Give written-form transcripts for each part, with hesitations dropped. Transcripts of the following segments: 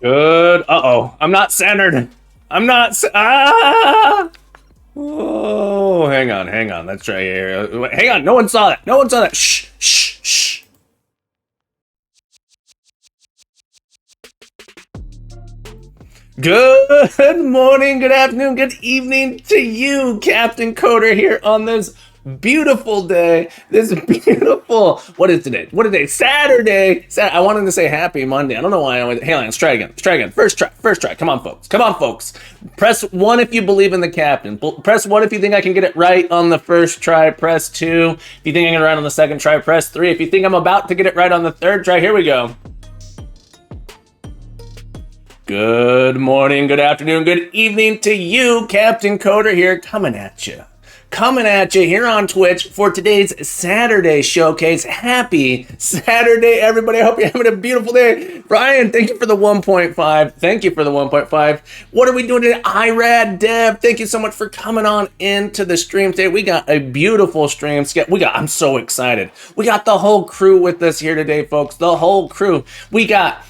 Good. Uh-oh. I'm not centered. I'm not. Ah! Oh, hang on, hang on. Let's try here. Hang on. No one saw that. No one saw that. Shh, shh, shh. Good morning, good afternoon, good evening to you, Captain Coder, here on this beautiful day. This beautiful, what is today? What is today? Saturday. I wanted to say happy Monday. I don't know why I went, hey, let's try again. Let's try again. First try. Come on, folks. Come on, folks. Press 1 if you believe in the captain. Press 1 if you think I can get it right on the first try. Press 2 if you think I can get it right on the second try. Press 3 if you think I'm about to get it right on the third try. Here we go. Good morning, good afternoon, good evening to you, Captain Coder here, coming at you here on Twitch for today's Saturday showcase. Happy Saturday, everybody. I hope you're having a beautiful day. Brian, thank you for the 1.5. Thank you for the 1.5. What are we doing today? IRAD Dev, thank you so much for coming on into the stream today. We got a beautiful stream. I'm so excited. We got the whole crew with us here today, folks. The whole crew. We got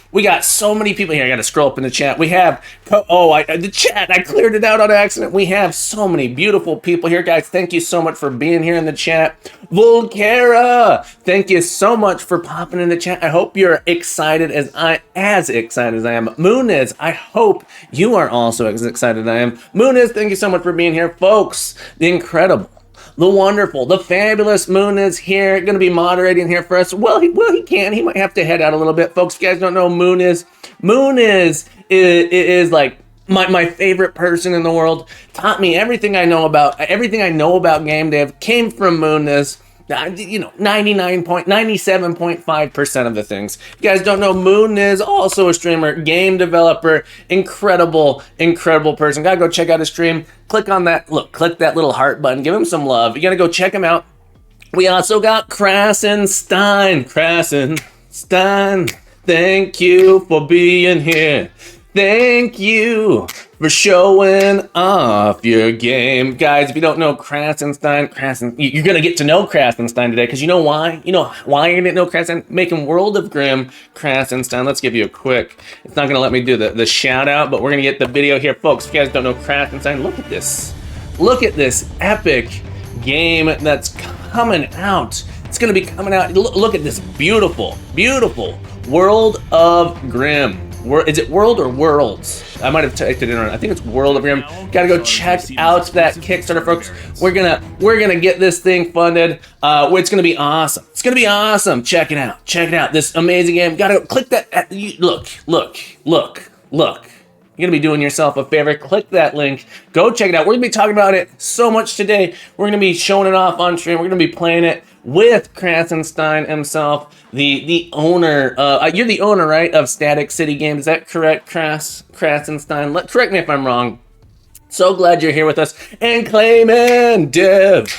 so many people here. I got to scroll up in the chat. We have, the chat, I cleared it out on accident. We have so many beautiful people here, guys. Thank you so much for being here in the chat. Volkera, thank you so much for popping in the chat. I hope you're excited as excited as I am. Muniz, I hope you are also as excited as I am. Muniz, thank you so much for being here. Folks, the incredible, the wonderful, the fabulous Moon is here, going to be moderating here for us. Well, he can. He might have to head out a little bit. Folks, if you guys don't know, Moon is like my favorite person in the world. Taught me everything I know about game dev came from Moon is. 97.5% of the things. If you guys don't know, Moon is also a streamer, game developer, incredible person. Gotta go check out his stream. Click on that, click that little heart button. Give him some love. You gotta go check him out. We also got Krasenstein. Thank you for being here. Thank you for showing off your game. Guys, if you don't know Krasenstein, you're going to get to know Krasenstein today, because you know why? You know why you're going to know Krasenstein? Making World of Grimm Krasenstein. Let's give you a quick, it's not going to let me do the shout out, but we're going to get the video here. Folks, if you guys don't know Krasenstein, look at this. Look at this epic game that's coming out. It's going to be coming out. Look at this beautiful World of Grimm. Is it World or Worlds? I might have typed it in. I think it's World of Grimm. Gotta go check out that Kickstarter, folks. We're gonna get this thing funded. It's gonna be awesome. It's gonna be awesome. Check it out. This amazing game. Gotta go click that. Look. You're gonna be doing yourself a favor. Click that link. Go check it out. We're gonna be talking about it so much today. We're gonna be showing it off on stream. We're gonna be playing it with Krasenstein himself, the owner. You're the owner, right, of Static City Games? Is that correct, Krasenstein? Correct me if I'm wrong. So glad you're here with us. And Clayman Dev.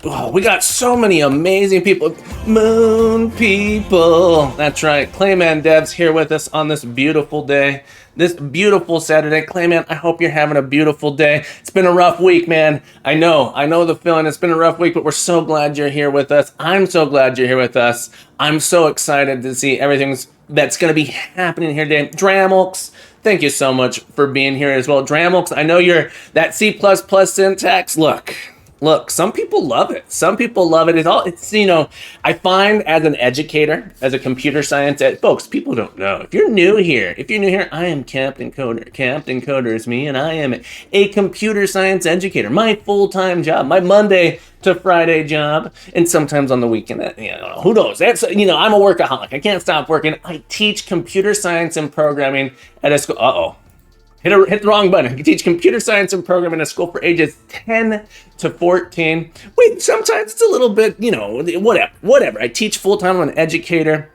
Oh, we got so many amazing people. Moon people. That's right. Clayman Dev's here with us on this beautiful day. This beautiful Saturday. Clayman, I hope you're having a beautiful day. It's been a rough week, man. I know the feeling. It's been a rough week, but we're so glad you're here with us. I'm so glad you're here with us. I'm so excited to see everything that's going to be happening here today. Dramulks, thank you so much for being here as well. Dramulks, I know you're that C++ syntax. Look, some people love it. I find as an educator, as a computer science folks, people don't know. If you're new here, I am Captain Coder. Captain Coder is me, and I am a computer science educator. My full-time job, my Monday to Friday job, and sometimes on the weekend, who knows? I'm a workaholic. I can't stop working. I teach computer science and programming at a school. Hit the wrong button. I teach computer science and programming at a school for ages 10 to 14. Wait, sometimes it's a little bit, whatever. I teach full-time. I'm an educator.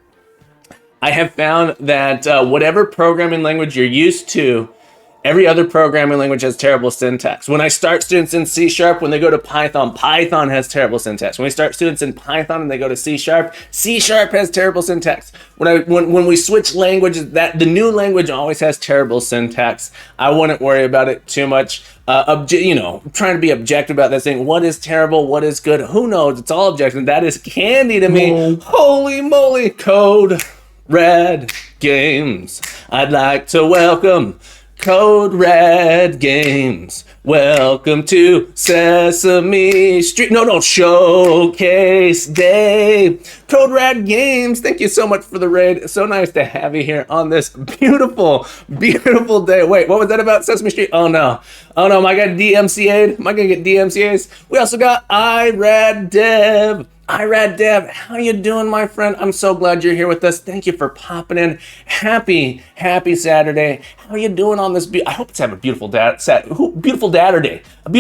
I have found that whatever programming language you're used to, every other programming language has terrible syntax. When I start students in C#, when they go to Python, Python has terrible syntax. When we start students in Python and they go to C#, C# has terrible syntax. When we switch languages, the new language always has terrible syntax. I wouldn't worry about it too much. Trying to be objective about this thing. What is terrible? What is good? Who knows? It's all objective. That is candy to me. Holy moly, code. Red Games. I'd like to welcome Code Red Games. Welcome to Sesame Street. No, Showcase Day. Code Red Games, thank you so much for the raid. It's so nice to have you here on this beautiful, beautiful day. Wait, what was that about Sesame Street? Oh no, am I gonna DMCA'd? Am I gonna get DMCA's? We also got IRADDev. IRADDev, how you doing, my friend? I'm so glad you're here with us. Thank you for popping in. Happy Saturday. How you doing on this? I hope it's having a beautiful beautiful Saturday. A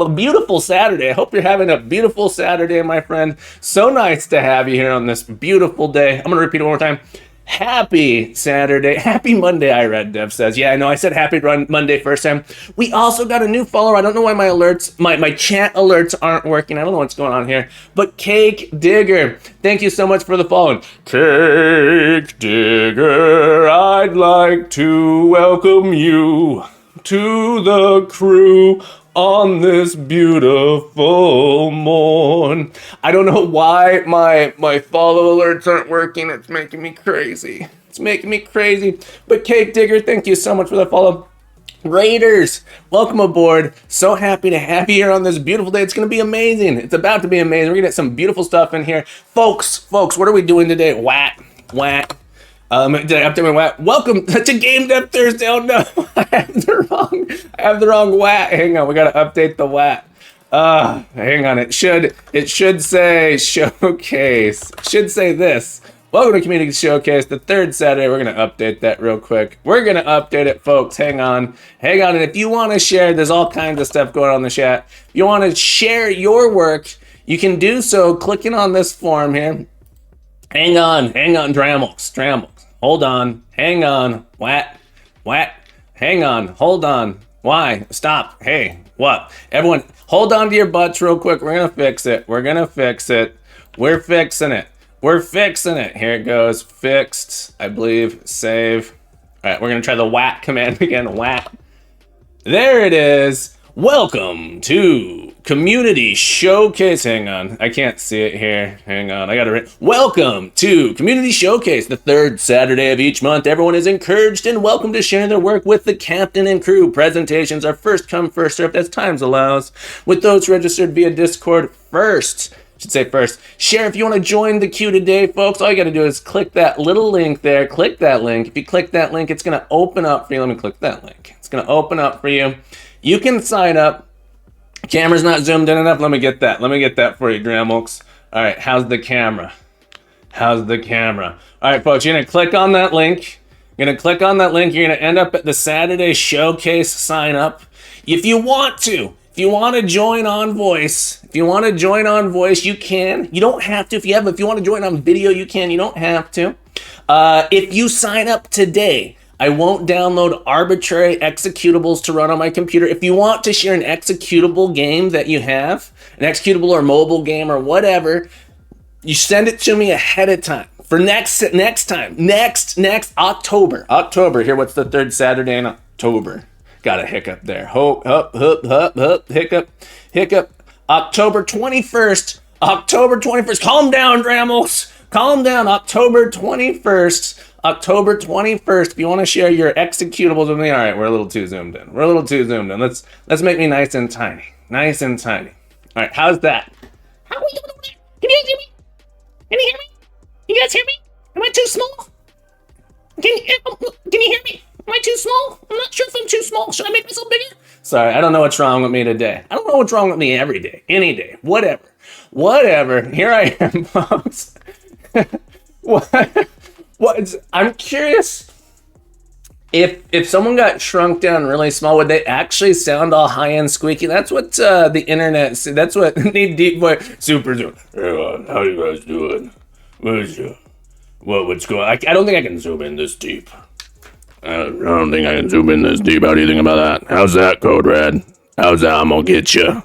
beautiful Saturday. I hope you're having a beautiful Saturday, my friend. So nice to have you here on this beautiful day. I'm gonna repeat it one more time. Happy Saturday. Happy Monday, IRADDev says. Yeah, I know I said happy Monday first time. We also got a new follower. I don't know why my alerts, my chat alerts aren't working. I don't know what's going on here. But Cake Digger, thank you so much for the following. Cake Digger, I'd like to welcome you to the crew on this beautiful morn. I don't know why my follow alerts aren't working. It's making me crazy. But Cake Digger, thank you so much for the follow. Raiders, welcome aboard. So happy to have you here on this beautiful day. It's going to be amazing. It's about to be amazing. We're going to get some beautiful stuff in here. Folks, what are we doing today? Whack. Did I update my WAT? Welcome to Game Dev Thursday. Oh no, I have the wrong WAT. Hang on, we gotta update the WAT. Hang on, it should say showcase. It should say this. Welcome to Community Showcase, the third Saturday. We're gonna update that real quick. We're gonna update it, folks. Hang on. And if you want to share, there's all kinds of stuff going on in the chat. If you want to share your work, you can do so clicking on this form here. Hang on, Dramels. Hold on, hang on, WAT, hang on, hold on, why, stop, hey, what, everyone, hold on to your butts real quick, we're gonna fix it, we're fixing it, here it goes, fixed, I believe, save, all right, we're gonna try the WAT command again, WAT, there it is. Welcome to Community Showcase. Hang on, I can't see it here. Hang on, I got it. Welcome to Community Showcase, the third Saturday of each month. Everyone is encouraged and welcome to share their work with the captain and crew. Presentations are first come, first served as times allows. With those registered via Discord first. Share if you want to join the queue today, folks. All you got to do is click that little link there. Click that link. If you click that link, it's going to open up for you. Let me click that link. It's going to open up for you. You can sign up. Camera's not zoomed in enough. Let me get that for you, Dramels. All right, how's the camera? All right, folks, you're going to click on that link. You're going to end up at the Saturday Showcase sign up. If you want to join on voice, you can. You don't have to. If you want to join on video, you can. You don't have to. If you sign up today, I won't download arbitrary executables to run on my computer. If you want to share an executable game that you have, an executable or mobile game or whatever, you send it to me ahead of time. For next October. Here, what's the third Saturday in October? Got a hiccup there. Hiccup. October 21st. Calm down, Dramels. Calm down. October 21st. If you want to share your executables with me, all right, we're a little too zoomed in. Let's make me nice and tiny. All right, how's that? How are you doing? Can you hear me? You guys hear me? Am I too small? Can you hear me? Am I too small? I'm not sure if I'm too small. Should I make myself bigger? Sorry, I don't know what's wrong with me today. I don't know what's wrong with me every day, any day, whatever. Here I am, folks. I'm curious if someone got shrunk down really small, would they actually sound all high and squeaky? That's what the internet. That's what Need Deep Boy Super Zoom. Hey, how you guys doing? What's going on? I don't think I can zoom in this deep. I don't think I can zoom in this deep. How do you think about that? How's that, Code Red? How's that? I'm gonna get you,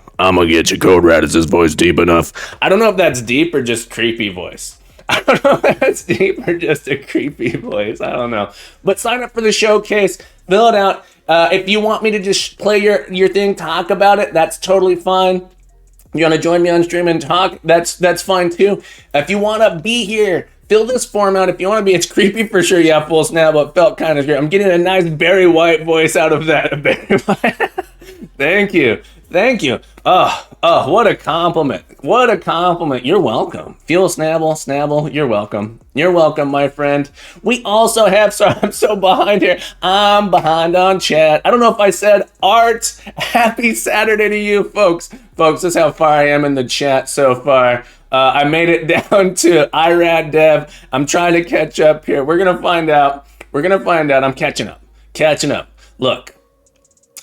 Code Red. Is his voice deep enough? I don't know if that's deep or just creepy voice. I don't know if that's deep or just a creepy voice. I don't know. But sign up for the showcase. Fill it out. If you want me to just play your thing, talk about it, that's totally fine. You want to join me on stream and talk? That's fine too. If you want to be here, fill this form out. If you want to be, it's creepy for sure. Yeah, full snap, but felt kind of great. I'm getting a nice Barry White voice out of that. Barry White. Thank you. Thank you. Oh, what a compliment. What a compliment. You're welcome. Fuel Snabble, you're welcome. You're welcome, my friend. We also have, sorry, I'm so behind here. I'm behind on chat. I don't know if I said Art. Happy Saturday to you, folks. Folks, this is how far I am in the chat so far. I made it down to IRAD Dev. I'm trying to catch up here. We're going to find out. I'm catching up. Look.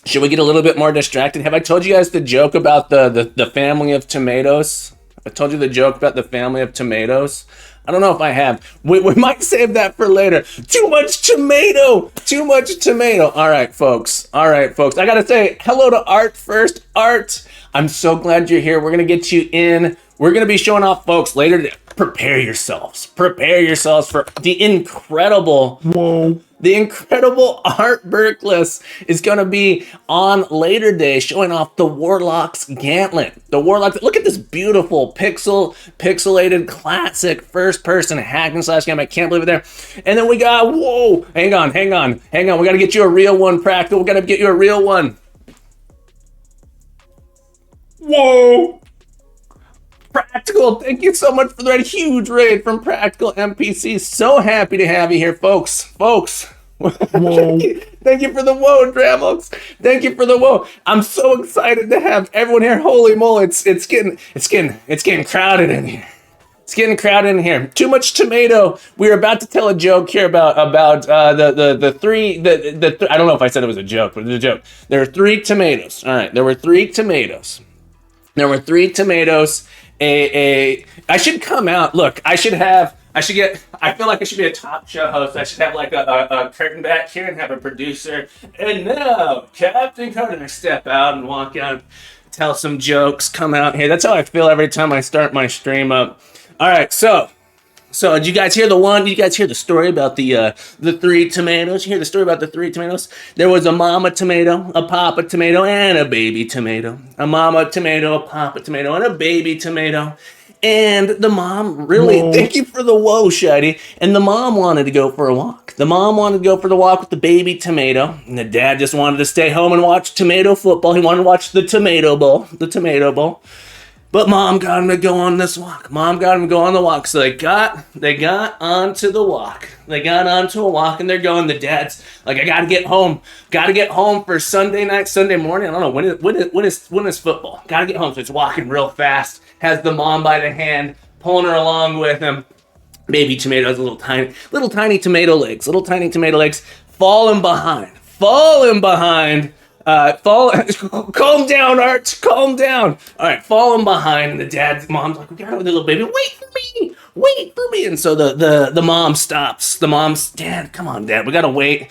Should we get a little bit more distracted? Have I told you guys the joke about the family of tomatoes? I told you the joke about the family of tomatoes. I don't know if I have. We might save that for later. Too much tomato. All right, folks. I gotta say hello to Art first. Art, I'm so glad you're here. We're gonna get you in. We're gonna be showing off, folks, later today. Prepare yourselves for the incredible. Whoa. The incredible Art Berkless is going to be on later day showing off the Warlock's Gantlet. The Warlock, look at this beautiful pixelated classic first-person hack and slash game. I can't believe it there. And then we got, whoa, hang on. We got to get you a real one, Practical. We got to get you a real one. Whoa. Practical, thank you so much for that huge raid from Practical NPC. So happy to have you here, folks. Whoa. Thank you for the whoa, Dramox. Thank you for the whoa. I'm so excited to have everyone here. Holy moly, it's getting crowded in here. It's getting crowded in here. Too much tomato. We were about to tell a joke here about the three. I don't know if I said it was a joke, but it was a joke. There were 3 tomatoes. All right, there were 3 tomatoes. I should come out. Look, I feel like I should be a talk show host. I should have like a curtain back here and have a producer. And now, Captain Carter, step out and walk out, tell some jokes, come out here. That's how I feel every time I start my stream up. All right, so did you guys hear the story about the 3 tomatoes? You hear the story about the 3 tomatoes? There was a mama tomato, a papa tomato, and a baby tomato. A mama tomato, a papa tomato, and a baby tomato. And the mom thank you for the whoa, Shady. And the mom wanted to go for a walk. The mom wanted to go for the walk with the baby tomato. And the dad just wanted to stay home and watch tomato football. He wanted to watch the tomato bowl. But mom got him to go on this walk. So they got onto the walk. They got onto a walk and they're going. The dad's like, I gotta get home. For Sunday morning. I don't know when is football. Gotta get home. So it's walking real fast. Has the mom by the hand, pulling her along with him. Baby tomatoes, little tiny tomato legs. Falling behind. Calm down, Art. Calm down. All right, falling behind, and the mom's like, we got the little baby. Wait for me. And so the mom stops. The mom's, Dad, come on, Dad. We gotta wait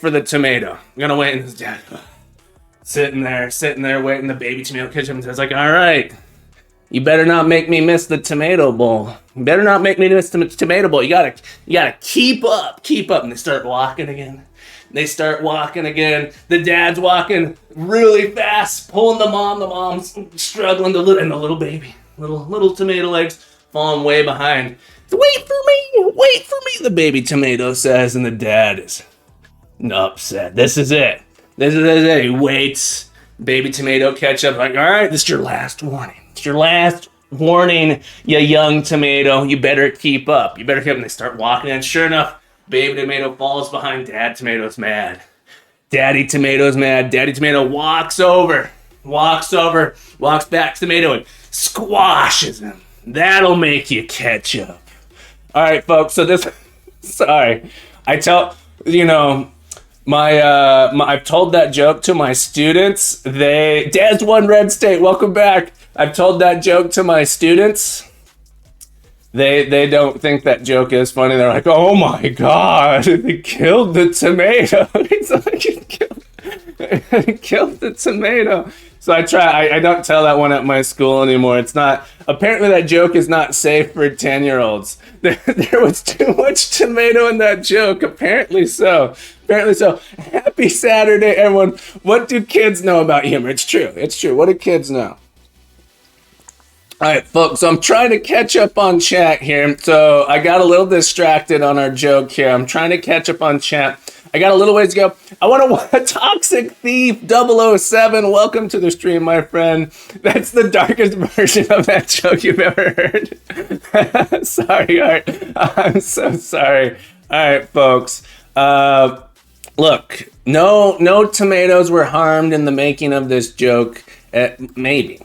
for the tomato. We gotta wait. And his dad sitting there waiting. The baby tomato catches him and says, like, all right, you better not make me miss the tomato bowl. You gotta keep up. And they start walking again. The dad's walking really fast, pulling the mom. The mom's struggling, and the little baby, little tomato legs falling way behind. Wait for me, the baby tomato says, and the dad is upset. This is it. He waits. Baby tomato catch up, like, all right, this is your last warning. You young tomato. You better keep up. And they start walking, and sure enough, baby tomato falls behind. Dad tomato's mad. Daddy tomato's mad. Daddy tomato walks back to tomato and squashes him. That'll make you catch up. All right, folks. So I tell I've told that joke to my students. Dad's One Red State. Welcome back. I've told that joke to my students. They don't think that joke is funny. They're like, oh my God, he killed the tomato. He's like, he killed the tomato. So I don't tell that one at my school anymore. Apparently that joke is not safe for 10-year-olds. There was too much tomato in that joke. Apparently so. Happy Saturday, everyone. What do kids know about humor? It's true. What do kids know? All right, folks, so I'm trying to catch up on chat here. So I got a little distracted on our joke here. I'm trying to catch up on chat. I got a little ways to go. I want to Toxic Thief 007. Welcome to the stream, my friend. That's the darkest version of that joke you've ever heard. Sorry, Art. I'm so sorry. All right, folks. Look, no tomatoes were harmed in the making of this joke. Maybe.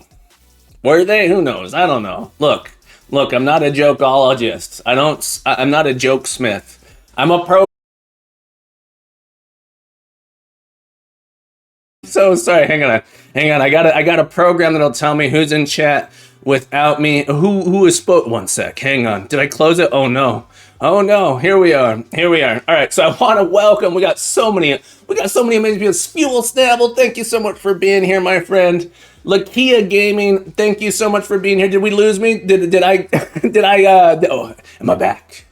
Were they? Who knows? I don't know. Look, I'm not a jokeologist. I'm not a joke smith. I'm a pro. So sorry. Hang on. I got a program that'll tell me who's in chat without me. Who is spoke? One sec. Hang on. Did I close it? Oh no. Here we are. All right. So I want to welcome. We got so many amazing people. Spewel Snabble, thank you so much for being here, my friend. Lakia Gaming, thank you so much for being here. Did we lose me? Did I? Oh, am I back?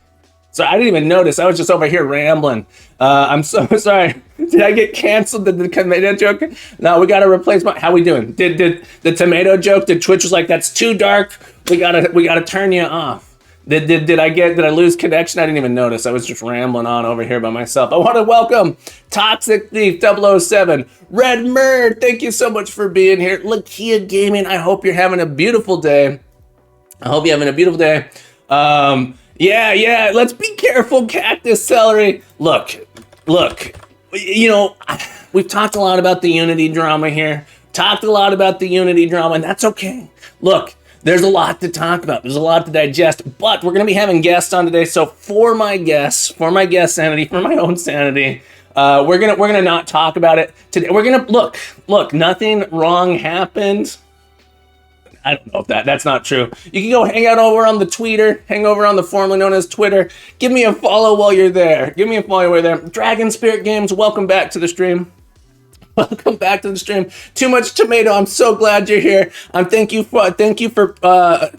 So I didn't even notice. I was just over here rambling. I'm so sorry. Did I get canceled? Did the tomato joke? No, we got to replace my. How we doing? Did the tomato joke? Did Twitch was like, that's too dark. We gotta turn you off. Did I lose connection? I didn't even notice. I was just rambling on over here by myself. I want to welcome Toxic Thief 007, Red Murd. Thank you so much for being here. Lakia Gaming. I hope you're having a beautiful day. Yeah. Let's be careful, Cactus Celery. Look. You know, we've talked a lot about the Unity drama here. And that's okay. Look. There's a lot to talk about. There's a lot to digest, but we're going to be having guests on today. So for my guest sanity, for my own sanity, we're gonna not talk about it today. We're gonna look. Nothing wrong happened. I don't know if that's not true. You can go hang out over on the Twitter, hang over on the formerly known as Twitter. Give me a follow while you're there. Dragon Spirit Games, welcome back to the stream. Welcome back to the stream. Too Much Tomato, I'm so glad you're here. Thank you for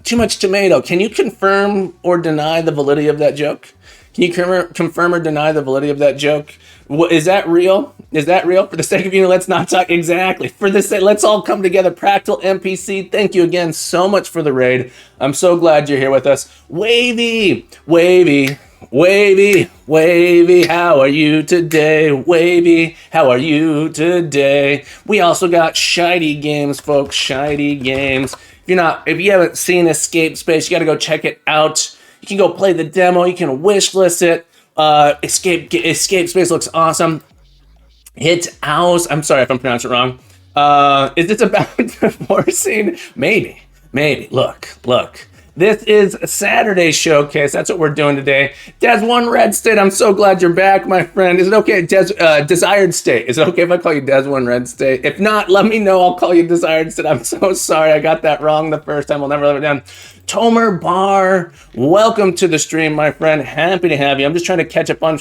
Too Much Tomato. Can you confirm or deny the validity of that joke? Can you confirm or deny the validity of that joke? Is that real? For the sake of you, let's not talk. Exactly. For this, let's all come together. Practical NPC, thank you again so much for the raid. I'm so glad you're here with us. Wavy, how are you today? Wavy, how are you today? We also got Shiny Games, folks. Shiny Games. If you haven't seen Escape Space, you got to go check it out. You can go play the demo. You can wishlist it. Escape Space looks awesome. It's ours. I'm sorry if I'm pronouncing it wrong. Is this about divorcing? Maybe. Look. This is Saturday Showcase. That's what we're doing today. Des1 Red State, I'm so glad you're back, my friend. Is it okay, Desired State? Is it okay if I call you Des1 Red State? If not, let me know. I'll call you Desired State. I'm so sorry. I got that wrong the first time. I'll never live it down. Tomer Bar, welcome to the stream, my friend. Happy to have you. I'm just trying to catch up on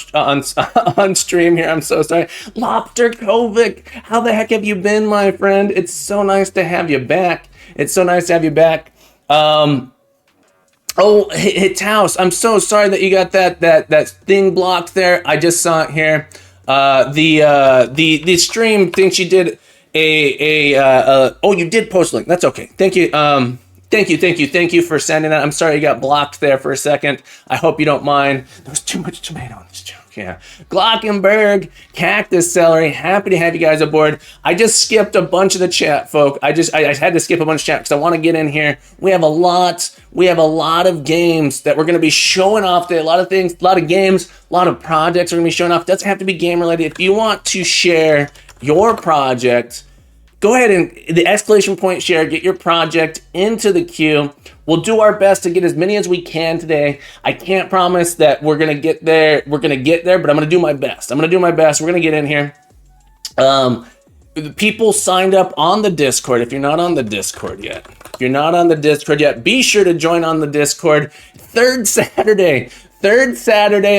stream here. I'm so sorry. Lopter Kovic, how the heck have you been, my friend? It's so nice to have you back. Oh, Hithouse, I'm so sorry that you got that thing blocked there. I just saw it here. The stream thinks you did you did post a link. That's okay. Thank you. Thank you for sending that. I'm sorry you got blocked there for a second. I hope you don't mind. There was too much tomato on this joke. Yeah. Glockenberg, Cactus Celery, happy to have you guys aboard. I just skipped a bunch of the chat, folk. I had to skip a bunch of chat because I want to get in here. We have a lot of games that we're going to be showing off today. A lot of things, a lot of games, a lot of projects we're going to be showing off. It doesn't have to be game related. If you want to share your project, go ahead and the exclamation point share, get your project into the queue. We'll do our best to get as many as we can today. I can't promise that we're going to get there. But I'm going to do my best. We're going to get in here. The people signed up on the Discord. If you're not on the Discord yet, be sure to join on the Discord. Third Saturday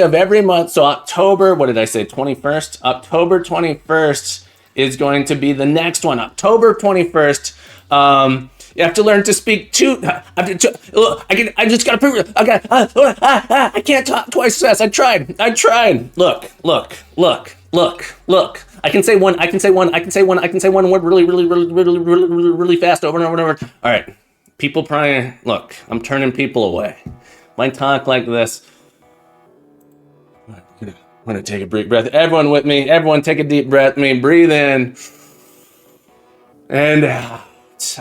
of every month. So October, what did I say? 21st? October 21st is going to be the next one. October 21st. You have to learn to speak I just gotta prove it. I can't talk twice as fast. I tried. Look. I can say one word really fast over and over and over. All right. People probably, look, I'm turning people away. When I talk like this, I'm gonna take a deep breath. Everyone with me, everyone take a deep breath. Breathe in and out.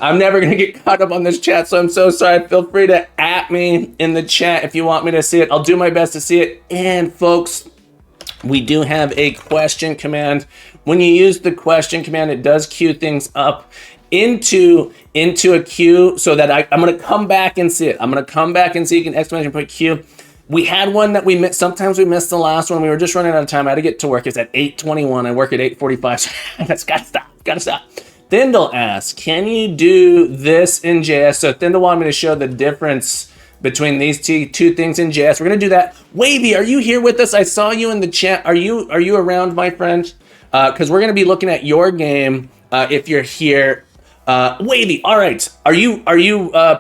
I'm never gonna get caught up on this chat, so I'm so sorry. Feel free to @ me in the chat if you want me to see it. I'll do my best to see it. And folks, we do have a question command. When you use the question command, it does queue things up into a queue so that I'm going to come back and see it. I'm going to come back and see you can exclamation point queue. We had one that we missed. Sometimes we missed the last one. We were just running out of time. I had to get to work. It's at 8:21. I work at 8:45. So that's got to stop. Thindle asks, can you do this in JS? So Thindle wanted me to show the difference between these two things in JS. We're going to do that. Wavy, are you here with us? I saw you in the chat. Are you around, my friend? Because we're going to be looking at your game if you're here. Wavy, all right. Are you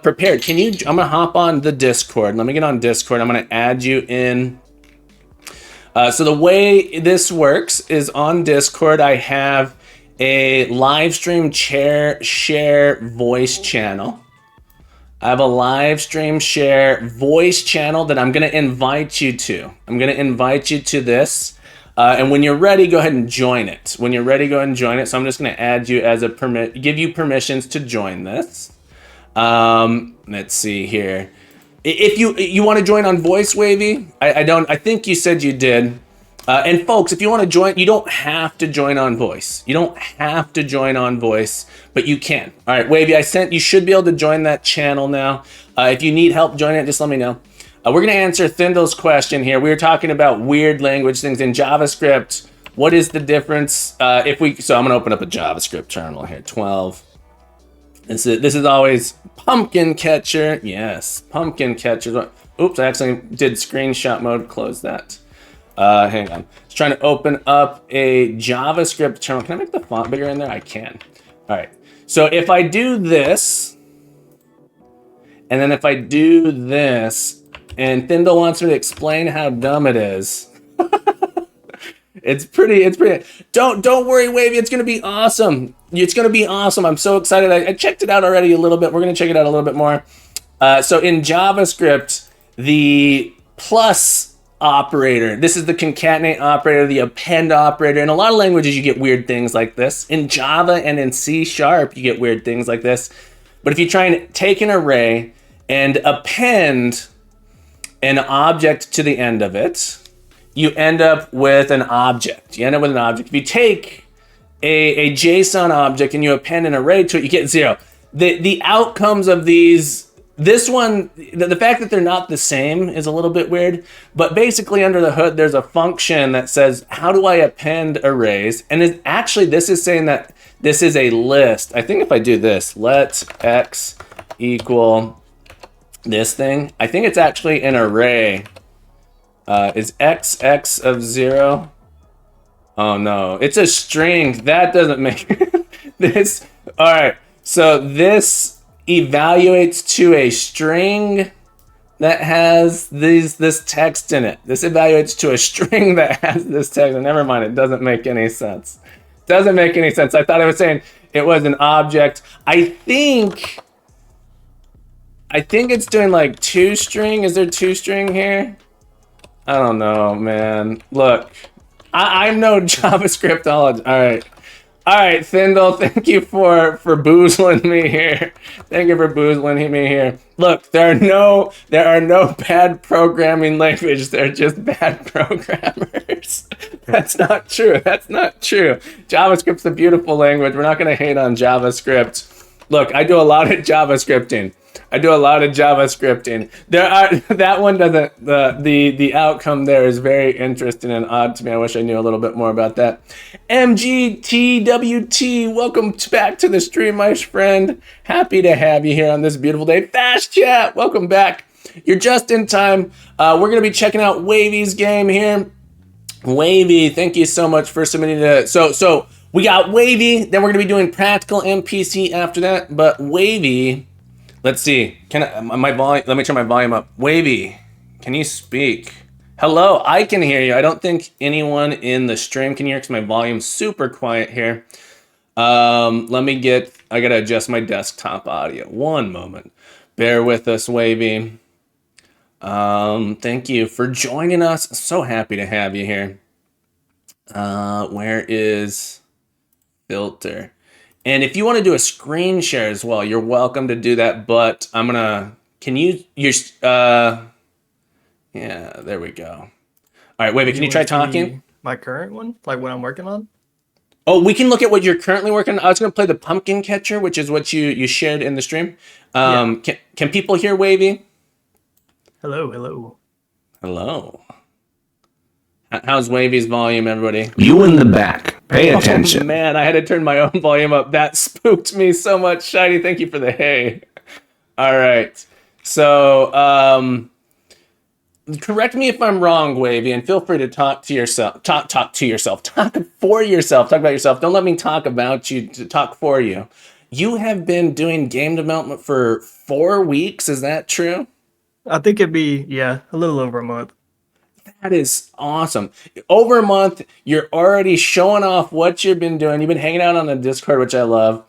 prepared? Can you? I'm gonna hop on the Discord. Let me get on Discord. I'm gonna add you in. So the way this works is on Discord. I have a live stream share voice channel. I have a live stream share voice channel that I'm gonna invite you to. I'm gonna invite you to this. And when you're ready, go ahead and join it. When you're ready, go ahead and join it. So I'm just going to add you as a give you permissions to join this. Let's see here. If you want to join on voice, Wavy, I think you said you did. And folks, if you want to join, you don't have to join on voice. You don't have to join on voice, but you can. All right, Wavy, you should be able to join that channel now. If you need help joining it, just let me know. We're going to answer Thindle's question here. We were talking about weird language things in JavaScript. What is the difference? So I'm going to open up a JavaScript terminal here. 12. This is always pumpkin catcher. Yes, pumpkin catcher. Oops, I actually did screenshot mode. Close that. Hang on. Just trying to open up a JavaScript terminal. Can I make the font bigger in there? I can. All right. So if I do this, and then if I do this, and Thindle wants me to explain how dumb it is. It's pretty. Don't worry, Wavy. It's gonna be awesome. It's gonna be awesome. I'm so excited. I checked it out already a little bit. We're gonna check it out a little bit more. So in JavaScript, the plus operator. This is the concatenate operator, the append operator. In a lot of languages, you get weird things like this. In Java and in C#, you get weird things like this. But if you try and take an array and append an object to the end of it, you end up with an object. If you take a JSON object and you append an array to it, you get 0. The outcomes of these, this one, the fact that they're not the same is a little bit weird, but basically under the hood, there's a function that says, how do I append arrays? And this is saying that this is a list. I think if I do this, let x equal this thing, I think it's actually an array. Is x of 0? Oh no, it's a string. That doesn't make this. All right, so this evaluates to a string that has this text in it. This evaluates to a string that has this text. And never mind, it doesn't make any sense. Doesn't make any sense. I thought I was saying it was an object. I think it's doing like toString. Is there toString here? I don't know, man. Look, I'm no JavaScriptologist. All right, Thindle, thank you for boozling me here. Thank you for boozling me here. Look, there are no bad programming languages. They're just bad programmers. That's not true. JavaScript's a beautiful language. We're not going to hate on JavaScript. Look, I do a lot of JavaScripting. That one doesn't, the outcome there is very interesting and odd to me. I wish I knew a little bit more about that. MGTWT, welcome back to the stream, my friend. Happy to have you here on this beautiful day. Fast Chat, welcome back. You're just in time. We're going to be checking out Wavy's game here. Wavy, thank you so much for submitting the, so we got Wavy, then we're going to be doing Practical MPC after that, but Wavy, let's see. Let me turn my volume up. Wavy, can you speak? Hello, I can hear you. I don't think anyone in the stream can hear because my volume's super quiet here. I gotta adjust my desktop audio. One moment. Bear with us, Wavy. Thank you for joining us. So happy to have you here. Where is filter? And if you want to do a screen share as well, you're welcome to do that. But can you, yeah, there we go. All right, Wavy, can you try talking? My current one, like what I'm working on? Oh, we can look at what you're currently working on. I was going to play the pumpkin catcher, which is what you shared in the stream. Yeah. Can people hear Wavy? Hello, hello. Hello. How's Wavy's volume, everybody? You in the back. Pay attention. Oh, man, I had to turn my own volume up. That spooked me so much. Shiny, thank you for the hey. All right. So, correct me if I'm wrong, Wavy, and feel free to talk to yourself. Talk to yourself. Talk for yourself. Talk about yourself. Don't let me talk about you. To talk for you. You have been doing game development for 4 weeks. Is that true? I think it'd be, yeah, a little over a month. That is awesome. Over a month, you're already showing off what you've been doing. You've been hanging out on the Discord, which I love,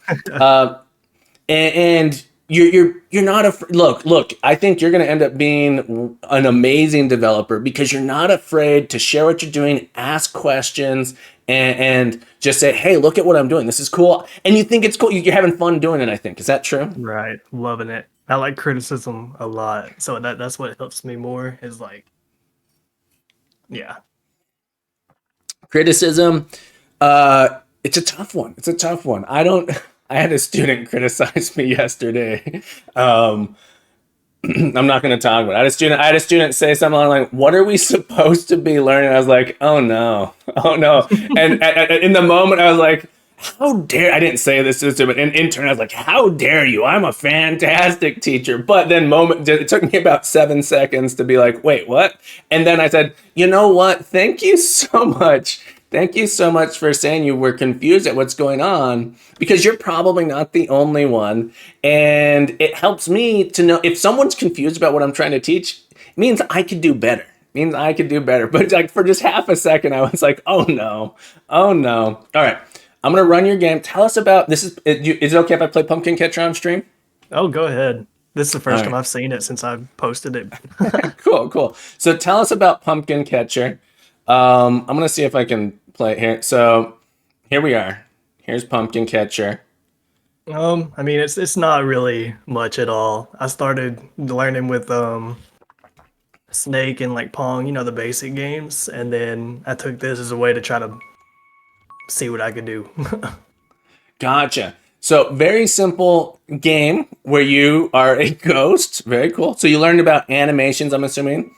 and you're not look. I think you're going to end up being an amazing developer because you're not afraid to share what you're doing, ask questions, and just say, "Hey, look at what I'm doing. This is cool." And you think it's cool. You're having fun doing it. I think, is that true? Right. Loving it. I like criticism a lot. So that's what helps me more is like, yeah. Criticism, it's a tough one. I had a student criticize me yesterday. I'm not going to talk about it. I had a student say something like, "What are we supposed to be learning?" I was like, "Oh no, oh no!" And in the moment, I was like, "How dare!" I didn't say this to him, but in turn, I was like, "How dare you? I'm a fantastic teacher." But then, it took me about 7 seconds to be like, "Wait, what?" And then I said, "You know what? Thank you so much." Thank you so much for saying you were confused at what's going on because you're probably not the only one. And it helps me to know if someone's confused about what I'm trying to teach, it means I could do better. It means I could do better. But like for just half a second, I was like, oh no, oh no. All right, I'm going to run your game. Tell us about this. Is it okay if I play Pumpkin Catcher on stream? Oh, go ahead. This is the first All time right. I've seen it since I posted it. Cool. So tell us about Pumpkin Catcher. I'm going to see if I can play it here. So here we are. Here's Pumpkin Catcher. I mean, it's not really much at all. I started learning with Snake and like Pong, the basic games, and then I took this as a way to try to see what I could do. Gotcha. So very simple game where you are a ghost. Very cool. So you learned about animations, I'm assuming.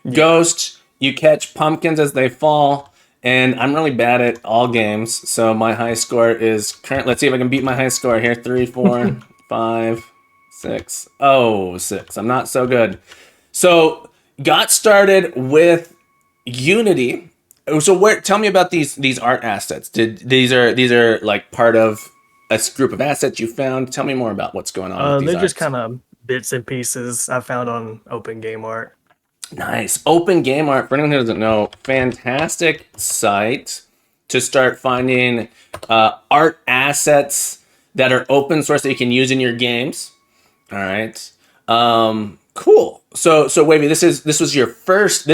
Yeah. Ghost, you catch pumpkins as they fall. And I'm really bad at all games. So my high score is current. Let's see if I can beat my high score here. 3, 4, 5, 6. Oh, 6. I'm not so good. So got started with Unity. So tell me about these art assets. These are like part of a group of assets you found? Tell me more about what's going on with these They're just arts. kind of bits and pieces I found on Open Game Art. Nice. Open Game Art, for anyone who doesn't know, fantastic site to start finding art assets that are open source that you can use in your games. All right. Cool. So Wavy, this is your first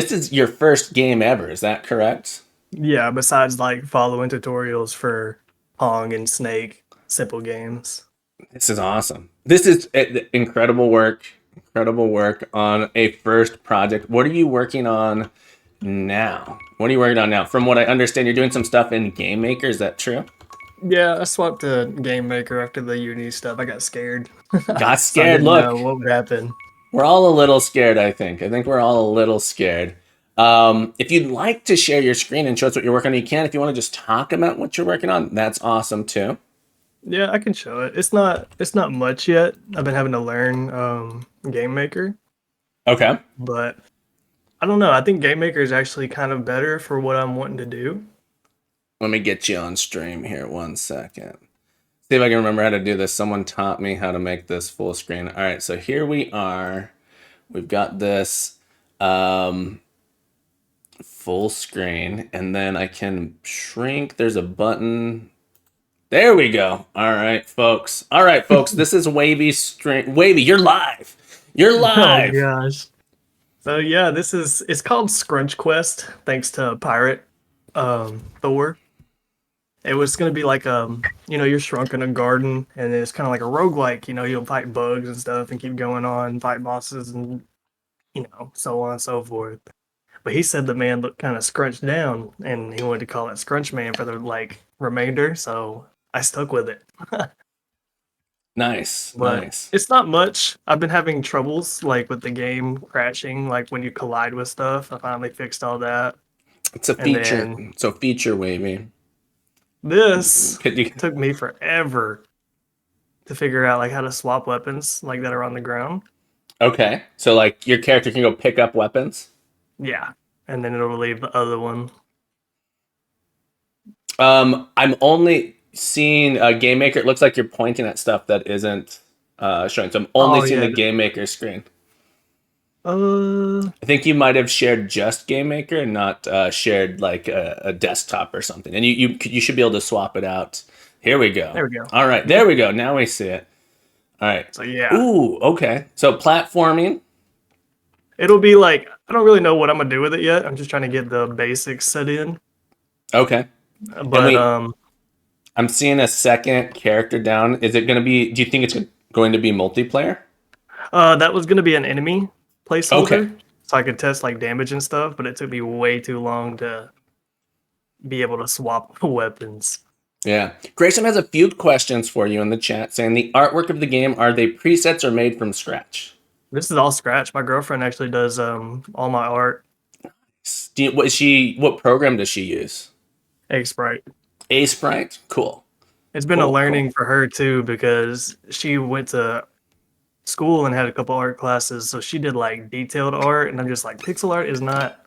game ever, is that correct? Yeah, besides like following tutorials for Pong and Snake, simple games. This is awesome. This is incredible work. Incredible work on a first project. What are you working on now? From what I understand, you're doing some stuff in Game Maker. Is that true? Yeah, I swapped to Game Maker after the Unity stuff. I got scared. Got So I scared. didn't Look, know what would happen. we're all a little scared, I think. We're all a little scared. If you'd like to share your screen and show us what you're working on, you can. If you want to just talk about what you're working on, that's awesome too. Yeah, I can show it. It's not much yet. I've been having to learn Game Maker, Okay. but I don't know. I think Game Maker is actually kind of better for what I'm wanting to do. Let me get you on stream here 1 second. See if I can remember how to do this. Someone taught me how to make this full screen. All right, so here we are. We've got this full screen, and then I can shrink. There's a button. There we go. All right, folks. All right, folks. This is Wavy String. Wavy, you're live. You're Oh live. gosh. So yeah, it's called Scrunch Quest, thanks to Pirate Thor. It was gonna be like you're shrunk in a garden and it's kinda like a roguelike, you'll fight bugs and stuff and keep going on, fight bosses and so on and so forth. But he said the man looked kind of scrunched down and he wanted to call it Scrunch Man for the remainder, so I stuck with it. Nice. But Nice. it's not much. I've been having troubles with the game crashing, like when you collide with stuff. I finally fixed all that. It's a And feature. then So feature Wavy. this Could you? took me forever to figure out how to swap weapons that are on the ground. Okay. So like your character can go pick up weapons. Yeah. And then it'll leave the other one. I'm only seeing a game maker. It looks like you're pointing at stuff that isn't showing. So I'm only seeing yeah. the game maker screen. Uh I think you might have shared just game maker and not shared like a desktop or something. And you should be able to swap it out. Here we go. There we go. All right, there we go. Now we see it. All right. So yeah. Ooh, okay. So platforming. It'll be I don't really know what I'm gonna do with it yet. I'm just trying to get the basics set in. Okay. But I'm seeing a second character down. Is it going to be? Do you think it's going to be multiplayer? that was gonna be an enemy placeholder. Okay. So I could test damage and stuff, but it took me way too long to be able to swap weapons. Yeah. Grayson has a few questions for you in the chat saying the artwork of the game, are they presets or made from scratch? This is all scratch. My girlfriend actually does all my art. What program does she use? Sprite. A Sprite? Cool. It's been Cool, a learning for her too because she went to school and had a couple art classes, so she did detailed art, and I'm just pixel art is not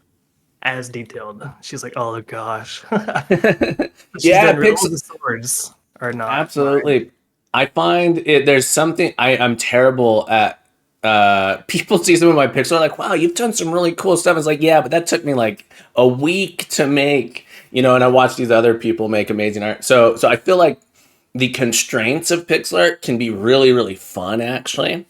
as detailed. She's like, oh gosh. She's Yeah, done all the swords are not absolutely. mine. I find there's something I'm terrible at. People see some of my pixels like, wow, you've done some really cool stuff. It's like, yeah, but that took me a week to make, and I watch these other people make amazing art. So I feel like the constraints of pixel art can be really, really fun actually.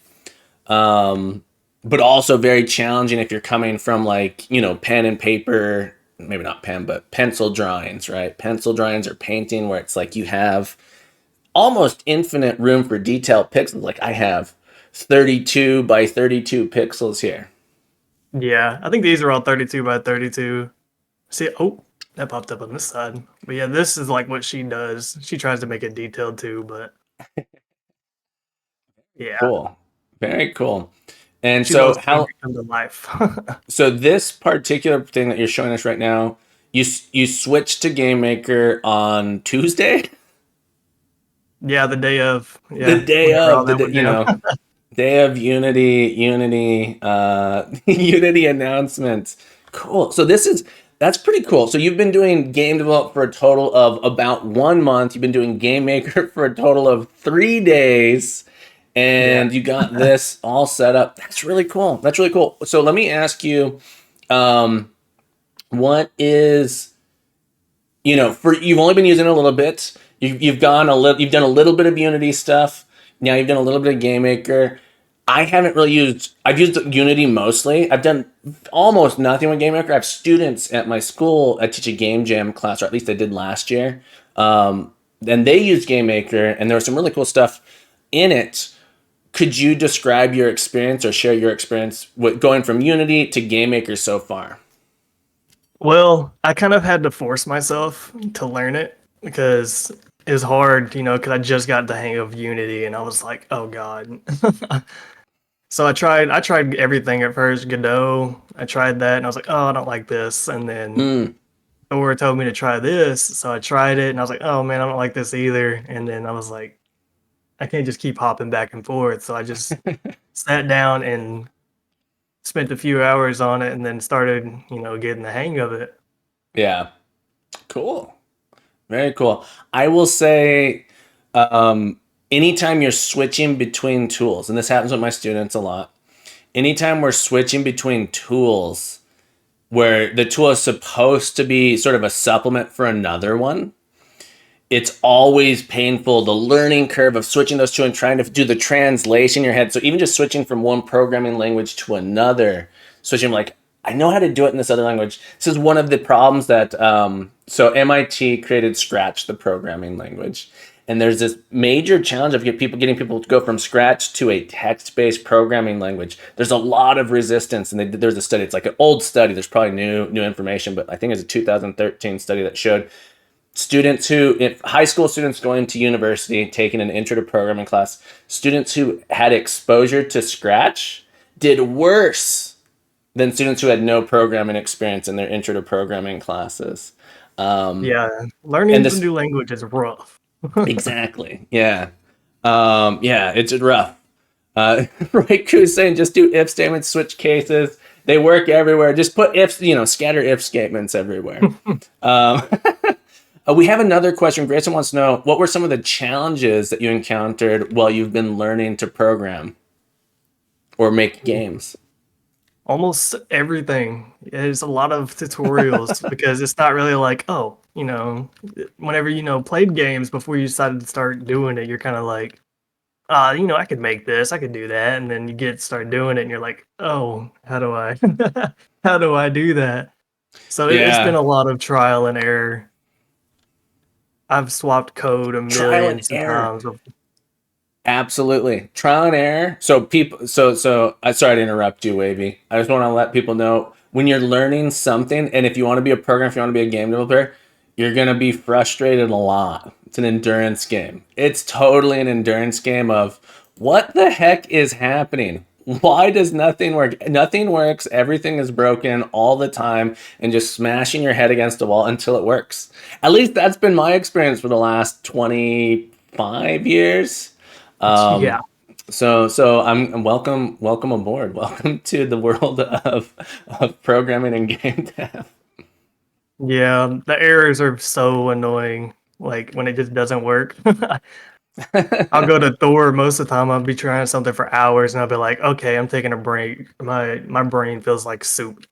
But also very challenging if you're coming from pen and paper, maybe not pen, but pencil drawings, right? Pencil drawings or painting where it's you have almost infinite room for detailed pixels. I have 32 by 32 pixels here. Yeah, I think these are all 32 by 32. See, oh, that popped up on this side. But yeah, this is what she does. She tries to make it detailed too, but yeah. Cool. Very cool. And She so loves seeing it come to life. so this particular thing that you're showing us right now, you switched to Game Maker on Tuesday? Yeah, the day of. Yeah, The day whenever all of, that went down. day of Unity Unity announcements. Cool. So that's pretty cool. So you've been doing game development for a total of about 1 month. You've been doing Game Maker for a total of 3 days. And you got this all set up. That's really cool. That's really cool. So let me ask you, what is, for you've only been using it a little bit. You've done a little bit of Unity stuff. Now you've done a little bit of Game Maker. I've used Unity mostly. I've done almost nothing with Game Maker. I have students at my school. I teach a game jam class, or at least I did last year. And they use Game Maker, and there was some really cool stuff in it. Could you describe your experience or share your experience with going from Unity to Game Maker so far? Well, I kind of had to force myself to learn it because it was hard, because I just got the hang of Unity and I was like, oh God. So I tried everything at first. Godot, I tried that and I was like, oh, I don't like this. And then Thor told me to try this. So I tried it and I was like, oh man, I don't like this either. And then I was like, I can't just keep hopping back and forth. So I just sat down and spent a few hours on it and then started, getting the hang of it. Yeah. Cool. Very cool. I will say, anytime you're switching between tools, and this happens with my students a lot, anytime we're switching between tools where the tool is supposed to be sort of a supplement for another one, it's always painful, the learning curve of switching those two and trying to do the translation in your head. So even just switching from one programming language to another, switching like, I know how to do it in this other language. This is one of the problems that, so MIT created Scratch, the programming language. And there's this major challenge of getting people to go from Scratch to a text-based programming language. There's a lot of resistance, and there's a study. It's like an old study. There's probably new information, but I think it's a 2013 study that showed high school students going to university, taking an intro to programming class, students who had exposure to Scratch did worse than students who had no programming experience in their intro to programming classes. Learning a new language is rough. Exactly. Yeah. It's rough. Raiku's saying just do if statements, switch cases. They work everywhere. Just put ifs, scatter if statements everywhere. We have another question. Grayson wants to know, what were some of the challenges that you encountered while you've been learning to program or make games? Almost everything. There's a lot of tutorials because it's not really like, whenever, played games before you decided to start doing it, you're kind of like, I could make this, I could do that. And then you start doing it and you're like, oh, how do I, how do I do that? So it's been a lot of trial and error. I've swapped code a million times. Absolutely. Trial and error. So I'm sorry to interrupt you, Wavy. I just want to let people know when you're learning something, and if you want to be a programmer, if you want to be a game developer, you're going to be frustrated a lot. It's an endurance game. It's totally an endurance game of what the heck is happening? Why does nothing work? Nothing works. Everything is broken all the time, and just smashing your head against the wall until it works. At least that's been my experience for the last 25 years. So I'm welcome aboard. Welcome to the world of programming and game dev. Yeah, the errors are so annoying. Like when it just doesn't work. I'll go to Thor most of the time. I'll be trying something for hours and I'll be like, okay, I'm taking a break. My brain feels like soup.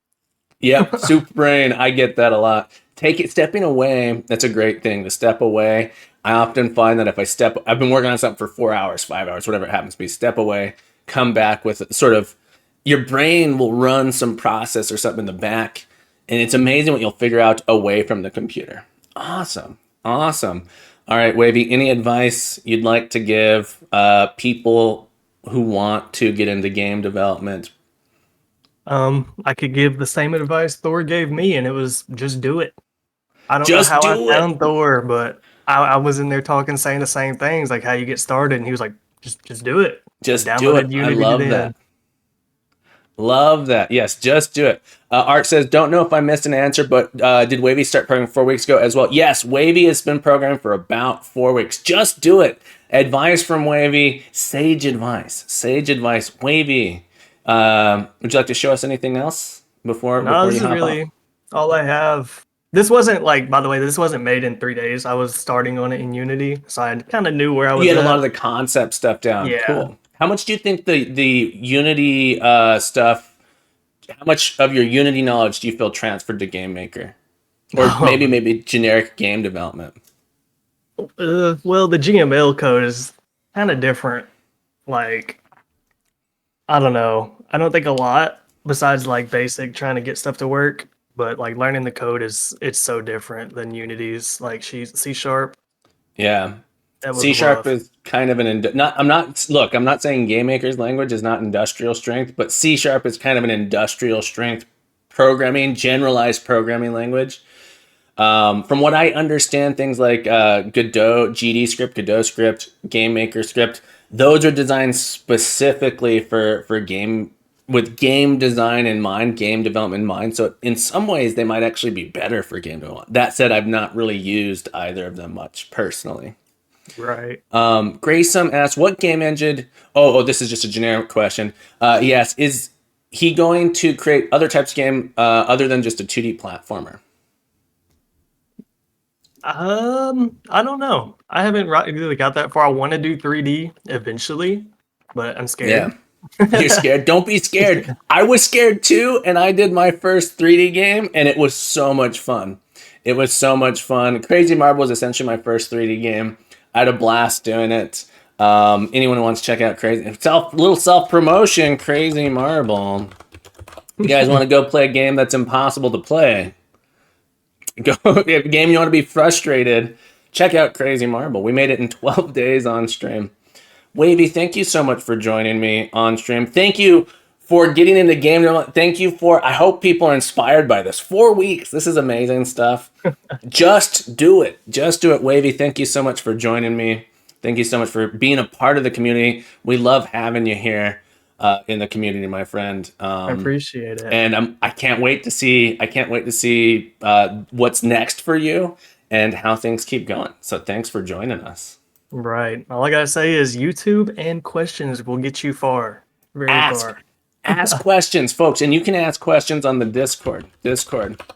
Yep, soup brain. I get that a lot. Stepping away, that's a great thing, to step away. I often find that if I've been working on something for 4 hours, 5 hours, whatever it happens to be, step away, come back with sort of, your brain will run some process or something in the back, and it's amazing what you'll figure out away from the computer. Awesome. All right, Wavy, any advice you'd like to give people who want to get into game development? I could give the same advice Thor gave me, and it was just do it. I don't know how I found Thor, but I was in there saying the same things, like how you get started, and he was like, just do it. Just do it. I love that. Love that. Yes, just do it. Art says, don't know if I missed an answer, but did Wavy start programming 4 weeks ago as well? Yes, Wavy has been programming for about 4 weeks. Just do it. Advice from Wavy. Sage advice. Wavy, would you like to show us anything else before this you is really all I have. This wasn't by the way, this wasn't made in 3 days. I was starting on it in Unity, so I kind of knew where I was. You had a lot of the concept stuff down. Yeah. Cool. How much do you think the Unity stuff, how much of your Unity knowledge do you feel transferred to Game Maker? Or maybe generic game development? Well, the GML code is kind of different. Like, I don't know. I don't think a lot besides basic trying to get stuff to work. But learning the code it's so different than Unity's C#. Yeah. C# is kind of I'm not saying Game Maker's language is not industrial strength, but C# is kind of an industrial strength generalized programming language. From what I understand, things like Godot, GD script, Godot script, Game Maker script, those are designed specifically for game, with game design in mind, game development in mind. So in some ways, they might actually be better for game development. That said, I've not really used either of them much personally. Right. Grayson asks, what game engine? Oh, this is just a generic question. He asks, is he going to create other types of game other than just a 2D platformer? I don't know. I haven't really got that far. I want to do 3D eventually, but I'm scared. Yeah. You're scared? Don't be scared. I was scared too, and I did my first 3D game, and it was so much fun. It was so much fun. Crazy Marble was essentially my first 3D game. I had a blast doing it. Anyone who wants to check out little self promotion, Crazy Marble. You guys want to go play a game that's impossible to play? Go if a game you want to be frustrated. Check out Crazy Marble. We made it in 12 days on stream. Wavy, thank you so much for joining me on stream. Thank you for getting into game. Thank you for, I hope people are inspired by this. 4 weeks. This is amazing stuff. Just do it. Just do it, Wavy. Thank you so much for joining me. Thank you so much for being a part of the community. We love having you here in the community, my friend. I appreciate it. And I can't wait to see what's next for you and how things keep going. So thanks for joining us. Right. All I gotta say is YouTube and questions will get you far. Very far. Ask questions, folks, and you can ask questions on the Discord. Graysome,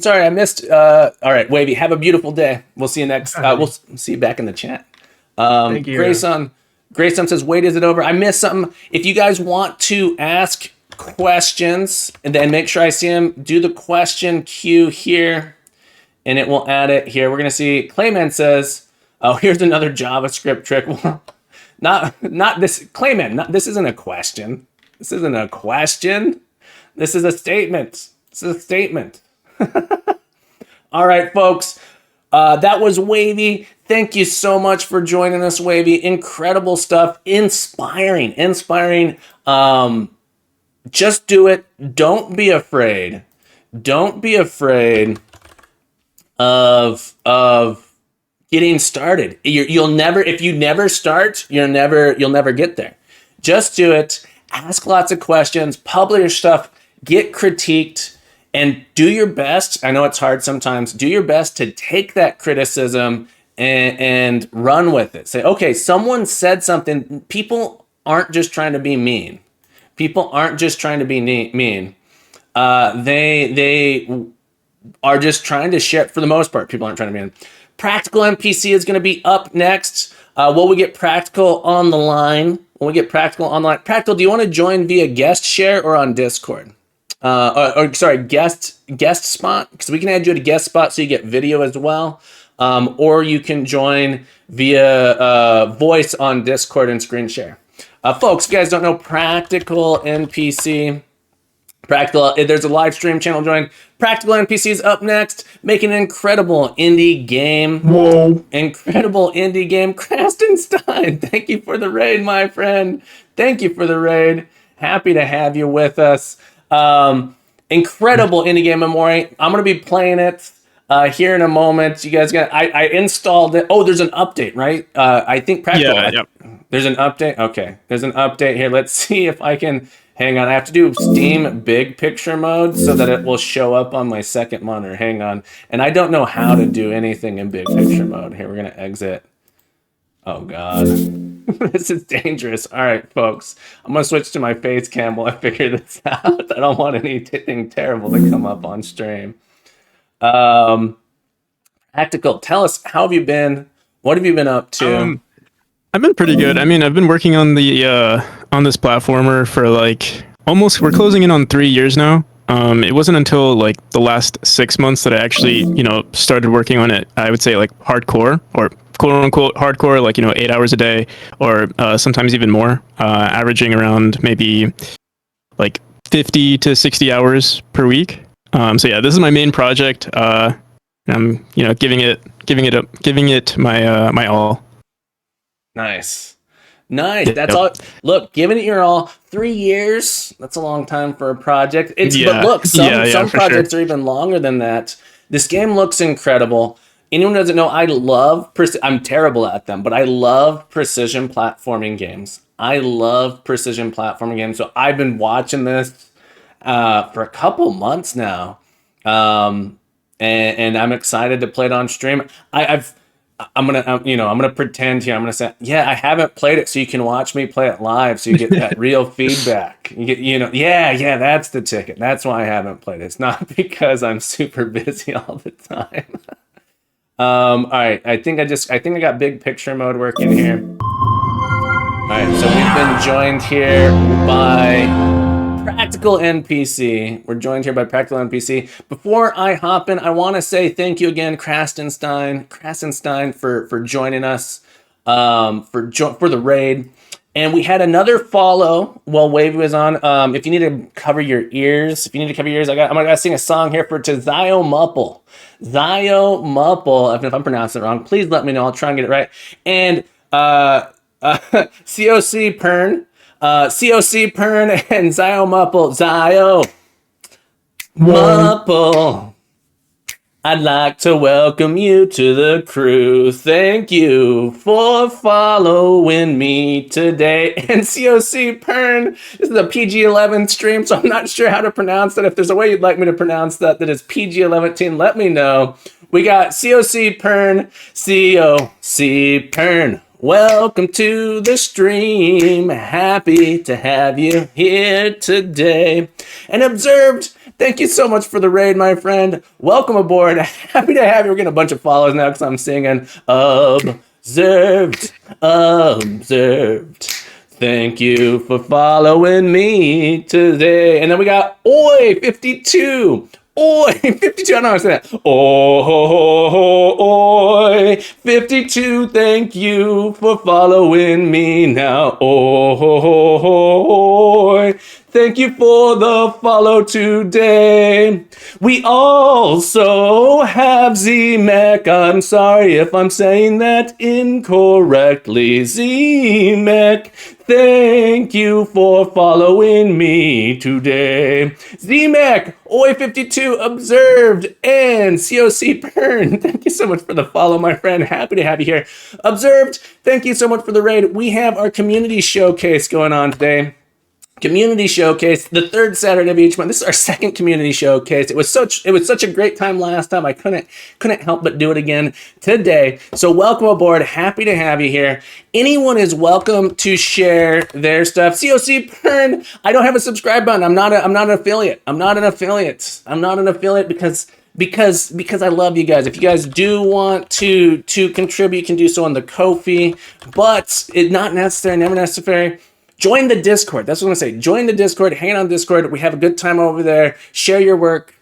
sorry I missed. All right, Wavy, have a beautiful day. We'll see you next. We'll see you back in the chat. Thank you. Grayson says, "Wait, is it over?" I missed something. If you guys want to ask questions, and then make sure I see them, do the question queue here, and it will add it here. We're gonna see. Clayman says, "Oh, here's another JavaScript trick." Well, not this. Clayman, this isn't a question. This isn't a question. This is a statement. This is a statement. All right, folks. That was Wavy. Thank you so much for joining us, Wavy. Incredible stuff. Inspiring. Just do it. Don't be afraid. Don't be afraid of getting started. You'll never, if you never start, you'll never get there. Just do it. Ask lots of questions. Publish stuff. Get critiqued. And do your best. I know it's hard sometimes. Do your best to take that criticism and run with it. Say, okay, someone said something. People aren't just trying to be mean. People aren't just trying to be mean. They are just trying to share. For the most part, people aren't trying to be mean. Practical NPC is going to be up next. Will we get Practical on the line? Practical, do you want to join via guest share or on Discord? Guest spot, because we can add you to guest spot so you get video as well. Or you can join via voice on Discord and screen share. Folks, if you guys don't know Practical NPC, there's a live stream channel join. Practical NPC is up next, making an incredible indie game. Whoa. Incredible indie game. Krastenstein, thank you for the raid, my friend. Thank you for the raid. Happy to have you with us. Incredible indie game, Memori. I'm going to be playing it here in a moment. You guys I installed it. Oh, there's an update, right? I think Practical. Yeah, yep. There's an update. Okay, there's an update here. Let's see if I can. Hang on, I have to do Steam Big Picture mode so that it will show up on my second monitor. Hang on. And I don't know how to do anything in Big Picture mode. Here, we're going to exit. Oh, God. This is dangerous. All right, folks. I'm going to switch to my face cam while I figure this out. I don't want anything terrible to come up on stream. Practical, tell us, how have you been? What have you been up to? I've been pretty good. I mean, I've been working on the on this platformer for we're closing in on 3 years now. It wasn't until the last 6 months that I actually, started working on it. I would say hardcore, or quote unquote hardcore, 8 hours a day, or sometimes even more, averaging around maybe 50 to 60 hours per week. So yeah, this is my main project. I'm giving it my all. Nice. That's all. Look, giving it your all. 3 years. That's a long time for a project. But look, some projects are even longer than that. This game looks incredible. Anyone who doesn't know, I'm terrible at them, but I love precision platforming games. So I've been watching this for a couple months now, and I'm excited to play it on stream. I'm gonna pretend here. I'm gonna say, yeah, I haven't played it, so you can watch me play it live, so you get that real feedback. You get, yeah, that's the ticket. That's why I haven't played it. It's not because I'm super busy all the time. All right, I think I got big picture mode working here. All right, so we've been joined here by Practical NPC. We're joined here by Practical NPC. Before I hop in, I want to say thank you again, Krastenstein, for joining us for the raid. And we had another follow while Wavy was on. If you need to cover your ears, I'm gonna sing a song here for Zio Mupple. Zio Mupple. If I'm pronouncing it wrong, please let me know. I'll try and get it right. And COC Pern. COC Pern and Zio Mupple. Zio Mupple. I'd like to welcome you to the crew. Thank you for following me today. And COC Pern, this is a PG-11 stream, so I'm not sure how to pronounce that. If there's a way you'd like me to pronounce that is PG-11, let me know. We got COC Pern, COC Pern. Welcome to the stream. Happy to have you here today. And Observed, thank you so much for the raid, my friend. Welcome aboard. Happy to have you. We're getting a bunch of follows now because I'm singing Observed, Observed. Thank you for following me today. And then we got Oi52. Oi, 52, I don't know how to say that. Oi, 52, thank you for following me now. Oi, thank you for the follow today. We also have Z-Mech. I'm sorry if I'm saying that incorrectly. Z-Mech, thank you for following me today. Z-Mech, Oi52, Observed, and COC Pern. Thank you so much for the follow, my friend. Happy to have you here. Observed, thank you so much for the raid. We have our community showcase going on today. Community showcase, the third Saturday of each month. This is our second community showcase. It was such a great time last time. I couldn't help but do it again today. So welcome aboard. Happy to have you here. Anyone is welcome to share their stuff. COC Pern, I don't have a subscribe button. I'm not an affiliate. I'm not an affiliate because I love you guys. If you guys do want to contribute, you can do so on the Ko-fi, but it's not necessary, never necessary. Join the Discord. That's what I'm going to say. Join the Discord. Hang on Discord. We have a good time over there. Share your work.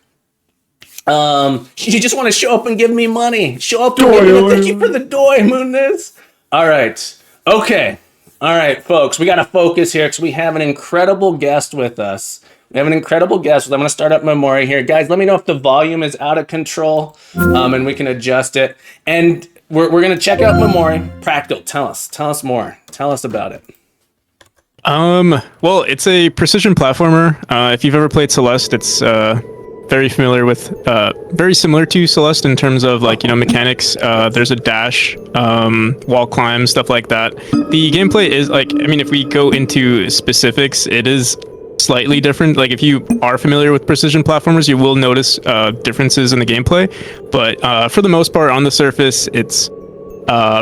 You just want to show up and give me money. Show up and give me thank you for the doy, Moonness. All right. Okay. All right, folks. We got to focus here because we have an incredible guest with us. I'm going to start up Memori here. Guys, let me know if the volume is out of control and we can adjust it. And we're going to check out Memori. Practical. Tell us more. Tell us about it. Well, it's a precision platformer. If you've ever played Celeste, it's very similar to Celeste in terms of mechanics. There's a dash, wall climb, stuff like that. The gameplay is if we go into specifics, it is slightly different. Like if you are familiar with precision platformers, you will notice differences in the gameplay. But for the most part, on the surface, it's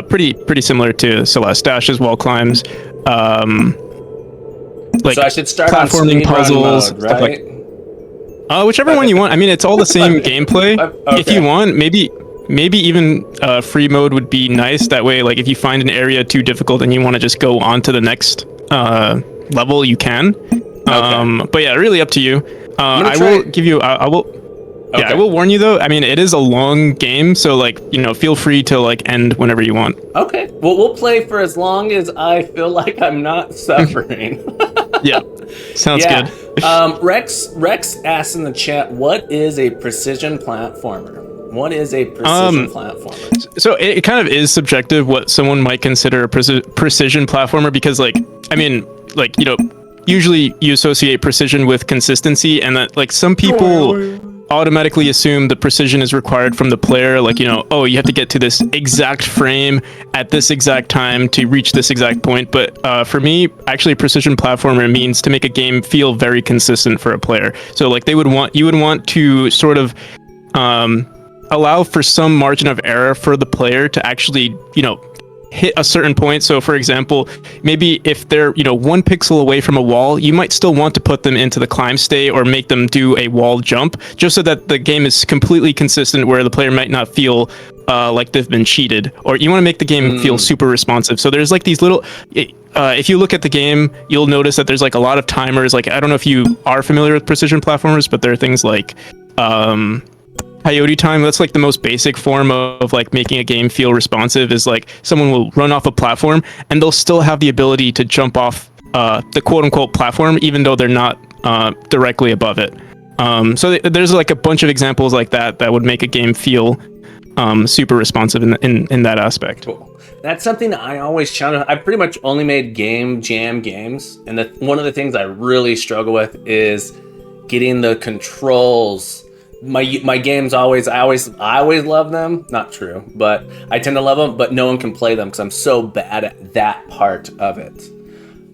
pretty similar to Celeste. Dashes, wall climbs. So I should start platforming on puzzles, mode, right? Whichever one you want. I mean, it's all the same gameplay. Okay. If you want, maybe even free mode would be nice. That way, if you find an area too difficult and you want to just go on to the next level, you can. Okay. But yeah, really up to you. I will give you. I will. Okay. Yeah, I will warn you though. I mean, it is a long game, so feel free to end whenever you want. Okay. Well, we'll play for as long as I feel like I'm not suffering. Yeah. Sounds good. Rex asked in the chat, what is a precision platformer? What is a precision platformer? So it kind of is subjective what someone might consider a precision platformer because usually you associate precision with consistency, and that some people automatically assume the precision is required from the player, you have to get to this exact frame at this exact time to reach this exact point. But for me, actually, precision platformer means to make a game feel very consistent for a player. So you would want to sort of allow for some margin of error for the player to actually hit a certain point. So for example, maybe if they're, 1 pixel away from a wall, you might still want to put them into the climb state or make them do a wall jump, just so that the game is completely consistent, where the player might not feel like they've been cheated. Or you want to make the game feel super responsive. So there's like these little, if you look at the game, you'll notice that there's like a lot of timers. Like, I don't know if you are familiar with precision platformers, but there are things like coyote time. That's like the most basic form of like making a game feel responsive, is like someone will run off a platform and they'll still have the ability to jump off the quote unquote platform, even though they're not directly above it. So there's like a bunch of examples like that would make a game feel super responsive in that aspect. Cool. That's something I always challenge. I pretty much only made game jam games, and one of the things I really struggle with is getting the controls. My games I always love them. Not true, but I tend to love them, but no one can play them because I'm so bad at that part of it.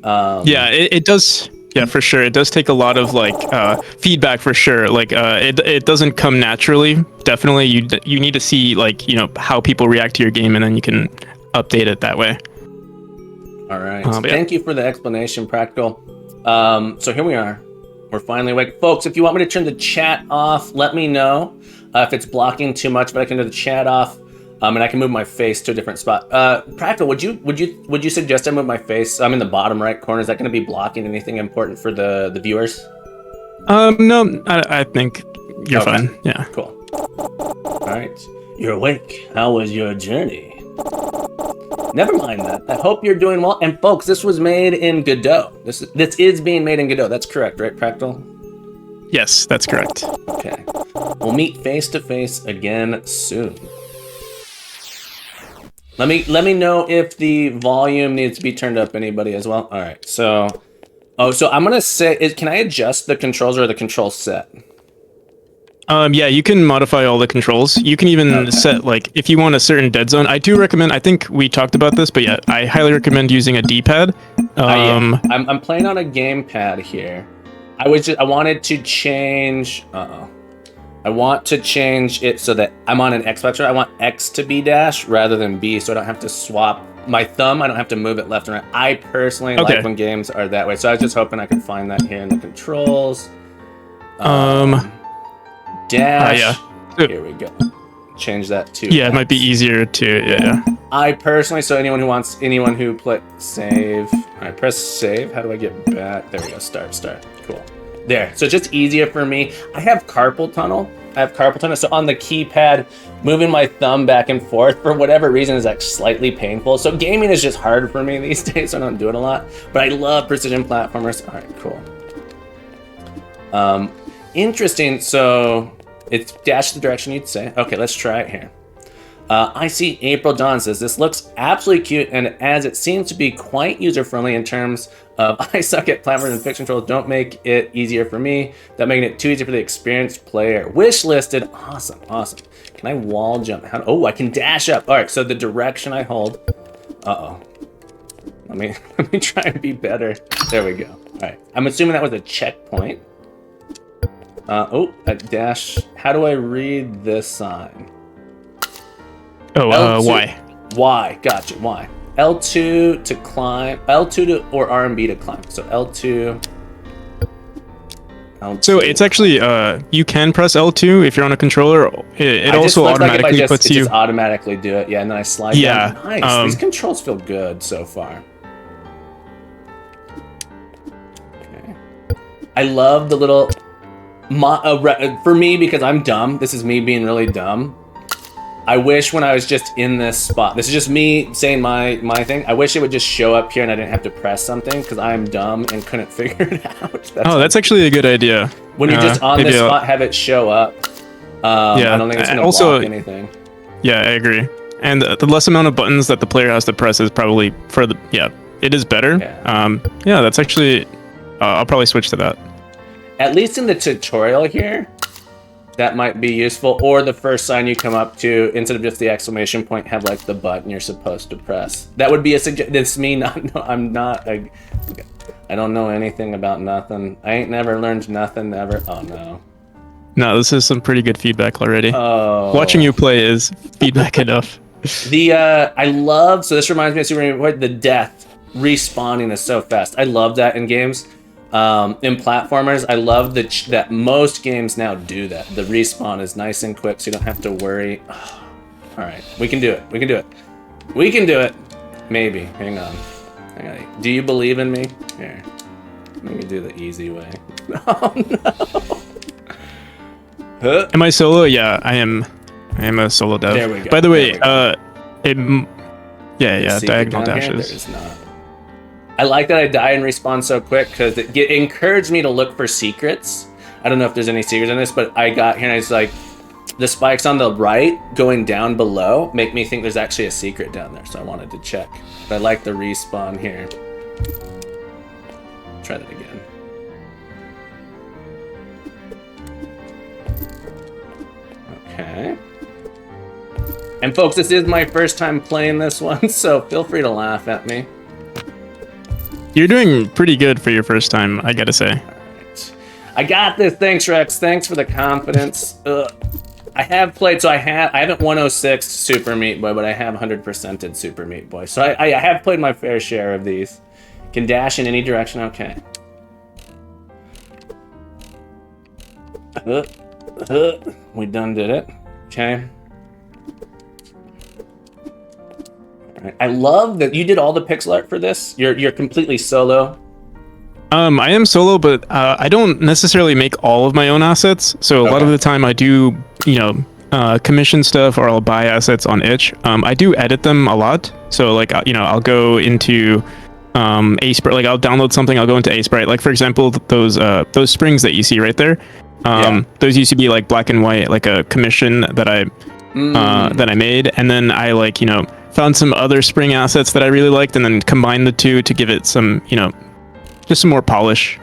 It does. Yeah, for sure. It does take a lot of like feedback, for sure. Like it doesn't come naturally. Definitely, you need to see like how people react to your game, and then you can update it that way. All right. Thank you for the explanation, Practical. So here we are. We're finally awake, folks. If you want me to turn the chat off, let me know if it's blocking too much. But I can turn the chat off, and I can move my face to a different spot. Practical, would you suggest I move my face? I'm in the bottom right corner. Is that going to be blocking anything important for the viewers? No, I think you're fine. Yeah. Cool. All right. You're awake. How was your journey? Never mind that. I hope you're doing well. And folks, this was made in Godot. This is being made in Godot. That's correct, right, Practical? Yes, that's correct. Okay. We'll meet face to face again soon. Let me know if the volume needs to be turned up, anybody as well. All right. So I'm gonna say, can I adjust the controls or the control set? Yeah, you can modify all the controls. You can even set, like, if you want a certain dead zone. I do recommend, I think we talked about this, but yeah, I highly recommend using a D-pad. I'm playing on a gamepad here. I wanted to change, I want to change it so that I'm on an Xbox. I want X to be dash rather than B, so I don't have to swap my thumb. I don't have to move it left and right. I personally like when games are that way. So I was just hoping I could find that here in the controls. Dash. Here we go. Change that to it might be easier to I personally, so anyone who play save. All right, press save. How do I get back? There we go. Start. Cool. There. So it's just easier for me. I have carpal tunnel. So on the keypad, moving my thumb back and forth for whatever reason is like slightly painful. So gaming is just hard for me these days. So I don't do it a lot. But I love precision platformers. All right, cool. Interesting. So it's dash the direction you'd say. Okay, let's try it here. I see April Dawn says, this looks absolutely cute, and as it seems to be quite user-friendly in terms of I suck at platformers and fixed controls, don't make it easier for me. That making it too easy for the experienced player. Wish listed. Awesome. Can I wall jump? I can dash up. All right, so the direction I hold. Let me try and be better. There we go. All right, I'm assuming that was a checkpoint. A dash. How do I read this sign? L2. Y. Y. Gotcha. Y. L2 to climb. L2 or RMB to climb. So L2. So it's actually you can press L2 if you're on a controller. It also automatically puts you. Just automatically do it. Yeah, and then I slide. Yeah. Down. Nice. These controls feel good so far. Okay. I love the little. For me, because I'm dumb. This is me being really dumb. I wish when I was just in this spot, this is just me saying my thing, I wish it would just show up here and I didn't have to press something because I'm dumb and couldn't figure it out. That's actually a good idea. When you're just on this spot, have it show up. I don't think it's going to block anything. Yeah, I agree. And the less amount of buttons that the player has to press is probably it is better. Yeah, that's actually, I'll probably switch to that. At least in the tutorial here, that might be useful. Or the first sign you come up to, instead of just the exclamation point, have like the button you're supposed to press. That would be a suggestion. It's me I don't know anything about nothing. I ain't never learned nothing, never. Oh no. No, this is some pretty good feedback already. Watching you play is feedback enough. I love, so this reminds me of Super Meat Boy, the death respawning is so fast. I love that in games. In platformers, I love that most games now do that. The respawn is nice and quick, so you don't have to worry. Oh, all right, we can do it. We can do it. We can do it. Maybe. Hang on. Do you believe in me? Here. Let me do the easy way. Oh no. Am I solo? Yeah, I am. I am a solo dev. There we go. By the way, Secret diagonal down here? dashes. There is not. I like that I die and respawn so quick because it encouraged me to look for secrets. I don't know if there's any secrets in this, but I got here and it's like the spikes on the right going down below make me think there's actually a secret down there, so I wanted to check. But I like the respawn here. Try that again. Okay. And folks, this is my first time playing this one, so feel free to laugh at me. You're doing pretty good for your first time, I gotta say. Alright. I got this. Thanks, Rex. Thanks for the confidence. I have played, so I haven't 106 Super Meat Boy, but I have 100%ed Super Meat Boy. So I have played my fair share of these. Can dash in any direction, okay. We done did it. Okay. Alright. I love that you did all the pixel art for this. You're completely solo. I am solo, but I don't necessarily make all of my own assets. So a lot of the time I do, commission stuff or I'll buy assets on itch. I do edit them a lot. So like, I'll go into Sprite, like I'll download something, I'll go into Sprite. Like for example, those springs that you see right there. Those used to be like black and white, like a commission that I made. And then I found some other spring assets that I really liked and then combined the two to give it some, just some more polish.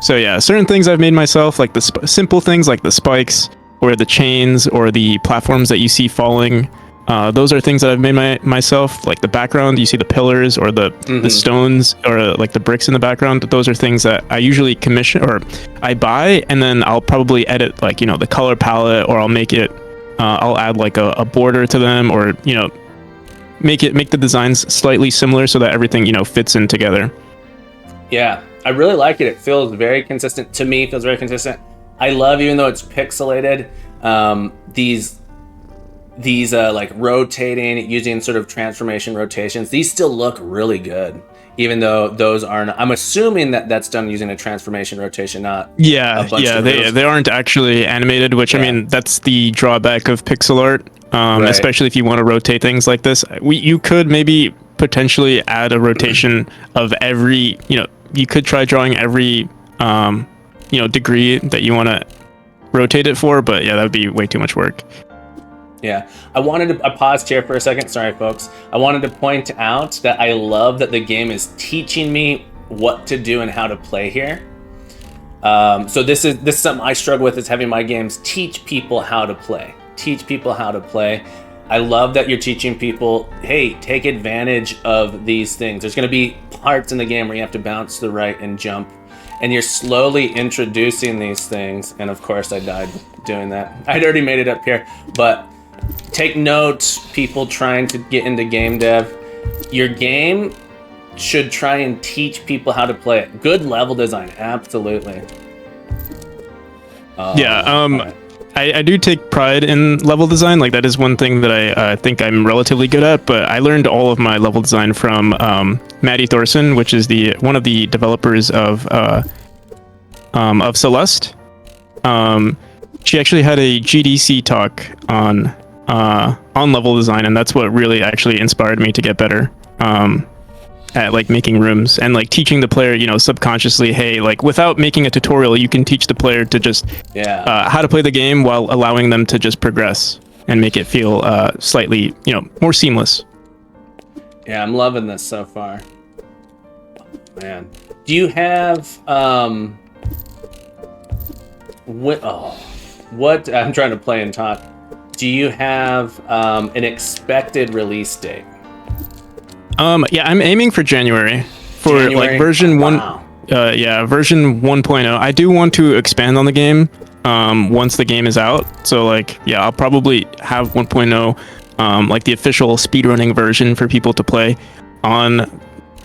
So yeah, certain things I've made myself, like the simple things like the spikes or the chains or the platforms that you see falling. Those are things that I've made myself. Like the background, you see the pillars or the stones or like the bricks in the background. Those are things that I usually commission or I buy, and then I'll probably edit like the color palette, or I'll make it. I'll add like a border to them, or make the designs slightly similar so that everything fits in together. Yeah, I really like it. It feels very consistent to me. Feels very consistent. I love, even though it's pixelated, these like rotating, using sort of transformation rotations. These still look really good, even though those aren't. I'm assuming that that's done using a transformation rotation, not they aren't actually animated, which I mean that's the drawback of pixel art. Right. Especially if you want to rotate things like this, you could maybe potentially add a rotation of every, you could try drawing every, degree that you want to rotate it for, but yeah, that would be way too much work. Yeah, I paused here for a second. Sorry, folks. I wanted to point out that I love that the game is teaching me what to do and how to play here. So this is something I struggle with, is having my games teach people how to play. I love that you're teaching people, hey, take advantage of these things. There's going to be parts in the game where you have to bounce to the right and jump, and you're slowly introducing these things. And of course I died doing that. I'd already made it up here, but take note, people trying to get into game dev. Your game should try and teach people how to play it. Good level design, absolutely. I do take pride in level design. Like that is one thing that I think I'm relatively good at. But I learned all of my level design from Maddie Thorson, which is one of the developers of Celeste. She actually had a GDC talk on level design, and that's what really actually inspired me to get better at like making rooms and like teaching the player, subconsciously, hey, like without making a tutorial, you can teach the player to just how to play the game while allowing them to just progress and make it feel slightly, more seamless. Yeah, I'm loving this so far. Man, do you have what I'm trying to play and talk. Do you have an expected release date? Yeah, I'm aiming for January for like version 1. Version 1.0. I do want to expand on the game. once the game is out. So like, yeah, I'll probably have 1.0, like the official speedrunning version for people to play on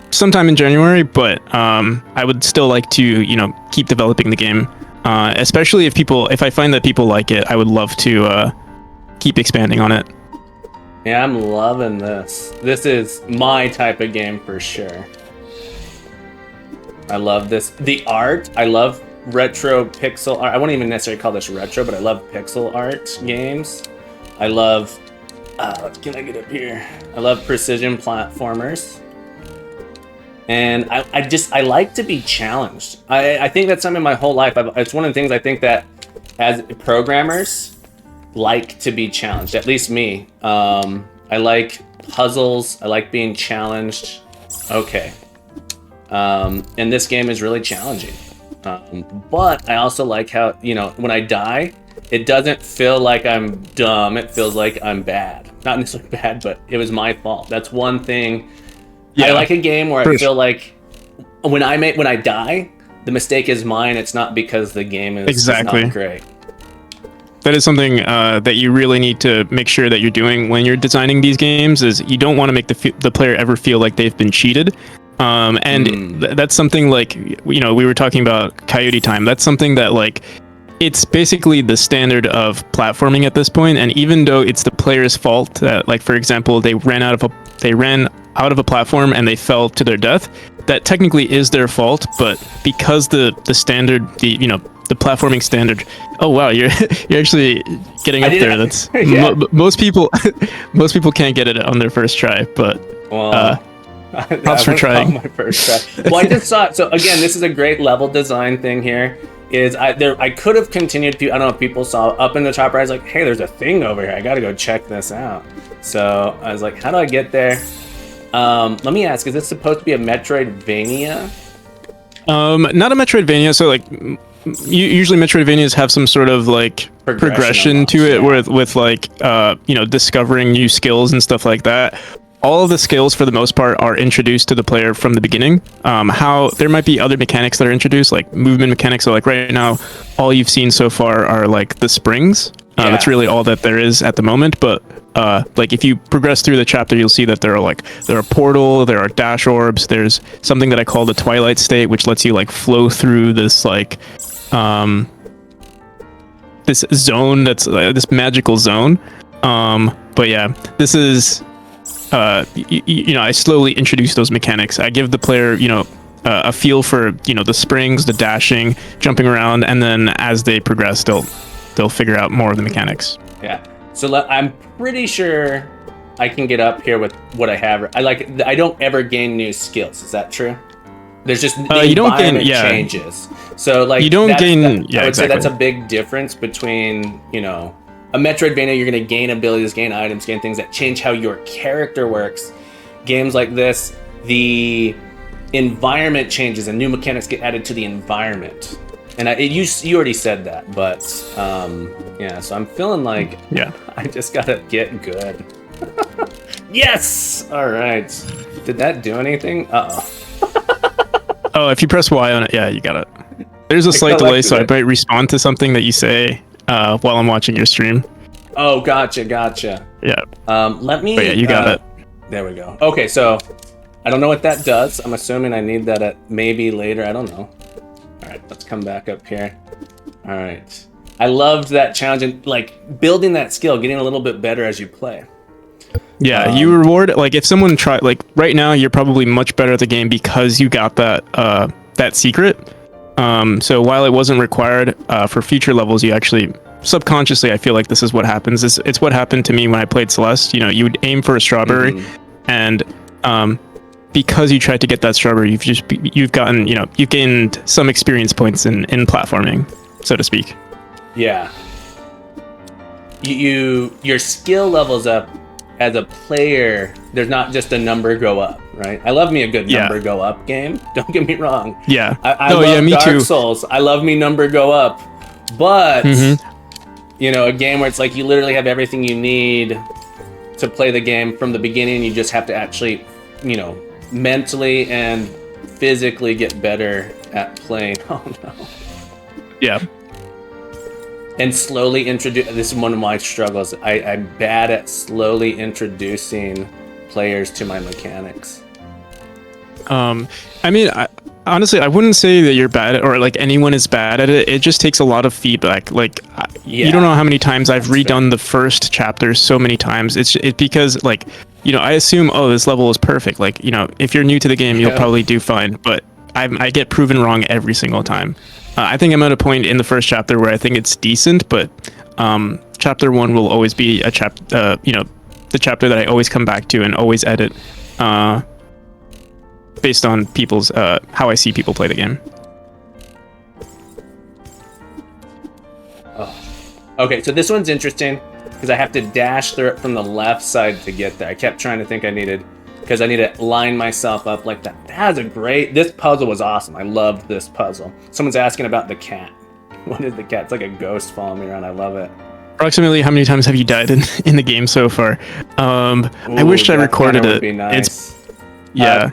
sometime in January. But I would still like to, you know, keep developing the game, especially if I find that people like it. I would love to keep expanding on it. Yeah, I'm loving this. This is my type of game for sure. I love this. The art, I love retro pixel art. I wouldn't even necessarily call this retro, but I love pixel art games. I love, can I get up here? I love precision platformers. And I like to be challenged. I think that's something my whole life. It's one of the things I think that as programmers like to be challenged, at least me. I like puzzles. I like being challenged. Okay. And this game is really challenging. But I also like how, you know, when I die, it doesn't feel like I'm dumb. It feels like I'm bad. Not necessarily bad, but it was my fault. That's one thing. Yeah. I like a game where I feel like when I die, the mistake is mine. It's not because the game is not great. That is something that you really need to make sure that you're doing when you're designing these games. Is you don't want to make the player ever feel like they've been cheated. That's something like, you know, we were talking about Coyote Time. That's something that, like, it's basically the standard of platforming at this point. And even though it's the player's fault that, like, for example, they ran out of a platform and they fell to their death, that technically is their fault. But because the standard, the platforming standard. Oh wow, you're actually getting up there. That's yeah. Most people can't get it on their first try, but props for trying. My first try. Well, I just saw it. So again, this is a great level design thing here. I could have continued to, I don't know if people saw up in the top right, I was like, hey, there's a thing over here. I got to go check this out. So I was like, how do I get there? Let me ask, is this supposed to be a Metroidvania? Not a Metroidvania. So like, usually Metroidvanias have some sort of like progression to it, with like discovering new skills and stuff like that. All of the skills for the most part are introduced to the player from the beginning. How there might be other mechanics that are introduced, like movement mechanics. So like right now, all you've seen so far are like the springs. That's really all that there is at the moment. But like if you progress through the chapter, you'll see that there are a portal, there are dash orbs, there's something that I call the Twilight State, which lets you like flow through this like this zone that's this magical zone. But yeah, this is I slowly introduce those mechanics. I give the player a feel for the springs, the dashing, jumping around, and then as they progress, they'll figure out more of the mechanics. Yeah. So I'm pretty sure I can get up here with what I have. I don't ever gain new skills. Is that true? There's just the environment changes. So like you don't gain. I would say that's a big difference between a Metroidvania. You're going to gain abilities, gain items, gain things that change how your character works. Games like this, the environment changes and new mechanics get added to the environment. And you already said that, but so I'm feeling like I just gotta get good. Yes! All right. Did that do anything? Oh, if you press Y on it, you got it. There's a slight delay, so I might respond to something that you say while I'm watching your stream. Oh, gotcha. Yeah. Let me. But yeah, you got it. There we go. Okay, so I don't know what that does. I'm assuming I need that at maybe later. I don't know. All right, let's come back up here. All right. I loved that challenge and like building that skill, getting a little bit better as you play. Yeah, you reward, like if someone like right now you're probably much better at the game because you got that secret. So while it wasn't required for future levels, you actually subconsciously, I feel like this is what happens. It's what happened to me when I played Celeste. You would aim for a strawberry, and because you tried to get that strawberry, you've gained some experience points in platforming, so to speak. Yeah. Your skill levels up as a player. There's not just a number go up, right? I love me a good number go up game. Don't get me wrong. Yeah. I love me Dark too. Souls. I love me number go up. But a game where it's like you literally have everything you need to play the game from the beginning. You just have to actually, mentally and physically get better at playing. Oh no. Yeah. And slowly introduce. This is one of my struggles. I'm bad at slowly introducing players to my mechanics. I mean, honestly, I wouldn't say that you're bad at, or like anyone is bad at it. It just takes a lot of feedback. Like, you don't know how many times I've redone the first chapter so many times. It's because like, you know, I assume, oh, this level is perfect. Like, you know, if you're new to the game, you'll probably do fine. But I get proven wrong every single time. I think I'm at a point in the first chapter where I think it's decent, but chapter 1 will always be a you know, the chapter that I always come back to and always edit. Based on people's how I see people play the game. Oh. Okay, so this one's interesting because I have to dash through it from the left side to get there. I kept trying to think I need to line myself up like that. This puzzle was awesome. I loved this puzzle. Someone's asking about the cat. What is the cat? It's like a ghost following me around. I love it. Approximately how many times have you died in the game so far? I wish I recorded it. Be nice. Yeah.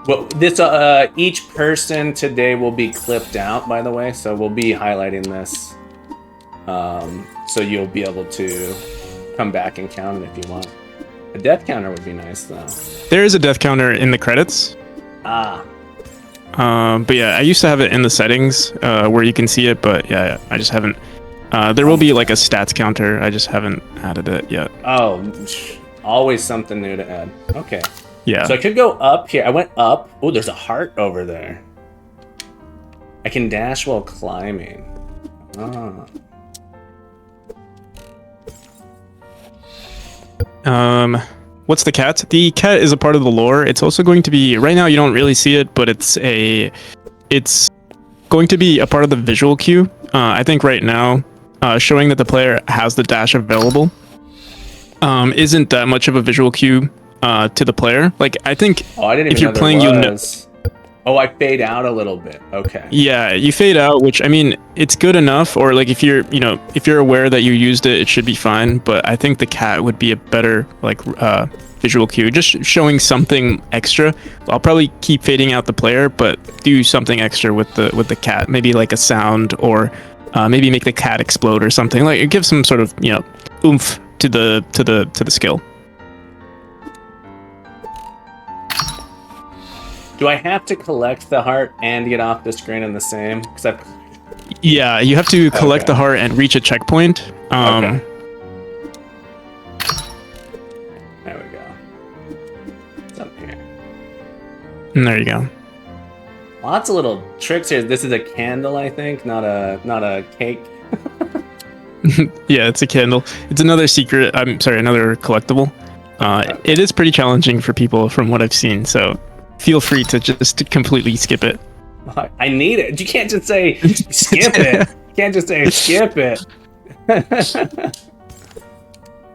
Well, this each person today will be clipped out, by the way, so we'll be highlighting this. So you'll be able to come back and count it if you want. A death counter would be nice, though. There is a death counter in the credits. Ah. But yeah, I used to have it in the settings where you can see it, but yeah, I just haven't. There will be like a stats counter. I just haven't added it yet. Oh. Always something new to add. Okay. Yeah. So I could go up here. I went up. Oh, there's a heart over there. I can dash while climbing. Ah. What's the cat? The cat is a part of the lore. It's also going to be, right now you don't really see it, but it's going to be a part of the visual cue. I think right now, showing that the player has the dash available isn't that much of a visual cue to the player. Like, I think if you're playing, you'll know. Oh, I fade out a little bit. Okay. Yeah, you fade out, which I mean, it's good enough. Or like if you're aware that you used it, it should be fine. But I think the cat would be a better like visual cue, just showing something extra. I'll probably keep fading out the player, but do something extra with the cat. Maybe like a sound, or maybe make the cat explode or something. Like it gives some sort of oomph to the skill. Do I have to collect the heart and get off the screen in the same? Yeah, you have to collect the heart and reach a checkpoint. Okay. There we go. It's up here. And there you go. Lots of little tricks here. This is a candle, I think, not a cake. Yeah, it's a candle. It's another secret. I'm sorry, another collectible. It is pretty challenging for people from what I've seen, so feel free to just completely skip it. I need it. You can't just say skip it. You can't just say skip it.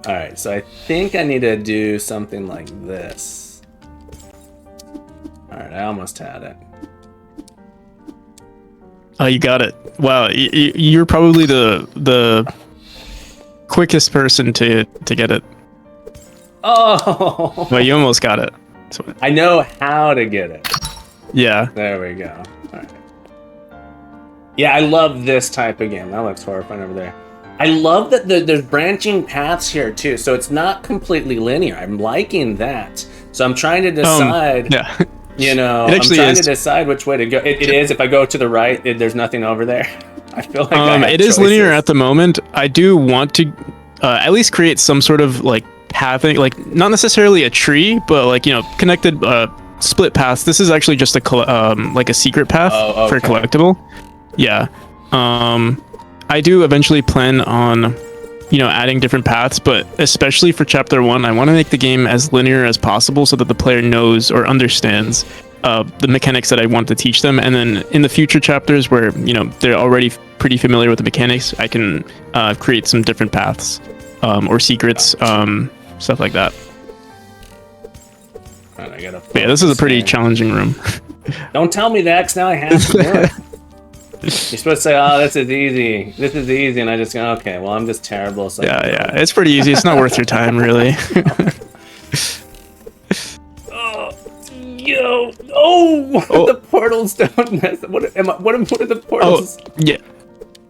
All right, so I think I need to do something like this. All right, I almost had it. Oh, you got it. Wow, you're probably the quickest person to get it. Oh! Well, you almost got it. I know how to get it. Yeah. There we go. All right. Yeah, I love this type of game. That looks horrifying over there. I love that there's branching paths here too, so it's not completely linear. I'm liking that. So I'm trying to decide. Yeah. I'm trying to decide which way to go. It is. If I go to the right, there's nothing over there. I feel like I have it is choices. linear at the moment. I do want to at least create some sort of like pathing, like not necessarily a tree, but like connected split paths. This is actually just like a secret path for a collectible. Yeah. I do eventually plan on adding different paths, but especially for chapter 1, I want to make the game as linear as possible so that the player knows or understands the mechanics that I want to teach them. And then in the future chapters where they're already pretty familiar with the mechanics, I can create some different paths or secrets, stuff like that. Right, yeah, this is a pretty challenging room. Don't tell me that, 'cause now I have to do it. You're supposed to say, "Oh, this is easy. This is easy," and I just go, "Okay, well, I'm just terrible." So yeah, it's pretty easy. It's not worth your time, really. The portals don't mess. What are the portals? Oh, yeah.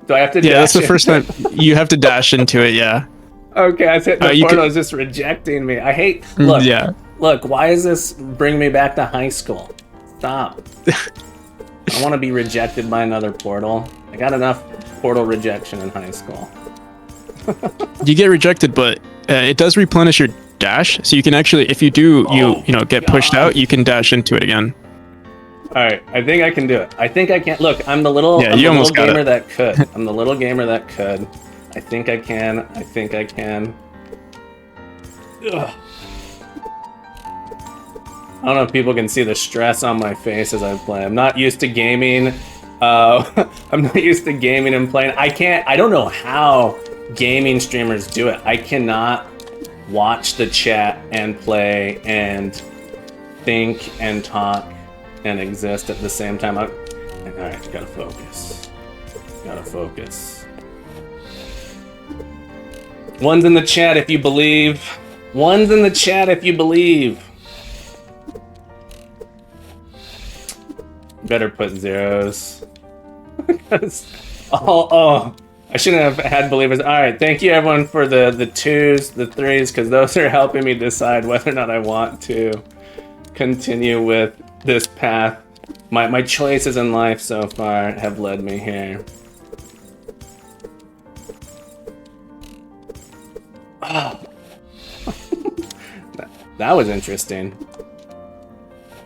Do I have to? Yeah, that's the dash first in? time you have to dash into it. Yeah. Okay, I said the You portal can- is just rejecting me. I hate. Look, Yeah. look. Why is this bring me back to high school? Stop. I want to be rejected by another portal. I got enough portal rejection in high school. You get rejected, but it does replenish your dash, so you can actually, if you do, get pushed God. out, you can dash into it again. All right, I think I can do it. I think I can. Look, I'm the little, Yeah, I'm you the little almost got gamer it. that could. I'm the little gamer that could. I think I can. I think I can. Ugh. I don't know if people can see the stress on my face as I play. I'm not used to gaming. I'm not used to gaming and playing. I don't know how gaming streamers do it. I cannot watch the chat and play and think and talk and exist at the same time. All right, gotta focus. Gotta focus. One's in the chat if you believe. One's in the chat if you believe. Better put zeros. I shouldn't have had believers. All right, thank you everyone for the twos, the threes, because those are helping me decide whether or not I want to continue with this path. My choices in life so far have led me here. Oh. That was interesting.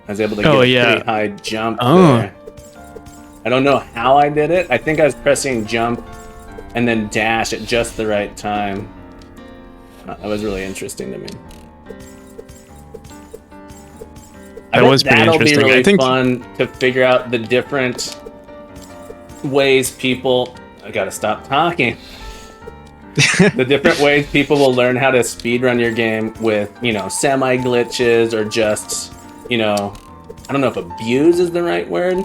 I was able to get a pretty high jump there. I don't know how I did it. I think I was pressing jump and then dash at just the right time. That was really interesting to me. That was pretty that'll interesting. Be really I think fun to figure out the different ways people. I gotta stop talking. The different ways people will learn how to speedrun your game with, semi glitches or just, I don't know if abuse is the right word,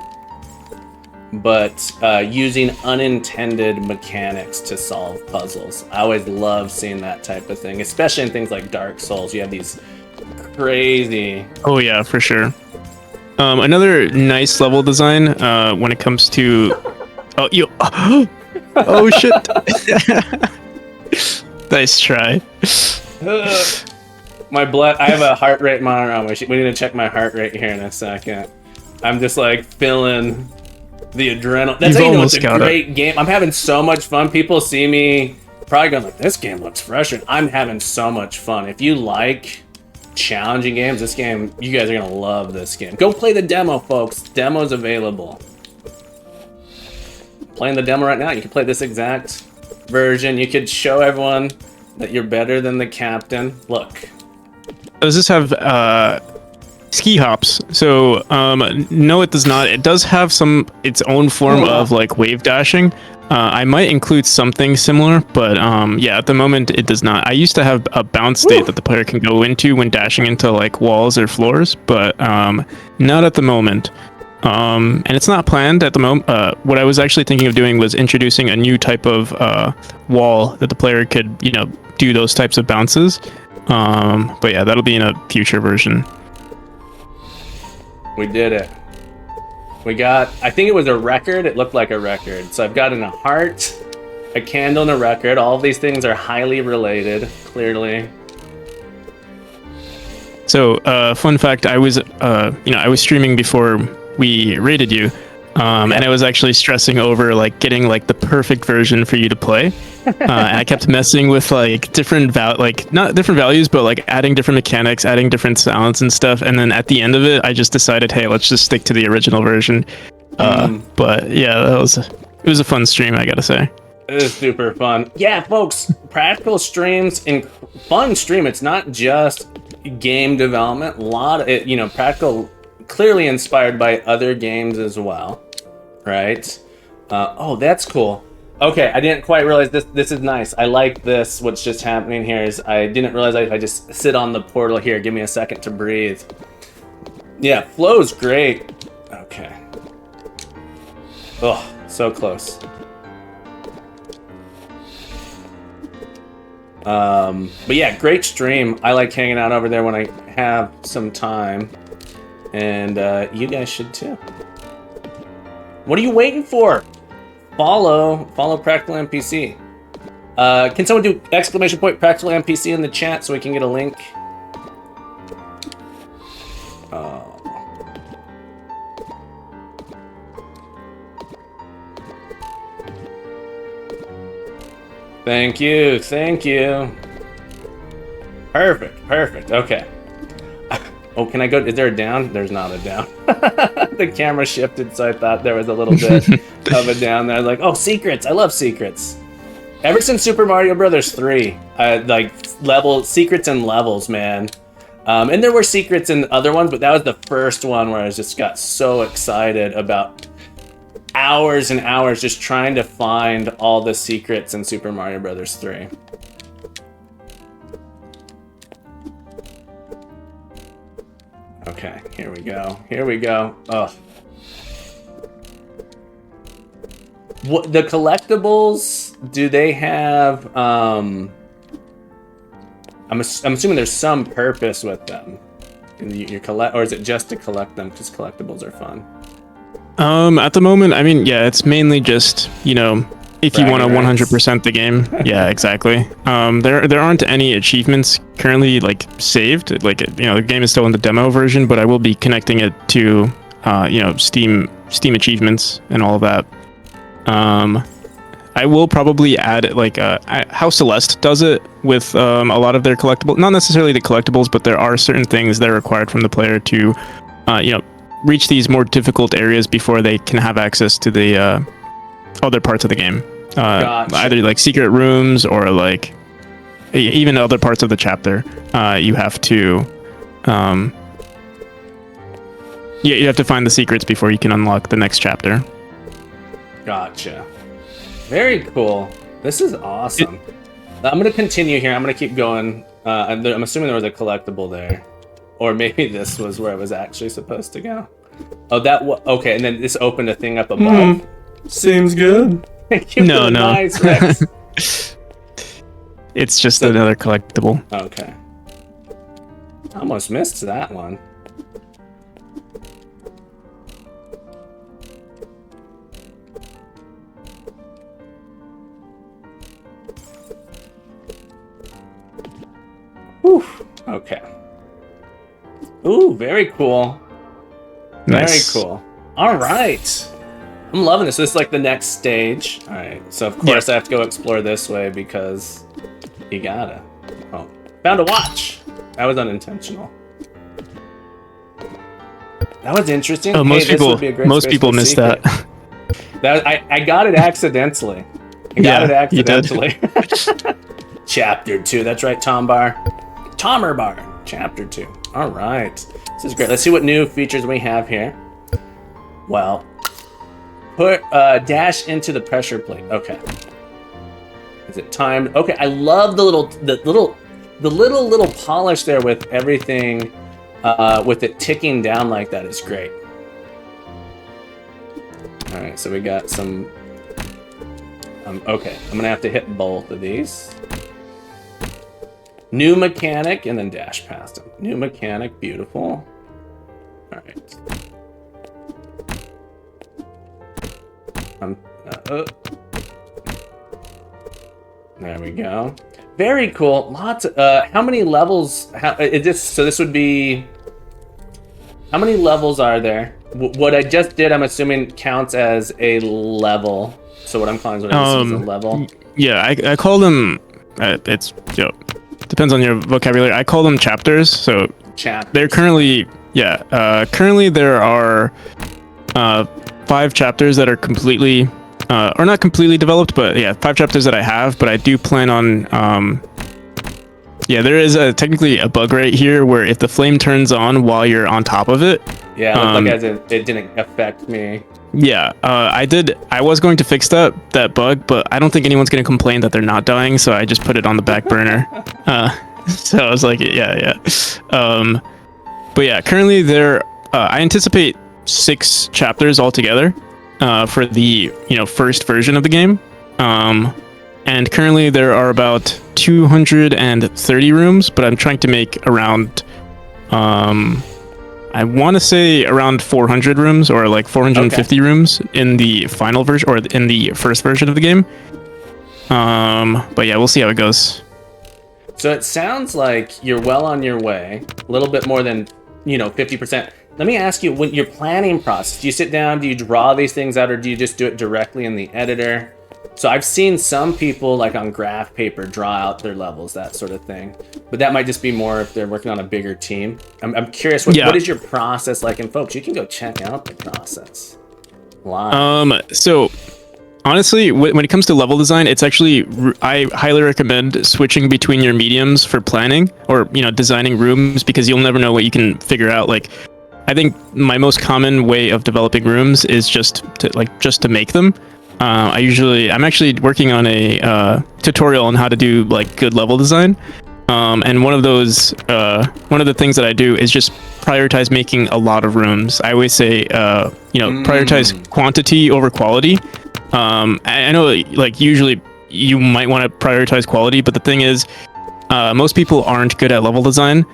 but using unintended mechanics to solve puzzles. I always love seeing that type of thing, especially in things like Dark Souls. You have these crazy. Oh yeah, for sure. Another nice level design when it comes to. Oh you. Oh shit. Nice try. My blood. I have a heart rate monitor on. We need to check my heart rate here in a second. I'm just like feeling the adrenaline. That's how you know it's a great game. I'm having so much fun. People see me probably going like, "This game looks fresh," and I'm having so much fun. If you like challenging games, this game, you guys are gonna love this game. Go play the demo, folks. Demo's available. Playing the demo right now. You can play this exact version. You could show everyone that you're better than the captain. Look. Does this have ski hops? So no, it does not. It does have its own form of like wave dashing. I might include something similar, but yeah, at the moment it does not. I used to have a bounce state that the player can go into when dashing into like walls or floors, but not at the moment. And it's not planned at the moment. What I was actually thinking of doing was introducing a new type of wall that the player could, do those types of bounces. But yeah, that'll be in a future version. We did it. We got, I think it was a record. It looked like a record. So I've gotten a heart, a candle, and a record. All of these things are highly related, clearly. So, fun fact, I was streaming before we raided you, and I was actually stressing over like getting like the perfect version for you to play. And I kept messing with like not different values, but like adding different mechanics, adding different sounds and stuff. And then at the end of it, I just decided, hey, let's just stick to the original version. But yeah, it was a fun stream, I gotta say. It is super fun. Yeah, folks, practical streams and fun stream. It's not just game development. A lot of it, practical. Clearly inspired by other games as well, right? Oh, that's cool. Okay, I didn't quite realize this. This is nice. I like this. What's just happening here is I didn't realize if I just sit on the portal here. Give me a second to breathe. Yeah, flow's great. Okay. Oh, so close. But yeah, great stream. I like hanging out over there when I have some time. And you guys should too. What are you waiting for? follow Practical NPC. Can someone do exclamation point Practical NPC in the chat so we can get a link? Thank you. Perfect. Okay. Oh, can I go? Is there a down? There's not a down. The camera shifted, so I thought there was a little bit of a down there. Like, oh, secrets. I love secrets. Ever since Super Mario Brothers 3, like secrets and levels, man. And there were secrets in other ones, but that was the first one where I just got so excited about hours and hours just trying to find all the secrets in Super Mario Brothers 3. Okay, here we go. Ugh. What the collectibles? Do they have? I'm assuming there's some purpose with them. You collect, or is it just to collect them? Because collectibles are fun. At the moment, I mean, yeah, it's mainly just, if you want to 100% the game. Yeah, exactly. There aren't any achievements currently saved. The game is still in the demo version, but I will be connecting it to Steam achievements and all of that. I will probably add how Celeste does it with a lot of their collectibles. Not necessarily the collectibles, but there are certain things that are required from the player to reach these more difficult areas before they can have access to the other parts of the game. Gotcha. Either secret rooms or even other parts of the chapter. You have to you have to find the secrets before you can unlock the next chapter. Gotcha. Very cool. This is awesome. I'm gonna continue here. I'm gonna keep going. I'm assuming there was a collectible there, or maybe this was where I was actually supposed to go. Oh, okay. And then this opened a thing up above. Seems good. Thank you. No. Nice, Rex. It's just another collectible. Okay. Almost missed that one. Whew. Okay. Ooh, very cool. Nice. Very cool. All right. I'm loving this. This is the next stage. All right. So of course I have to go explore this way because you gotta. Oh, found a watch. That was unintentional. That was interesting. Most people miss that. I got it accidentally. You did. Chapter 2. That's right, Tomer Bar. Chapter 2. All right. This is great. Let's see what new features we have here. Well, put dash into the pressure plate. Okay. Is it timed? Okay. I love the little polish there with everything, with it ticking down like that. It's great. All right. So we got some. Okay. I'm gonna have to hit both of these. New mechanic, and then dash past him. New mechanic, beautiful. All right. There we go. Very cool. Lots of, how many levels, this would be, how many levels are there? What I just did, I'm assuming, counts as a level. So what I'm calling is a level. Yeah, I call them, it's, depends on your vocabulary. I call them chapters. So they're currently, currently there are 5 chapters that are completely, or not completely developed, but 5 chapters that I have. But I do plan on, there is technically a bug right here where if the flame turns on while you're on top of it. Yeah, it looked like it didn't affect me. Yeah, I was going to fix that bug, but I don't think anyone's going to complain that they're not dying, so I just put it on the back burner. So I was like, but yeah, currently I anticipate 6 chapters altogether for the first version of the game. And currently there are about 230 rooms, but I'm trying to make around I want to say around 400 rooms or like 450 rooms in the final version or in the first version of the game. But yeah, we'll see how it goes. So it sounds like you're well on your way, a little bit more than, 50%. Let me ask you, when your planning process, do you sit down, do you draw these things out, or do you just do it directly in the editor? So I've seen some people, like on graph paper, draw out their levels, that sort of thing. But that might just be more if they're working on a bigger team. I'm curious, what is your process like? And folks, you can go check out the process live. So honestly, when it comes to level design, it's actually, I highly recommend switching between your mediums for planning or, designing rooms, because you'll never know what you can figure out. Like, I think my most common way of developing rooms is just to make them. I'm actually working on a tutorial on how to do like good level design. And one of the things that I do is just prioritize making a lot of rooms. I always say, prioritize quantity over quality. I know, like, usually you might want to prioritize quality, but the thing is, most people aren't good at level design.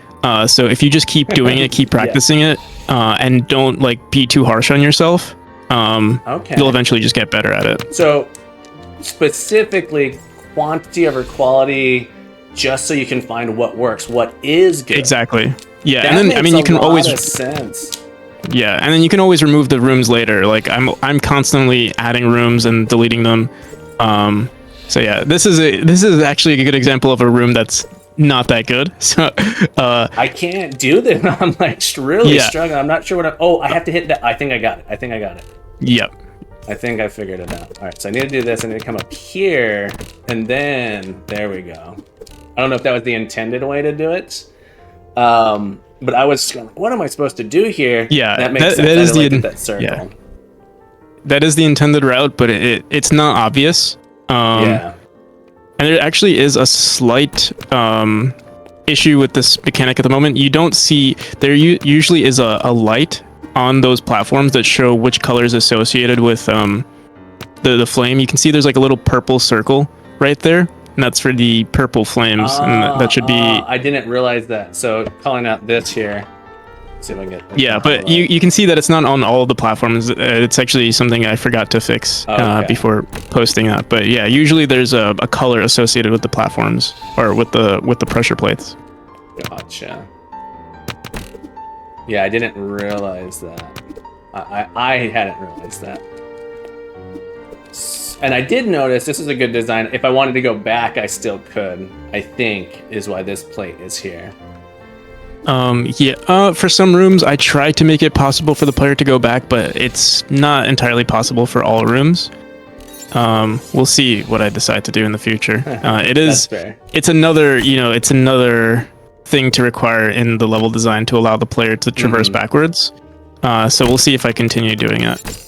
So if you just keep doing it, keep practicing it, and don't like be too harsh on yourself, you'll eventually just get better at it. So specifically quantity over quality, just so you can find what works, what is good. Exactly. Yeah, that and then you can always sense. Yeah, and then you can always remove the rooms later. Like I'm constantly adding rooms and deleting them. So yeah, this is actually a good example of a room that's not that good. So I can't do this. I'm like really struggling. I'm not sure what I have to hit that. I think I got it. Yep. I think I figured it out. All right, so I need to do this. I need to come up here, and then there we go. I don't know if that was the intended way to do it, but I was going, what am I supposed to do here? Yeah, that makes sense. That is that circle. Yeah. That is the intended route, but it's not obvious. And there actually is a slight issue with this mechanic at the moment. You don't see there usually is a light on those platforms that show which color is associated with the flame. You can see there's like a little purple circle right there, and that's for the purple flames, and that should be. I didn't realize that. So calling out this here. Let's see if I can get. Yeah, but you can see that it's not on all the platforms. It's actually something I forgot to fix before posting that. But yeah, usually there's a color associated with the platforms or with the pressure plates. Gotcha. Yeah, I didn't realize that. I hadn't realized that. And I did notice this is a good design. If I wanted to go back, I still could. I think is why this plate is here. For some rooms, I tried to make it possible for the player to go back, but it's not entirely possible for all rooms. We'll see what I decide to do in the future. It's another thing to require in the level design to allow the player to traverse backwards. So we'll see if I continue doing it.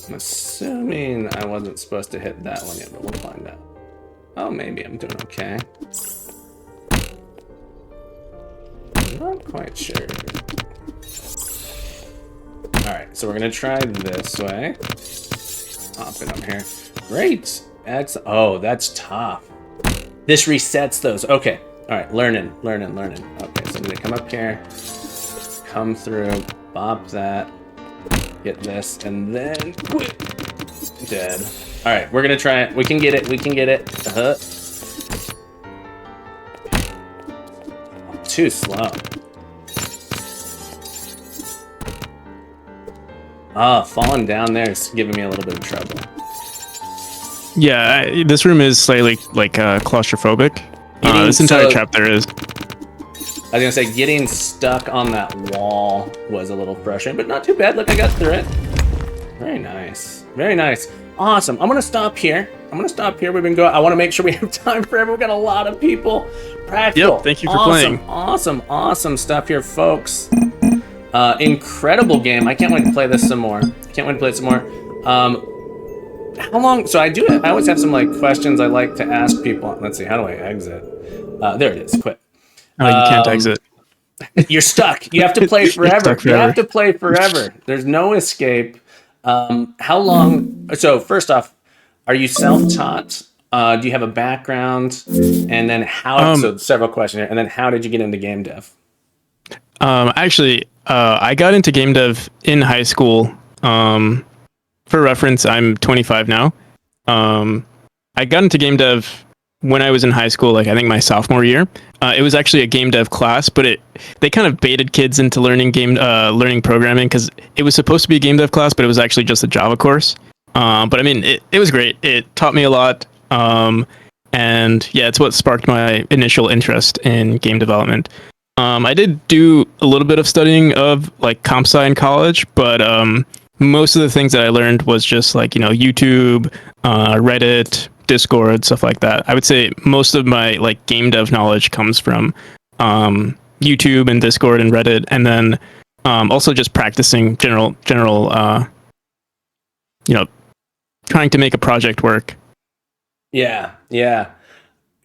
I'm assuming I wasn't supposed to hit that one yet, but we'll find out. Oh, maybe I'm doing okay. I'm not quite sure. Alright, so we're gonna try this way. Pop it up here. Great! Oh, that's tough. This resets those. Okay. Alright, learning. Okay, so I'm gonna come up here, come through, bop that, get this, and then quit. Dead. Alright, we're gonna try it. We can get it. Too slow. Falling down there is giving me a little bit of trouble. Yeah, this room is slightly like claustrophobic. This entire chapter is. I was gonna say, getting stuck on that wall was a little frustrating, but not too bad. Look, I got through it. Very nice. Awesome. I'm gonna stop here. We've been going. I want to make sure we have time for everyone. We've got a lot of people. Practical. Yep. Thank you for playing. Awesome stuff here, folks. Incredible game. I can't wait to play this some more. How long? So I always have some like questions I like to ask people. Let's see. How do I exit? There it is. Quit. Oh, you can't exit. You're stuck. You have to play forever. You have to play forever. There's no escape. How long? So first off, are you self-taught? Do you have a background? And then how? So several questions here. And then how did you get into game dev? Actually, I got into game dev in high school. For reference, I'm 25 now. I got into game dev when I was in high school, like I think my sophomore year. It was actually a game dev class, but they kind of baited kids into learning programming because it was supposed to be a game dev class, but it was actually just a Java course. But I mean, it was great. It taught me a lot. And yeah, it's what sparked my initial interest in game development. I did do a little bit of studying of like comp sci in college, but most of the things that I learned was just like, YouTube, Reddit, Discord, stuff like that. I would say most of my like game dev knowledge comes from YouTube and Discord and Reddit, and then also just practicing general trying to make a project work. Yeah.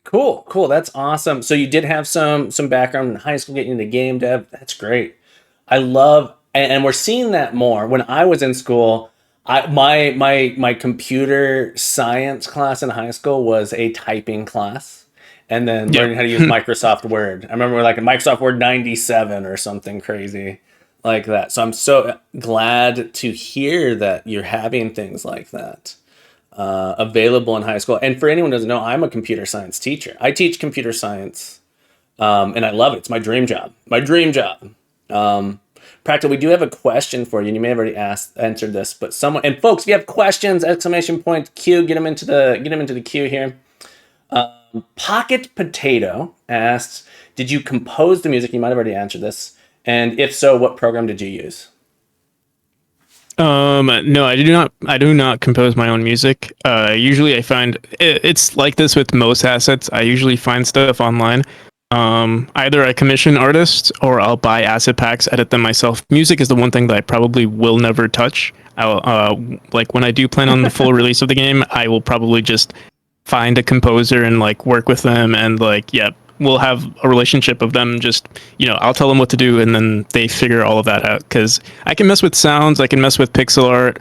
Cool. That's awesome. So you did have some background in high school getting into game dev. That's great. I love, and we're seeing that more. When I was in school, my computer science class in high school was a typing class, and then learning how to use Microsoft Word. I remember like a Microsoft Word 97 or something crazy like that. So I'm so glad to hear that you're having things like that available in high school. And for anyone who doesn't know, I'm a computer science teacher. I teach computer science, and I love it. It's my dream job. Practical, we do have a question for you, and you may have already answered this, but someone, and folks, if you have questions, exclamation point, Q, get them into the queue here. Pocket Potato asks, did you compose the music? You might have already answered this. And if so, what program did you use? No, I do not compose my own music. Usually I find it's like this with most assets. I usually find stuff online. Either I commission artists or I'll buy asset packs, edit them myself. Music is the one thing that I probably will never touch. I'll like when I do plan on the full release of the game, I will probably just find a composer and like work with them, and like we'll have a relationship of them just, I'll tell them what to do and then they figure all of that out, because I can mess with sounds, I can mess with pixel art,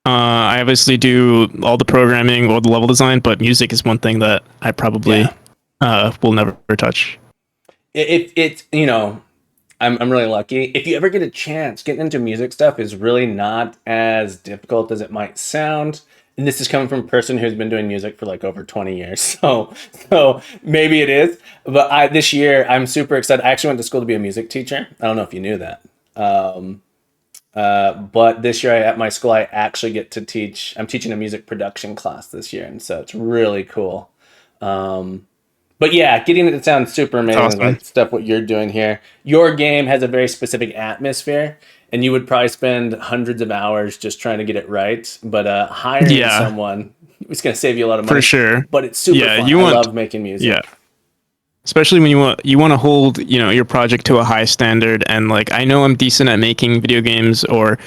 I obviously do all the programming or the level design, but music is one thing that I probably will never touch. It's I'm really lucky. If you ever get a chance, getting into music stuff is really not as difficult as it might sound. And this is coming from a person who's been doing music for like over 20 years. So maybe it is. But this year, I'm super excited. I actually went to school to be a music teacher. I don't know if you knew that. But this year at my school, I actually get to teach. I'm teaching a music production class this year. And so it's really cool. But yeah, getting it to sound super amazing, awesome. Like stuff what you're doing here. Your game has a very specific atmosphere, and you would probably spend hundreds of hours just trying to get it right. But hiring someone, it's going to save you a lot of money. For sure. But it's super fun. I love making music. Yeah. Especially when you want to hold, your project to a high standard, and like I know I'm decent at making video games or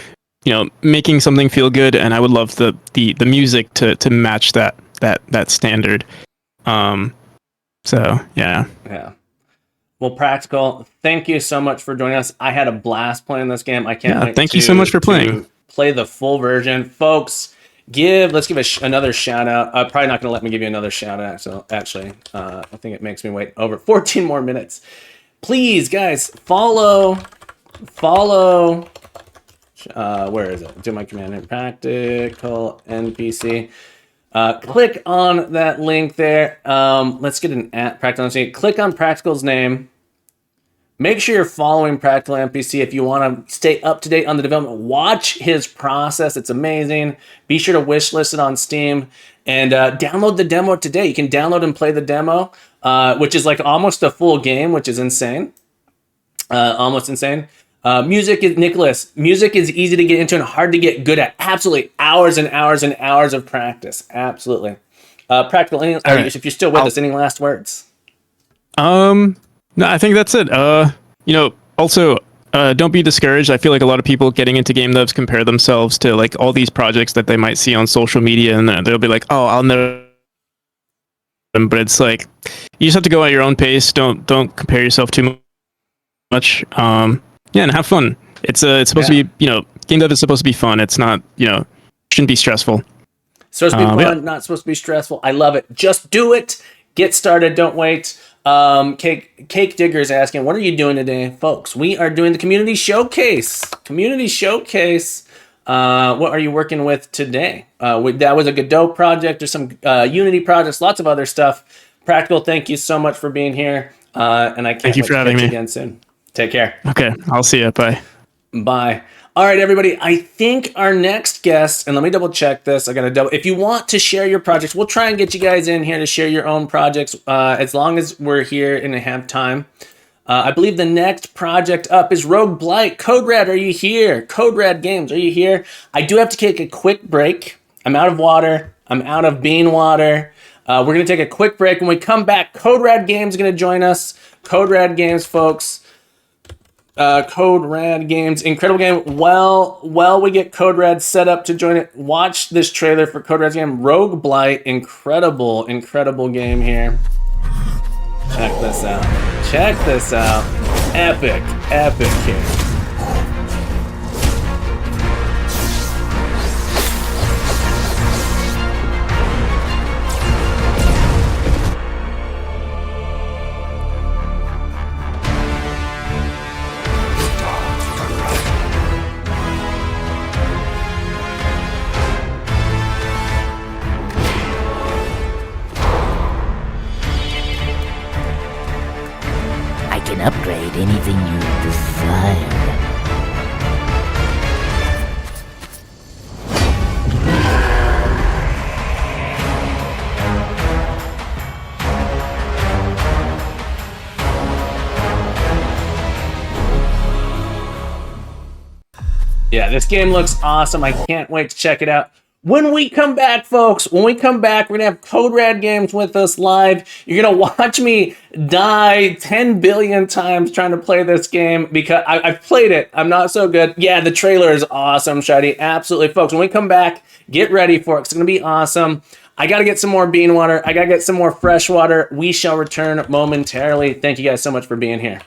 making something feel good, and I would love the music to match that standard. So yeah. Well, Practical, thank you so much for joining us. I had a blast playing this game. I can't wait. Thank you so much for playing. Play the full version, folks. Let's give another shout out. Probably not going to let me give you another shout out. So actually, I think it makes me wait over 14 more minutes. Please, guys, follow. Where is it? Do my command in Practical NPC. Click on that link there. Let's get an Practical NPC. Click on Practical's name. Make sure you're following Practical NPC if you want to stay up to date on the development. Watch his process. It's amazing. Be sure to wishlist it on Steam and download the demo today. You can download and play the demo, which is like almost a full game, which is insane. Almost insane. Music is easy to get into and hard to get good at. Absolutely. Hours and hours and hours of practice. Absolutely. Practical, if you're still with us, any last words? No, I think that's it. Also, don't be discouraged. I feel like a lot of people getting into game devs compare themselves to like all these projects that they might see on social media, and they'll be like, oh, I'll never. But it's like, you just have to go at your own pace. Don't compare yourself too much. Yeah, and have fun. It's supposed to be, game dev is supposed to be fun. It's not, shouldn't be stressful. Supposed to be Yeah. fun, not supposed to be stressful. I love it. Just do it. Get started. Don't wait. Cake Digger is asking, what are you doing today, folks? We are doing the community showcase. Community showcase. What are you working with today? That was a Godot project. There's some Unity projects, lots of other stuff. Practical, thank you so much for being here. And I can't Thank you wait for to having catch you me. again soon. Take care. Okay, I'll see you. Bye. Bye. All right, everybody. I think our next guest, and let me double check this. I got to double. If you want to share your projects, we'll try and get you guys in here to share your own projects as long as we're here and have time. I believe the next project up is Rogue Blight. Code Red, are you here? Code Red Games, are you here? I do have to take a quick break. I'm out of water. I'm out of bean water. We're going to take a quick break. When we come back, Code Red Games is going to join us. Code Red Games, folks. Code Red Games, incredible game. Well, we get Code Red set up to join it. Watch this trailer for Code Red's game, Rogue Blight. Incredible game here. Check this out. Check this out. Epic here. I can upgrade anything you desire. Yeah, this game looks awesome. I can't wait to check it out. When we come back, folks, we're going to have Code Red Games with us live. You're going to watch me die 10 billion times trying to play this game because I've played it. I'm not so good. Yeah, the trailer is awesome, Shady. Absolutely, folks. When we come back, get ready for it. It's going to be awesome. I got to get some more bean water. I got to get some more fresh water. We shall return momentarily. Thank you guys so much for being here.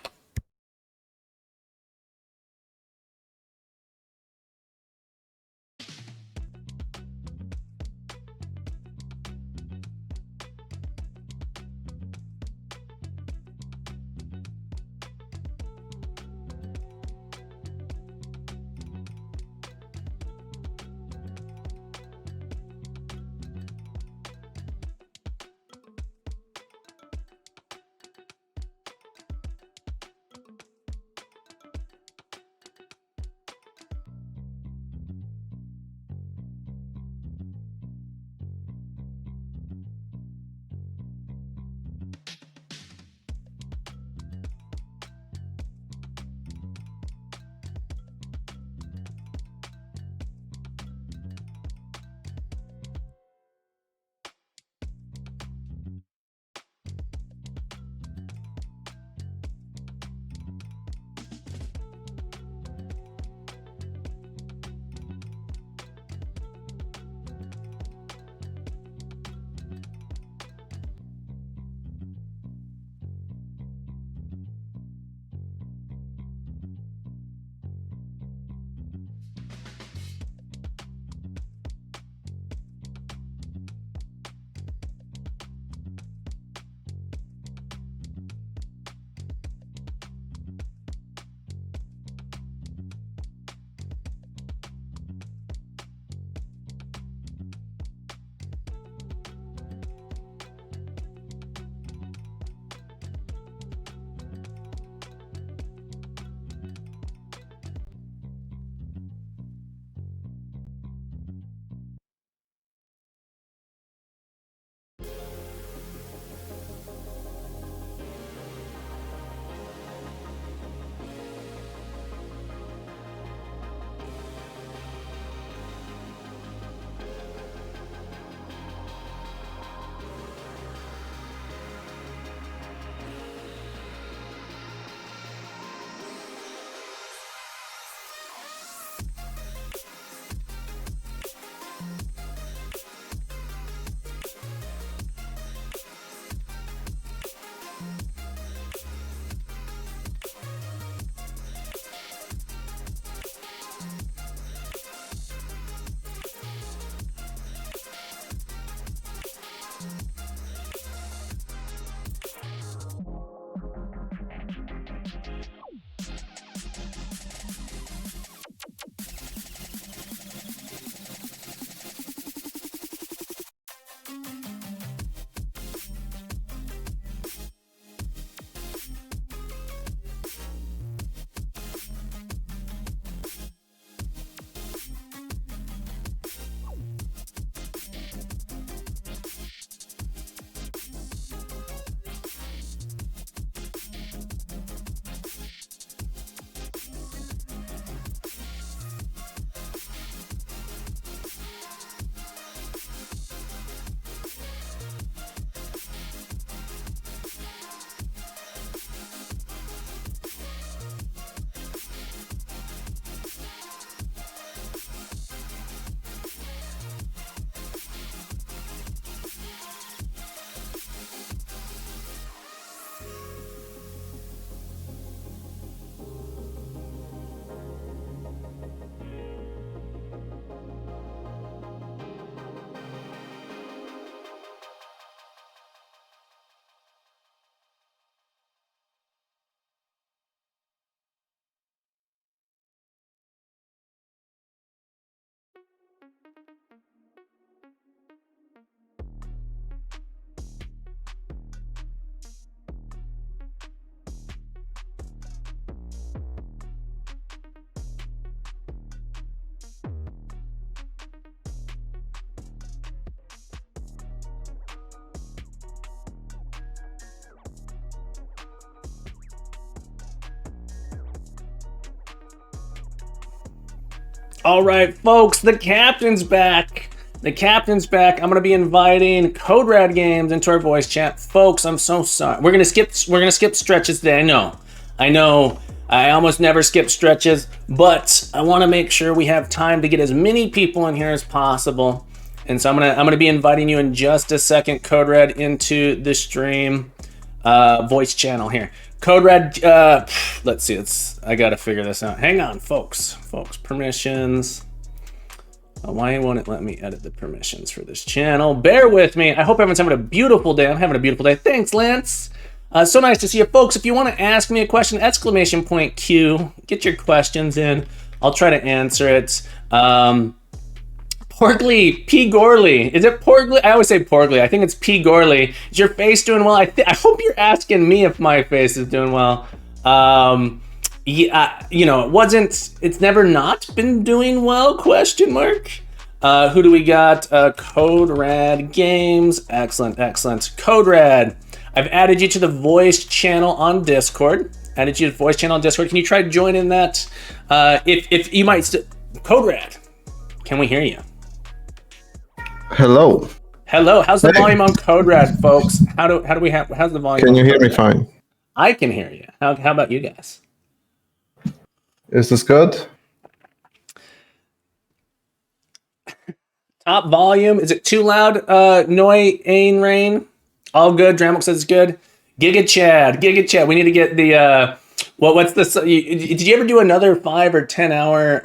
All right, folks, the captain's back. The captain's back. I'm gonna be inviting Code Red Games into our voice chat, folks. I'm so sorry. We're gonna skip stretches today. I know. I almost never skip stretches, but I want to make sure we have time to get as many people in here as possible. And so I'm gonna be inviting you in just a second, Code Red, into the stream voice channel here. Code Red. Let's see. I gotta figure this out. Hang on, folks. Permissions. Why won't it let me edit the permissions for this channel? Bear with me. I hope everyone's having a beautiful day. I'm having a beautiful day. Thanks, Lance. So nice to see you, folks. If you want to ask me a question, !Q. Get your questions in. I'll try to answer it. Porgly, P. Gorley. Is it Porgly? I always say Porgly. I think it's P. Gorley. Is your face doing well? I hope you're asking me if my face is doing well. Yeah, it's never not been doing well, ? Who do we got? Code Rad Games. Excellent. Code Rad. I've added you to the voice channel on Discord. Can you try joining that? If you might Code Rad, can we hear you? Hello. How's the volume on Code Red, folks? How's the volume? Can you hear me fine? I can hear you. How about you guys? Is this good? Top volume. Is it too loud? Noi Ain Rain. All good. Dramok says it's good. Giga Chad. We need to get the what's this? Did you ever do another 5 or 10 hour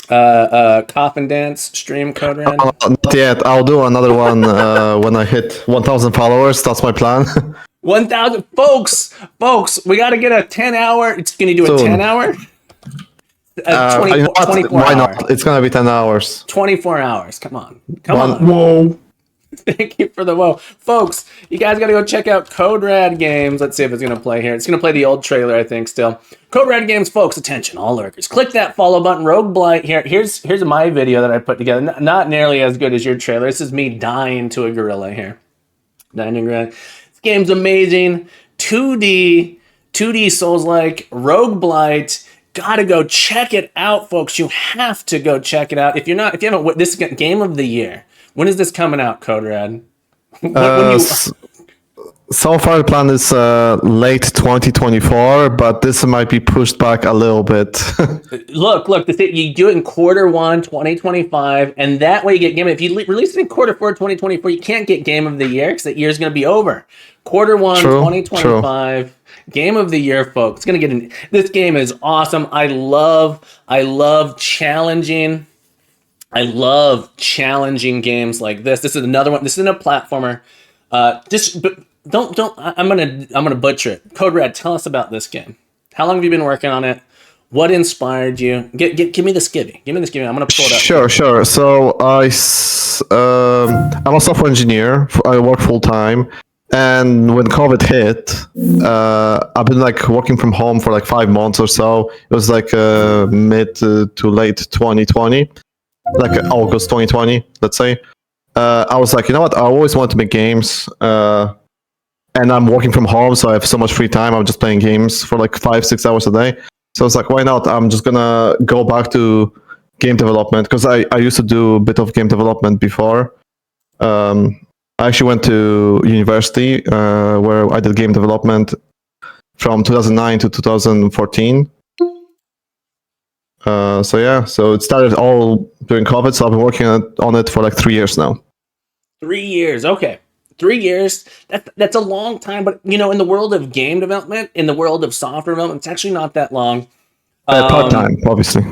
coffin dance stream, Code Red? Not yet. I'll do another one when I hit 1,000 followers. That's my plan. 1,000 folks. We got to get a 10 hour. Can you do a 10 hour? 24 Why hour. not? It's gonna be 10 hours. 24 hours. Come on. Whoa. Thank you for the whoa. Folks, you guys got to go check out Code Red Games. Let's see if it's going to play here. It's going to play the old trailer, I think, still. Code Red Games, folks, attention, all lurkers. Click that follow button. Rogue Blight here. Here's my video that I put together. Not nearly as good as your trailer. This is me dying to a gorilla here. Dying to a gorilla. This game's amazing. 2D Souls-like. Rogue Blight. Gotta go check it out, folks. You have to go check it out. If you haven't, this is Game of the Year. When is this coming out, Code Red? So far, the plan is late 2024, but this might be pushed back a little bit. Look, you do it in Q1 2025, and that way you get Game of the Year. If you release it in Q4 2024, you can't get Game of the Year because that year's going to be over. Q1 2025, Game of the Year, folks. It's going to get in. This game is awesome. I love challenging. I love challenging games like this. This is another one. This isn't a platformer. Don't. I'm gonna butcher it. Code Red, tell us about this game. How long have you been working on it? What inspired you? Give me the skivvy. I'm gonna pull it up. Sure. So I'm a software engineer. I work full time, and when COVID hit, I've been working from home for 5 months or so. It was mid to late 2020. August 2020, let's say. I was like, you know what? I always wanted to make games, and I'm working from home, so I have so much free time. I'm just playing games for 5-6 hours a day. So I was like, why not? I'm just gonna go back to game development because I used to do a bit of game development before. I actually went to university where I did game development from 2009 to 2014. So it started all during COVID, so I've been working on it for 3 years now. 3 years, okay. 3 years, that's a long time, but in the world of game development, in the world of software development, it's actually not that long. Part-time, obviously.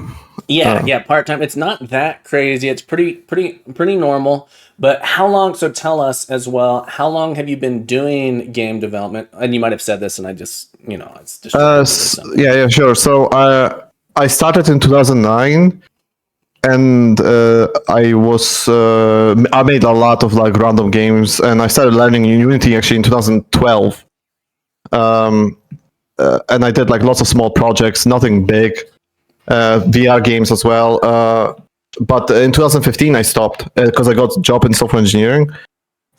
Yeah, part-time. It's not that crazy. It's pretty normal. But how long, so tell us as well, how long have you been doing game development? And you might have said this and I just, it's just... Yeah, sure. So I started in 2009, and I made a lot of random games, and I started learning Unity actually in 2012. And I did lots of small projects, nothing big, VR games as well. But in 2015 I stopped because I got a job in software engineering.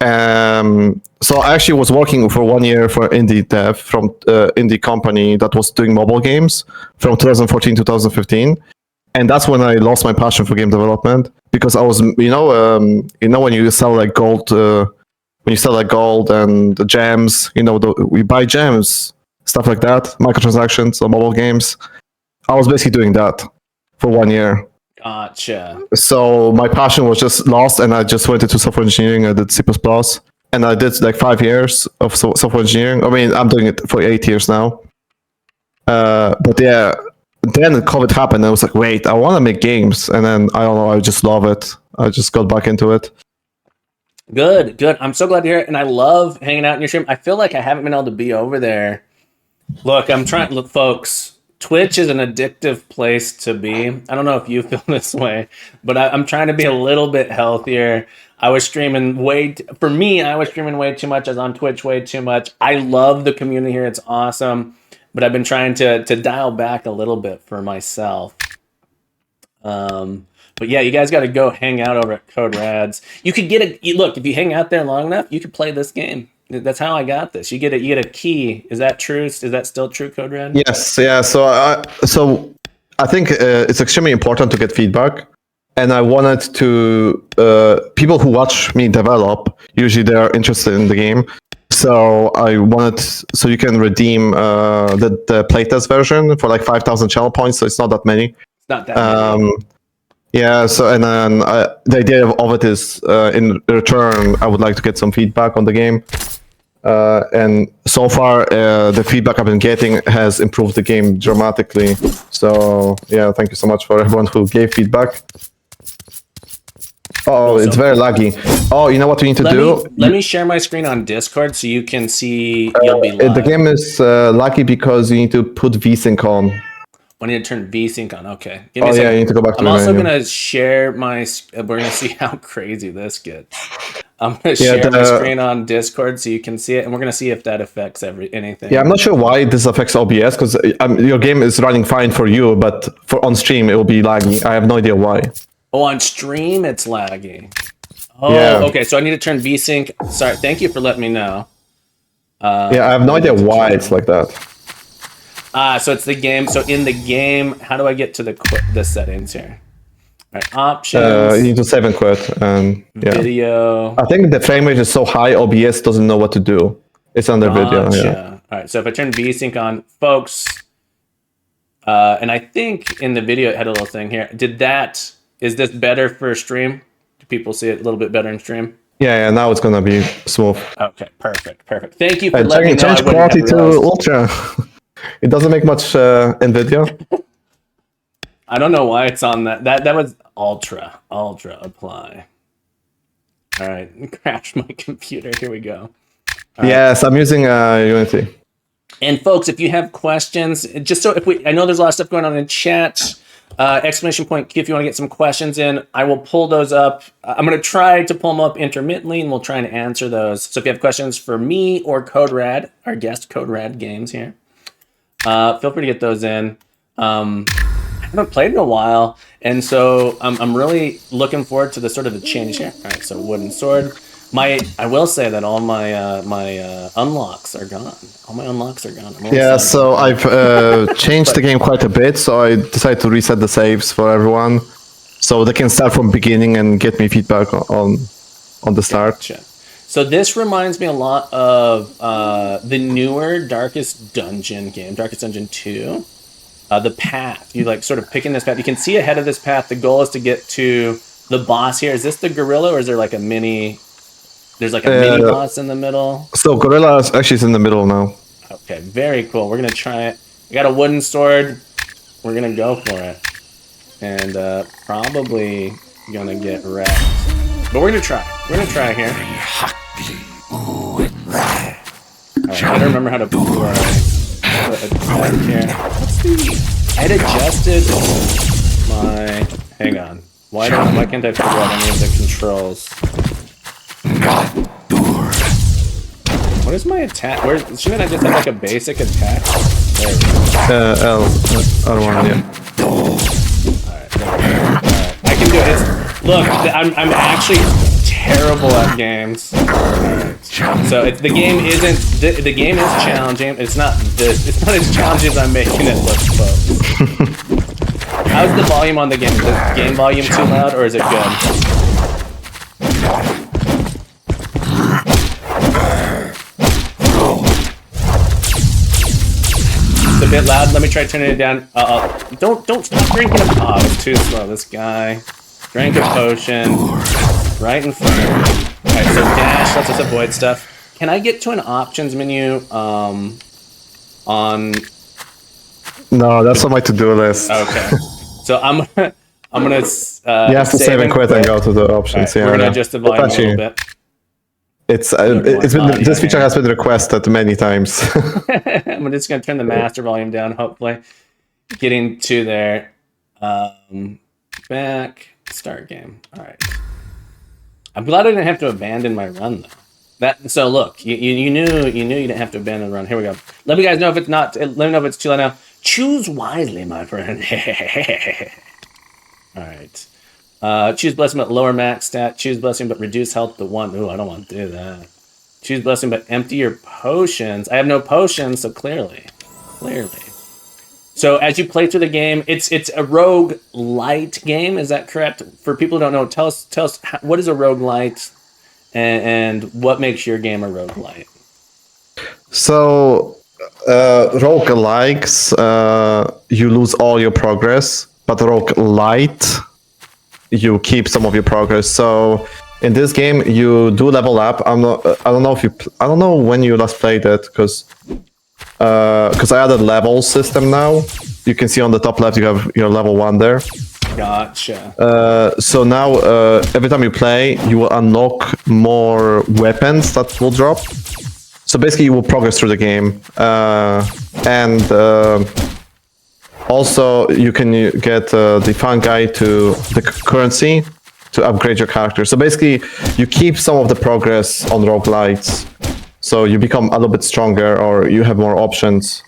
So I actually was working for 1 year for indie dev from indie company that was doing mobile games from 2014 to 2015. and that's when I lost my passion for game development because I was, when you sell like gold, and the gems, we buy gems, stuff like that, microtransactions on mobile games. I was basically doing that for 1 year. Gotcha. So my passion was just lost, and I just went into software engineering. I did C++, and I did like 5 years of software engineering. I mean, I'm doing it for 8 years now. But yeah, then COVID happened, and I was like, wait, I want to make games. And then, I don't know, I just love it. I just got back into it. Good. I'm so glad to hear it. And I love hanging out in your stream. I feel like I haven't been able to be over there. Look, folks, Twitch is an addictive place to be. I don't know if you feel this way, but I'm trying to be a little bit healthier. I was streaming way too much. I was on Twitch way too much. I love the community here. It's awesome. But I've been trying to dial back a little bit for myself. But yeah, you guys got to go hang out over at Code Rads. You could look, if you hang out there long enough, you could play this game. That's how I got this. You get a key. Is that true? Is that still true, Code Red? Yes. Yeah. So I think it's extremely important to get feedback. And I wanted to, people who watch me develop, usually they're interested in the game. So so you can redeem the playtest version for like 5,000 channel points. So it's not that many. It's not that many. Yeah. So, and then the idea of it is, in return, I would like to get some feedback on the game. And so far, the feedback I've been getting has improved the game dramatically. So yeah, thank you so much for everyone who gave feedback. Oh, it's very laggy. Oh, you know what we need to do? Let me share my screen on Discord so you can see. You'll be live. The game is laggy because you need to put VSync on. I need to turn VSync on. Okay. Give me you need to go back to I'm the also menu. going to share my... We're going to see how crazy this gets. I'm going to share my screen on Discord so you can see it, and we're going to see if that affects anything. Yeah, I'm not sure why this affects OBS, because your game is running fine for you, but on stream it will be laggy. I have no idea why. Oh, on stream it's laggy. Oh, yeah. Okay, so I need to turn VSync. Sorry, thank you for letting me know. Yeah, I have no idea why it's like that. So it's the game. So in the game, how do I get to the settings here? All right, options. You need to save and quit. And yeah. Video. I think the frame rate is so high, OBS doesn't know what to do. It's under video. Yeah. All right, so if I turn VSync on, folks, and I think in the video it had a little thing here. Is this better for stream? Do people see it a little bit better in stream? Yeah, now it's gonna be smooth. Okay, perfect. Thank you for letting me know. Change quality to ultra. It doesn't make much in video. I don't know why it's on that. That was ultra apply. All right, crash my computer. Here we go. Yes, I'm using Unity. And folks, if you have questions, just so I know there's a lot of stuff going on in chat. Exclamation point Q if you want to get some questions in. I will pull those up. I'm going to try to pull them up intermittently, and we'll try and answer those. So if you have questions for me or Code Rad, our guest Code Rad Games here, feel free to get those in. I haven't played in a while, and so I'm really looking forward to the sort of the change here. All right, so wooden sword. I will say that all my unlocks are gone. All my unlocks are gone. Yeah, so I've changed the game quite a bit. So I decided to reset the saves for everyone, so they can start from beginning and get me feedback on the start. Gotcha. So this reminds me a lot of the newer Darkest Dungeon game, Darkest Dungeon 2. The path, you like sort of picking this path. You can see ahead of this path. The goal is to get to the boss here. Is this the gorilla, or is there like a mini? There's like a mini boss in the middle. So gorilla actually is in the middle now. Okay, very cool. We're gonna try it. I got a wooden sword. We're gonna go for it, and probably gonna get wrecked. But we're gonna try. We're gonna try here. Alright, I gotta remember how to attack here. I had adjusted my. Hang on. Why can't I figure out any of the controls? What is my attack? Shouldn't I just have like a basic attack? There we go. L. Other one, yeah. Alright. I can do it. Look, I'm actually terrible at games. Alright. So the game is challenging. It's not as challenging as I'm making it look, folks. How's the volume on the game? Is the game volume too loud, or is it good? It's a bit loud. Let me try turning it down. Don't stop drinking. Oh, it's too slow. This guy drank a potion right in front of me. All right, so dash lets us avoid stuff. Can I get to an options menu? On. No, that's on my to-do list. Okay. So I'm gonna. You have to save and quit and go to the options. Right, we're gonna adjust the volume a little bit. It's been this feature has been requested many times. I'm just gonna turn the master volume down. Hopefully, getting to there. Back start game. All right. I'm glad I didn't have to abandon my run though. So look, you knew you didn't have to abandon the run. Here we go. Let me guys know if it's not. Let me know if it's too loud now. Choose wisely, my friend. All right. Choose blessing but lower max stat. Choose blessing but reduce health to 1. Ooh, I don't want to do that. Choose blessing but empty your potions. I have no potions, so clearly. So as you play through the game, it's a rogue light game. Is that correct? For people who don't know, tell us what is a rogue light, and what makes your game a rogue light. So, roguelikes, you lose all your progress, but roguelite, you keep some of your progress. So, in this game, you do level up. I don't know when you last played it, because I added level system now. You can see on the top left you have your level 1 there. Gotcha. So now every time you play, you will unlock more weapons that will drop. So basically, you will progress through the game, and also you can get the fun guide to the currency to upgrade your character. So basically, you keep some of the progress on roguelites, so you become a little bit stronger, or you have more options.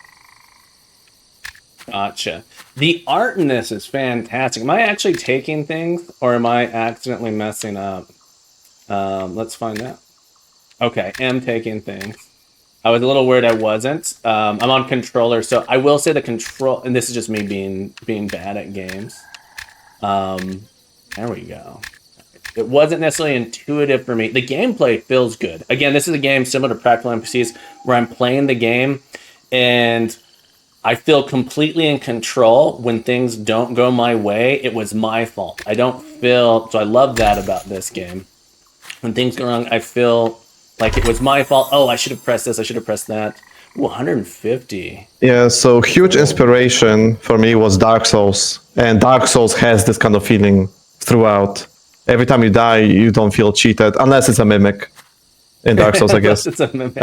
Gotcha. The art in this is fantastic. Am I actually taking things, or am I accidentally messing up? Let's find out. Okay, am taking things. I was a little worried I wasn't. I'm on controller, so I will say the control, and this is just me being bad at games. There we go. It wasn't necessarily intuitive for me. The gameplay feels good. Again, this is a game similar to Practical NPCs where I'm playing the game and I feel completely in control. When things don't go my way, it was my fault. I don't feel, so I love that about this game. When things go wrong, I feel like it was my fault. Oh, I should have pressed this, I should have pressed that. Ooh, 150. Yeah, so huge inspiration for me was Dark Souls. And Dark Souls has this kind of feeling throughout. Every time you die, you don't feel cheated, unless it's a mimic in Dark Souls, I guess. It's a mimic.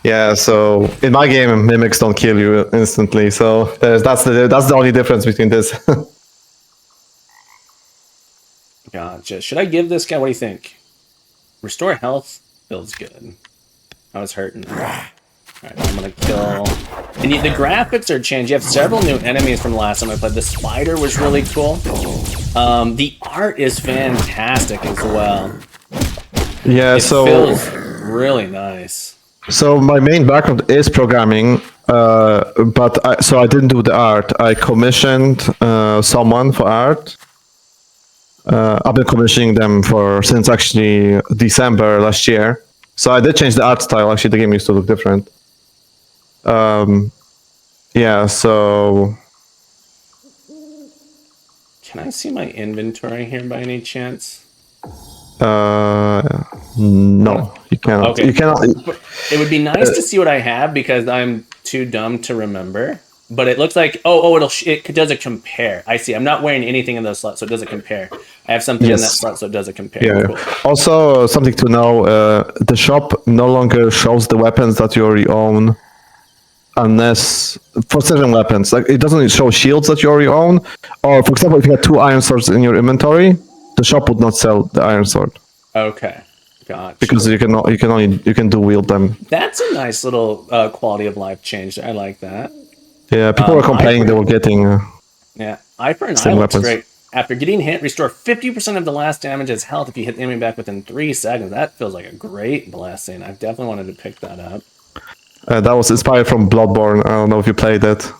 Yeah, so in my game, mimics don't kill you instantly. So that's the only difference between this. Gotcha. Should I give this guy, what do you think? Restore health feels good. I was hurting. Alright, I'm gonna kill. And the graphics are changed. You have several new enemies from the last time I played. The spider was really cool. The art is fantastic as well. Yeah, It feels really nice. So my main background is programming, but I didn't do the art. I commissioned someone for art. I've been commissioning them since actually December last year. So I did change the art style. Actually, the game used to look different. Yeah, so... Can I see my inventory here by any chance? No, you cannot. Okay. You cannot. It would be nice to see what I have because I'm too dumb to remember. But it looks like it does a compare. I see. I'm not wearing anything in those slots, so it does a compare. I have something in that slot, so it does a compare. Yeah. Cool. Also, something to know: the shop no longer shows the weapons that you already own, unless for certain weapons. Like it doesn't show shields that you already own, or for example, if you had 2 iron swords in your inventory, the shop would not sell the iron sword. Okay. Gotcha. Because you can dual wield them. That's a nice little quality of life change. I like that. Yeah, people were complaining they were getting. Yeah, Eye for an Same Eye looks weapons. great. After getting hit, restore 50% of the last damage as health if you hit the enemy back within 3 seconds. That feels like a great blessing. I definitely wanted to pick that up. That was inspired from Bloodborne. I don't know if you played it.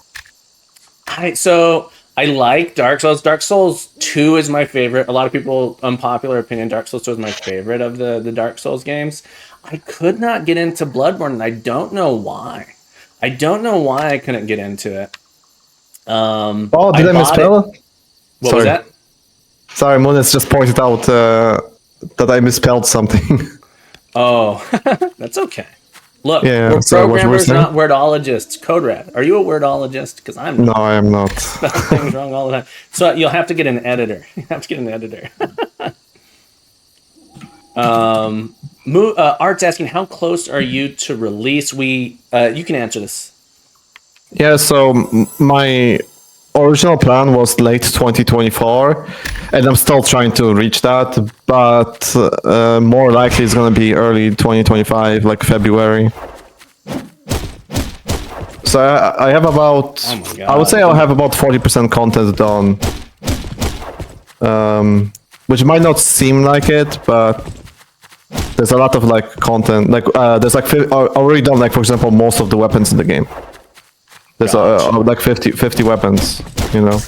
So I like Dark Souls. Dark Souls 2 is my favorite. A lot of people, unpopular opinion, Dark Souls 2 is my favorite of the Dark Souls games. I could not get into Bloodborne, and I don't know why. I don't know why I couldn't get into it. Oh, did I bought misspell it? What Sorry. was that? Sorry, Monis just pointed out that I misspelled something. Oh, that's okay. Look, Yeah, we're so what you were programmers, saying? not wordologists. Code Red, are you a wordologist? Because I'm No, I am not. spelling things wrong all the time. So you'll have to get an editor. You have to get an editor. Art's asking, how close are you to release? You can answer this. Yeah, so my original plan was late 2024, and I'm still trying to reach that, but more likely it's going to be early 2025, like February. So I have about, Oh my God. I would say I'll have about 40% content done, which might not seem like it, but there's a lot of like content, like there's like already done, like for example, most of the weapons in the game. There's like 50 weapons, you know.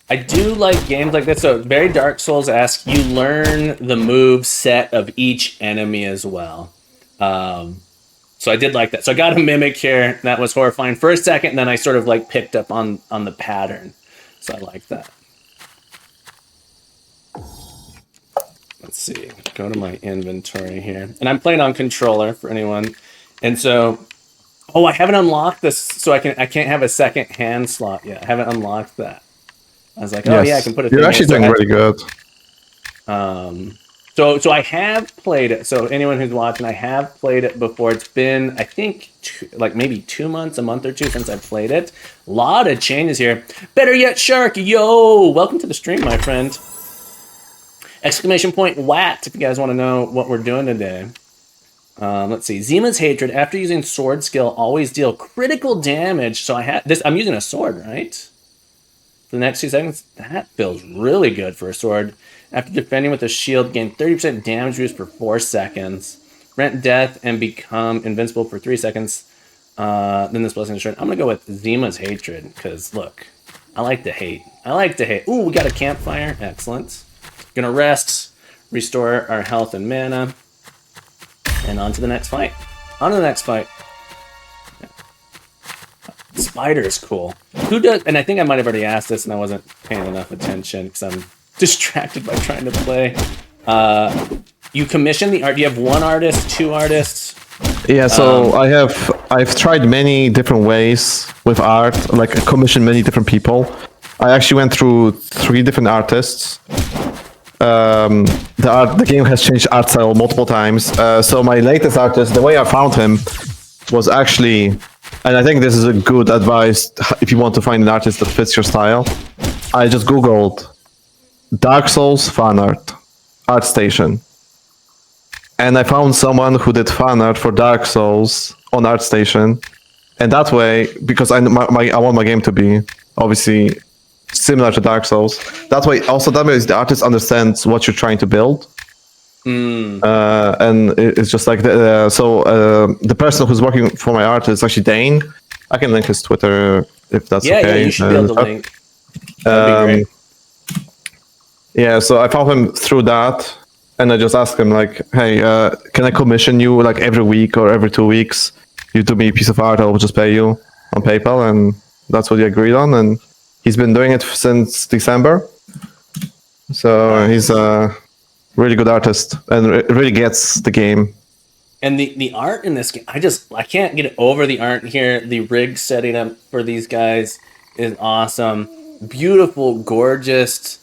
I do like games like this. So very Dark Souls asks, you learn the move set of each enemy as well. So I did like that. So I got a mimic here. That was horrifying for a second, and then I sort of like picked up on the pattern. So I like that. Let's see. Go to my inventory here, and I'm playing on controller for anyone. And so, oh, I haven't unlocked this, so I can't have a second hand slot yet. I haven't unlocked that. I was like, oh yeah, I can put it. You're actually doing really good. So I have played it. So anyone who's watching, I have played it before. It's been, I think, maybe 2 months, a month or two since I've played it. A lot of changes here. Better yet, Shark, yo! Welcome to the stream, my friend. Exclamation point, WAT, if you guys want to know what we're doing today. Let's see. Zima's Hatred, after using sword skill, always deal critical damage. So I had this, I'm using a sword, right? For the next 2 seconds. That feels really good for a sword. After defending with a shield, gain 30% damage boost for 4 seconds. Rent death and become invincible for 3 seconds. Then this blessing is short. I'm gonna go with Zima's Hatred, because look, I like to hate. Ooh, we got a campfire. Excellent. Gonna rest, restore our health and mana. And on to the next fight. Spider is cool. Who does? And I think I might have already asked this, and I wasn't paying enough attention because I'm distracted by trying to play. You commission the art. Do you have one artist, 2 artists? Yeah, so I've tried many different ways with art, like commissioned many different people. I actually went through 3 different artists. The game has changed art style multiple times. So my latest artist, the way I found him was actually, and I think this is a good advice if you want to find an artist that fits your style. I just Googled Dark Souls fan art, ArtStation. And I found someone who did fan art for Dark Souls on ArtStation. And that way, because I want my game to be obviously similar to Dark Souls. That way the artist understands what you're trying to build. And it's just like the person who's working for my art is actually Dane. I can link his Twitter if that's okay. Yeah, you should be able to link. That'd be great. Yeah, so I found him through that, and I just asked him like, "Hey, can I commission you like every week or every 2 weeks? You do me a piece of art, I'll just pay you on PayPal," and that's what he agreed on. And he's been doing it since December. So he's a really good artist and really gets the game. And the art in this game, I can't get over the art here. The rig setting up for these guys is awesome. Beautiful, gorgeous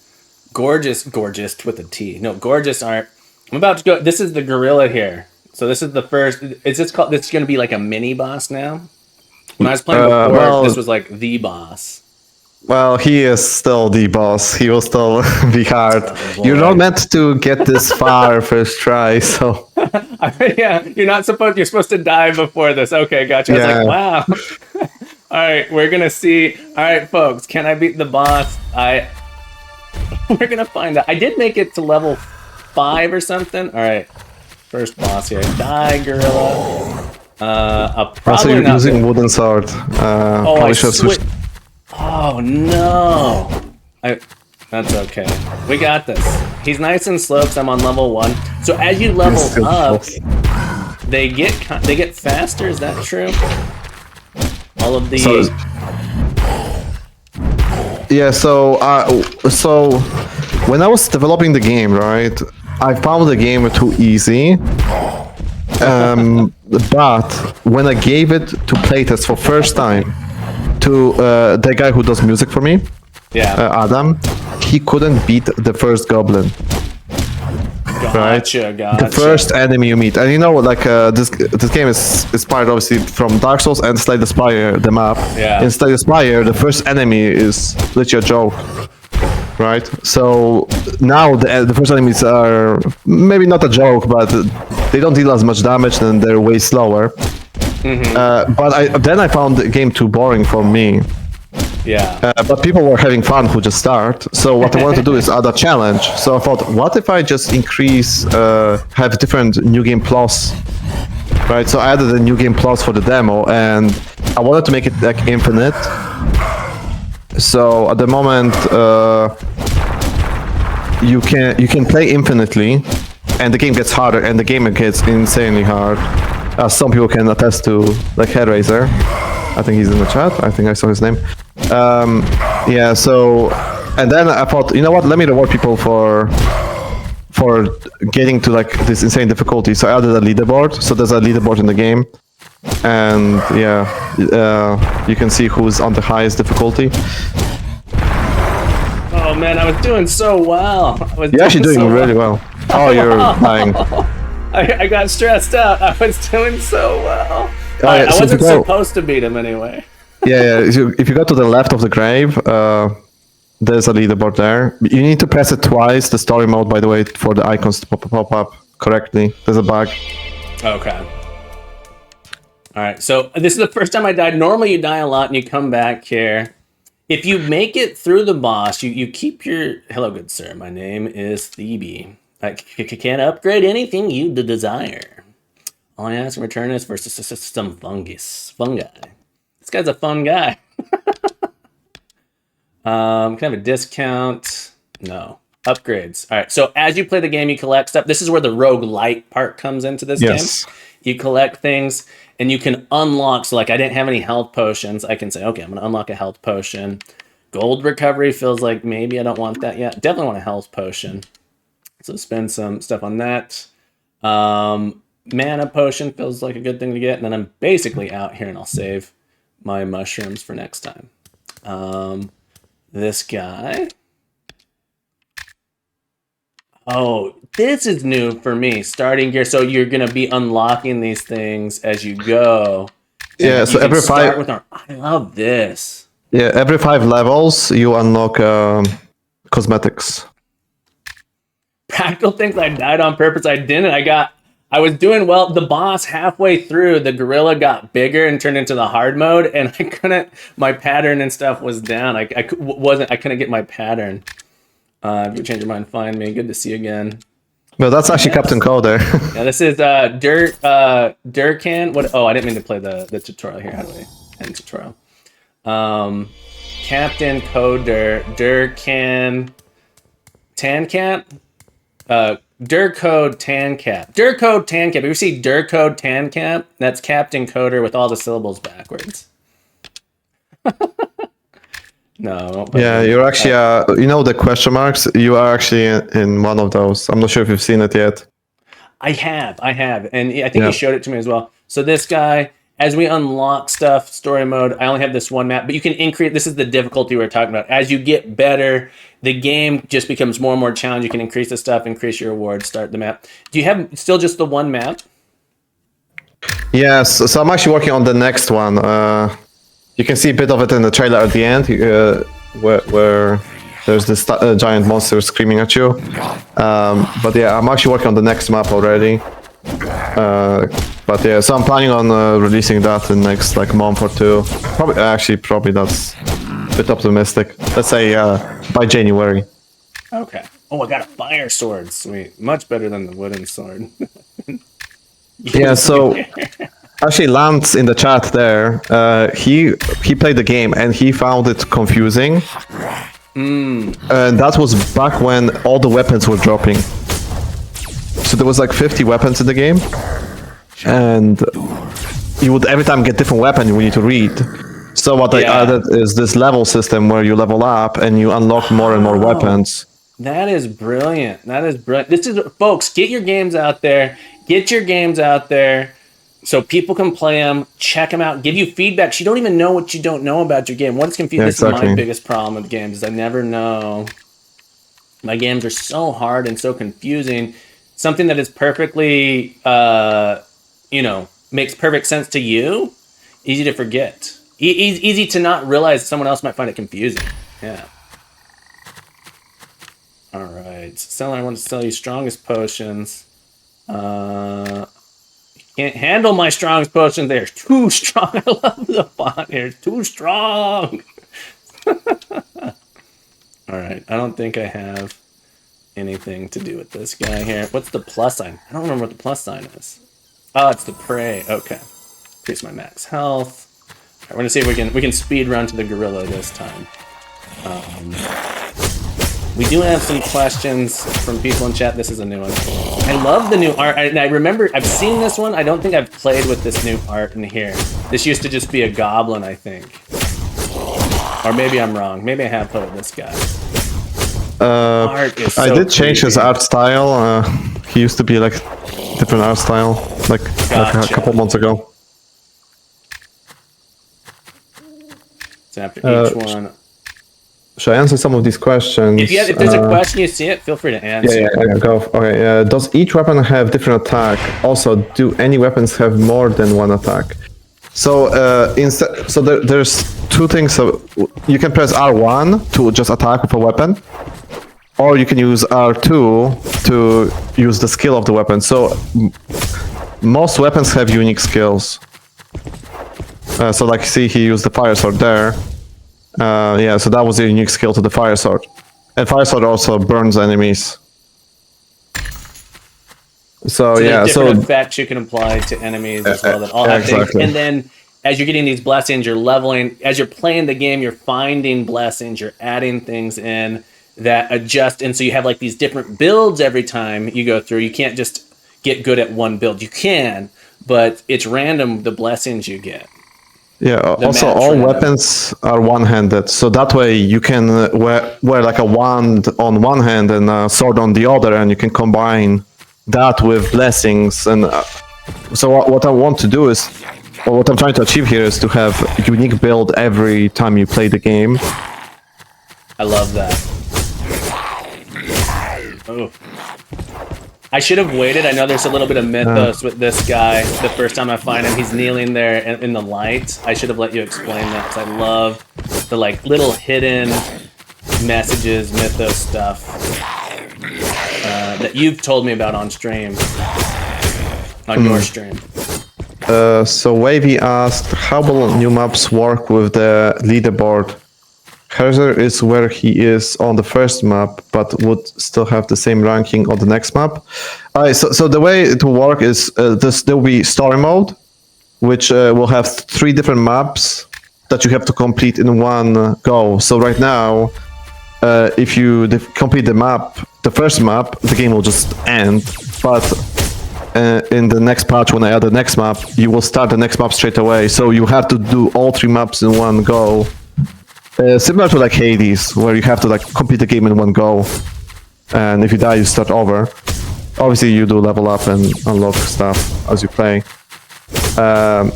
with a T. No, gorgeous art. I'm about to go. This is the gorilla here. So this is the first. This is going to be like a mini boss now. When I was playing before, this was like the boss. Well, he is still the boss. He will still be hard. You're not meant to get this far first try, so. Yeah, you're supposed to die before this. Okay, gotcha. I was like, wow. All right, we're gonna see. All right, folks, can I beat the boss? We're gonna find out. I did make it to level 5 or something. All right, first boss here. Die, gorilla. Also, you're using wooden sword. Oh, Oh no! That's okay. We got this. He's nice and slow because I'm on level 1. So as you level up, they get faster. Is that true? All of the. So when I was developing the game, right, I found the game too easy. But when I gave it to playtest for first time to the guy who does music for me, Adam, he couldn't beat the first goblin. Gotcha. The first enemy you meet, and this game is inspired obviously from Dark Souls and Slay the Spire, the map. Yeah. In Slay the Spire, the first enemy is literally a joke, right? So now the first enemies are maybe not a joke, but they don't deal as much damage and they're way slower. But then I found the game too boring for me. Yeah. But people were having fun who just start. So what I wanted to do is add a challenge. So I thought, what if I just have different New Game Plus, right? So I added a New Game Plus for the demo, and I wanted to make it like infinite. So at the moment, you can play infinitely, and the game gets harder, and the game gets insanely hard. As some people can attest to, like Headraiser. I think he's in the chat. I think I saw his name. So, and then I thought, you know what? Let me reward people for getting to like this insane difficulty. So I added a leaderboard. So there's a leaderboard in the game, and you can see who's on the highest difficulty. Oh man, I was doing so well. You're actually doing really well. Oh, you're lying. I got stressed out. I was doing so well. I So wasn't supposed to beat him anyway. If you go to the left of the grave, there's a leaderboard there. You need to press it twice, the story mode, by the way, for the icons to pop up correctly. There's a bug. Okay. Alright, so this is the first time I died. Normally you die a lot and you come back here. If you make it through the boss, you keep your... Hello, good sir. My name is Thebe. I can't upgrade anything you desire. All I ask in return is for some fungi. This guy's a fun guy. Can I have a discount? No. Upgrades. All right. So as you play the game, you collect stuff. This is where the roguelite part comes into this game. You collect things and you can unlock. So like I didn't have any health potions. I can say, okay, I'm going to unlock a health potion. Gold recovery feels like maybe I don't want that yet. Definitely want a health potion. So spend some stuff on that. Mana potion feels like a good thing to get. And then I'm basically out here and I'll save my mushrooms for next time. This guy. Oh, this is new for me. Starting gear. So you're going to be unlocking these things as you go. Yeah, so every 5... I love this. Yeah, every 5 levels, you unlock cosmetics. Practical things I died on purpose. I didn't. I was doing well. The boss halfway through, the gorilla got bigger and turned into the hard mode, and I couldn't. My pattern and stuff was down. I couldn't get my pattern. If you change your mind, find me. Good to see you again. No, that's actually Captain Coder. Yeah, this is Durkan. What? Oh, I didn't mean to play the tutorial here. How do I end tutorial? Captain Coder, Durkan, Tancap. Durcode Tancap. Durcode Tancap. If you see Durcode Tancap, that's Captain Coder with all the syllables backwards. No. Yeah, you're actually, the question marks? You are actually in one of those. I'm not sure if you've seen it yet. I have. And I think he showed it to me as well. So this guy, as we unlock stuff, story mode, I only have this one map, but you can increase, this is the difficulty we're talking about. As you get better, the game just becomes more and more challenging. You can increase the stuff, increase your rewards, start the map. Do you have still just the one map? Yes, so I'm actually working on the next one. You can see a bit of it in the trailer at the end, where there's this giant monster screaming at you. But yeah, I'm actually working on the next map already. But yeah, so I'm planning on releasing that in the next month or two. Probably that's a bit optimistic. Let's say by January. Okay. Oh, I got a fire sword. Sweet. Much better than the wooden sword. Yeah, so Actually, Lance in the chat there, he played the game and he found it confusing. And that was back when all the weapons were dropping. So there was like 50 weapons in the game, and you would every time get different weapon you need to read. So what they added is this level system where you level up and you unlock more and more weapons. That is brilliant. That is brilliant. This is, folks, get your games out there. Get your games out there so people can play them, check them out, give you feedback. You don't even know what you don't know about your game. What is confusing? This is my biggest problem with games is I never know. My games are so hard and so confusing. Something that is perfectly, makes perfect sense to you, easy to forget. Easy to not realize someone else might find it confusing. Yeah. All right. Seller, I want to sell you strongest potions. You can't handle my strongest potions. They're too strong. I love the font here. It's too strong. All right. I don't think I have anything to do with this guy here. What's the plus sign? I don't remember what the plus sign is. Oh, it's the prey. Okay. Increase my max health. All right, we're gonna see if we can speed run to the gorilla this time. We do have some questions from people in chat. This is a new one. I love the new art. I remember I've seen this one. I don't think I've played with this new art in here. This used to just be a goblin, I think. Or maybe I'm wrong. Maybe I have played with this guy. Art is so I did change creepy. his art style. He used to be like different art style, like a couple months ago. So after each one. Should I answer some of these questions? If there's a question you see it, feel free to answer. Yeah, go. Okay. Does each weapon have different attack? Also, do any weapons have more than one attack? So there's two things. So you can press R1 to just attack with a weapon, or you can use R2 to use the skill of the weapon. So most weapons have unique skills. So like, see, he used the fire sword there. So that was a unique skill to the fire sword, and fire sword also burns enemies. So different effects you can apply to enemies as well that all have things. And then as you're getting these blessings, you're leveling. As you're playing the game, you're finding blessings. You're adding things in that adjust, and so you have like these different builds every time you go through. You can't just get good at one build. You can, but it's random the blessings you get. Yeah, also all weapons are one-handed, so that way you can wear like a wand on one hand and a sword on the other, and you can combine that with blessings. And so what I want to do is, or what I'm trying to achieve here is to have a unique build every time you play the game. I love that. Oh. I should have waited. I know there's a little bit of mythos with this guy. The first time I find him, he's kneeling there in the light. I should have let you explain that because I love the like little hidden messages, mythos stuff that you've told me about on stream, on your stream. So Wavy asked, how will new maps work with the leaderboard? Herzer is where he is on the first map, but would still have the same ranking on the next map. So the way it will work is there will be story mode, which will have 3 different maps that you have to complete in one go. So right now, if you complete the first map, the game will just end. But in the next patch, when I add the next map, you will start the next map straight away. So you have to do all 3 maps in one go. Similar to like Hades, where you have to like complete the game in one go, and if you die, you start over. Obviously, you do level up and unlock stuff as you play. When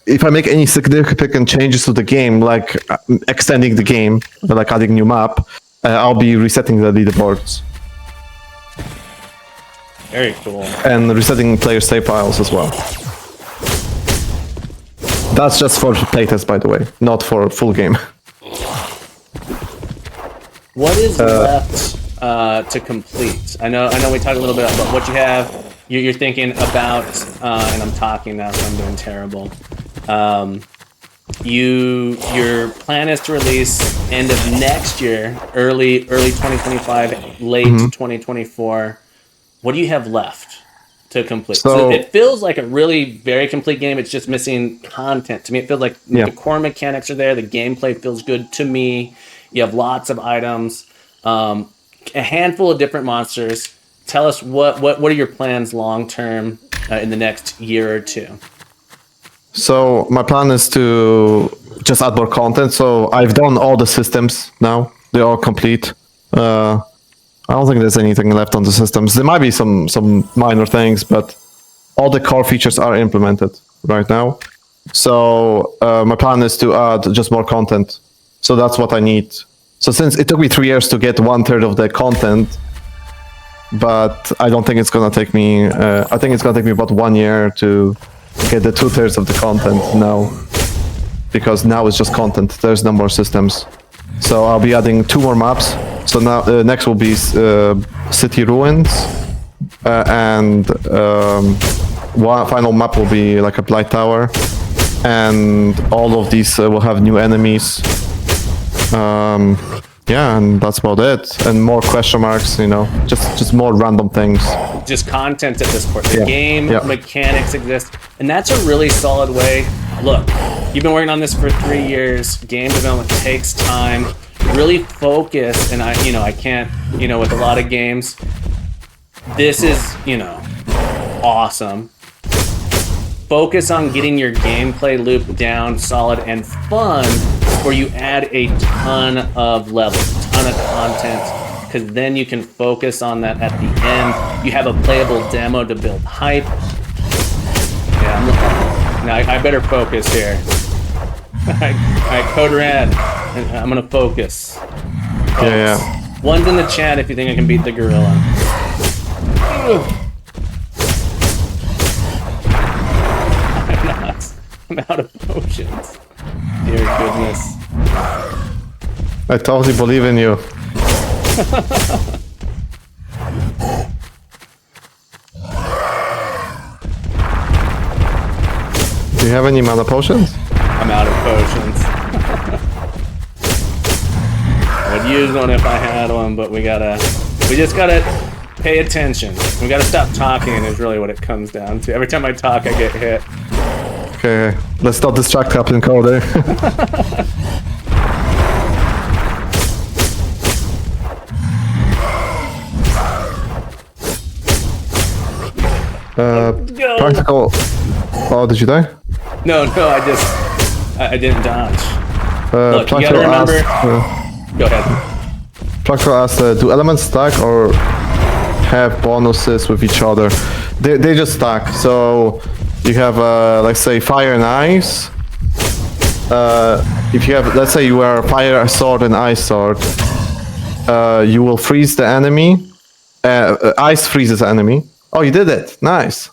if I make any significant changes to the game, like extending the game, like adding new map, I'll be resetting the leaderboards. Very cool. And resetting player save files as well. That's just for playtest, by the way, not for full game. What is left to complete? I know we talked a little bit about what you have. You're thinking about, and I'm talking now, so I'm doing terrible. Your plan is to release end of next year, early 2025, late 2024. What do you have left? to complete. So- So it feels like a really very complete game. It's just missing content. To me, it feels like the core mechanics are there. The gameplay feels good to me. You have lots of items, a handful of different monsters. Tell us what are your plans long term in the next year or two? So my plan is to just add more content. So I've done all the systems now; they're all complete. I don't think there's anything left on the systems. There might be some minor things, but all the core features are implemented right now. So my plan is to add just more content. So that's what I need. So since it took me 3 years to get 1/3 of the content, but I don't think it's gonna take me. I think it's gonna take me about 1 year to get the 2/3 of the content now, because now it's just content. There's no more systems. So I'll be adding 2 more maps. So now next will be city ruins, and one final map will be like a Blight tower, and all of these will have new enemies. Yeah, and that's about it. And more question marks, just more random things. Just content at this point. The game Yeah. mechanics exist, and that's a really solid way. Look, you've been working on this for 3 years. Game development takes time. Really focus, and I can't, with a lot of games. This is, awesome. Focus on getting your gameplay loop down solid and fun, where you add a ton of levels, a ton of content, because then you can focus on that at the end. You have a playable demo to build hype. Yeah, now I better focus here. All right, Code Red, I'm gonna focus. Yeah. One's in the chat if you think I can beat the gorilla. I'm out of potions. Dear goodness. I totally believe in you. Do you have any mana potions? I'm out of potions. I would use one if I had one, but we just gotta pay attention. We gotta stop talking is really what it comes down to. Every time I talk, I get hit. Okay, let's not distract Captain Coder. Go. Practical. Oh, did you die? No, I didn't dodge. Look, you gotta Practical remember. asked, Go ahead. Practical asked, do elements stack or have bonuses with each other? They just stack. So you have, let's say, fire and ice. If you have, let's say you are fire sword and ice sword, you will freeze the enemy. Ice freezes the enemy. Oh, you did it! Nice.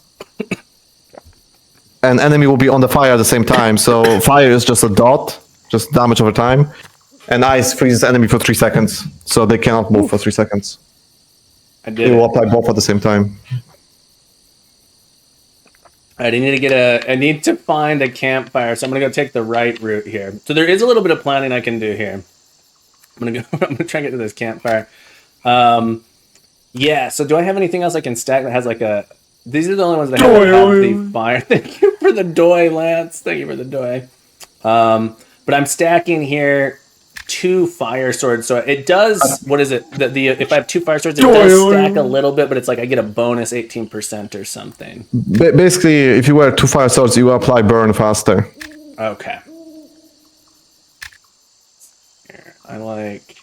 And enemy will be on the fire at the same time. So fire is just a dot, just damage over time, and ice freezes enemy for 3 seconds, so they cannot move for 3 seconds. I did It will it. apply both at the same time. Alright, I need to find a campfire, so I'm gonna go take the right route here. So there is a little bit of planning I can do here. I'm gonna try and get to this campfire. Yeah, so do I have anything else I can stack that has like a... These are the only ones that have the fire. Thank you for the doy, Lance. Thank you for the doy. But I'm stacking here 2 fire swords, so it does... What is it? If I have 2 fire swords, it does stack a little bit, but it's like I get a bonus 18% or something. Basically, if you wear 2 fire swords, you apply burn faster. Okay. Here, I like...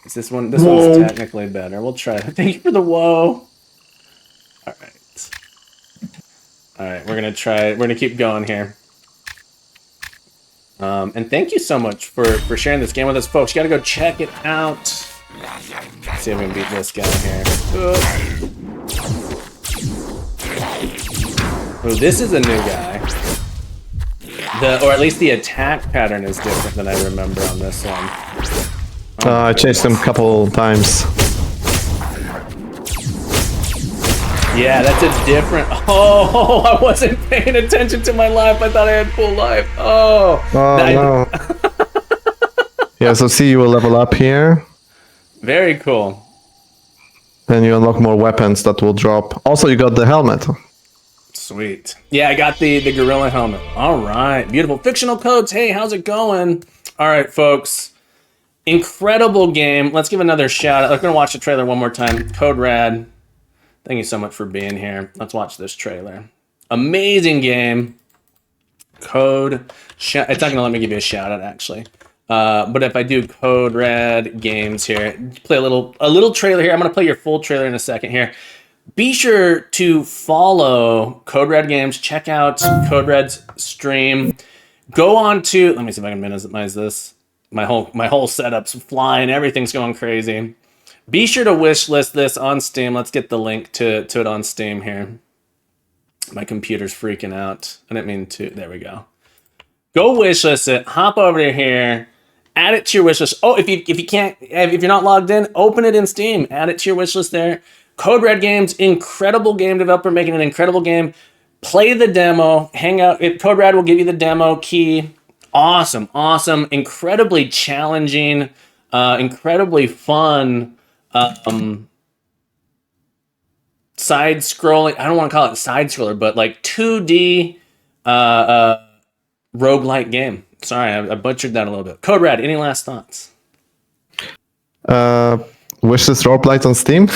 Is this one? This one's technically better. We'll try it. Thank you for the whoa. All right. All right, we're gonna try it. We're gonna keep going here. And thank you so much for sharing this game with us, folks. You gotta go check it out. Let's see if we can beat this guy here. Oh, this is a new guy. Or at least the attack pattern is different than I remember on this one. I changed them a couple times. Yeah, that's a different... Oh, I wasn't paying attention to my life. I thought I had full life. Oh. No. Yeah, so see, you will level up here. Very cool. Then you unlock more weapons that will drop. Also, you got the helmet. Sweet. Yeah, I got the gorilla helmet. All right, beautiful. Fictional Codes, hey, how's it going? All right, folks. Incredible game. Let's give another shout out. I'm going to watch the trailer one more time. Code Rad, thank you so much for being here. Let's watch this trailer. Amazing game. Code. It's not going to let me give you a shout out, actually. But if I do Code Red Games here, play a little trailer here. I'm going to play your full trailer in a second here. Be sure to follow Code Red Games. Check out Code Red's stream. Go on to, let me see if I can minimize this. My whole setup's flying. Everything's going crazy. Be sure to wishlist this on Steam. Let's get the link to it on Steam here. My computer's freaking out. I didn't mean to. There we go. Go wishlist it. Hop over here. Add it to your wishlist. Oh, if you're not logged in, open it in Steam. Add it to your wishlist there. Code Red Games, incredible game developer making an incredible game. Play the demo. Hang out. Code Red will give you the demo key. Awesome. Incredibly challenging. Incredibly fun. Side scrolling. I don't want to call it side scroller, but like 2D roguelike game. Sorry, I butchered that a little bit. Code Red, any last thoughts? Wishlist Blight on Steam.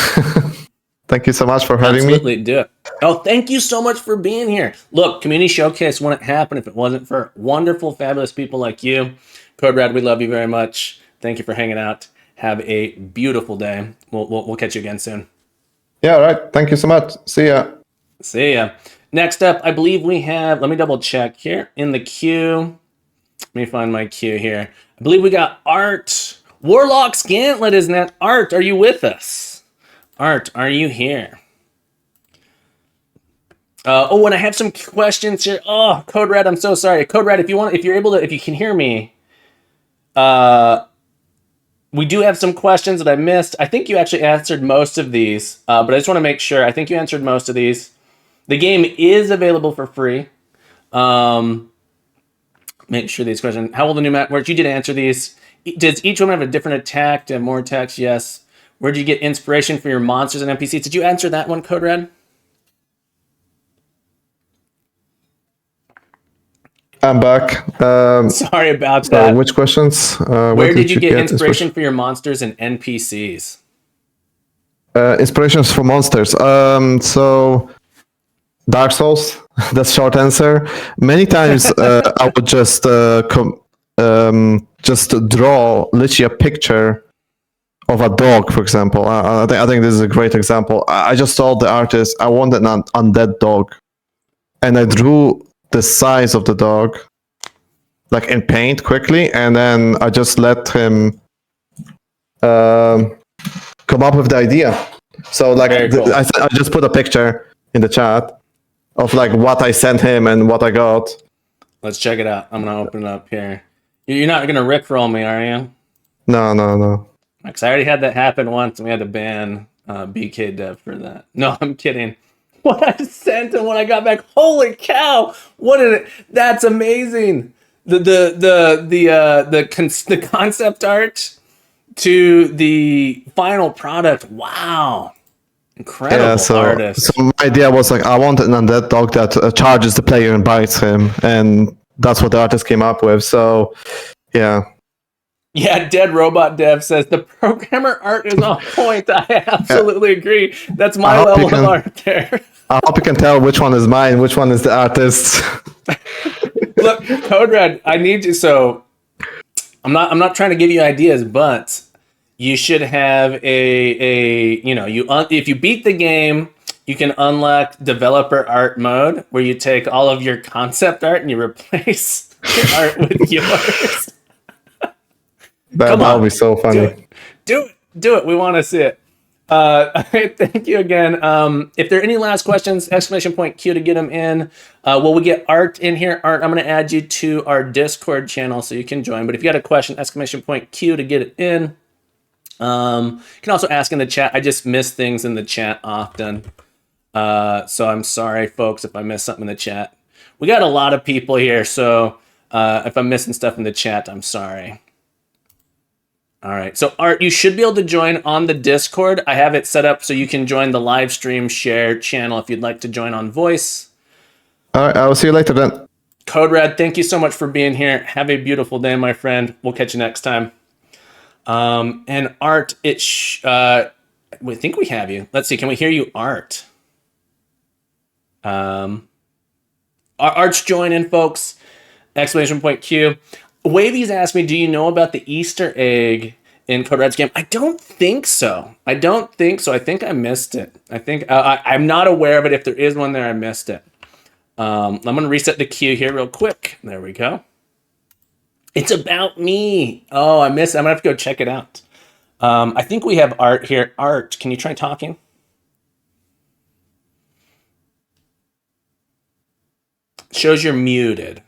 Thank you so much for having me. Absolutely, do it. Oh, thank you so much for being here. Look, Community Showcase wouldn't happen if it wasn't for wonderful, fabulous people like you. Code Red, we love you very much. Thank you for hanging out. Have a beautiful day. We'll catch you again soon. Yeah, all right. Thank you so much. See ya. See ya. Next up, I believe we have, let me double check here in the queue. Let me find my queue here. I believe we got Art. Warlock's Gantlet, isn't that? Art, are you with us? Art, are you here? And I have some questions here. Oh, Code Red, I'm so sorry. Code Red, if you can hear me, we do have some questions that I missed. I think you actually answered most of these, but I just want to make sure. I think you answered most of these. The game is available for free. Make sure these questions. How will the new map work? You did answer these. Does each one have a different attack? Do you have more attacks? Yes. Where do you get inspiration for your monsters and NPCs? Did you answer that one, Code Red? I'm back. Sorry about that. Which questions? Where did you get inspiration for your monsters and NPCs? Inspirations for monsters. So Dark Souls. That's short answer. Many times I would just draw literally a picture of a dog, for example. I think this is a great example. I just told the artist I wanted an undead dog, and I drew the size of the dog, like in paint quickly, and then I just let him come up with the idea. So like cool. I just put a picture in the chat of like what I sent him and what I got. Let's check it out. I'm gonna open it up here. You're not gonna rickroll me, are you? No. Because I already had that happen once, and we had to ban BK Dev for that. No, I'm kidding. What I sent and what I got back. Holy cow! What did it? That's amazing. The concept art to the final product. Wow. Incredible artist. So my idea was like I wanted an undead dog that charges the player and bites him, and that's what the artist came up with. So, yeah. Yeah, Dead Robot Dev says the programmer art is on point. I absolutely agree. That's my level of art there. I hope you can tell which one is mine, which one is the artist's. Look, Code Red, I need you. So, I'm not trying to give you ideas, but you should have if you beat the game, you can unlock developer art mode where you take all of your concept art and you replace your art with yours. That would be so funny. Do it. We want to see it. Thank you again. If there are any last questions, exclamation point Q to get them in. Will we get Art in here? Art, I'm going to add you to our Discord channel so you can join. But if you got a question, exclamation point Q to get it in. You can also ask in the chat. I just miss things in the chat often. So I'm sorry, folks, if I miss something in the chat. We got a lot of people here, so if I'm missing stuff in the chat, I'm sorry. All right. So Art, you should be able to join on the Discord. I have it set up so you can join the live stream share channel if you'd like to join on voice. All right, I'll see you later then. Code Red, thank you so much for being here. Have a beautiful day, my friend. We'll catch you next time. And Art, we think we have you. Let's see. Can we hear you, Art? Art's joining, folks. Exclamation point Q. Wavy's asked me, do you know about the Easter egg in Code Red's game? I don't think so. I think I missed it. I think I'm not aware of it. If there is one there, I missed it. I'm going to reset the queue here real quick. There we go. It's about me. Oh, I missed it. I'm going to have to go check it out. I think we have Art here. Art, can you try talking? Shows you're muted.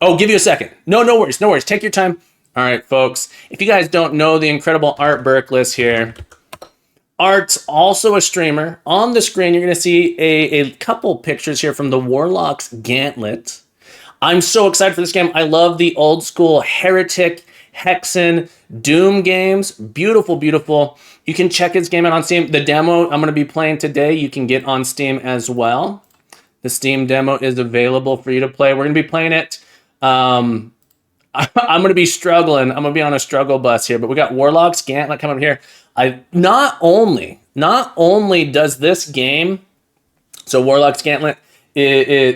Oh, give you a second. No worries. Take your time. All right, folks. If you guys don't know the incredible Art Berkless here, Art's also a streamer. On the screen, you're going to see a couple pictures here from the Warlock's Gantlet. I'm so excited for this game. I love the old school Heretic, Hexen, Doom games. Beautiful, beautiful. You can check his game out on Steam. The demo I'm going to be playing today, you can get on Steam as well. The Steam demo is available for you to play. We're going to be playing it. I'm going to be struggling. I'm going to be on a struggle bus here, but we got Warlock's Gantlet coming up here. Not only does this game, so Warlock's Gantlet,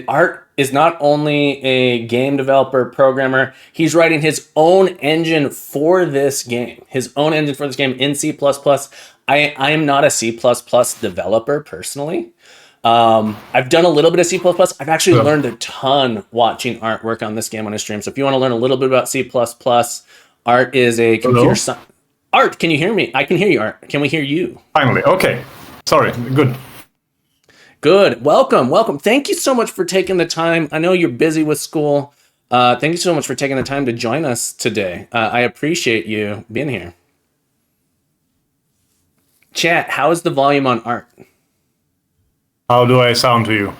Art is not only a game developer, programmer, he's writing his own engine for this game. In C++. I am not a C++ developer personally. I've done a little bit of C++. I've actually learned a ton watching Art work on this game on his stream. So if you want to learn a little bit about C++, Art is a computer science. Art, can you hear me? I can hear you, Art. Can we hear you? Finally. Okay. Sorry. Good. Welcome. Thank you so much for taking the time. I know you're busy with school. Thank you so much for taking the time to join us today. I appreciate you being here. Chat, how is the volume on Art? How do I sound to you?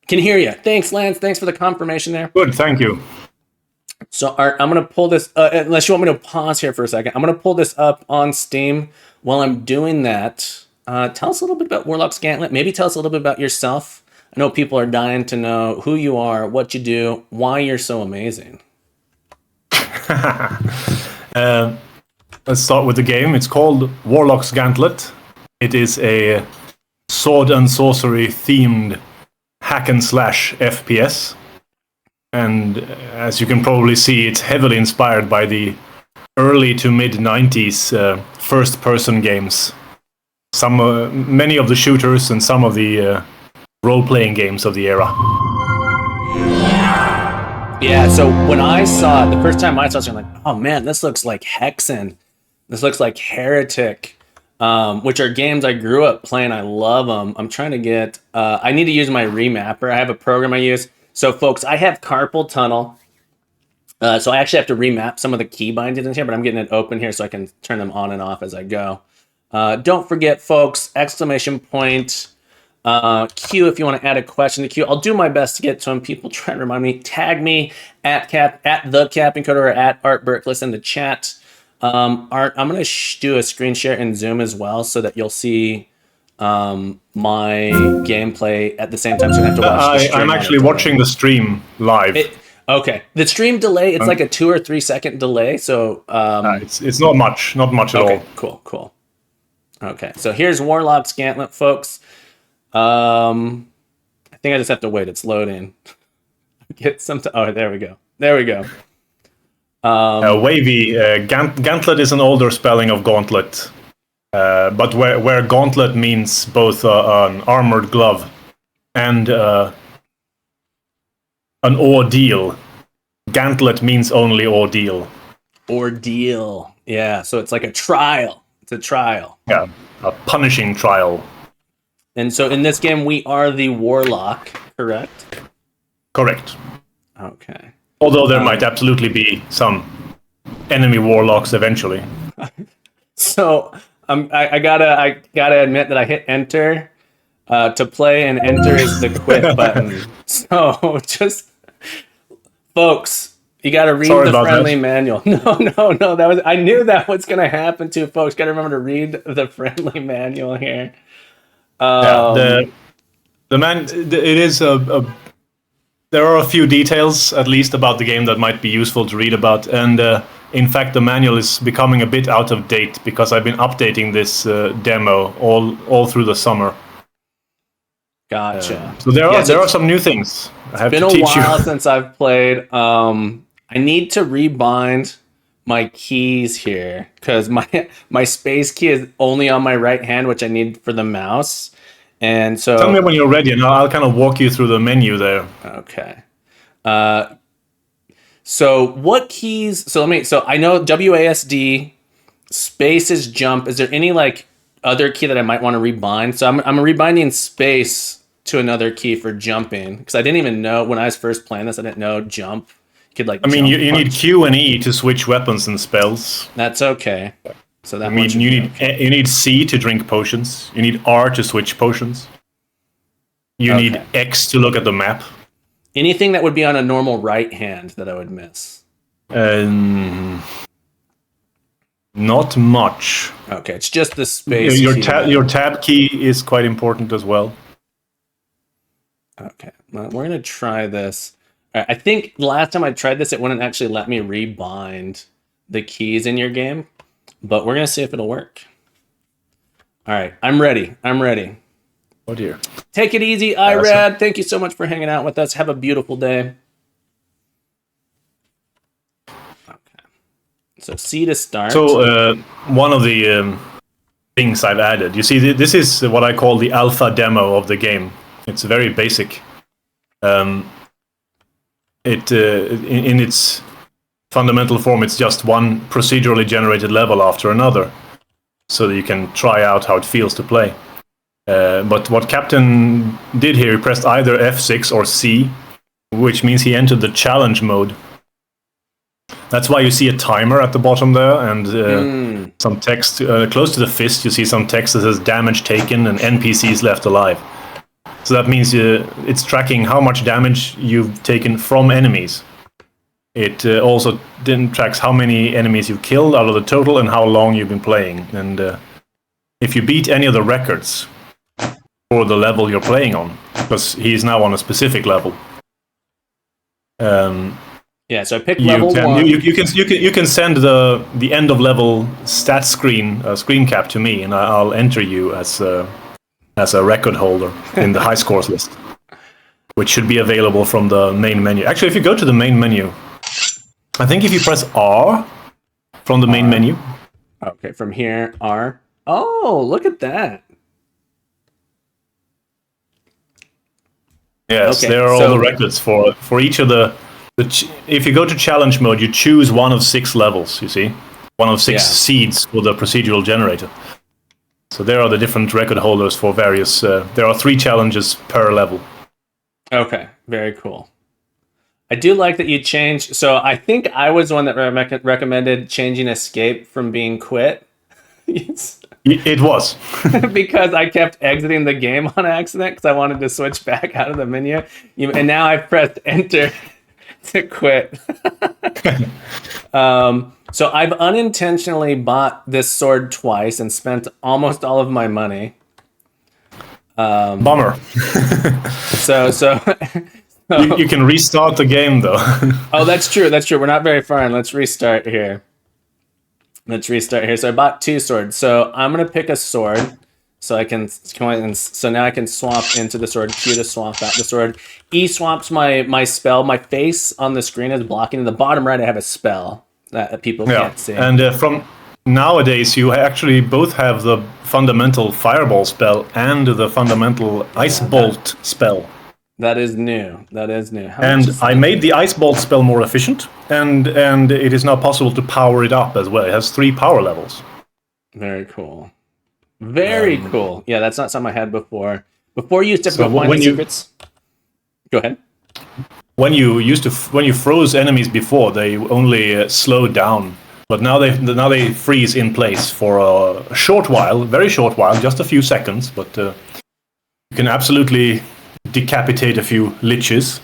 Can hear you. Thanks, Lance. Thanks for the confirmation there. Good, thank you. So, Art, I'm going to pull this, unless you want me to pause here for a second, I'm going to pull this up on Steam. While I'm doing that, tell us a little bit about Warlock's Gantlet. Maybe tell us a little bit about yourself. I know people are dying to know who you are, what you do, why you're so amazing. Let's start with the game. It's called Warlock's Gantlet. It is a sword and sorcery themed hack and slash FPS. And as you can probably see, it's heavily inspired by the early to mid 90s first person games. Many of the shooters and some of the role-playing games of the era. Yeah, so when I saw it, the first time I saw it, I'm like, oh man, this looks like Hexen. This looks like Heretic, which are games I grew up playing. I love them. I'm trying to get, I need to use my remapper. I have a program I use. So folks, I have carpal tunnel. So I actually have to remap some of the key bindings in here, but I'm getting it open here so I can turn them on and off as I go. Don't forget, folks, exclamation point, Q if you want to add a question to Q. I'll do my best to get to them. People try to remind me. Tag me at the Capping Coder or at Art Berkless in the chat. Art, I'm going to do a screen share in Zoom as well so that you'll see my gameplay at the same time, so you don't have to watch the stream. I'm actually watching the stream live. Okay. The stream delay, it's like a 2 or 3 second delay, so it's not much at all. Cool. Okay, so here's Warlock's Gantlet, folks. I think I just have to wait. It's loading. Get some. Oh, there we go. Wavy. Gantlet is an older spelling of gauntlet, but where gauntlet means both an armored glove and an ordeal, Gantlet means only ordeal. Ordeal. Yeah, so it's like a trial. It's a trial. Yeah, a punishing trial. And so in this game, we are the Warlock, correct? Correct. Okay. Although there might absolutely be some enemy Warlocks eventually. So I gotta admit that I hit enter to play, and enter is the quit button. So just, folks, You got to read Sorry the about friendly that. manual. No. I knew that was going to happen too, folks. Got to remember to read the friendly manual here. Yeah, it is there are a few details, at least, about the game that might be useful to read about. And in fact, the manual is becoming a bit out of date because I've been updating this demo all through the summer. Gotcha. So there are some new things I have Been to a teach while you. since I've played. I need to rebind my keys here because my space key is only on my right hand, which I need for the mouse. And so Tell me when you're ready, and I'll kind of walk you through the menu there. okay. So what keys? So I know WASD, space is jump. Is there any like other key that I might want to rebind? So I'm rebinding space to another key for jumping because I didn't even know when I was first playing this. I didn't know jump. You could like. I mean, jump you need punch. Q and E to switch weapons and spells. That's okay. So that I mean, one should you be need okay. you need C to drink potions. You need R to switch potions. You need Okay. X to look at the map. Anything that would be on a normal right hand that I would miss. Not much. Okay, it's just the space. Your key. tab key is quite important as well. Okay, well, we're gonna try this. All right, I think last time I tried this, it wouldn't actually let me rebind the keys in your game, but we're gonna see if it'll work. All right, I'm ready. Oh dear. Take it easy, Irad. Thank you so much for hanging out with us. Have a beautiful day. Okay, so C to start. So one of the things I've added, you see, this is what I call the alpha demo of the game. It's very basic. In its fundamental form, it's just one procedurally generated level after another, so that you can try out how it feels to play. But what Captain did here, he pressed either F6 or C, which means he entered the challenge mode. That's why you see a timer at the bottom there, and some text close to the fist. You see some text that says damage taken and NPCs left alive. So that means it's tracking how much damage you've taken from enemies. It also then tracks how many enemies you've killed out of the total and how long you've been playing. And if you beat any of the records for the level you're playing on, because he's now on a specific level. Yeah, so I picked level 1. You can send the end of level stat screen cap to me, and I'll enter you as a record holder in the high scores list, which should be available from the main menu. Actually, if you go to the main menu, I think if you press R from the main menu. Okay, from here, R. Oh, look at that. Yes, Okay, there are so- all the records for each of the if you go to challenge mode, you choose one of 6 levels, you see? One of 6 Yeah. seeds for the procedural generator. So there are the different record holders for various... there are 3 challenges per level. Okay, very cool. I do like that you changed. So I think I was the one that recommended changing escape from being quit. It was. Because I kept exiting the game on accident because I wanted to switch back out of the menu. And now I've pressed enter to quit. So I've unintentionally bought this sword twice and spent almost all of my money. Bummer. So You can restart the game, though. Oh, that's true. We're not very far in. Let's restart here. So I bought 2 swords. So I'm going to pick a sword. So so now I can swap into the sword. Q to swap out the sword. E swaps my spell. My face on the screen is blocking. In the bottom right, I have a spell that people can't see. And from nowadays, you actually both have the fundamental fireball spell and the fundamental ice bolt spell. That is new. How much And is I that? made the ice bolt spell more efficient, and it is now possible to power it up as well. It has 3 power levels. Very cool. Very cool. Yeah, that's not something I had before. Before you used to So go find when the you- secrets. Go ahead. When you froze enemies before, they only slowed down, but now they freeze in place for a short while, very short while, just a few seconds. But you can absolutely decapitate a few liches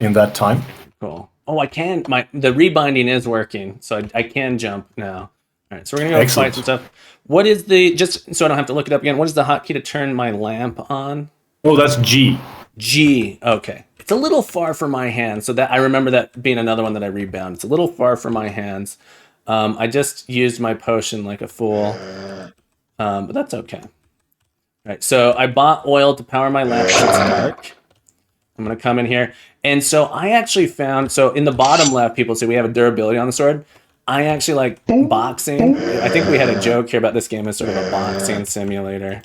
in that time. Cool. Oh, I can. The rebinding is working, so I can jump now. All right, so we're gonna go Excellent. fight some stuff. What is the, just so I don't have to look it up again, what is the hotkey to turn my lamp on? Oh, that's G. G. Okay. It's a little far for my hands, so that I remember that being another one that I rebound. It's a little far for my hands. I just used my potion like a fool, but that's okay. All right, so I bought oil to power my lamp so it's dark. I'm gonna come in here, and so I actually found, so in the bottom left, people say we have a durability on the sword. I actually like boxing. I think we had a joke here about this game as sort of a boxing simulator.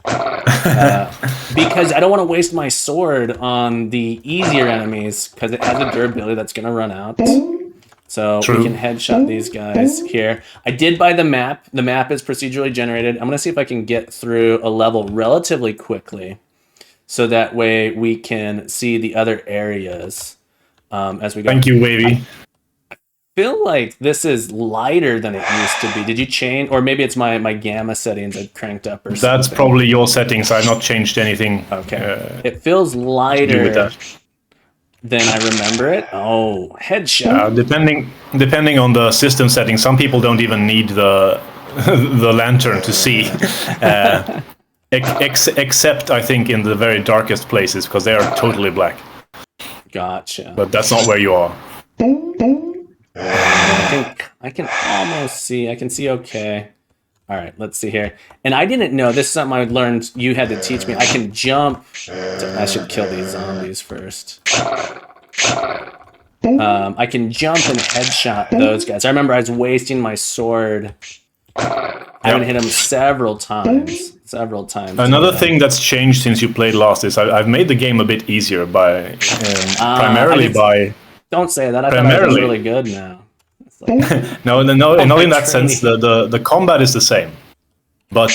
Because I don't want to waste my sword on the easier enemies because it has a durability that's going to run out. So True. we can headshot these guys here. I did buy the map. The map is procedurally generated. I'm going to see if I can get through a level relatively quickly so that way we can see the other areas as we go. Thank you, Wavy. Feel like this is lighter than it used to be. Did you change, or maybe it's my gamma settings I cranked up or something? That's probably your settings. I've not changed anything. Okay. It feels to do with lighter that. than I remember it. Oh, headshot. Depending on the system settings, some people don't even need the the lantern to see. Except I think in the very darkest places because they are totally black. Gotcha. But that's not where you are. I think I can almost see. I can see okay. All right, let's see here. And I didn't know, this is something I learned, you had to teach me. I can jump. I should kill these zombies first. I can jump and headshot those guys. I remember I was wasting my sword. I haven't hit them several times. Another thing that's changed since you played last is I've made the game a bit easier by primarily by. Don't say that. I thought I was really good now. It's like, No, not in that sense. The combat is the same, but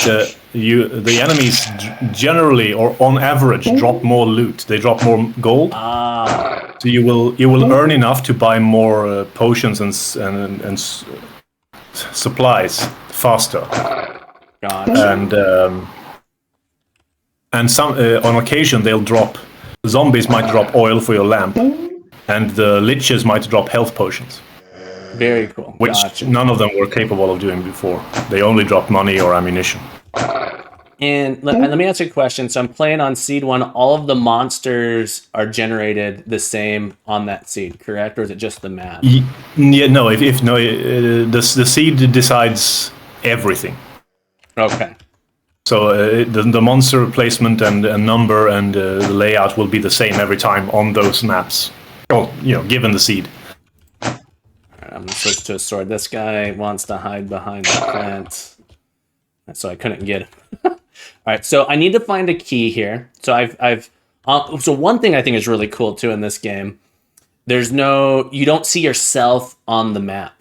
the enemies generally or on average drop more loot. They drop more gold. So you will earn enough to buy more potions and supplies faster. Gotcha. And some on occasion they'll drop. Zombies might drop oil for your lamp. And the liches might drop health potions. Very cool. Which Gotcha. none of them were capable of doing before. They only dropped money or ammunition. And let me ask you a question. So I'm playing on seed 1. All of the monsters are generated the same on that seed, correct? Or is it just the map? Yeah, no. The seed decides everything. Okay. So the monster placement and number and the layout will be the same every time on those maps. Oh, given the seed. All right, I'm gonna switch to a sword. This guy wants to hide behind the plant, so I couldn't get him. All right, so I need to find a key here. So so one thing I think is really cool too in this game. You don't see yourself on the map.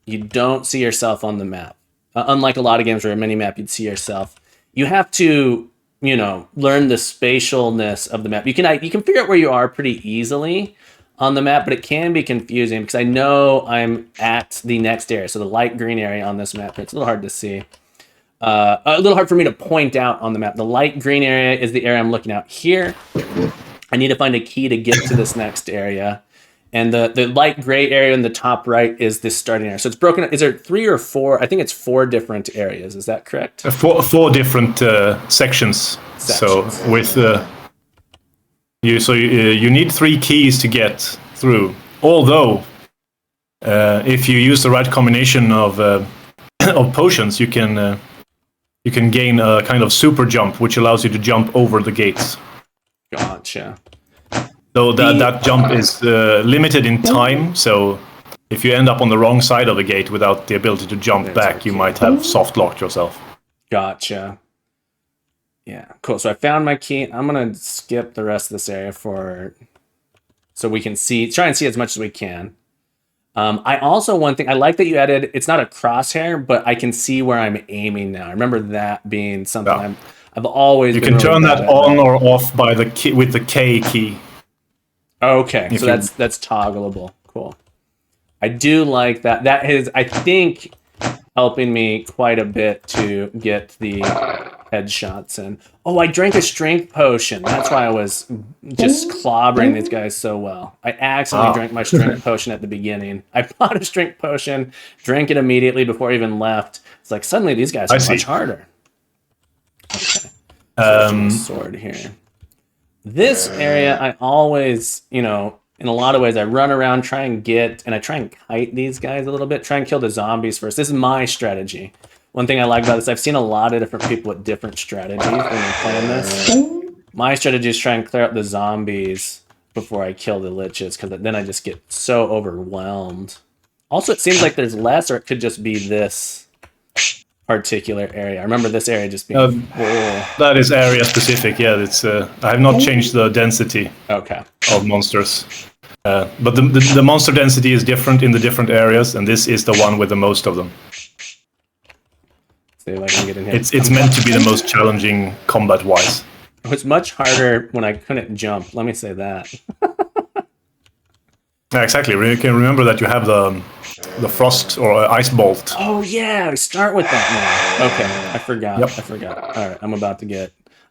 You don't see yourself on the map. Unlike a lot of games where a mini map, you'd see yourself. You have to, learn the spatialness of the map. You can figure out where you are pretty easily on the map, but it can be confusing because I know I'm at the next area. So the light green area on this map, it's a little hard to see. A little hard for me to point out on the map. The light green area is the area I'm looking at here. I need to find a key to get to this next area. And the light gray area in the top right is this starting area. So it's broken. Is there 3 or 4? I think it's 4 different areas. Is that correct? Four different sections. So with you need 3 keys to get through. Although, if you use the right combination of potions, you can gain a kind of super jump, which allows you to jump over the gates. Gotcha. So that jump is limited in time, so if you end up on the wrong side of the gate without the ability to jump back, you might have soft locked yourself. Gotcha. Yeah, cool. So I found my key. I'm going to skip the rest of this area so we can try and see as much as we can. I also, one thing, I like that you added, it's not a crosshair, but I can see where I'm aiming now. I remember that being something I've always been You can really turn bad that at on or off by with the K key. Okay, so that's toggleable. Cool. I do like that. That is, I think, helping me quite a bit to get the headshots in. Oh, I drank a strength potion. That's why I was just clobbering these guys so well. I accidentally drank my strength potion at the beginning. I bought a strength potion, drank it immediately before I even left. It's like suddenly these guys are much harder. Okay. Sword here. This area, I always, in a lot of ways, I run around, try and kite these guys a little bit, try and kill the zombies first. This is my strategy. One thing I like about this, I've seen a lot of different people with different strategies when they're playing this. My strategy is try and clear up the zombies before I kill the liches, because then I just get so overwhelmed. Also, it seems like there's less, or it could just be this particular area. I remember this area just being full. That is area specific, yeah. It's I have not changed the density of monsters. But the monster density is different in the different areas, and this is the one with the most of them. See if I can get in here. It's meant to be the most challenging combat-wise. It was much harder when I couldn't jump. Let me say that. Yeah, exactly. You can remember that you have the frost or ice bolt. Oh yeah, I start with that now. Okay, I forgot. Yep. I forgot. All right, I'm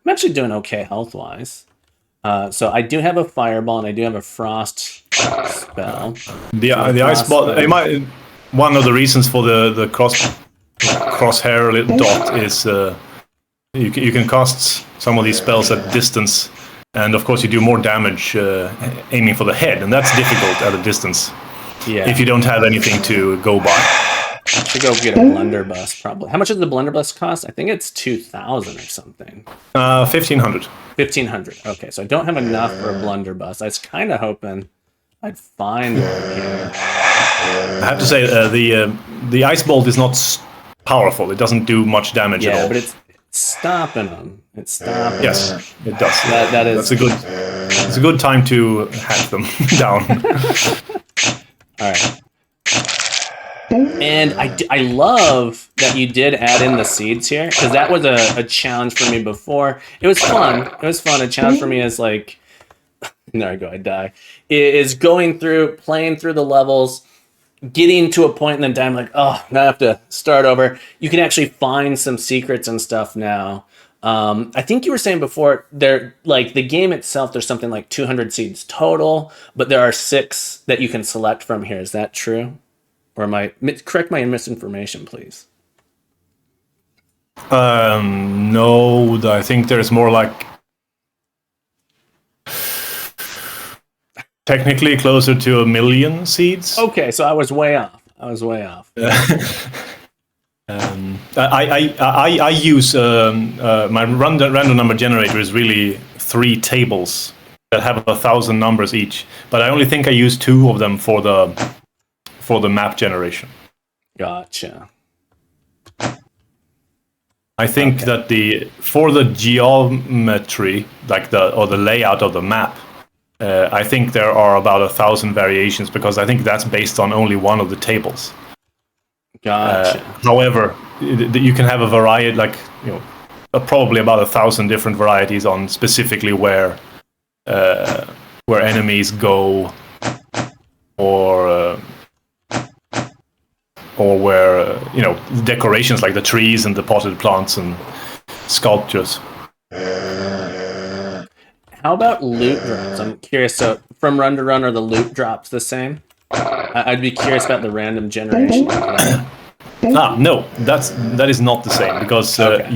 actually doing okay health-wise. So I do have a fireball and I do have a frost spell. The ice bolt. One of the reasons for the crosshair dot is you can cast some of these spells at distance, and of course you do more damage aiming for the head, and that's difficult at a distance. Yeah. If you don't have anything to go by. I should go get a blunderbuss probably. How much does the blunderbuss cost? I think it's 2,000 or something. 1,500. 1,500. Okay, so I don't have enough for a blunderbuss. I was kind of hoping I'd find one here. I have to say the ice bolt is not powerful. It doesn't do much damage at all. Yeah, but it's stopping them. It's stopping. Yes, it does. That is. It's a good time to hack them down. All right. And I love that you did add in the seeds here, because that was a challenge for me before. It was fun. A challenge for me is like, there I go, I die. Is going through, playing through the levels, getting to a point and then dying like, oh, now I have to start over. You can actually find some secrets and stuff now. I think you were saying before, the game itself, there's something like 200 seeds total, but there are 6 that you can select from here. Is that true? Or correct my misinformation, please? No, I think there's more like technically closer to 1 million seeds. Okay, so I was way off. I use my random number generator is really 3 tables that have 1,000 numbers each, but I only think I use 2 of them for the map generation. Gotcha. I think that for the geometry, like the layout of the map, I think there are about 1,000 variations, because I think that's based on only one of the tables. Gotcha. However, you can have a variety, like probably about 1,000 different varieties on specifically where enemies go, or where decorations like the trees and the potted plants and sculptures. How about loot drops? I'm curious. So from run to run, are the loot drops the same? I'd be curious about the random generation. No, that is not the same, because that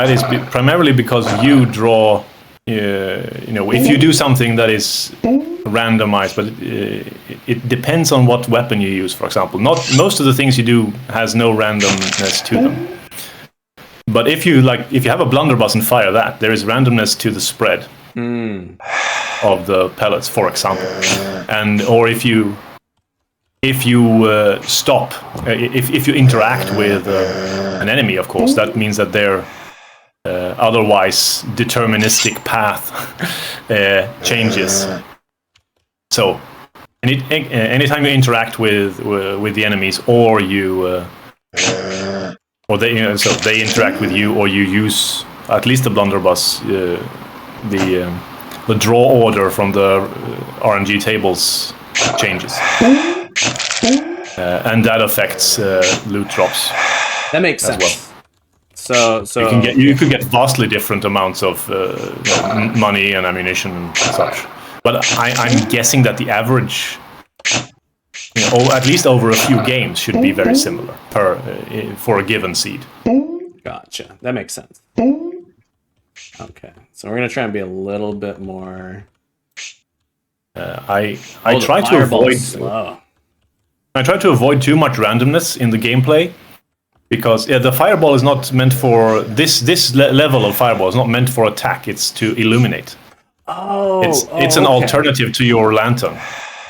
is primarily because you draw. If you do something that is randomized, but it depends on what weapon you use. For example, most of the things you do has no randomness to them. But if you have a blunderbuss and fire that, there is randomness to the spread of the pellets, for example, or if you stop, if you interact with an enemy, of course, that means that they're otherwise deterministic path changes. So anytime you interact with the enemies, or they interact with you, or you use at least the blunderbuss, the draw order from the RNG tables changes, and that affects loot drops. That makes as sense. well. So You could get vastly different amounts of money and ammunition and such. But I'm guessing that the average, at least over a few games, should be very similar for a given seed. Gotcha. That makes sense. Okay, so we're gonna try and be a little bit more. I try to avoid. Slow. I try to avoid too much randomness in the gameplay, because the fireball is not meant for this level of fireball is not meant for attack. It's to illuminate. Oh, it's an alternative to your lantern.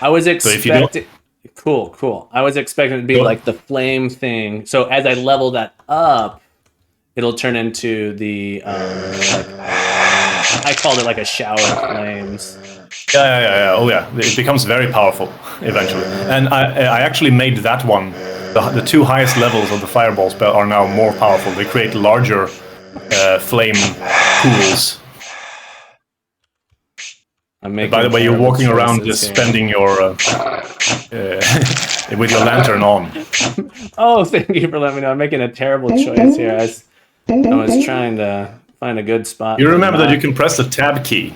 I was expecting. don't- Cool. I was expecting it to be like the flame thing. So as I level that up, it'll turn into the. I called it like a shower of flames. Yeah. Oh yeah, it becomes very powerful eventually. And I actually made that one. The two highest levels of the fireball spell are now more powerful. They create larger flame pools. By the way, you're walking around just spending your with your lantern on. Oh, thank you for letting me know. I'm making a terrible choice here. I was trying to find a good spot. You remember that you can press the tab key.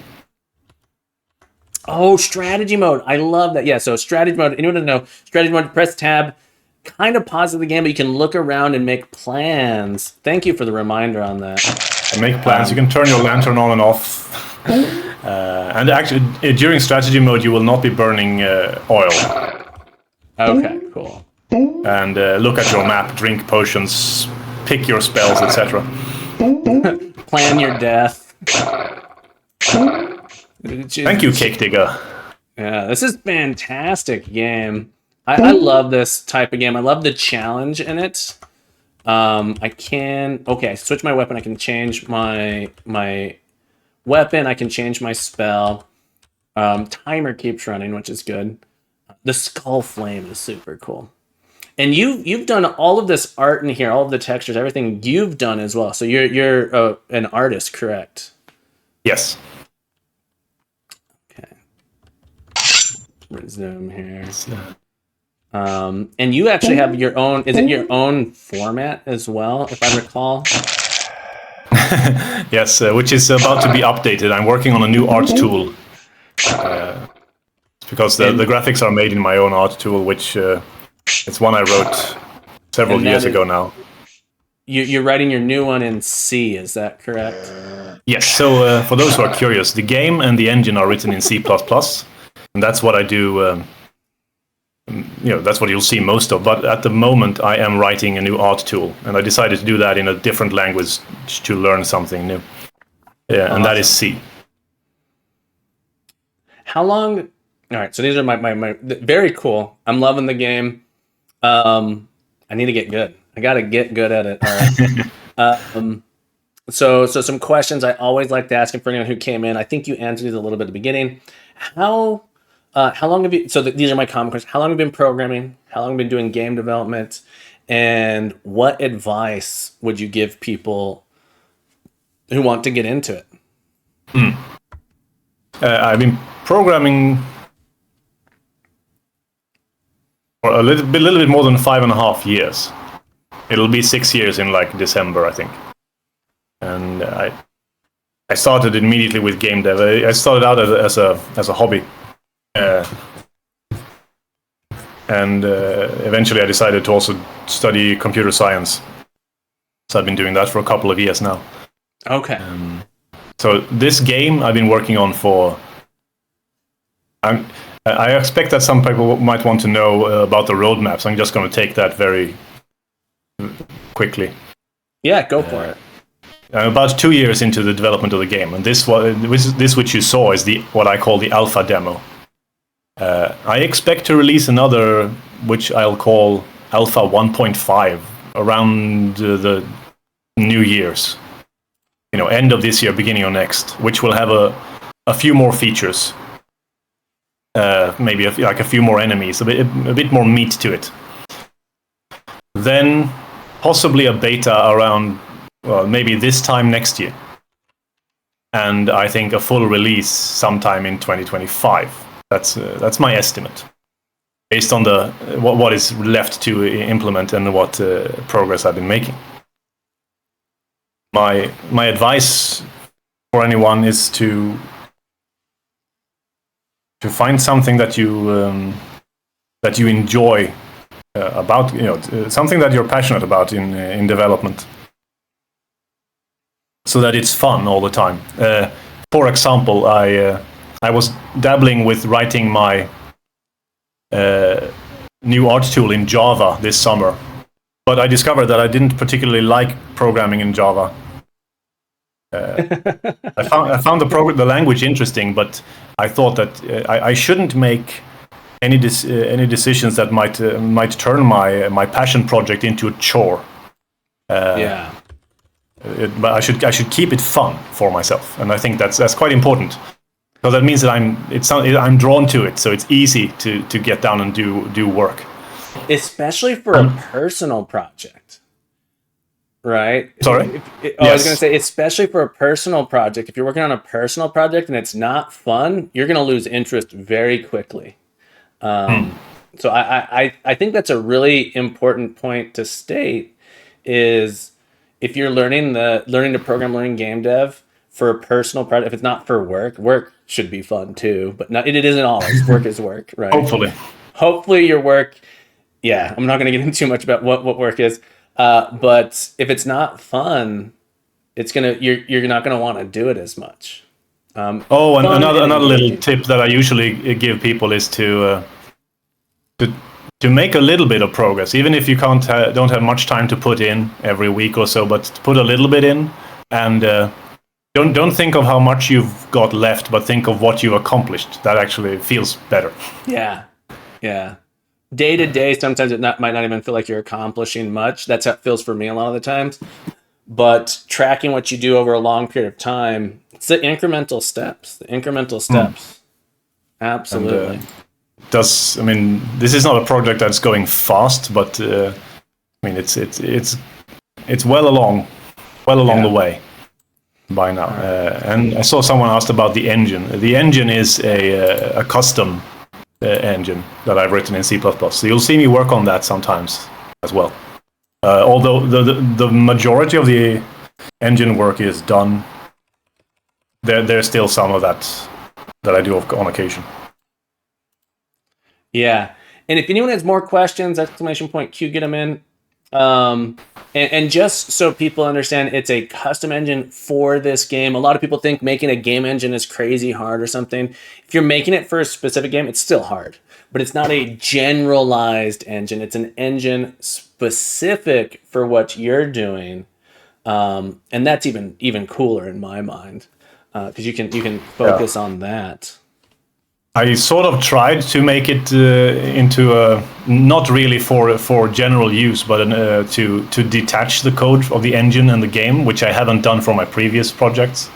Oh, strategy mode. I love that. Yeah, so strategy mode. Anyone doesn't know, strategy mode, press tab, kind of pause the game, but you can look around and make plans. Thank you for the reminder on that. And make plans. You can turn your lantern on and off. And actually, during strategy mode, you will not be burning oil. Okay, cool. And look at your map, drink potions, pick your spells, etc. Plan your death. Thank you, Cake Digger. Yeah, this is fantastic game. I love this type of game. I love the challenge in it. I switch my weapon. I can change my weapon. I can change my spell. Timer keeps running, which is good. The skull flame is super cool. And you've done all of this art in here, all of the textures, everything you've done as well. So you're an artist, correct? Yes. Okay. Resume here. And you actually have your own. Is it your own format as well, if I recall? Yes, which is about to be updated. I'm working on a new art tool. Because the graphics are made in my own art tool, which it's one I wrote several years ago now. You're writing your new one in C, is that correct? Yes, so for those who are curious, the game and the engine are written in C++, and that's what I do. That's what you'll see most of. But at the moment, I am writing a new art tool, and I decided to do that in a different language to learn something new. Yeah, awesome. And that is C. How long? All right, so these are my very cool. I'm loving the game. I need to get good. I got to get good at it. All right. So some questions I always like to ask for anyone who came in. I think you answered these a little bit at the beginning. How long have you? So these are my common questions. How long have you been programming? How long have you been doing game development? And what advice would you give people who want to get into it? I've been programming for a little bit more than 5.5 years. It'll be 6 years in like December, I think. And I started immediately with game dev. I started out as a hobby, and eventually I decided to also study computer science. So I've been doing that for a couple of years now. Okay. So this game I've been working on for. I expect that some people might want to know about the roadmaps. I'm just going to take that very quickly. Yeah, go for it. About 2 years into the development of the game, and this which you saw is what I call the alpha demo. I expect to release another, which I'll call Alpha 1.5, around the New Year's. End of this year, beginning of next, which will have a few more features. Maybe a few more enemies, a bit more meat to it. Then possibly a beta around, maybe this time next year. And I think a full release sometime in 2025. That's my estimate. based on the what is left to implement and what progress I've been making. My advice for anyone is to find something that you enjoy about, something that you're passionate about in development, so that it's fun all the time. For example, I was dabbling with writing my new art tool in Java this summer, but I discovered that I didn't particularly like programming in Java. I found the language interesting, but I thought that I shouldn't make any decisions that might turn my passion project into a chore. Yeah. But I should keep it fun for myself, and I think that's quite important, because that means that I'm drawn to it, so it's easy to get down and do work. Especially for a personal project, right? Sorry? I was going to say, especially for a personal project. If you're working on a personal project and it's not fun, you're going to lose interest very quickly. So I think that's a really important point to state, is if you're learning to program, learning game dev for a personal project, if it's not for work should be fun too, but it isn't always. Work is work, right? Hopefully your work, yeah, I'm not going to get into too much about what work is, but if it's not fun, you're not going to want to do it as much. And another little tip that I usually give people is to make a little bit of progress, even if you don't have much time to put in every week or so, but put a little bit in, and don't think of how much you've got left, but think of what you've accomplished. That actually feels better. Yeah. Day to day, sometimes it might not even feel like you're accomplishing much. That's how it feels for me a lot of the times. But tracking what you do over a long period of time, it's the incremental steps. Absolutely. And, this is not a project that's going fast, but it's well along the way by now. And I saw someone asked about the engine. The engine is a custom engine that I've written in C++. So you'll see me work on that sometimes as well. Although the majority of the engine work is done, there's still some of that I do on occasion. Yeah. And if anyone has more questions, !Q, get them in. And just so people understand, it's a custom engine for this game. A lot of people think making a game engine is crazy hard or something. If you're making it for a specific game, it's still hard. But it's not a generalized engine. It's an engine specific for what you're doing. And that's even cooler in my mind, because you can focus on that. I sort of tried to make it into a, not really for general use, but to detach the code of the engine and the game, which I haven't done for my previous projects.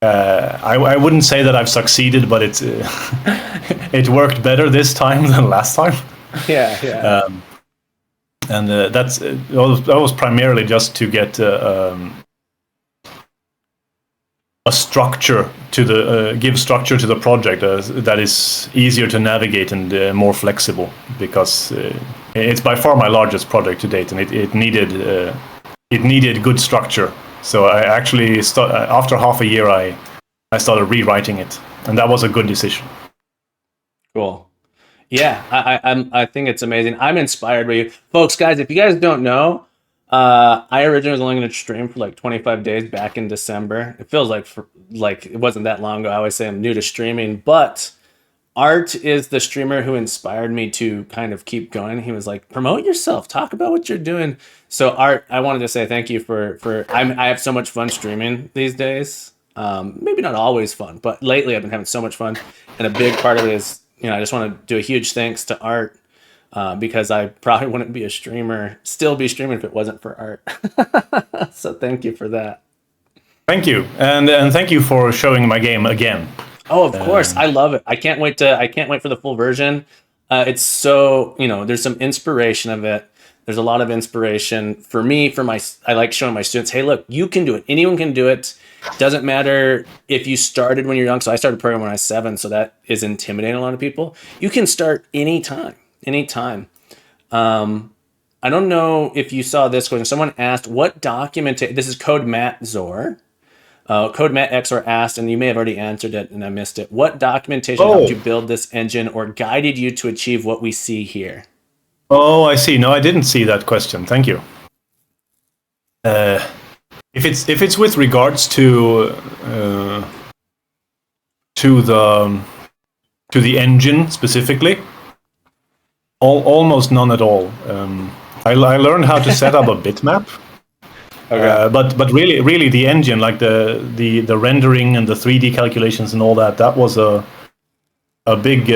I wouldn't say that I've succeeded, but it worked better this time than last time. Yeah. That was primarily just to get a structure to give structure to the project that is easier to navigate and more flexible, because it's by far my largest project to date, and it needed good structure. So I actually after half a year I started rewriting it, and that was a good decision. Cool. Yeah, I think it's amazing. I'm inspired by you folks, guys. If you guys don't know, I originally was only going to stream for like 25 days back in December. It feels like it wasn't that long ago. I always say I'm new to streaming, but Art is the streamer who inspired me to kind of keep going. He was like, promote yourself, talk about what you're doing. So Art, I wanted to say thank you for I have so much fun streaming these days. Maybe not always fun, but lately I've been having so much fun. And a big part of it is, I just want to do a huge thanks to Art. Because I probably wouldn't still be streaming if it wasn't for Art. So thank you for that. Thank you, and thank you for showing my game again. Oh, of course, I love it. I can't wait for the full version. It's so, there's some inspiration of it. There's a lot of inspiration for me. I like showing my students, hey, look, you can do it. Anyone can do it. Doesn't matter if you started when you're young. So I started programming when I was 7, so that is intimidating a lot of people. You can start anytime. I don't know if you saw this question. Someone asked, what documentation, this is Code Matt Zor. Code Matt Xor asked, and you may have already answered it and I missed it. What documentation helped you build this engine or guided you to achieve what we see here? Oh, I see. No, I didn't see that question. Thank you. If it's with regards to the engine specifically, almost none at all. I learned how to set up a bitmap. Okay. But really the engine, like the rendering and the 3D calculations and all that was a big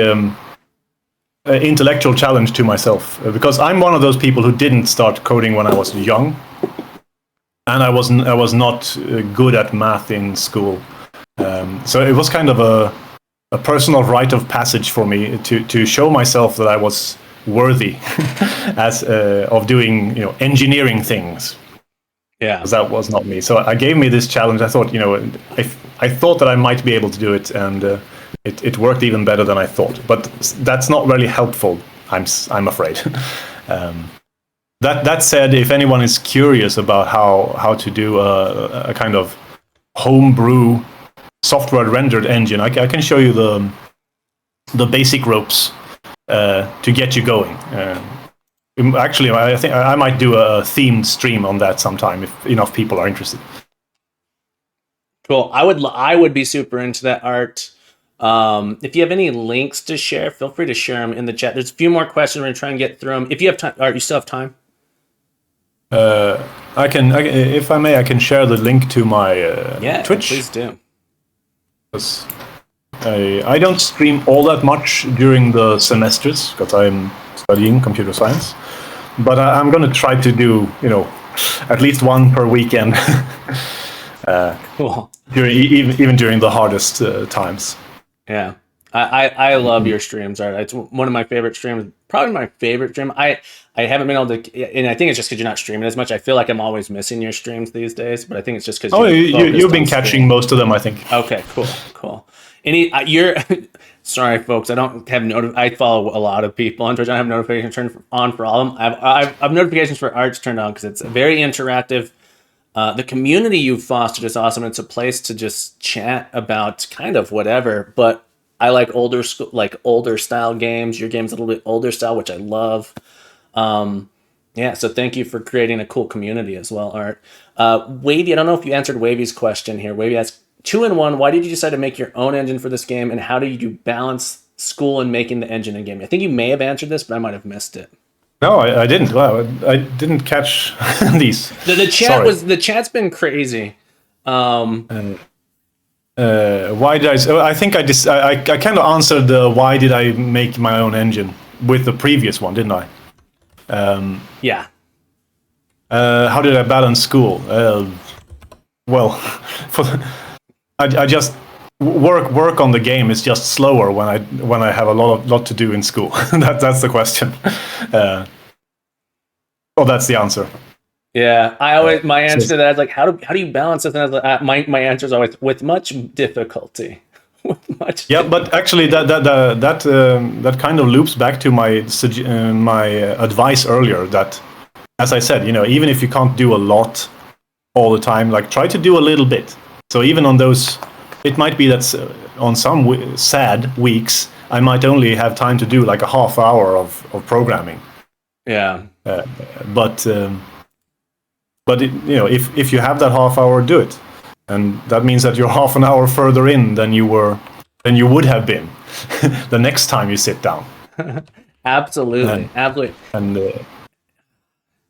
intellectual challenge to myself, because I'm one of those people who didn't start coding when I was young, and I was not good at math in school. So it was kind of a personal rite of passage for me to show myself that I was worthy of doing engineering things. Yeah, because that was not me. So I gave me this challenge. I thought, I thought that I might be able to do it, and it worked even better than I thought. But that's not really helpful, I'm afraid. That said, if anyone is curious about how to do a kind of homebrew software rendered engine, I can show you the basic ropes to get you going. Actually, I think I might do a themed stream on that sometime if enough people are interested. Cool. I would be super into that, Art. If you have any links to share, feel free to share them in the chat. There's a few more questions. We're going to try and get through them. If you have time, Art, you still have time? I can, if I may, I can share the link to my Twitch. Please do. Because I don't stream all that much during the semesters because I'm studying computer science. But I'm going to try to do, at least one per weekend. Cool. Even during the hardest times. Yeah. I love your streams, Art. It's one of my favorite streams. Probably my favorite stream. I haven't been able to, and I think it's just because you're not streaming as much. I feel like I'm always missing your streams these days, but I think it's just because you've been catching most of them, I think. Okay, cool. You're sorry, folks. I don't have I follow a lot of people on Twitch. I don't have notifications turned on for all of them. I have notifications for Arts turned on because it's very interactive. The community you've fostered is awesome. It's a place to just chat about kind of whatever. But I like older style games. Your game's a little bit older style, which I love. So thank you for creating a cool community as well, Art. Wavy, I don't know if you answered Wavy's question here. Wavy asked, 2-in-1, why did you decide to make your own engine for this game, and how do you balance school and making the engine in game? I think you may have answered this, but I might have missed it. No, I didn't. Wow, I didn't catch these. The chat the chat's been crazy. Why did I think I kind of answered the why did I make my own engine with the previous one, didn't I? Yeah. How did I balance school? I just work on the game is just slower when I have a lot to do in school. That's the question. That's the answer. Yeah, my answer to that is like, how do you balance this? And I was like, my answer is always with much difficulty. Yeah, but actually that kind of loops back to my advice earlier. That, as I said, even if you can't do a lot all the time, like try to do a little bit. So even on those, it might be that on some sad weeks, I might only have time to do like a half hour of programming. Yeah. But if you have that half hour, do it, and that means that you're half an hour further in than you would have been the next time you sit down. Absolutely.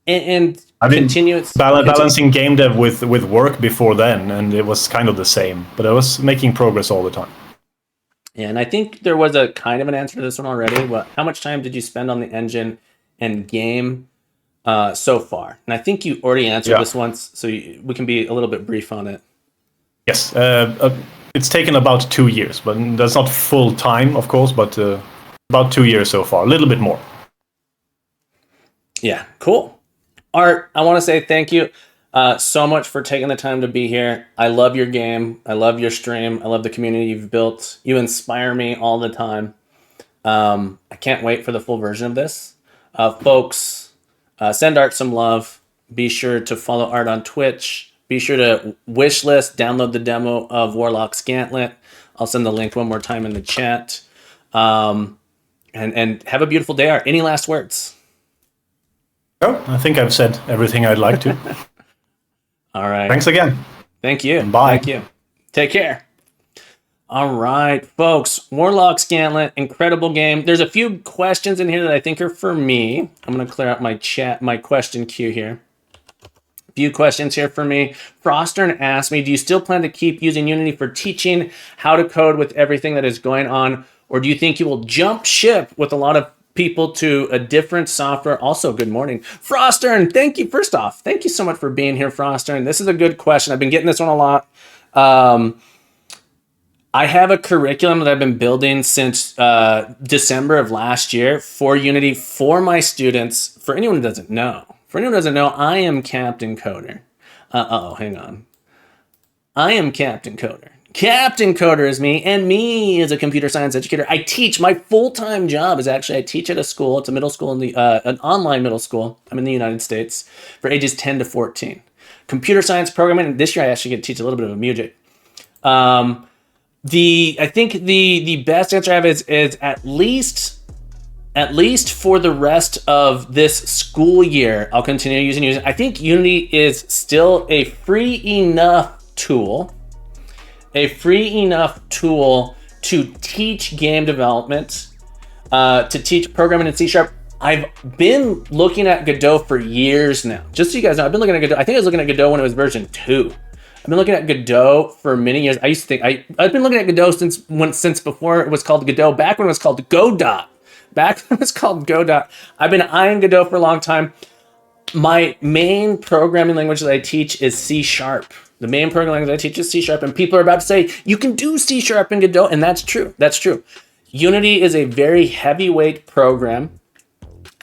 And I've been continuous balancing game dev with work before then, and it was kind of the same, but I was making progress all the time. Yeah, and I think there was a kind of an answer to this one already. But how much time did you spend on the engine and game so far? And I think you already answered this once, so we can be a little bit brief on it. Yes, it's taken about 2 years, but that's not full time, of course, but about 2 years so far, a little bit more. Yeah, cool. Art, I want to say thank you. so much for taking the time to be here. I love your game. I love your stream. I love the community you've built. You inspire me all the time. I can't wait for the full version of this. Folks, send Art some love. Be sure to follow Art on Twitch. Be sure to wishlist, download the demo of Warlock's Gantlet. I'll send the link one more time in the chat. And have a beautiful day, Art. Any last words? Oh, I think I've said everything I'd like to. All right. Thanks again. Thank you. Bye. Thank you. Take care. All right, folks. Warlock's Gantlet, incredible game. There's a few questions in here that I think are for me. I'm going to clear out my question queue here. Few questions here for me. Frostern asked me, do you still plan to keep using Unity for teaching how to code with everything that is going on? Or do you think you will jump ship with a lot of people to a different software? Also, good morning. Frostern, thank you. First off, thank you so much for being here, Frostern. This is a good question. I've been getting this one a lot. I have a curriculum that I've been building since December of last year for Unity for my students. For anyone who doesn't know, I am Captain Coder. Hang on. I am Captain Coder. Captain Coder is me, and me is a computer science educator. I teach. My full-time job is actually I teach at a school. It's a middle school, an online middle school. I'm in the United States for ages 10 to 14. Computer science programming. And this year I actually get to teach a little bit of music. I think the best answer I have is at least for the rest of this school year, I'll continue using Unity. I think Unity is still a free enough tool to teach game development, to teach programming in C#. I've been looking at Godot for years now. Just so you guys know, I've been looking at Godot. I think I was looking at Godot when it was version 2. I've been looking at Godot for many years. I used to think I've been looking at Godot since before it was called Godot, back when it was called Godot. I've been eyeing Godot for a long time. My main programming language that I teach is C#. The main programming language I teach is C#, and people are about to say, you can do C# in Godot, and that's true. That's true. Unity is a very heavyweight program.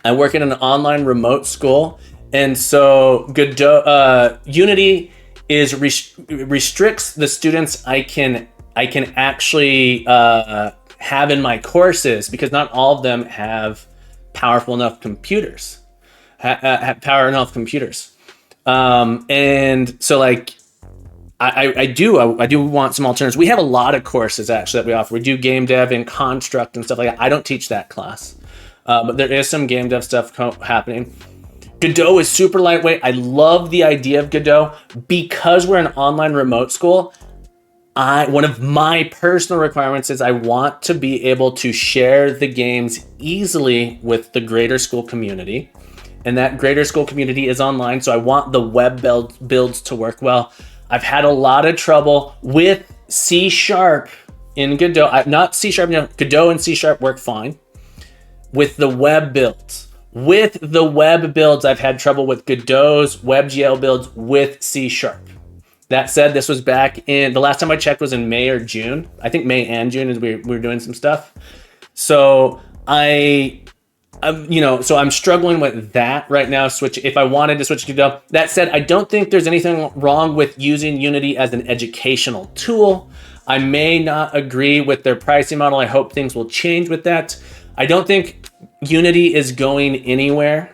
I work in an online remote school, and so Godot, Unity restricts the students I can actually have in my courses, because not all of them have powerful enough computers. And so like I do want some alternatives. We have a lot of courses actually that we offer. We do game dev and construct and stuff like that. I don't teach that class, but there is some game dev stuff happening. Godot is super lightweight. I love the idea of Godot because we're an online remote school. One of my personal requirements is I want to be able to share the games easily with the greater school community. And that greater school community is online, so I want the web builds to work well. I've had a lot of trouble with C# in Godot. Not C#, Godot and C# work fine. With the web builds. I've had trouble with Godot's WebGL builds with C#. That said, this was back in, the last time I checked was in May or June. I think May and June as we were doing some stuff. So so I'm struggling with that right now. If I wanted to switch to Godot. That said, I don't think there's anything wrong with using Unity as an educational tool. I may not agree with their pricing model. I hope things will change with that. I don't think Unity is going anywhere.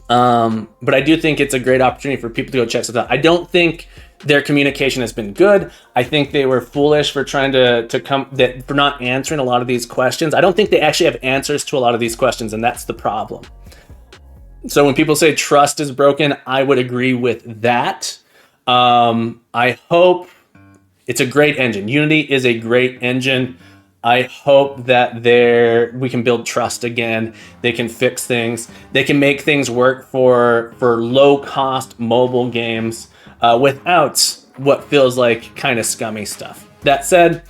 But I do think it's a great opportunity for people to go check stuff out. I don't think their communication has been good. I think they were foolish for trying for not answering a lot of these questions. I don't think they actually have answers to a lot of these questions, and that's the problem. So when people say trust is broken, I would agree with that. I hope it's a great engine. Unity is a great engine. I hope that we can build trust again. They can fix things. They can make things work for low-cost mobile games without what feels like kind of scummy stuff. That said,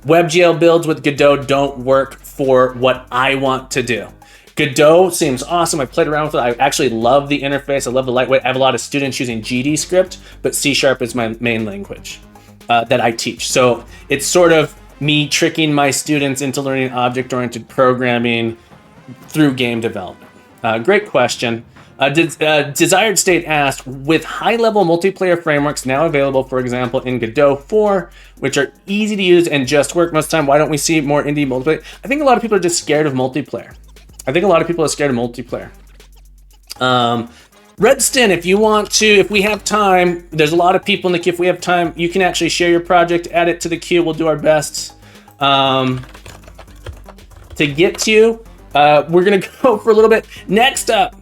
WebGL builds with Godot don't work for what I want to do. Godot seems awesome. I played around with it. I actually love the interface. I love the lightweight. I have a lot of students using GD script, but C# is my main language that I teach. So it's sort of me tricking my students into learning object-oriented programming through game development. Great question. Desired State asked, with high-level multiplayer frameworks now available, for example, in Godot 4, which are easy to use and just work most of the time, why don't we see more indie multiplayer? I think a lot of people are just scared of multiplayer. Redston, if we have time, there's a lot of people in the queue. If we have time, you can actually share your project, add it to the queue. We'll do our best to get to you. We're going to go for a little bit. Next up,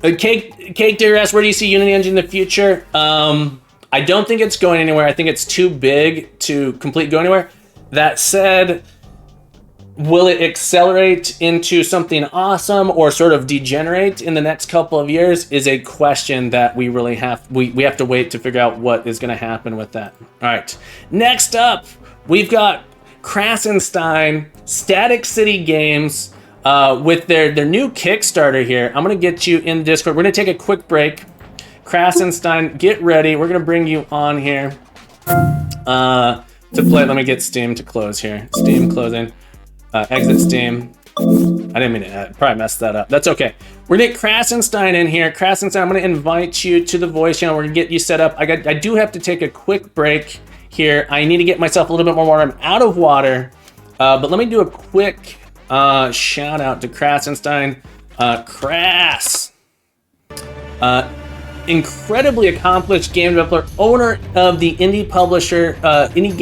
Cake Digger asks, where do you see Unity Engine in the future? I don't think it's going anywhere. I think it's too big to go anywhere. That said, will it accelerate into something awesome or sort of degenerate in the next couple of years is a question that we really have to wait to figure out what is going to happen with that. All right. Next up, we've got Krasenstein, Static City Games, with their new Kickstarter here. I'm going to get you in Discord. We're going to take a quick break. Krasenstein, get ready. We're going to bring you on here to play. Let me get Steam to close here. Steam closing. Exit Steam. I didn't mean to probably messed that up. That's okay. We're going to get Krasenstein in here. Krasenstein, I'm going to invite you to the voice channel. We're going to get you set up. I do have to take a quick break here. I need to get myself a little bit more water. I'm out of water. But let me do a quick shout out to Krasenstein. Kras. Incredibly accomplished game developer, owner of the indie publisher, indie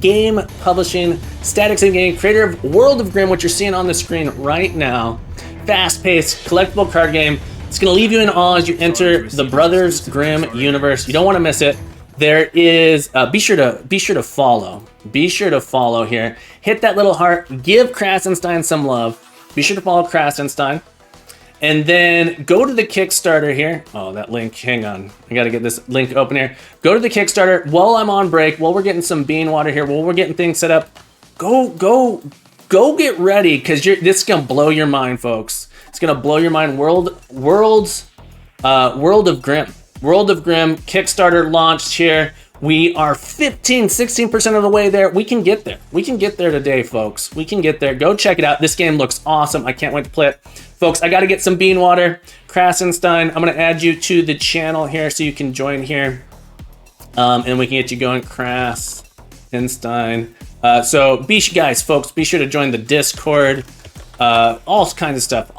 game publishing, Static City Game, creator of World of Grimm, which you're seeing on the screen right now. Fast-paced, collectible card game. It's going to leave you in awe as you enter the Brothers Grimm universe. You don't want to miss it. There is be sure to follow. Be sure to follow here. Hit that little heart. Give Krasenstein some love. Be sure to follow Krasenstein. And then go to the Kickstarter here. Oh, that link. Hang on. I got to get this link open here. Go to the Kickstarter while I'm on break, while we're getting some bean water here, while we're getting things set up. Go get ready, because this is going to blow your mind, folks. It's going to blow your mind. World of Grimm. World of Grimm Kickstarter launched here. We are 16% of the way there. We can get there. We can get there today, folks. We can get there. Go check it out. This game looks awesome. I can't wait to play it. Folks, I got to get some bean water. Krasenstein, I'm going to add you to the channel here so you can join here. And we can get you going, Krasenstein. So guys, folks, be sure to join the Discord. All kinds of stuff.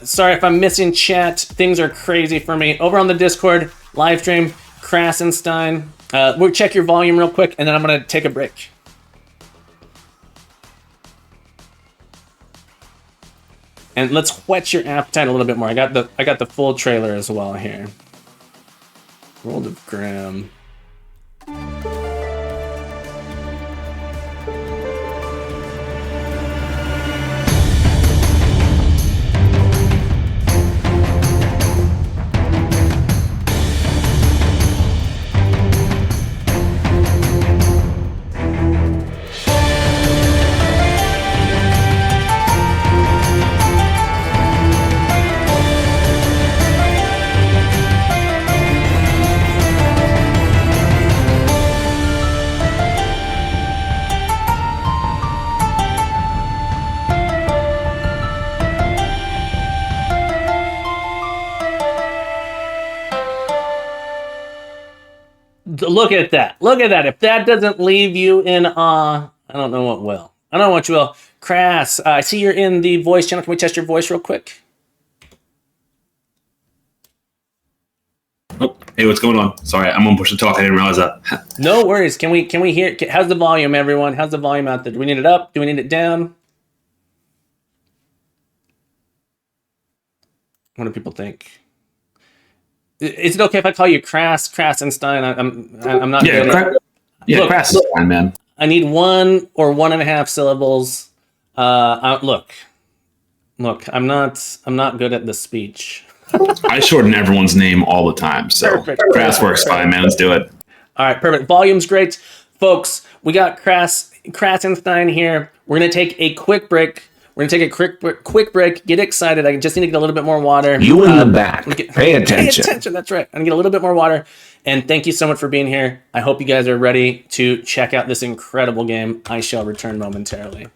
Sorry if I'm missing chat. Things are crazy for me. Over on the Discord live stream, Krasenstein. We'll check your volume real quick, and then I'm going to take a break. And let's whet your appetite a little bit more. I got the full trailer as well here. World of Grimm. Look at that. Look at that. If that doesn't leave you in awe, I don't know what will. I don't know what you will. Kras, I see you're in the voice channel. Can we test your voice real quick? Oh, hey, what's going on? Sorry, I'm on push to talk. I didn't realize that. No worries. Can we hear? How's the volume, everyone? How's the volume out there? Do we need it up? Do we need it down? What do people think? Is it okay if I call you Krasenstein? I'm not good at it. Yeah, Kras is fine, man. I need 1 or 1.5 syllables. Look, I'm not good at the speech. I shorten everyone's name all the time, so Kras works fine, man. Let's do it. All right, perfect. Volume's great, folks. We got Krasenstein here. We're gonna take a quick break. We're going to take a quick break. Get excited. I just need to get a little bit more water. You in the back. Pay attention. Pay attention. That's right. I'm going to get a little bit more water. And thank you so much for being here. I hope you guys are ready to check out this incredible game. I shall return momentarily.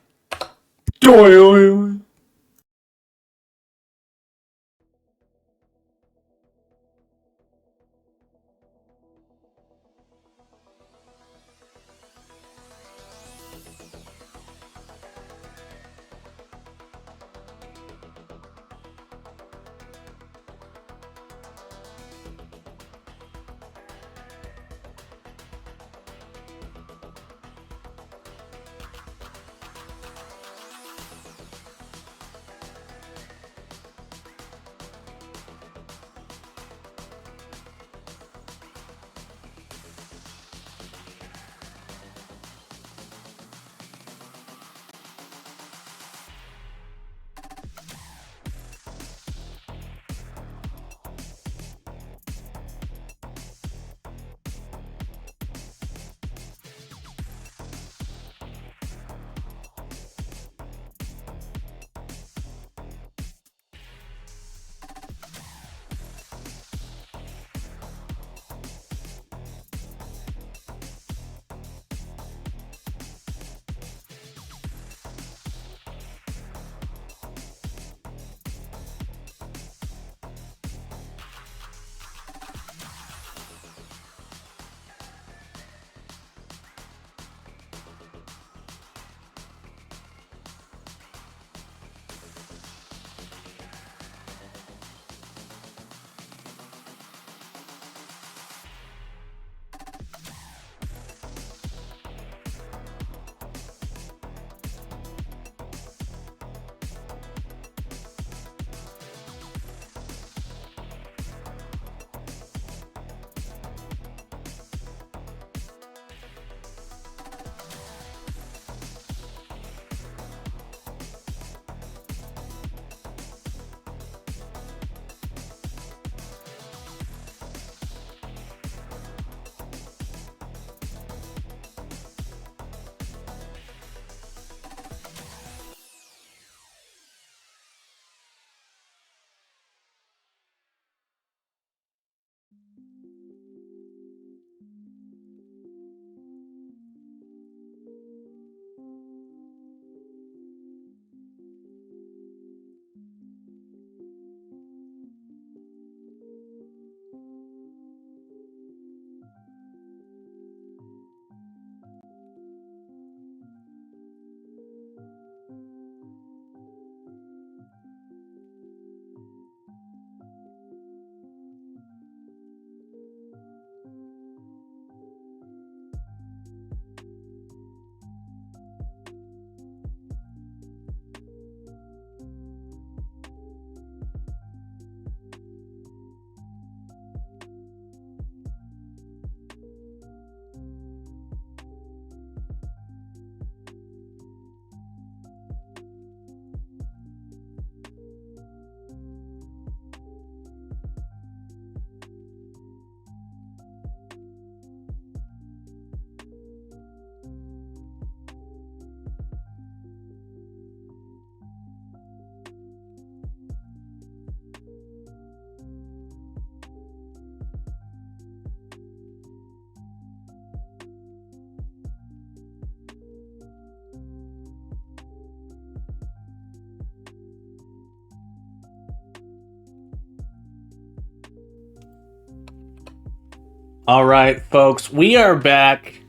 All right, folks, we are back.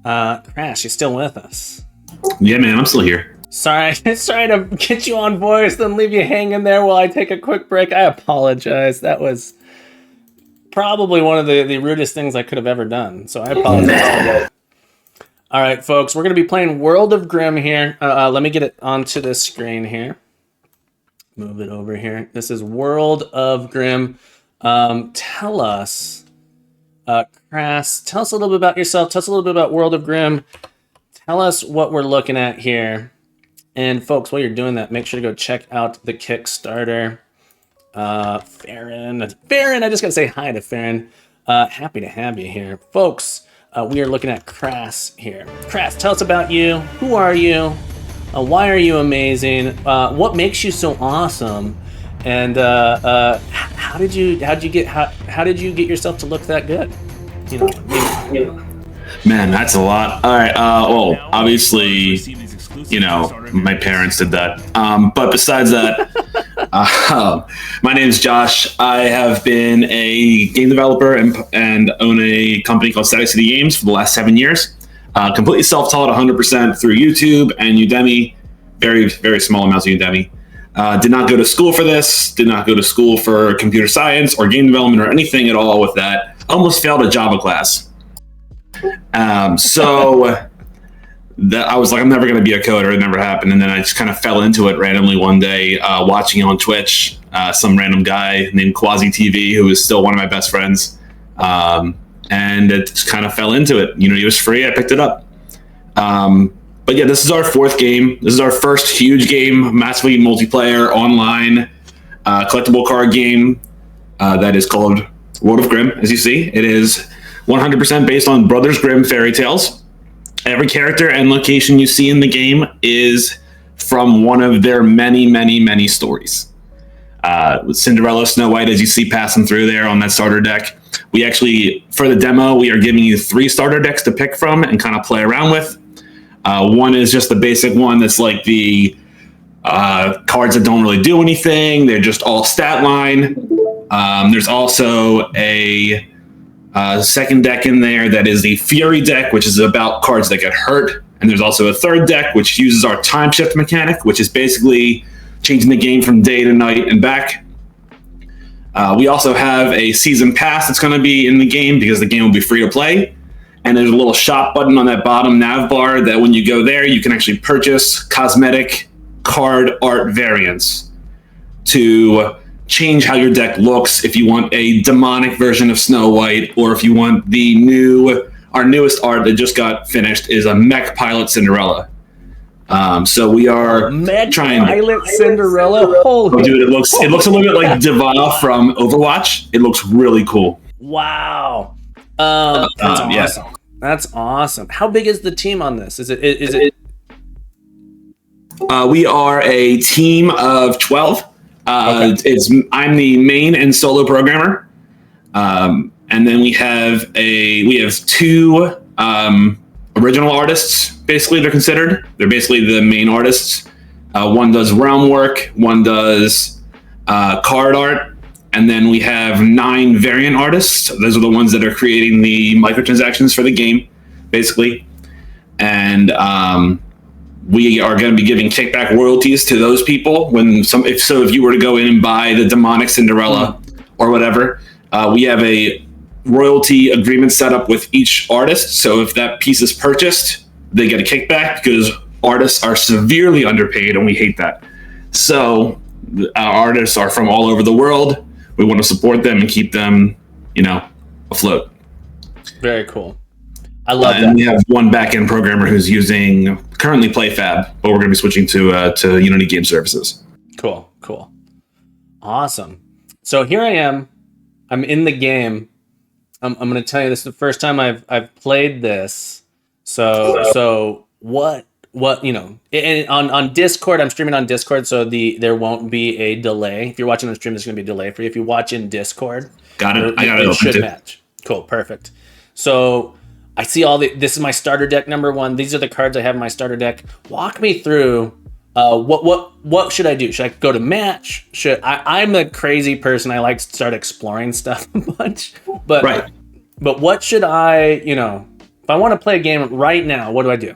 Crash, you still with us? Yeah, man, I'm still here. Sorry to get you on voice, then leave you hanging there while I take a quick break. I apologize. That was probably one of the rudest things I could have ever done. So I apologize. All right, folks, we're going to be playing World of Grimm here. Let me get it onto the screen here. Move it over here. This is World of Grimm. Tell us, Crass, tell us a little bit about yourself. Tell us a little bit about World of Grimm. Tell us what we're looking at here. And folks, while you're doing that, make sure to go check out the Kickstarter. Farron, I just got to say hi to Farron. Happy to have you here. Folks, we are looking at Crass here. Crass, tell us about you. Who are you? Why are you amazing? What makes you so awesome? And how did you get yourself to look that good? Man, that's a lot. All right. Well, obviously, my parents did that. But besides that, my name is Josh. I have been a game developer and own a company called Static City Games for the last 7 years. Completely self-taught 100% through YouTube and Udemy. Very, very small amounts of Udemy. Did not go to school for this. Did not go to school for computer science or game development or anything at all with that. Almost failed a Java class. So I was like, I'm never going to be a coder. It never happened. And then I just kind of fell into it randomly one day, watching on Twitch, some random guy named Quasi TV, who is still one of my best friends. And it just kind of fell into it. He was free. I picked it up. But yeah, this is our fourth game. This is our first huge game, massively multiplayer, online, collectible card game that is called World of Grimm, as you see. It is 100% based on Brothers Grimm fairy tales. Every character and location you see in the game is from one of their many, many, many stories. With Cinderella, Snow White, as you see passing through there on that starter deck. We actually, for the demo, we are giving you 3 starter decks to pick from and kind of play around with. One is just the basic one that's like the cards that don't really do anything. They're just all stat line. There's also a second deck in there that is the Fury deck, which is about cards that get hurt. And there's also a third deck, which uses our time shift mechanic, which is basically changing the game from day to night and back. We also have a season pass that's going to be in the game because the game will be free to play. And there's a little shop button on that bottom nav bar that when you go there, you can actually purchase cosmetic card art variants to change how your deck looks. If you want a demonic version of Snow White, or if you want our newest art that just got finished is a mech pilot Cinderella. So we are trying Pilot Cinderella. Holy dude, it looks a little bit like Diva from Overwatch. It looks really cool. Wow. That's awesome. Yeah. That's awesome. How big is the team on this? Is it? We are a team of 12. Okay. I'm the main and solo programmer, and then we have 2 original artists. Basically, they're considered. They're basically the main artists. One does realm work. One does card art. And then we have 9 variant artists. Those are the ones that are creating the microtransactions for the game, basically. And we are going to be giving kickback royalties to those people if you were to go in and buy the demonic Cinderella or whatever. We have a royalty agreement set up with each artist. So if that piece is purchased, they get a kickback because artists are severely underpaid, and we hate that. So our artists are from all over the world. We want to support them and keep them, afloat. Very cool. I love that. And we have one back-end programmer who's using currently PlayFab, but we're going to be switching to Unity Game Services. Cool. Awesome. So here I am. I'm in the game. I'm going to tell you, this is the first time I've played this. So what and on Discord, I'm streaming on Discord, so there won't be a delay. If you're watching on stream, there's going to be a delay for you. If you watch in Discord, got it. I got it. It should match. Cool, perfect. So I see this is my starter deck number 1. These are the cards I have in my starter deck. Walk me through what should I do? Should I go to match? I'm a crazy person. I like to start exploring stuff a bunch, but right. But what should I, if I want to play a game right now, what do I do?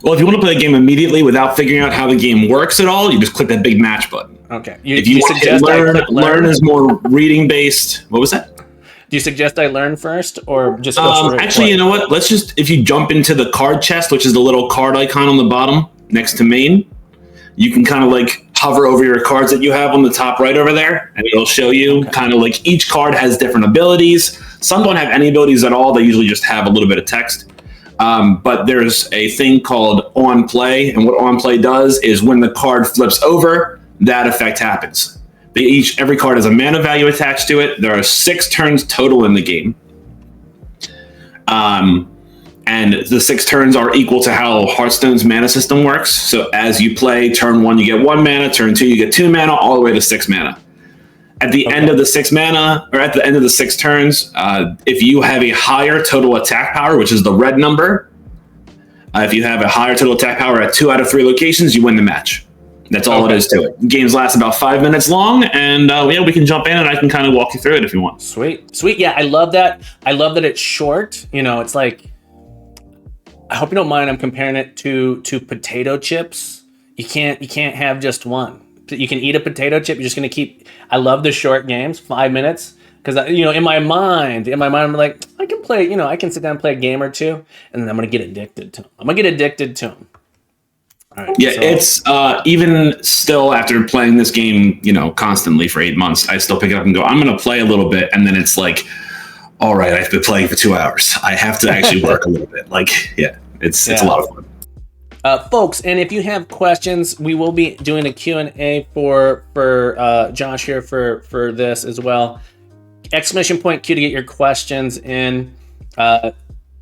Well, if you want to play a game immediately without figuring out how the game works at all, you just click that big match button. Okay. If you suggest learn is more reading based. What was that? Do you suggest I learn first or just go straight? Actually, you know what? Let's just, if you jump into the card chest, which is the little card icon on the bottom next to main, you can kind of like hover over your cards that you have on the top right over there, and it'll show you kind of like each card has different abilities. Some don't have any abilities at all. They usually just have a little bit of text. But there's a thing called on play, and what on play does is when the card flips over, that effect happens. Every card has a mana value attached to it. There are 6 turns total in the game. And the 6 turns are equal to how Hearthstone's mana system works. So as you play, turn 1 you get 1 mana, turn 2 you get 2 mana, all the way to 6 mana. At the end of the 6 mana, or at the end of the 6 turns, if you have a higher total attack power, which is the red number, if you have a higher total attack power at 2 out of 3 locations, you win the match. That's all it is to it. Games last about 5 minutes long, and we can jump in and I can kind of walk you through it if you want. Sweet. Yeah, I love that. I love that it's short. It's like, I hope you don't mind, I'm comparing it to potato chips. You can't have just one. You can eat a potato chip. You're just gonna keep. I love the short games, 5 minutes, because in my mind, I'm like, I can play. I can sit down and play a game or two, and then I'm gonna get addicted to them. All right, yeah, so it's even still after playing this game, constantly for 8 months, I still pick it up and go, I'm gonna play a little bit, and then it's like, all right, I've been playing for 2 hours. I have to actually work a little bit. It's a lot of fun. Folks, and if you have questions, we will be doing a Q&A for Josh here for this as well. !Q to get your questions in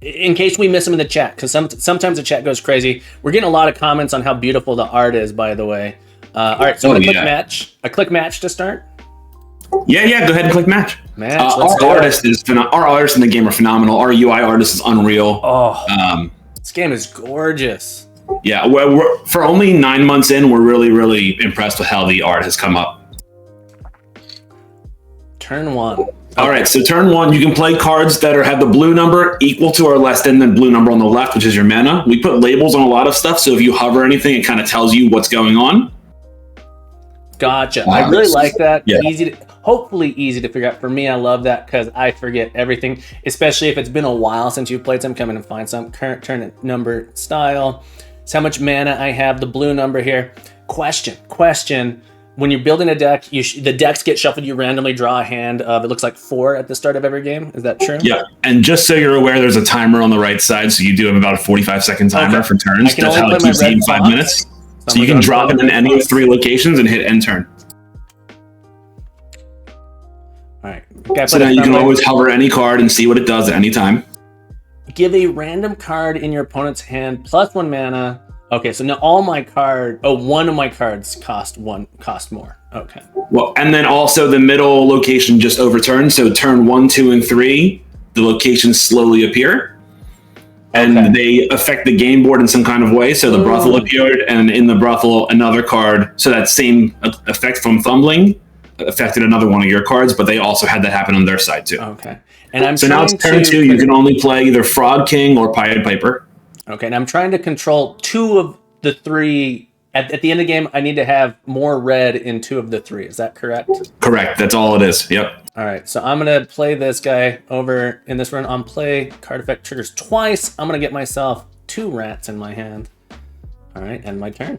case we miss them in the chat, because sometimes the chat goes crazy. We're getting a lot of comments on how beautiful the art is, by the way. All right, so click match. I click match to start. Yeah, go ahead and click match. Our artist in the game are phenomenal. Our UI artist is unreal. This game is gorgeous. Yeah, we're for only 9 months in, we're really, really impressed with how the art has come up. Turn 1. All right, so turn 1, you can play cards that have the blue number equal to or less than the blue number on the left, which is your mana. We put labels on a lot of stuff, so if you hover anything, it kind of tells you what's going on. Gotcha. I really like that. Yeah. Hopefully easy to figure out. For me, I love that because I forget everything, especially if it's been a while since you've played some. Come in and find some current turn number style. It's how much mana I have, the blue number here. Question. When you're building a deck, the decks get shuffled. You randomly draw a hand of, it looks like 4 at the start of every game. Is that true? Yeah, and just so you're aware, there's a timer on the right side, so you do have about a 45-second timer for turns. That's how it keeps the game 5 minutes. So you can drop it in any of 3 locations and hit end turn. All right. So now you can always hover any card and see what it does at any time. Give a random card in your opponent's hand plus 1 mana. Okay, so now one of my cards cost more. Okay. Well, and then also the middle location just overturns. So turn 1, 2, and 3, the locations slowly appear. And they affect the game board in some kind of way. So the brothel appeared, and in the brothel, another card. So that same effect from fumbling affected another one of your cards, but they also had that happen on their side too. Okay. And so now it's turn 2. You can only play either Frog King or Pied Piper. Okay, and I'm trying to control 2 of the 3. At the end of the game, I need to have more red in 2 of the 3. Is that correct? Correct. That's all it is. Yep. All right, so I'm going to play this guy over in this run. On play, card effect triggers twice. I'm going to get myself 2 rats in my hand. All right, end my turn.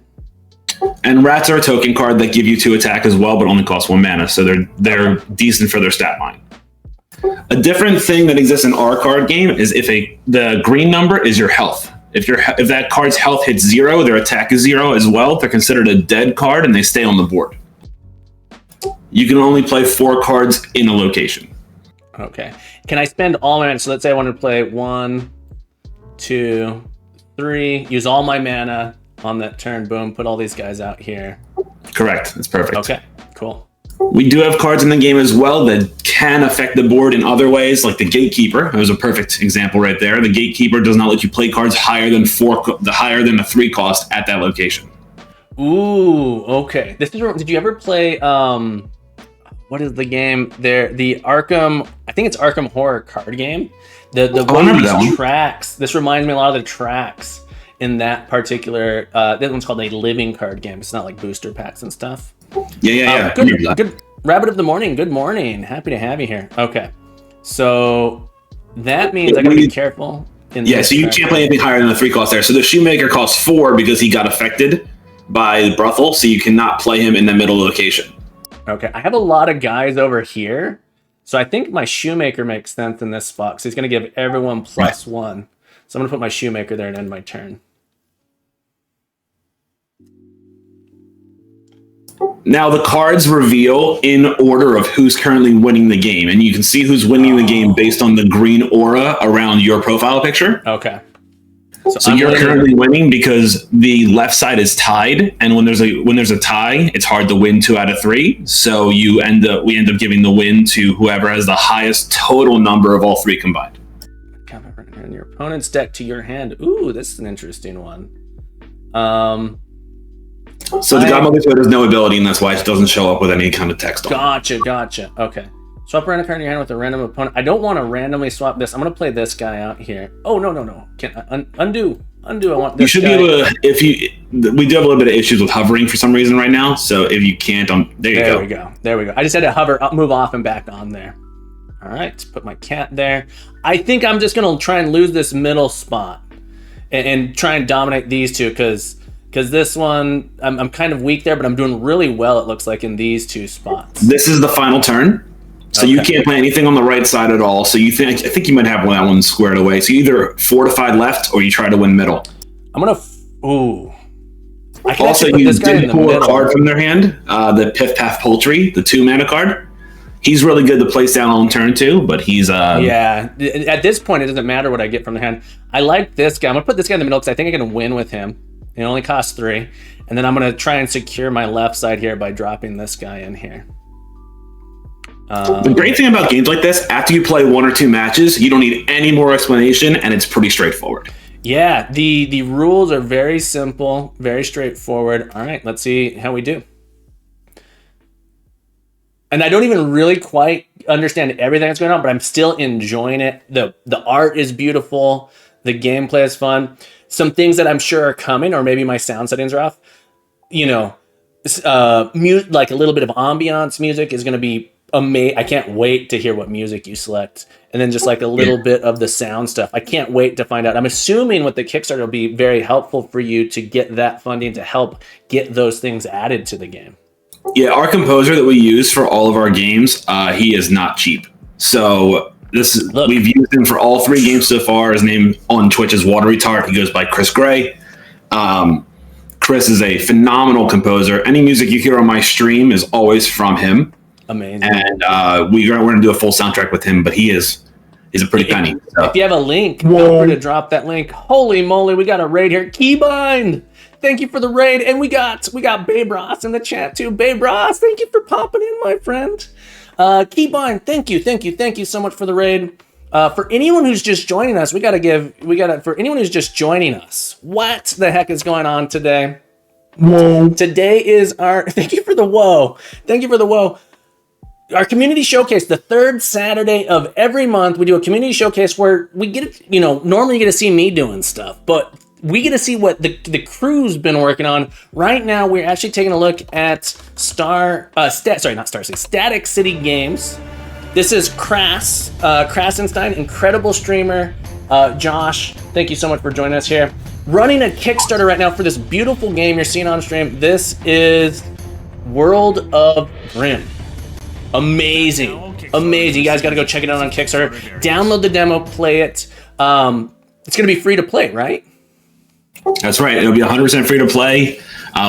And rats are a token card that give you 2 attack as well, but only cost 1 mana, so they're decent for their stat line. A different thing that exists in our card game is if the green number is your health. If that card's health hits 0, their attack is 0 as well. They're considered a dead card and they stay on the board. You can only play 4 cards in a location. Okay. Can I spend all my mana? So let's say I want to play 1, 2, 3, use all my mana on that turn. Boom, put all these guys out here. Correct. That's perfect. Okay, cool. We do have cards in the game as well that can affect the board in other ways, like the Gatekeeper. That was a perfect example right there. The Gatekeeper does not let you play cards higher than the 3 cost at that location. Ooh, okay. Did you ever play what is the game there? The Arkham, I think it's Arkham Horror card game. The I one of remember that these one. tracks. This reminds me a lot of the tracks in that particular. That one's called a living card game. It's not like booster packs and stuff. Yeah. I remember that. Good Rabbit of the Morning. Good morning. Happy to have you here. Okay, so that means I gotta be careful. Yeah, so you can't play anything higher than the 3 cost there. So the Shoemaker costs 4 because he got affected by Brothel, so you cannot play him in the middle location. Okay, I have a lot of guys over here, so I think my Shoemaker makes sense in this spot because he's going to give everyone +1. So I'm going to put my Shoemaker there and end my turn. Now the cards reveal in order of who's currently winning the game, and you can see who's winning the game based on the green aura around your profile picture. Okay. So you're currently winning because the left side is tied, and when there's a tie, it's hard to win 2 out of 3. So we end up giving the win to whoever has the highest total number of all 3 combined. And your opponent's deck to your hand. Ooh, this is an interesting one. So the Godmother Toad has no ability, and that's why it doesn't show up with any kind of text on it. Gotcha. Okay. Swap a random card in your hand with a random opponent. I don't want to randomly swap this. I'm going to play this guy out here. Oh, no. Can't undo. I want this You should guy. be able to, we do have a little bit of issues with hovering for some reason right now, so if you can't, there you go. There we go. I just had to hover, move off and back on there. All right, put my cat there. I think I'm just going to try and lose this middle spot and try and dominate these two because this one, I'm kind of weak there, but I'm doing really well, it looks like, in these 2 spots. This is the final turn. So you can't play anything on the right side at all. So I think you might have that one squared away. So you either fortified left or you try to win middle. I'm gonna. Ooh. I can Also, actually put you this guy in did the pull a middle. card from their hand, the Piff Paff Poultry, the 2 mana card. He's really good to place down on turn 2, but he's Yeah. At this point, it doesn't matter what I get from the hand. I like this guy. I'm gonna put this guy in the middle because I think I can win with him. It only costs 3, and then I'm gonna try and secure my left side here by dropping this guy in here. The great thing about games like this, after you play 1 or 2 matches, you don't need any more explanation, and it's pretty straightforward. Yeah, the rules are very simple, very straightforward. All right, let's see how we do. And I don't even really quite understand everything that's going on, but I'm still enjoying it. The art is beautiful. The gameplay is fun. Some things that I'm sure are coming, or maybe my sound settings are off. Like a little bit of ambiance music is going to be amazing. I can't wait to hear what music you select. And then just like a little bit of the sound stuff. I can't wait to find out. I'm assuming with the Kickstarter will be very helpful for you to get that funding to help get those things added to the game. Yeah, our composer that we use for all of our games, he is not cheap. So we've used him for all 3 games so far. His name on Twitch is Watery Tart. He goes by Chris Gray. Chris is a phenomenal composer. Any music you hear on my stream is always from him. Amazing. And we're going to do a full soundtrack with him, but he's a pretty penny. So. If you have a link, feel free to drop that link. Holy moly, we got a raid here. Keybind, thank you for the raid. And we got Babe Ross in the chat too. Babe Ross, thank you for popping in, my friend. Keybind, thank you so much for the raid. For anyone who's just joining us, for anyone who's just joining us, what the heck is going on today? Whoa. Today is thank you for the whoa. Our community showcase, the 3rd Saturday of every month, we do a community showcase where we get, normally you get to see me doing stuff, but we get to see what the crew's been working on. Right now, we're actually taking a look at Static City Games. This is Krasenstein, incredible streamer. Josh, thank you so much for joining us here. Running a Kickstarter right now for this beautiful game you're seeing on stream. This is World of Grimm. Amazing. You guys got to go check it out on Kickstarter. Download the demo, play it. It's going to be free to play, right? That's right. It'll be 100% free to play.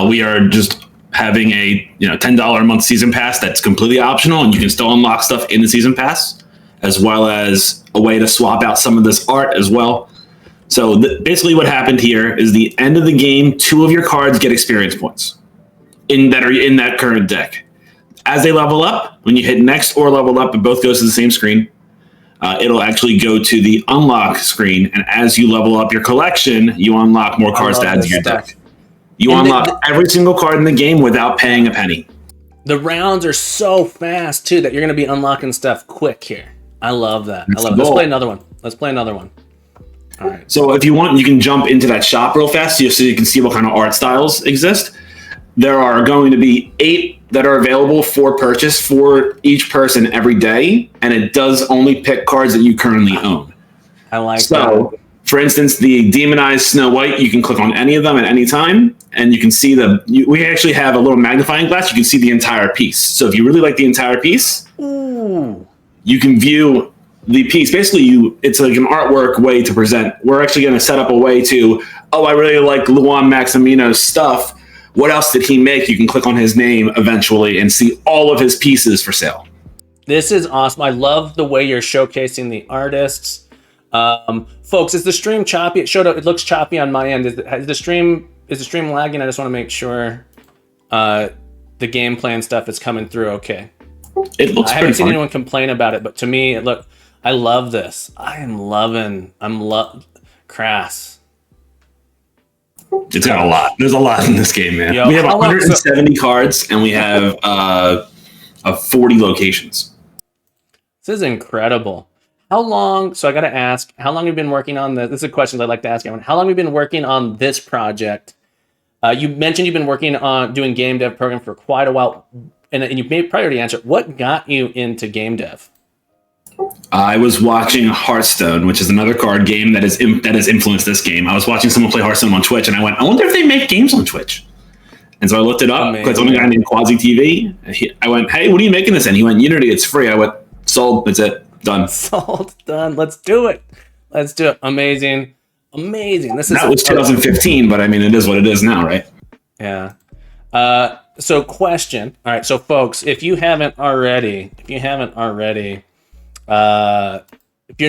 We are just having a $10 a month season pass that's completely optional, and you can still unlock stuff in the season pass, as well as a way to swap out some of this art as well. So basically what happened here is the end of the game, 2 of your cards get experience points that are in that current deck. As they level up, when you hit next or level up, it both goes to the same screen. It'll actually go to the unlock screen, and as you level up your collection, you unlock more cards to add to your deck. You unlock every single card in the game without paying a penny. The rounds are so fast, too, that you're going to be unlocking stuff quick here. I love that. That's I love the it. Let's goal. play another one. Let's play another one. All right. So if you want, you can jump into that shop real fast so you can see what kind of art styles exist. There are going to be 8 that are available for purchase for each person every day, and it does only pick cards that you currently own. I like that. So, for instance, the Demonized Snow White, you can click on any of them at any time, and you can see we actually have a little magnifying glass. You can see the entire piece. So if you really like the entire piece, you can view the piece. Basically, it's like an artwork way to present. We're actually going to set up a way to, I really like Luan Maximino's stuff. What else did he make? You can click on his name eventually and see all of his pieces for sale. This is awesome. I love the way you're showcasing the artists. Folks, is the stream choppy? It showed up. It looks choppy on my end. Is the stream lagging? I just want to make sure the gameplay and stuff is coming through okay. It looks. I haven't seen anyone complain about it, but to me, I love this. I'm Crass. It's got a lot. There's a lot in this game, man. Yo, we have 170 cards, and we have 40 locations. This is incredible. How long? So I got to ask, how long have you been working on this? This is a question I'd like to ask everyone. How long have you been working on this project? You mentioned you've been working on doing game dev program for quite a while, and you may probably already answer. What got you into game dev? I was watching Hearthstone, which is another card game that has influenced this game. I was watching someone play Hearthstone on Twitch, and I went, I wonder if they make games on Twitch. And so I looked it up because on a guy named Quasi TV. I went, hey, what are you making this in? He went, Unity, it's free. I went, sold. That's it. Done. Sold. Done. Let's do it. Amazing. That was 2015, but I mean, it is what it is now, right? Yeah. So question. All right. So folks, if you haven't already, if you're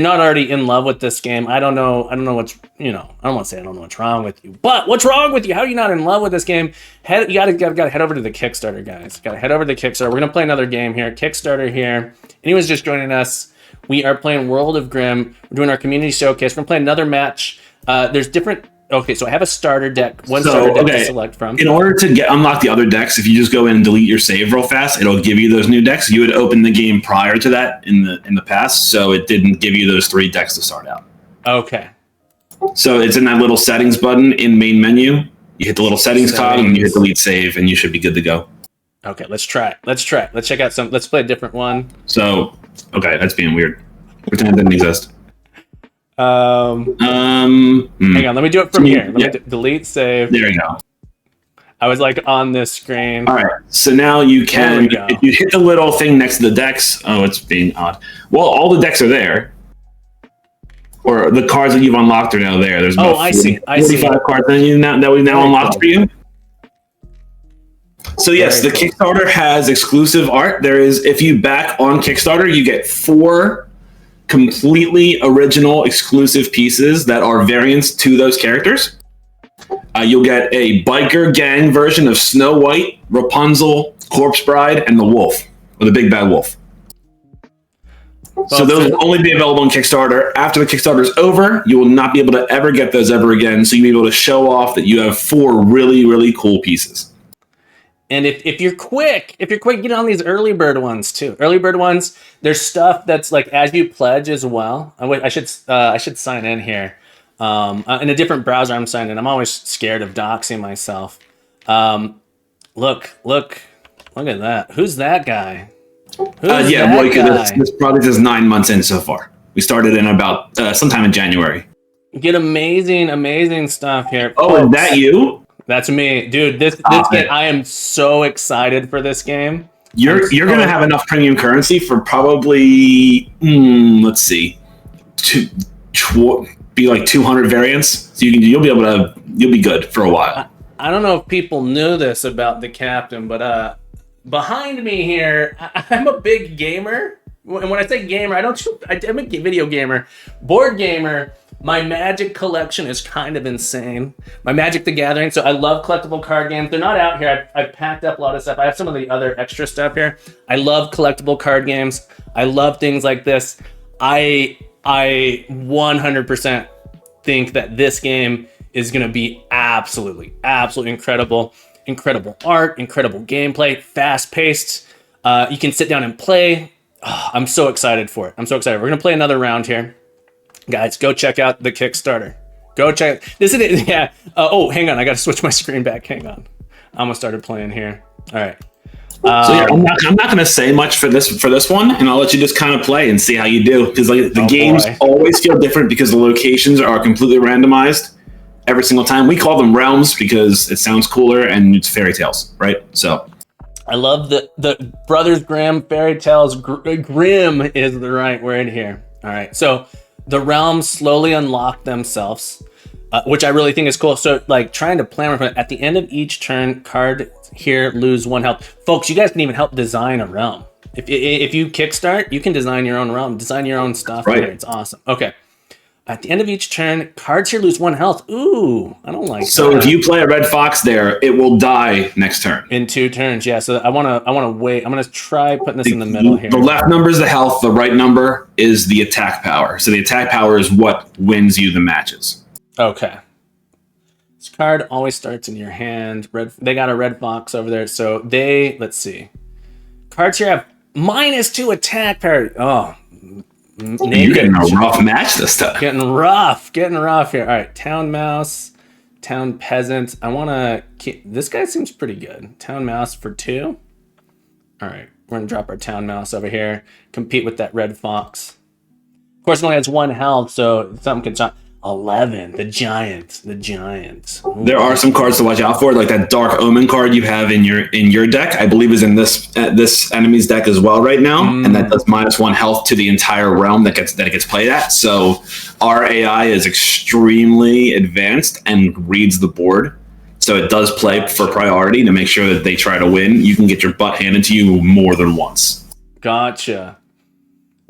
not already in love with this game, I don't know what's, I don't want to say I don't know what's wrong with you, but what's wrong with you? How are you not in love with this game? You gotta head over to the Kickstarter, guys. Gotta head over to the Kickstarter. We're gonna play another game here. Kickstarter here. Anyone's just joining us, we are playing World of Grimm. We're doing our community showcase. We're gonna play another match. There's different. Okay, so I have a starter deck. Starter deck to select from. In order to unlock the other decks, if you just go in and delete your save real fast, it'll give you those new decks. You would open the game prior to that in the past, so it didn't give you those 3 decks to start out. Okay. So it's in that little settings button in main menu. You hit the little settings cog and you hit delete save, and you should be good to go. Okay, let's try it. Let's check out some. Let's play a different one. So, okay, that's being weird. Pretend it didn't exist. Hang on, let me do it from here. Let me delete save. There you go. I was like on this screen. All right, so now you can, if you hit the little thing next to the decks, it's being odd. Well, all the decks are there. Or the cards that you've unlocked are now there. There's about 45 cards that we've now unlocked for you. So yes, the Kickstarter has exclusive art. There is, if you back on Kickstarter, you get 4 completely original exclusive pieces that are variants to those characters. You'll get a biker gang version of Snow White, Rapunzel, Corpse Bride, and the Wolf, or the Big Bad Wolf. So those will only be available on Kickstarter. After the Kickstarter is over, you will not be able to ever get those ever again. So you'll be able to show off that you have 4 really, really cool pieces. And if you're quick, get on these early bird ones too. Early bird ones, there's stuff that's like as you pledge as well. I should sign in here. In a different browser, I'm signed in. I'm always scared of doxing myself. Look at that. Who's that guy? This project is 9 months in so far. We started in about sometime in January. Get amazing stuff here. Oh, folks. Is that you? That's me, dude. This game, I am so excited for this game. You're gonna have enough premium currency for probably let's see, be like 200 variants. So you'll be good for a while. I don't know if people knew this about the captain, but behind me here, I'm a big gamer. And when I say gamer, I'm a video gamer, board gamer. My Magic collection is kind of insane. My Magic the Gathering. So I love collectible card games. They're not out here. I've packed up a lot of stuff. I have some of the other extra stuff here. I love collectible card games. I love things like this. I 100% think that this game is going to be absolutely incredible. Incredible art, incredible gameplay, fast-paced. You can sit down and play. I'm so excited for it. I'm so excited. We're going to play another round here. Guys, go check out the Kickstarter. Go check. This is it. Yeah. Oh, hang on. I got to switch my screen back. Hang on. I almost started playing here. All right. So yeah, I'm not going to say much for this one, and I'll let you just kind of play and see how you do. Because like the games always feel different because the locations are completely randomized every single time. We call them realms because it sounds cooler and it's fairy tales, right? So I love the Brothers Grimm fairy tales. Grimm is the right word here. All right. So the realms slowly unlock themselves, which I really think is cool. So like trying to plan at the end of each turn, card here lose 1 health. Folks, you guys can even help design a realm. If you kickstart, you can design your own realm, design your own stuff. Right. Here. It's awesome. Okay. At the end of each turn, cards here lose 1 health. Ooh, I don't like so that. if you play a red fox there, it will die next turn. In 2 turns, yeah. So I wanna wait. I'm gonna try putting this in the middle here. The left number is the health, the right number is the attack power. So the attack power is what wins you the matches. Okay. This card always starts in your hand. They got a red fox over there. So let's see. Cards here have -2 attack power. Oh, you're getting a rough match this time. Getting rough here. All right, town mouse, town peasant. I want to keep. This guy seems pretty good. Town mouse for 2. All right, we're gonna drop our town mouse over here. Compete with that red fox. Of course, it only has 1 health, so something can stop. 11, the giant. Ooh. There are some cards to watch out for, like that Dark Omen card you have in your deck. I believe is in this enemy's deck as well right now, and that does -1 health to the entire realm that it gets played at. So our AI is extremely advanced and reads the board, so it does play for priority to make sure that they try to win. You can get your butt handed to you more than once. Gotcha.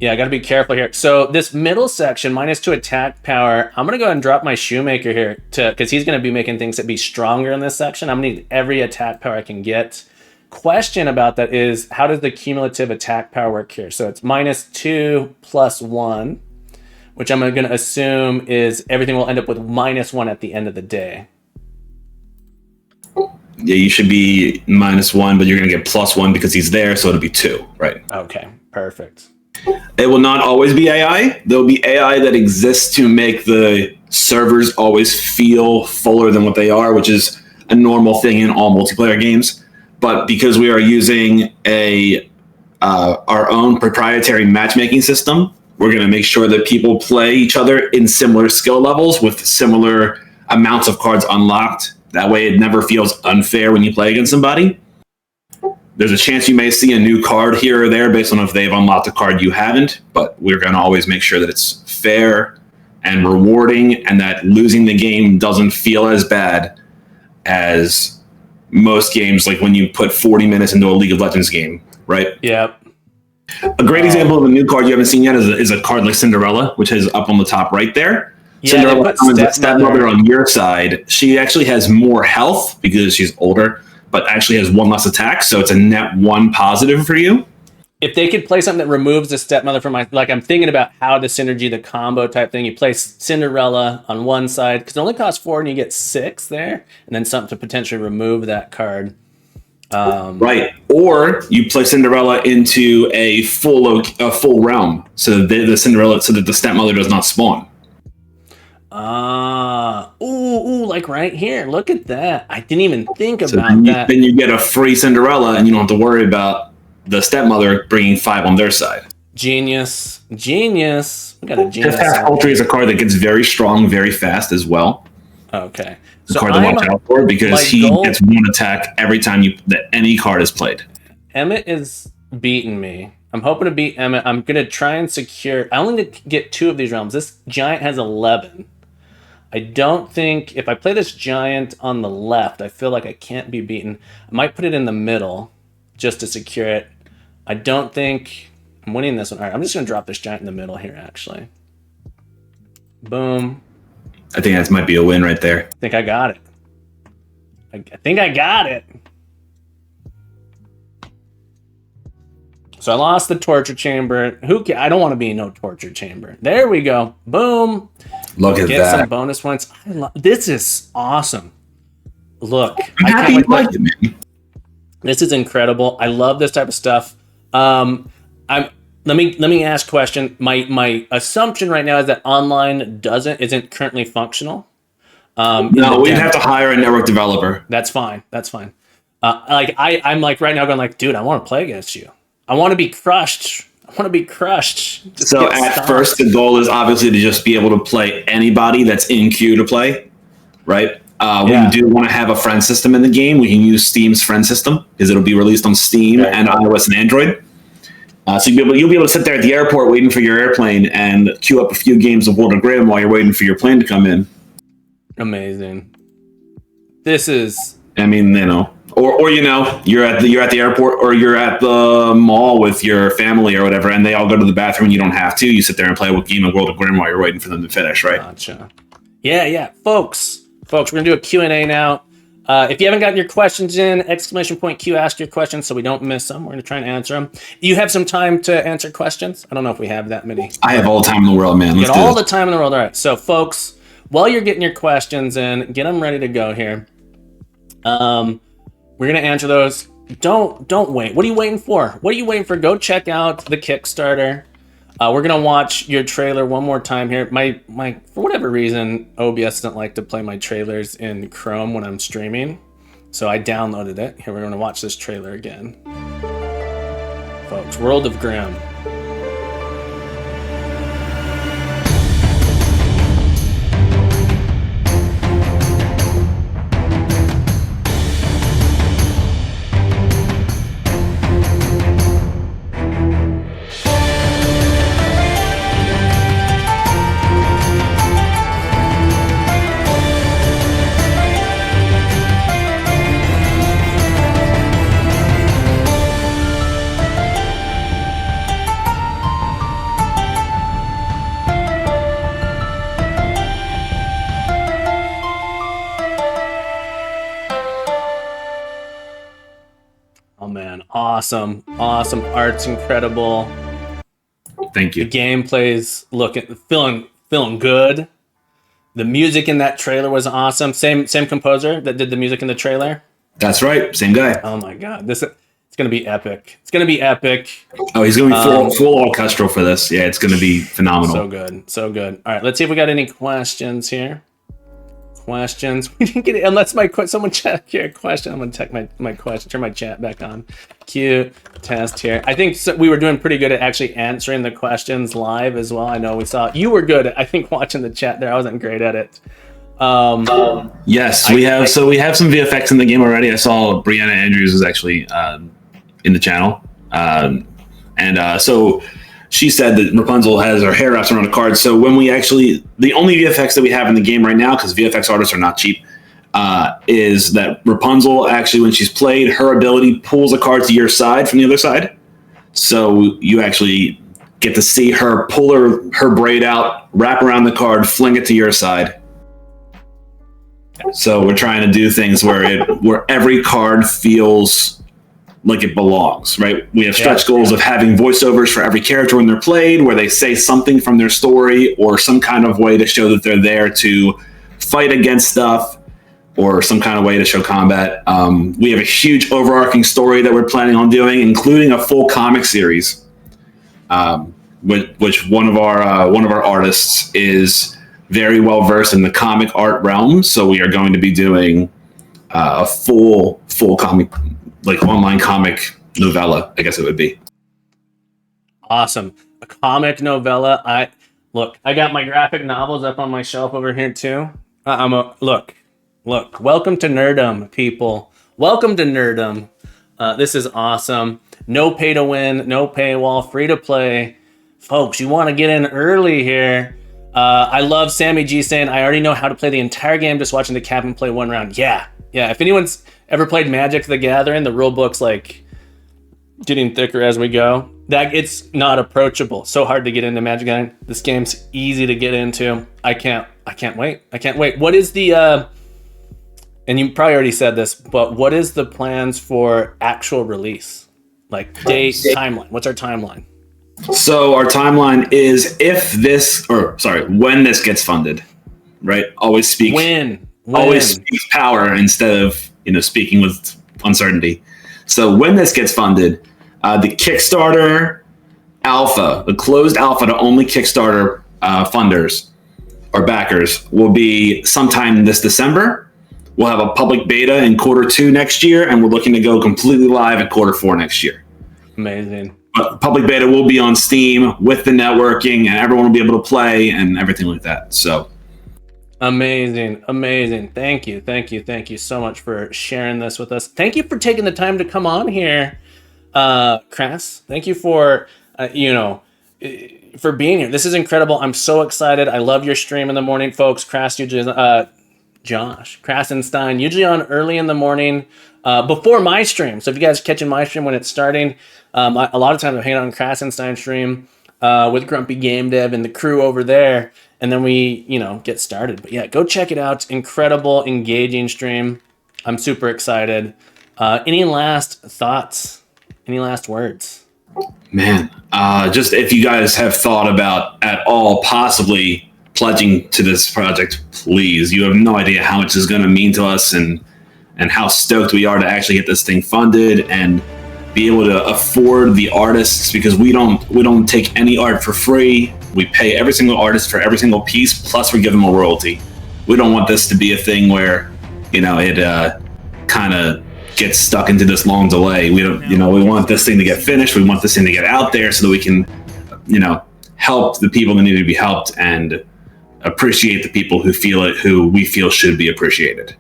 Yeah, I got to be careful here. So this middle section, -2 attack power, I'm going to go ahead and drop my Shoemaker here because he's going to be making things that be stronger in this section. I'm going to need every attack power I can get. Question about that is, how does the cumulative attack power work here? So it's -2 + 1, which I'm going to assume is everything will end up with -1 at the end of the day. Yeah, you should be -1, but you're going to get +1 because he's there, so it'll be 2, right? Okay, perfect. It will not always be AI. There'll be AI that exists to make the servers always feel fuller than what they are, which is a normal thing in all multiplayer games. But because we are using our own proprietary matchmaking system, we're going to make sure that people play each other in similar skill levels with similar amounts of cards unlocked. That way it never feels unfair when you play against somebody. There's a chance you may see a new card here or there based on if they've unlocked a card you haven't, but we're going to always make sure that it's fair and rewarding and that losing the game doesn't feel as bad as most games, like when you put 40 minutes into a League of Legends game, right? Yep. A great example of a new card you haven't seen yet is a card like Cinderella, which is up on the top right there. Yeah, Cinderella is the stepmother on your side. She actually has more health because she's older, but actually has 1 less attack, so it's a net 1 positive for you. If they could play something that removes the stepmother from I'm thinking about how to synergy the combo type thing. You play Cinderella on one side, because it only costs 4 and you get 6 there, and then something to potentially remove that card. Right. Or you play Cinderella into a full realm, so that the stepmother does not spawn. Ooh, like right here. Look at that. I didn't even think about that. Then you get a free Cinderella, and you don't have to worry about the stepmother bringing 5 on their side. Genius. We got a genius. Fast Poultry is a card that gets very strong very fast as well. Okay. It's a card to watch out for because he gets 1 attack every time that any card is played. Emmett is beating me. I'm hoping to beat Emmett. I'm going to try and secure... I only need to get 2 of these realms. This giant has 11. I don't think... If I play this giant on the left, I feel like I can't be beaten. I might put it in the middle just to secure it. I don't think I'm winning this one. All right, I'm just going to drop this giant in the middle here, actually. Boom. I think that might be a win right there. I think I got it. I think I got it. So I lost the torture chamber. I don't want to be in no torture chamber. There we go. Boom. Look at Get that. some bonus points. This is awesome. Look. I'm happy you liked it, man. This is incredible. I love this type of stuff. I'm let me ask a question. My assumption right now is that online isn't currently functional. No, we'd have to hire a network developer. That's fine. Like I'm like right now going like, dude, I want to play against you. I want to be crushed. Just So at first, the goal is obviously to just be able to play anybody that's in queue to play, right? We do want to have a friend system in the game. We can use Steam's friend system because it'll be released on Steam and iOS and Android. So you'll be able to sit there at the airport waiting for your airplane and queue up a few games of World of Grimm while you're waiting for your plane to come in. Amazing. This is. I mean, you know, or you know, you're at the airport or you're at the mall with your family or whatever, and they all go to the bathroom and you don't have to. You sit there and play a game of World of Grimm while you're waiting for them to finish, right? Gotcha. Yeah, folks, we're gonna do a Q&A now. If you haven't gotten your questions in, !Q, ask your questions so we don't miss them. We're gonna try and answer them. You have some time to answer questions? I don't know if we have that many. I have all the time in the world, man. You got all the time in the world. All right, so folks, while you're getting your questions in, get them ready to go here. We're gonna answer those. Don't wait. What are you waiting for? Go check out the Kickstarter. We're gonna watch your trailer one more time here. My for whatever reason, OBS doesn't like to play my trailers in Chrome when I'm streaming, so I downloaded it. Here we're gonna watch this trailer again, folks. World of Grimm. Awesome. Art's incredible. Thank you. The gameplay's feeling good. The music in that trailer was awesome. Same composer that did the music in the trailer. That's right. Same guy. Oh my god, it's gonna be epic. Oh, he's going to be full orchestral for this. Yeah, it's going to be phenomenal. So good. All right, let's see if we got any questions here. We didn't get it unless someone check here. Question. I'm gonna check my question. Turn my chat back on. Cute test here. I think we were doing pretty good at actually answering the questions live as well. I know we saw you were good at, I think, watching the chat there. I wasn't great at it. Yes, we have some VFX in the game already. I saw Brianna Andrews was actually in the channel, so she said that Rapunzel has her hair wrapped around a card. So when we actually, the only VFX that we have in the game right now, because VFX artists are not cheap, is that Rapunzel actually, when she's played, her ability pulls a card to your side from the other side. So you actually get to see her pull her braid out, wrap around the card, fling it to your side. So we're trying to do things where every card feels like it belongs, right? We have stretch goals of having voiceovers for every character when they're played, where they say something from their story or some kind of way to show that they're there to fight against stuff or some kind of way to show combat. We have a huge overarching story that we're planning on doing, including a full comic series, which one of our artists is very well versed in the comic art realm. So we are going to be doing a full comic, like online comic novella, I guess it would be. Awesome. A comic novella. I got my graphic novels up on my shelf over here too. Look. Welcome to Nerdum, people. Welcome to Nerdum. This is awesome. No pay to win, no paywall, free to play. Folks, you want to get in early here. I love Sammy G saying, I already know how to play the entire game just watching the captain play one round. Yeah. If anyone's ever played Magic the Gathering, the rule book's like getting thicker as we go. That it's not approachable. So hard to get into Magic the Gathering. This game's easy to get into. I can't wait. What is the and you probably already said this, but what is the plans for actual release? Like date, timeline. What's our timeline? So our timeline is when this gets funded, right? Always speak power instead of, speaking with uncertainty. So when this gets funded, the Kickstarter alpha, the closed alpha to only Kickstarter funders or backers, will be sometime this December. We'll have a public beta in Q2 next year, and we're looking to go completely live at Q4 next year. Amazing. But public beta will be on Steam with the networking, and everyone will be able to play and everything like that. So amazing. Thank you so much for sharing this with us. Thank you for taking the time to come on here, Crass. Thank you for for being here. This is incredible. I'm so excited. I love your stream in the morning, folks. Crass usually Josh Krasenstein usually on early in the morning before my stream. So if you guys are catching my stream when it's starting, a lot of times I'm hanging out on Krasenstein stream with Grumpy Game Dev and the crew over there, and then we get started. But yeah, go check it out. Incredible, engaging stream. I'm super excited. Any last thoughts? Any last words? Man, just if you guys have thought about at all possibly pledging to this project, please. You have no idea how much this is going to mean to us, and how stoked we are to actually get this thing funded and be able to afford the artists, because we don't take any art for free. We pay every single artist for every single piece, plus we give them a royalty. We don't want this to be a thing where it kind of gets stuck into this long delay. We don't, we want this thing to get finished. We want this thing to get out there so that we can, help the people that need to be helped and appreciate the people who we feel should be appreciated.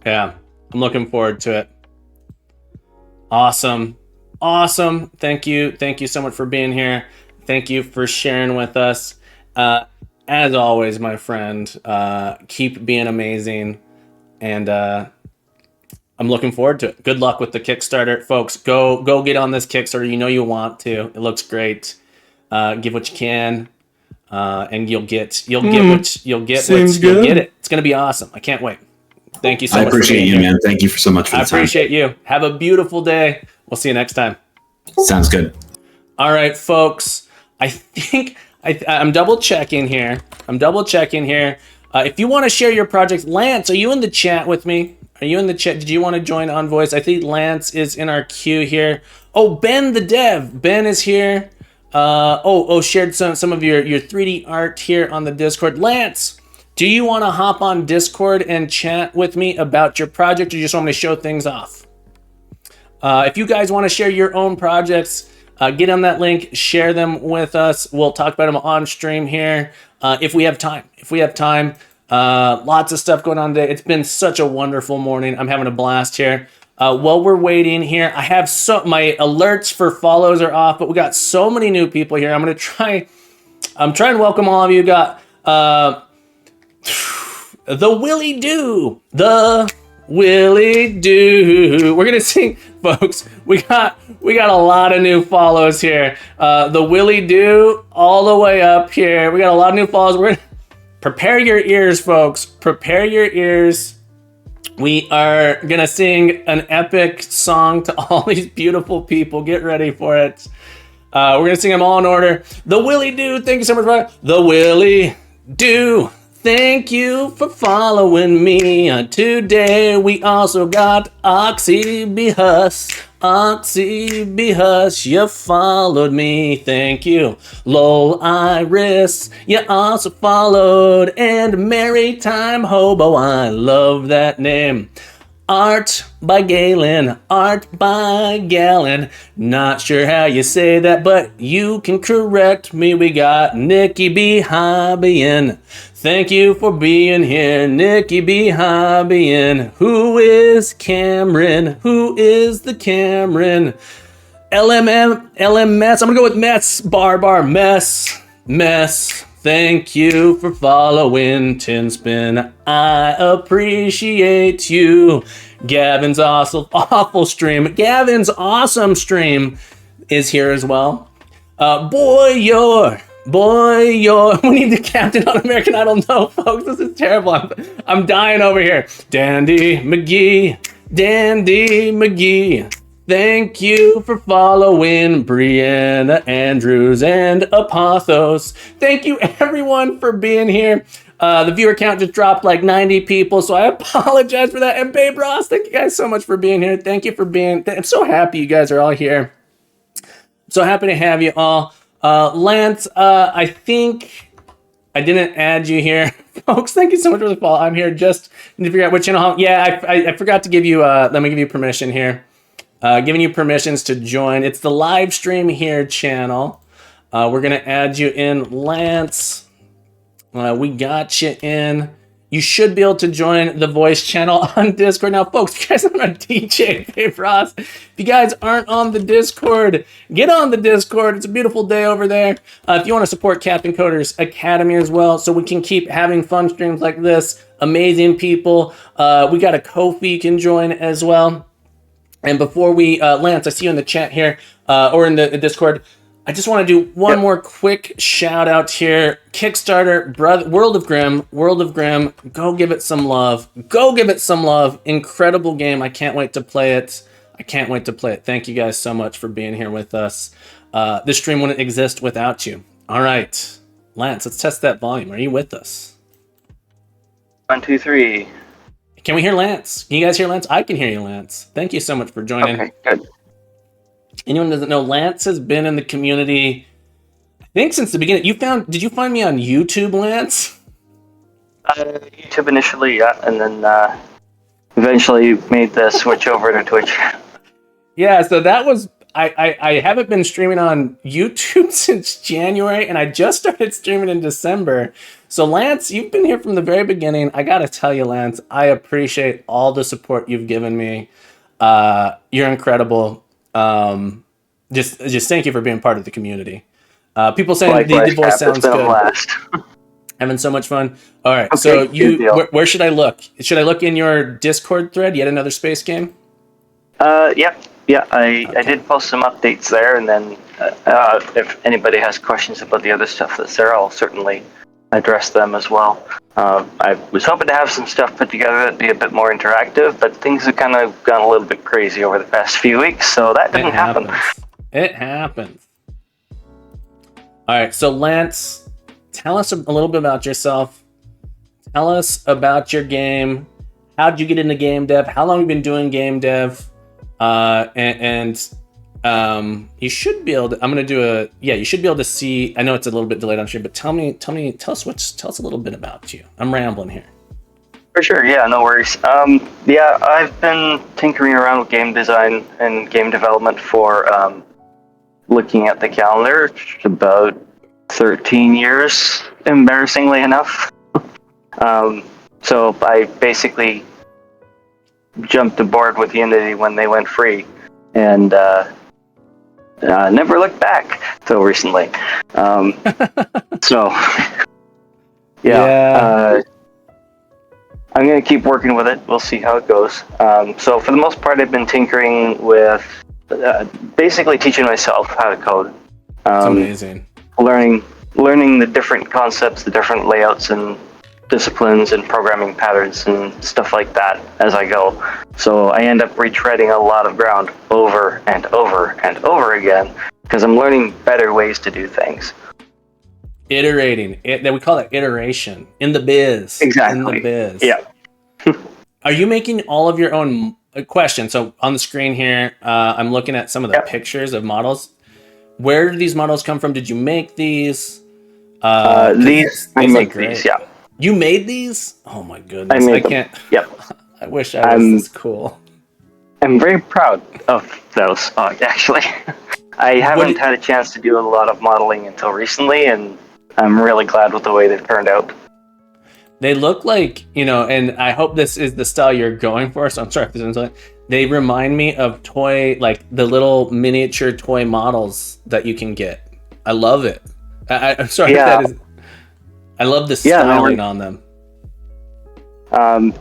Yeah, I'm looking forward to it. Awesome. Thank you so much for being here. Thank you for sharing with us. As always, my friend, keep being amazing, and I'm looking forward to it. Good luck with the Kickstarter, folks. Go get on this Kickstarter. You want to. It looks great. Give what you can, and you'll get it. It's gonna be awesome. I can't wait. Thank you so much. I appreciate you, man. Thank you so much for the time. I appreciate you. Have a beautiful day. We'll see you next time. Sounds good. All right, folks. I think I'm double checking here. If you want to share your project, Lance, are you in the chat with me? Are you in the chat? Did you want to join on voice? I think Lance is in our queue here. Oh, Ben the dev. Ben is here. Shared some of your 3D art here on the Discord. Lance, do you want to hop on Discord and chat with me about your project, or you just want me to show things off? If you guys want to share your own projects, get on that link, share them with us. We'll talk about them on stream here if we have time. Lots of stuff going on today. It's been such a wonderful morning. I'm having a blast here. While we're waiting here, I have my alerts for follows are off, but we got so many new people here. I'm trying to welcome all of you. Got the Willie Do. We're gonna sing, folks. We got a lot of new follows here. The Willie Do all the way up here. We got a lot of new follows. We're gonna prepare your ears, folks. Prepare your ears. We are gonna sing an epic song to all these beautiful people. Get ready for it. We're gonna sing them all in order. The Willie Do, thank you so much for the Willie Do. Thank you for following me. Today we also got Oxy Behus. You followed me. Thank you. Lol Iris, you also followed. And Maritime Hobo, I love that name. Art by Galen. Not sure how you say that, but you can correct me. We got Nikki B. Hobbyin. Thank you for being here, Nikki B. Hobbyin. Who is Cameron? Who is the Cameron? LMS. I'm gonna go with Mess. Mess. Thank you for following Tinspin. I appreciate you. Gavin's awful stream. Gavin's awesome stream is here as well. We need the captain on American Idol. No, folks, this is terrible. I'm dying over here. Dandy McGee. Thank you for following Brianna Andrews and Apothos. Thank you everyone for being here. The viewer count just dropped like 90 people, so I apologize for that. And Babe Ross, thank you guys so much for being here. Thank you for being. I'm so happy you guys are all here. I'm so happy to have you all. Lance, I think I didn't add you here. Folks, thank you so much for the follow. I'm here just to figure out which channel. Yeah, I forgot to give you, let me give you permission here. Giving you permissions to join. It's the live stream here channel. We're going to add you in, Lance. We got you in. You should be able to join the voice channel on Discord. Now, folks, if you guys aren't on DJ Dave Ross, if you guys aren't on the Discord, get on the Discord. It's a beautiful day over there. If you want to support Captain Coder's Academy as well, so we can keep having fun streams like this, amazing people, we got a Ko-fi you can join as well. And before we, Lance, I see you in the chat here, or in the Discord. I just want to do one more quick shout out here. Kickstarter, World of Grimm, go give it some love. Go give it some love. Incredible game. I can't wait to play it. Thank you guys so much for being here with us. This stream wouldn't exist without you. All right, Lance, let's test that volume. Are you with us? 1, 2, 3. Can we hear Lance? Can you guys hear Lance? I can hear you, Lance. Thank you so much for joining. Okay, good. Anyone who doesn't know, Lance has been in the community, I think, since the beginning. Did you find me on YouTube, Lance? YouTube initially, yeah, and then eventually made the switch over to Twitch. Yeah, so that was, I haven't been streaming on YouTube since January, and I just started streaming in December. So Lance, you've been here from the very beginning. I gotta tell you, Lance, I appreciate all the support you've given me. You're incredible. Just thank you for being part of the community. People saying the voice sounds good. Having so much fun. All right, okay, so where should I look? Should I look in your Discord thread? Yet another space game? Yeah. I did post some updates there, and then if anybody has questions about the other stuff that's there, I'll certainly address them as well. I was hoping to have some stuff put together that'd be a bit more interactive, but things have kind of gone a little bit crazy over the past few weeks, so that didn't happen. It happens. All right, so Lance, tell us a little bit about yourself. Tell us about your game. How'd you get into game dev? How long have you been doing game dev? You should be able to, you should be able to see, I know it's a little bit delayed on stream, but tell us a little bit about you. I'm rambling here. For sure, yeah, no worries. I've been tinkering around with game design and game development for, looking at the calendar, about 13 years, embarrassingly enough. So I basically jumped aboard with Unity when they went free, and never looked back till recently. I'm going to keep working with it. We'll see how it goes. So for the most part, I've been tinkering with basically teaching myself how to code. It's amazing. Learning the different concepts, the different layouts and disciplines and programming patterns and stuff like that as I go. So I end up retreading a lot of ground over and over and over again because I'm learning better ways to do things. Iterating. We call that iteration in the biz. Exactly. In the biz. Yeah. Are you making all of your own question? So on the screen here, I'm looking at some of the pictures of models. Where did these models come from? Did you make these? I make these, yeah. You made these? Oh my goodness. I can't. Yep. I wish I was this cool. I'm very proud of those, actually. I haven't had a chance to do a lot of modeling until recently, and I'm really glad with the way they've turned out. They look like, and I hope this is the style you're going for, so I'm sorry if this isn't. They remind me of like the little miniature toy models that you can get. I love it. I'm sorry if that is... I love the styling on them.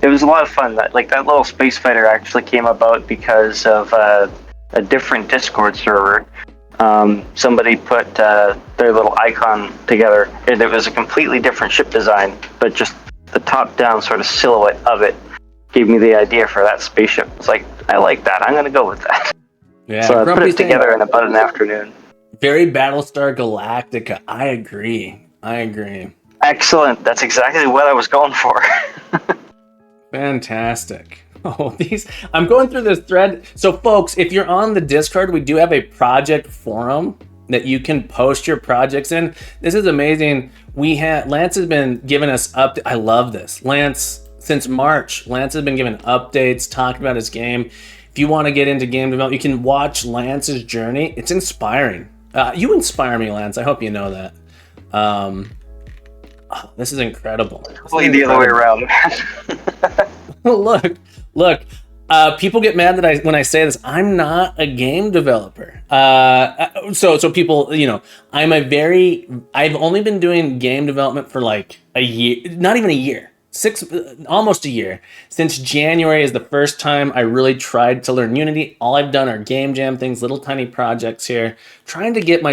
It was a lot of fun. That little space fighter actually came about because of a different Discord server. Somebody put their little icon together, and it was a completely different ship design, but just the top-down sort of silhouette of it gave me the idea for that spaceship. It's like, I like that. I'm going to go with that. Yeah, so I put it together in about an afternoon. Very Battlestar Galactica. I agree. Excellent. That's exactly what I was going for. Fantastic. Oh, I'm going through this thread. So folks, if you're on the Discord, we do have a project forum. that you can post your projects in. This is amazing. Lance has been giving us I love this. Lance, since March, Lance has been giving updates, talking about his game. If you want to get into game development, you can watch Lance's journey. It's inspiring. You inspire me, Lance. I hope you know that. This is incredible. Totally the other way around. Look. People get mad that when I say this. I'm not a game developer. So people, I've only been doing game development for like a year, not even a year, almost a year. Since January is the first time I really tried to learn Unity. All I've done are game jam things, little tiny projects here, trying to get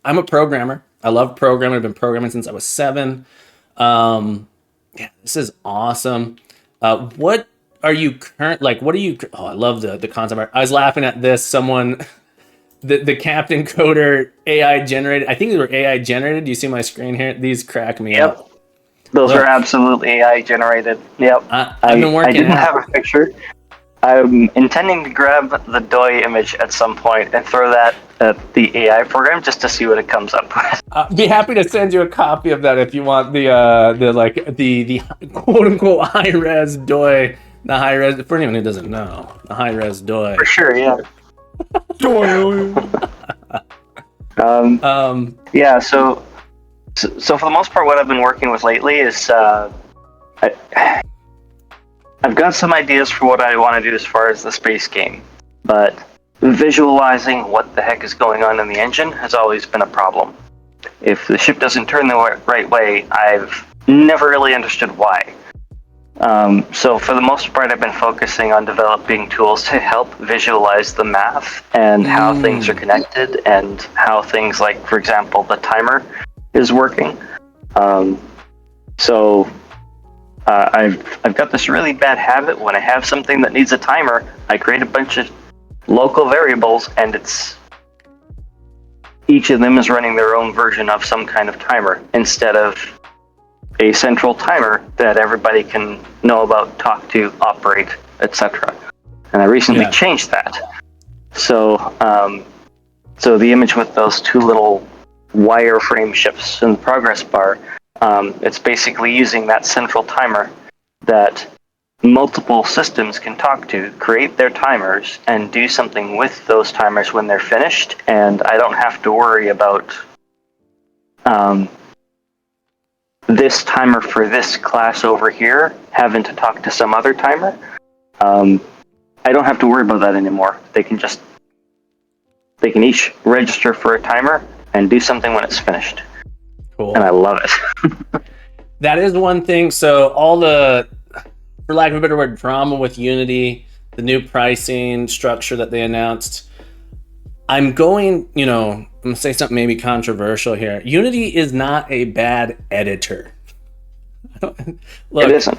I'm a programmer. I love programming. I've been programming since I was 7. This is awesome. What are you I love the concept art. I was laughing at this. Someone, the Captain Coder AI generated. I think they were AI generated. Do you see my screen here? These crack me up. Those are absolutely AI generated. Yep. I've been working. I didn't have a picture. I'm intending to grab the DOI image at some point and throw that at the AI program just to see what it comes up with. I'd be happy to send you a copy of that if you want the quote unquote high res DOI. The high res, for anyone who doesn't know, the high res DOI. For sure, yeah. Yeah. So for the most part, what I've been working with lately is I've got some ideas for what I want to do as far as the space game, but visualizing what the heck is going on in the engine has always been a problem. If the ship doesn't turn the right way, I've never really understood why. So for the most part, I've been focusing on developing tools to help visualize the math and how things are connected and how things like, for example, the timer is working. I've got this really bad habit. When I have something that needs a timer, I create a bunch of local variables, and each of them is running their own version of some kind of timer instead of a central timer that everybody can know about, talk to, operate, etc. And I recently changed that. So the image with those two little wireframe ships in the progress bar, it's basically using that central timer that multiple systems can talk to, create their timers, and do something with those timers when they're finished, and I don't have to worry about this timer for this class over here having to talk to some other timer. I don't have to worry about that anymore. They can each register for a timer and do something when it's finished. Cool. And I love it. That is one thing. So all the, for lack of a better word, drama with Unity, the new pricing structure that they announced, I'm going to say something maybe controversial here. Unity is not a bad editor. Look, it isn't.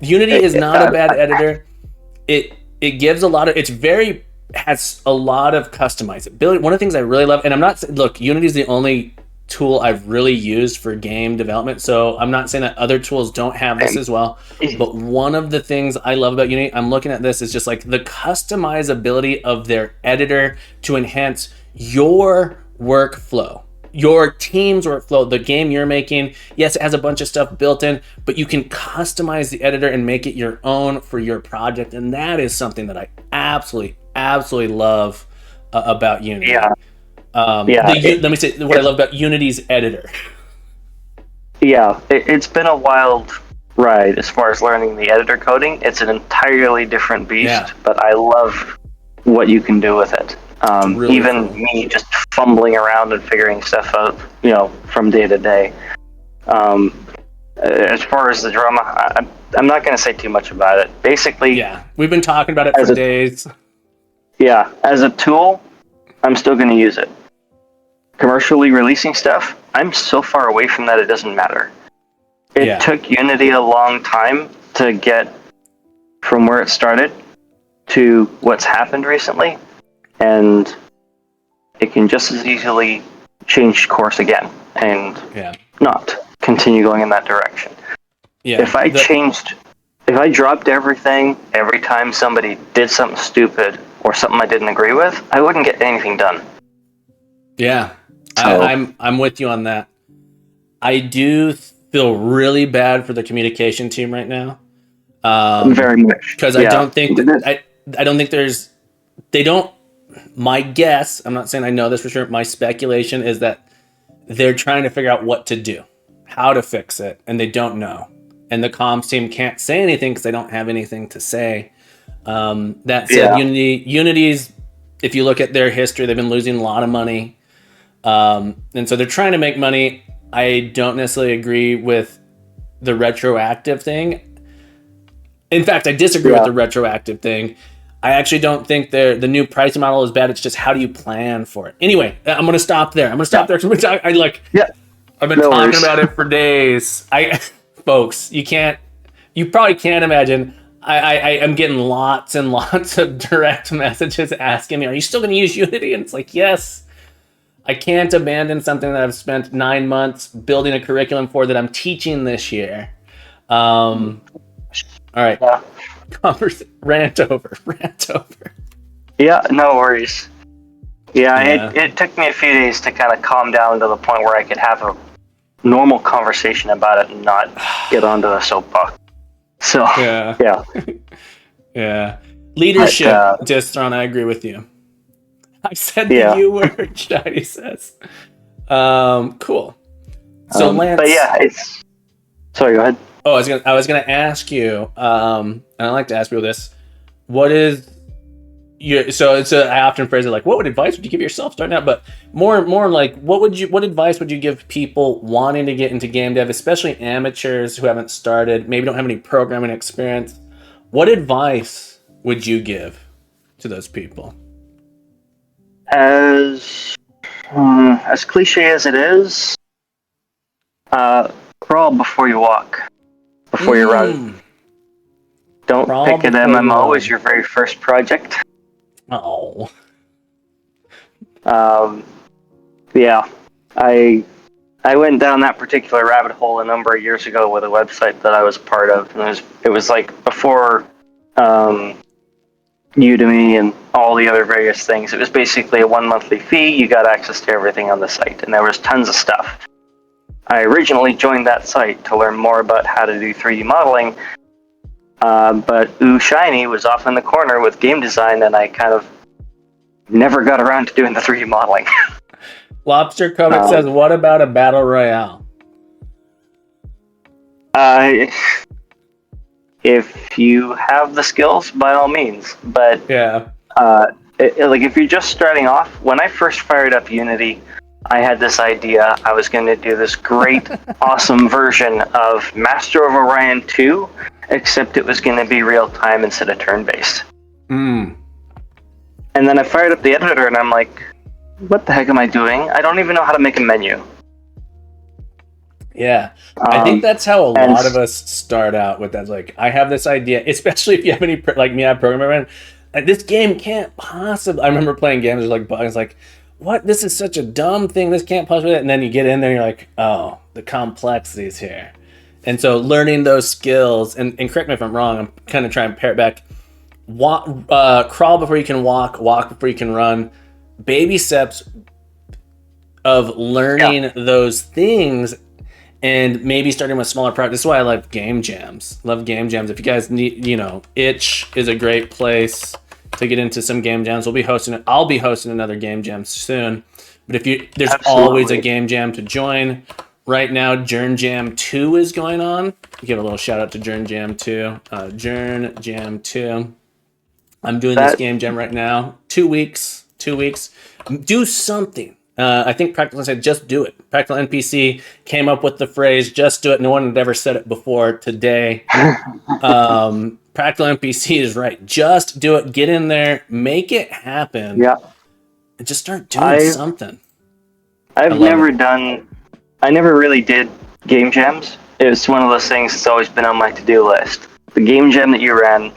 Unity is not a bad editor. It gives a lot of, has a lot of customizability. One of the things I really love, and Unity is the only tool I've really used for game development, so I'm not saying that other tools don't have this as well, but one of the things I love about Unity, I'm looking at this, is just like the customizability of their editor to enhance your workflow, your team's workflow, the game you're making. Yes, it has a bunch of stuff built in, but you can customize the editor and make it your own for your project, and that is something that I absolutely love about Unity. Let me say what I love about Unity's editor. Yeah, it's been a wild ride as far as learning the editor coding. It's an entirely different beast, but I love what you can do with it. Really even cool. Me just fumbling around and figuring stuff out, from day to day. As far as the drama, I'm not going to say too much about it. Basically, we've been talking about it for days. Yeah, as a tool, I'm still going to use it. Commercially releasing stuff, I'm so far away from that it doesn't matter. It took Unity a long time to get from where it started to what's happened recently, and it can just as easily change course again and not continue going in that direction. If I dropped everything every time somebody did something stupid or something I didn't agree with, I wouldn't get anything done. Yeah, So- I'm with you on that. I do feel really bad for the communication team right now. Very much. Because I don't think that I don't think there's they don't. My guess, I'm not saying I know this for sure. My speculation is that they're trying to figure out what to do, how to fix it, and they don't know. And the comms team can't say anything because they don't have anything to say. That said, Unity's, if you look at their history, they've been losing a lot of money. And so they're trying to make money. I don't necessarily agree with the retroactive thing. In fact, I disagree with the retroactive thing. I actually don't think the new pricing model is bad. It's just how do you plan for it? Anyway, I'm going to stop there. I've been talking about it for days. Folks, you probably can't imagine. I am getting lots and lots of direct messages asking me, are you still going to use Unity? And it's like, yes. I can't abandon something that I've spent 9 months building a curriculum for that I'm teaching this year. All right. Yeah. Rant over. Yeah, no worries. Yeah, it took me a few days to kind of calm down to the point where I could have a normal conversation about it and not get onto the soapbox. So, yeah. Leadership, Distron, I agree with you. I said the U word, Shiny says. Cool. So, Lance... But yeah, it's... Sorry, go ahead. Oh, I was gonna ask you, and I like to ask people this. What is your... I often phrase it like, what advice would you give yourself starting out? But more like, what advice would you give people wanting to get into game dev, especially amateurs who haven't started, maybe don't have any programming experience? What advice would you give to those people? As cliche as it is, crawl before you walk, before you run. Don't pick an MMO as your very first project. Oh. Yeah, I went down that particular rabbit hole a number of years ago with a website that I was part of, and it was like before Udemy and all the other various things. It was basically a 1 monthly fee. You got access to everything on the site, and there was tons of stuff. I originally joined that site to learn more about how to do 3D modeling, but Shiny was off in the corner with game design, and I kind of never got around to doing the 3D modeling. Lobster Comic says, what about a battle royale? If you have the skills, by all means. But if you're just starting off, when I first fired up Unity, I had this idea. I was going to do this great, awesome version of Master of Orion 2, except it was going to be real time instead of turn-based. And then I fired up the editor, and I'm like, what the heck am I doing? I don't even know how to make a menu. Yeah, I think that's how a lot of us start out with that. Like, I have this idea, especially if you have any, like me, I have programmer, this game can't possibly, I remember playing games with like bugs, like, what? This is such a dumb thing, this can't possibly, and then you get in there and you're like, oh, the complexities here. And so learning those skills, and correct me if I'm wrong, I'm kind of trying to pare it back. Crawl before you can walk before you can run. Baby steps of learning those things, and maybe starting with smaller projects. This is why I love game jams. If you guys need, Itch is a great place to get into some game jams. I'll be hosting another game jam soon. But there's always a game jam to join. Right now, Jern Jam 2 is going on. Give a little shout out to Jern Jam 2. Jern Jam 2. I'm doing this game jam right now. 2 weeks. Do something. I think Practical said, just do it. Practical NPC came up with the phrase, just do it. No one had ever said it before today. Practical NPC is right. Just do it. Get in there. Make it happen. Yeah. And just start doing something. I never really did game jams. It's one of those things that's always been on my to-do list. The game jam that you ran,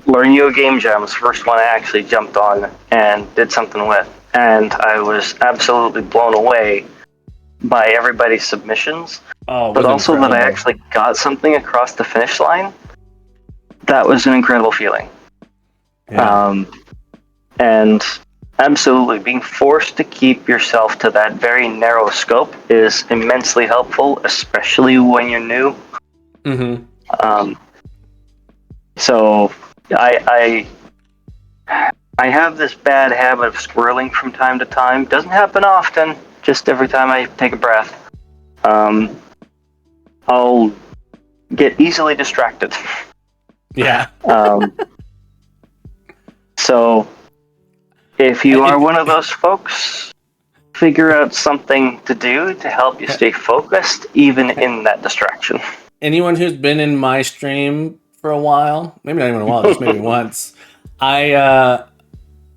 Learn You a Game Jam, was the first one I actually jumped on and did something with. And I was absolutely blown away by everybody's submissions. But also incredible. That I actually got something across the finish line. That was an incredible feeling. Yeah. And Absolutely. Being forced to keep yourself to that very narrow scope is immensely helpful, especially when you're new. Mm-hmm. So I have this bad habit of squirreling from time to time. Doesn't happen often, just every time I take a breath. I'll get easily distracted. Yeah. So if you are one of those folks, figure out something to do to help you stay focused, even in that distraction. Anyone who's been in my stream for a while, maybe not even a while, just maybe once, I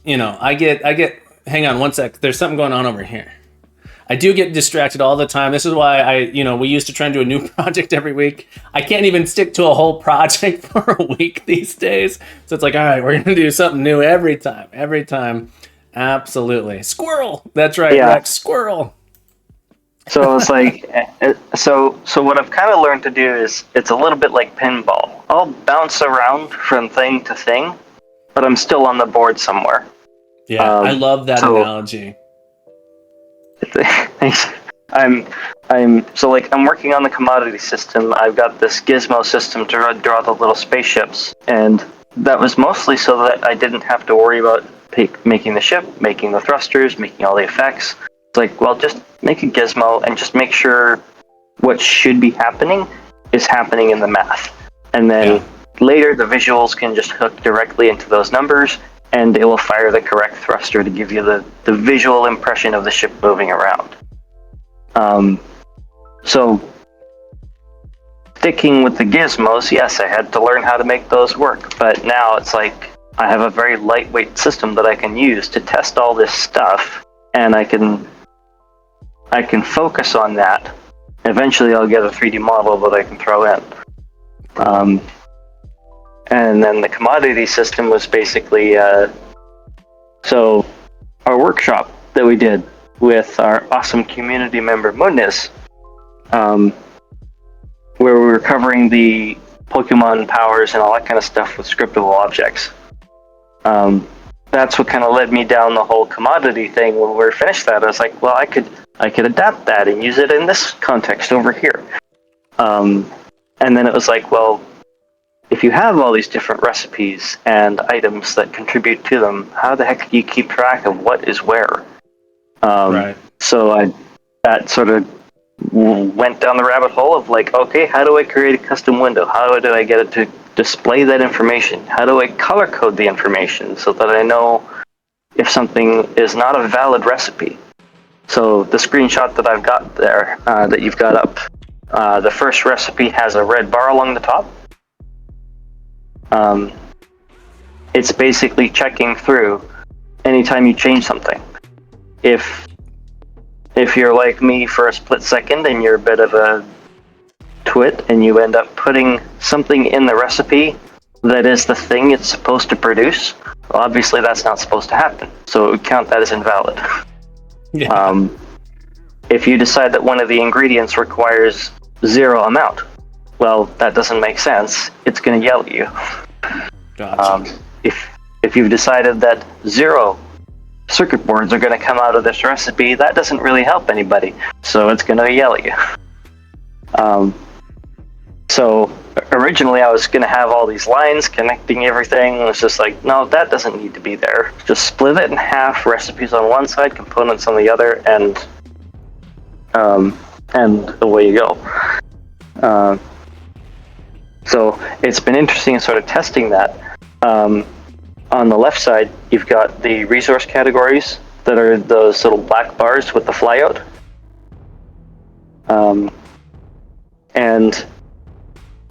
get, hang on one sec, there's something going on over here. I do get distracted all the time. This is why we used to try and do a new project every week. I can't even stick to a whole project for a week these days. So it's like, all right, we're going to do something new every time. Absolutely. Squirrel. That's right, Yeah. Rex. Squirrel. So it's like, so what I've kind of learned to do is, it's a little bit like pinball. I'll bounce around from thing to thing, but I'm still on the board somewhere. Yeah, I love that analogy. I'm working on the commodity system. I've got this gizmo system to draw the little spaceships, and that was mostly so that I didn't have to worry about making the ship, making the thrusters, making all the effects. It's like, well, just make a gizmo and just make sure what should be happening is happening in the math. And then later the visuals can just hook directly into those numbers, and it will fire the correct thruster to give you the visual impression of the ship moving around. So sticking with the gizmos, yes, I had to learn how to make those work, but now it's like I have a very lightweight system that I can use to test all this stuff, and I can focus on that. Eventually I'll get a 3D model that I can throw in. And then the commodity system was basically, so our workshop that we did with our awesome community member Muniz, where we were covering the Pokemon powers and all that kind of stuff with scriptable objects. That's what kind of led me down the whole commodity thing. When we were finished that, I was like, well, I could adapt that and use it in this context over here. And then it was like, well, if you have all these different recipes and items that contribute to them, how the heck do you keep track of what is where? Right. So that sort of went down the rabbit hole of like, okay, how do I create a custom window? How do I get it to display that information? How do I color code the information so that I know if something is not a valid recipe? So the screenshot that I've got there, that you've got up, the first recipe has a red bar along the top. It's basically checking through anytime you change something. If you're like me for a split second and you're a bit of a twit and you end up putting something in the recipe that is the thing it's supposed to produce, well, obviously that's not supposed to happen. So it would count that as invalid. Yeah. If you decide that one of the ingredients requires 0 amount, well, that doesn't make sense. It's going to yell at you. Gotcha. If you've decided that 0 circuit boards are going to come out of this recipe, that doesn't really help anybody, so it's going to yell at you. So originally I was going to have all these lines connecting everything. It was just like, no, that doesn't need to be there. Just split it in half, recipes on one side, components on the other, and away you go. So it's been interesting sort of testing that. On the left side, you've got the resource categories that are those little black bars with the flyout. And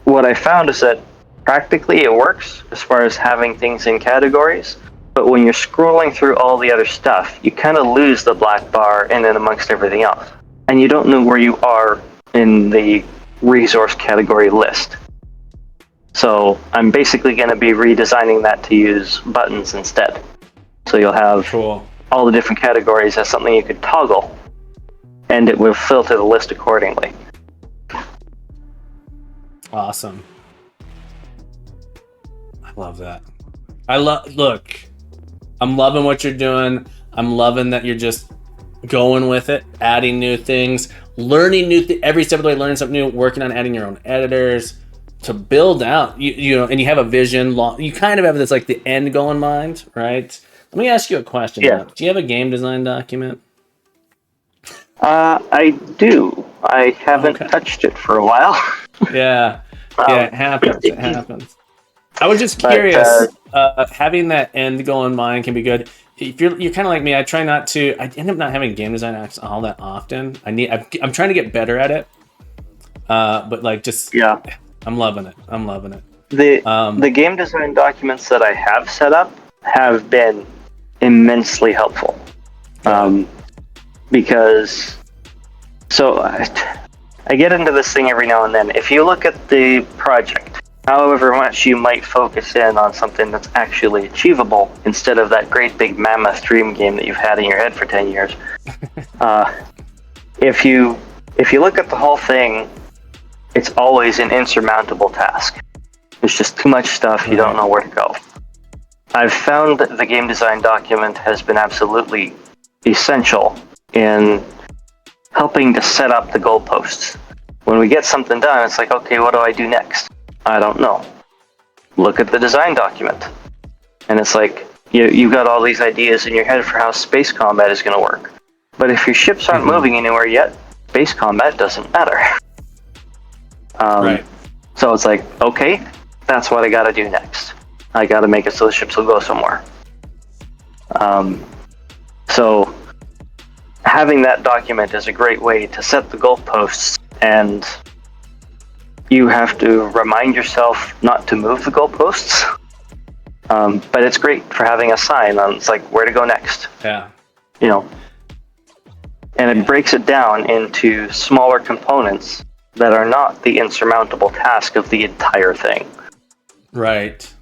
what I found is that practically it works as far as having things in categories, but when you're scrolling through all the other stuff, you kind of lose the black bar in and amongst everything else. And you don't know where you are in the resource category list. So I'm basically going to be redesigning that to use buttons instead. So you'll have all the different categories as something you could toggle, and it will filter the list accordingly. Awesome. I love that. Look, I'm loving what you're doing. I'm loving that you're just going with it, adding new things, learning every step of the way, learning something new, working on adding your own editors to build out. You know, and you have a vision. You kind of have this like the end goal in mind, right? Let me ask you a question. Yeah. Do you have a game design document? I do. I haven't touched it for a while. Yeah. Yeah, it happens. It happens. I was just curious. Having that end goal in mind can be good. If you're kind of like me, I try not to. I end up not having game design acts all that often. I'm trying to get better at it. But like just I'm loving it. I'm loving it. The game design documents that I have set up have been immensely helpful. Because I get into this thing every now and then. If you look at the project, however much you might focus in on something that's actually achievable instead of that great big mammoth dream game that you've had in your head for 10 years. If you look at the whole thing, it's always an insurmountable task. There's just too much stuff, you don't know where to go. I've found that the game design document has been absolutely essential in helping to set up the goalposts. When we get something done, it's like, okay, what do I do next? I don't know. Look at the design document. And it's like, you've got all these ideas in your head for how space combat is going to work. But if your ships aren't moving anywhere yet, space combat doesn't matter. Right. So it's like, okay, that's what I got to do next. I got to make it so the ships will go somewhere. So having that document is a great way to set the goalposts, and you have to remind yourself not to move the goalposts. But it's great for having a sign on, it's like where to go next. Yeah. You know. And it breaks it down into smaller components that are not the insurmountable task of the entire thing. Right.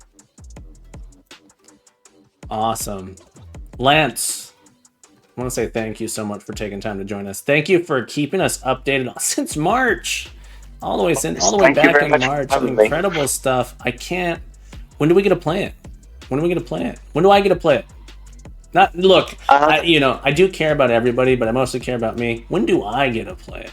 Awesome. Lance, I want to say thank you so much for taking time to join us. Thank you for keeping us updated since March. All the way back in March. Incredible stuff. I can't. When do we get to play it? When do we get to play it? When do I get to play it? Look, I do care about everybody, but I mostly care about me. When do I get to play it?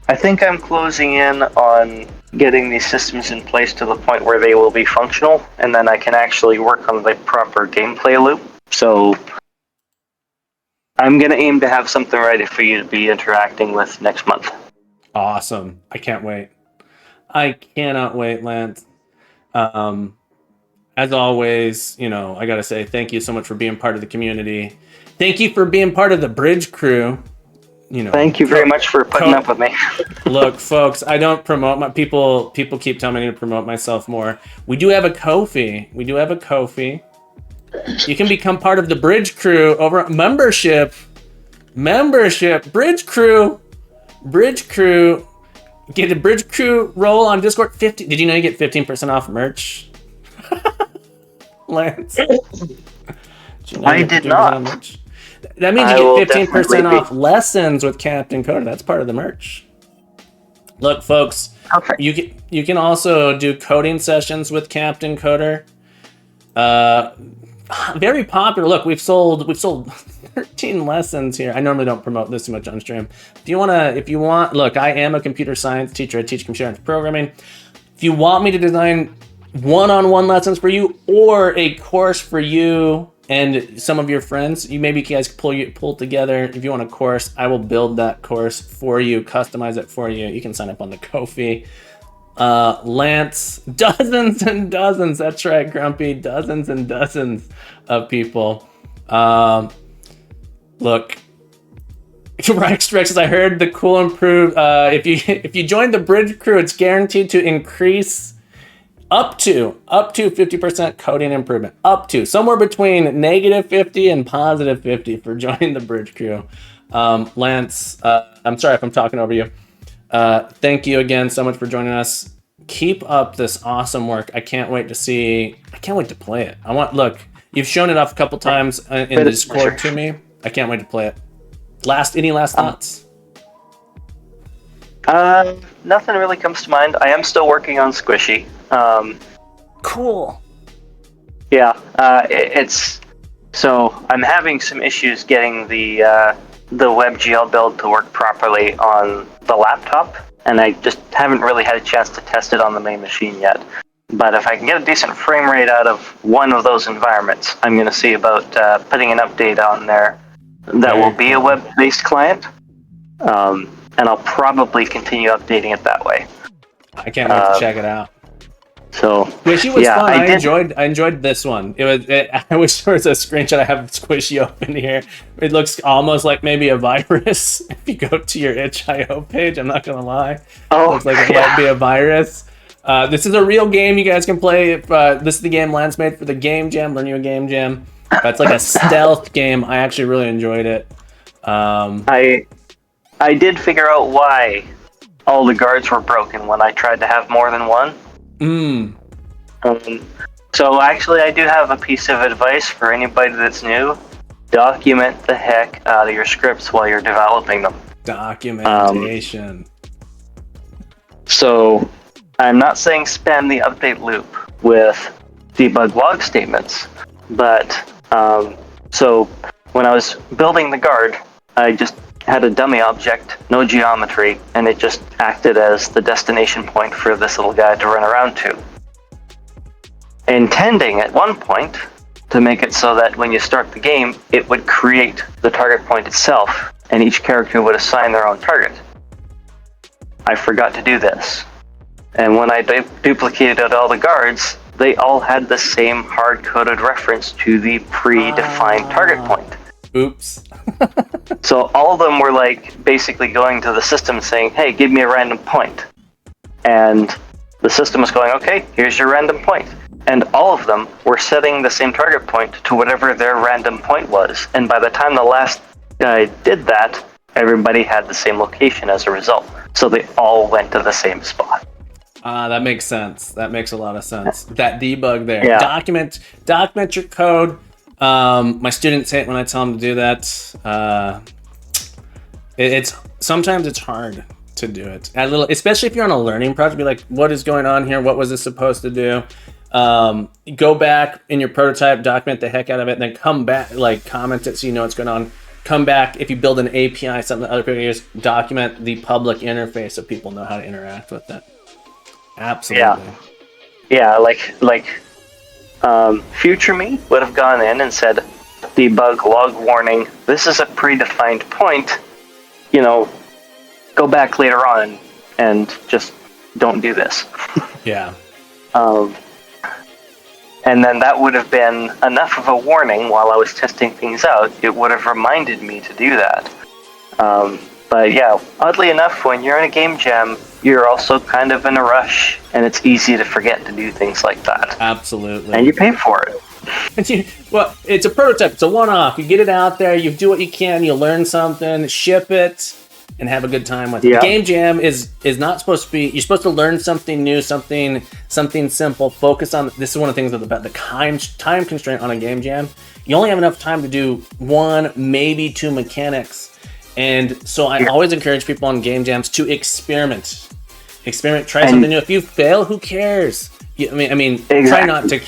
I think I'm closing in on getting these systems in place to the point where they will be functional, and then I can actually work on the proper gameplay loop. So I'm going to aim to have something ready for you to be interacting with next month. Awesome. I can't wait. I cannot wait, Lance. As always, I got to say thank you so much for being part of the community. Thank you for being part of the Bridge crew. Thank you very much for putting up with me. Look, folks, I don't promote my people. People keep telling me to promote myself more. We do have a Ko-fi. You can become part of the Bridge crew over at membership. Bridge crew. Get a Bridge crew role on Discord. Did you know you get 15% off merch? Lance. I did not. That means you get 15% off lessons with Captain Coder. That's part of the merch. Look, folks, you can also do coding sessions with Captain Coder. Very popular. Look, we've sold 13 lessons here. I normally don't promote this too much on stream. If you want, look, I am a computer science teacher. I teach computer science programming. If you want me to design one-on-one lessons for you or a course for you and some of your friends, you guys pull together. If you want a course, I will build that course for you, customize it for you. You can sign up on the Ko-fi. Lance, dozens and dozens. That's right, Grumpy. Dozens and dozens of people. Look, Rex, I heard the cool improve. If you join the Bridge crew, it's guaranteed to increase up to 50% coding improvement. Up to somewhere between -50 and +50 for joining the Bridge crew. Lance, I'm sorry if I'm talking over you. Thank you again so much for joining us. Keep up this awesome work. I can't wait to play it. Look, you've shown it off a couple times in the Discord to me. I can't wait to play it. Any last thoughts? Nothing really comes to mind. I am still working on Squishy. Cool. Yeah, it's so I'm having some issues getting the WebGL build to work properly on the laptop, and I just haven't really had a chance to test it on the main machine yet. But if I can get a decent frame rate out of one of those environments, I'm going to see about putting an update on there that will be a web-based client, and I'll probably continue updating it that way. I can't wait to check it out. So Squishy was fun. I enjoyed this one. I wish there was a screenshot. I have Squishy open here. It looks almost like maybe a virus. If you go to your itch.io page, I'm not gonna lie. Oh, it looks like it might be a virus. This is a real game you guys can play. If this is the game Lance made for the Game Jam, Learn Your Game Jam. It's like a stealth game. I actually really enjoyed it. I did figure out why all the guards were broken when I tried to have more than one. So actually, I do have a piece of advice for anybody that's new. Document the heck out of your scripts while you're developing them. Documentation. So I'm not saying spam the update loop with debug log statements, but so when I was building the guard, I just had a dummy object, no geometry, and it just acted as the destination point for this little guy to run around to. Intending at one point to make it so that when you start the game, it would create the target point itself, and each character would assign their own target. I forgot to do this. And when I duplicated all the guards, they all had the same hard-coded reference to the predefined target point. Oops. So all of them were like basically going to the system saying, hey, give me a random point. And the system was going, okay, here's your random point. And all of them were setting the same target point to whatever their random point was. And by the time the last guy did that, everybody had the same location as a result. So they all went to the same spot. That makes sense. That makes a lot of sense. That debug there. Yeah. Document your code. My students hate when I tell them to do that. It's sometimes it's hard to do it. Especially if you're on a learning project, be like, what is going on here? What was this supposed to do? Go back in your prototype, document the heck out of it, and then come back, like comment it so you know what's going on. Come back if you build an API, something that other people use, document the public interface so people know how to interact with it. Absolutely. Yeah, like future me would have gone in and said, debug log warning, this is a predefined point, go back later on and just don't do this. Yeah. And then that would have been enough of a warning while I was testing things out. It would have reminded me to do that. But yeah, oddly enough, when you're in a game jam, you're also kind of in a rush, and it's easy to forget to do things like that. Absolutely. And you pay for it. Well, it's a prototype. It's a one-off. You get it out there. You do what you can. You learn something. Ship it. And have a good time with it. Yeah. The game jam is not supposed to be. You're supposed to learn something new, something simple. Focus on. This is one of the things about the time constraint on a game jam. You only have enough time to do one, maybe two mechanics, and so I always encourage people on game jams to experiment. Try something new. If you fail, who cares? I mean, exactly. Try not to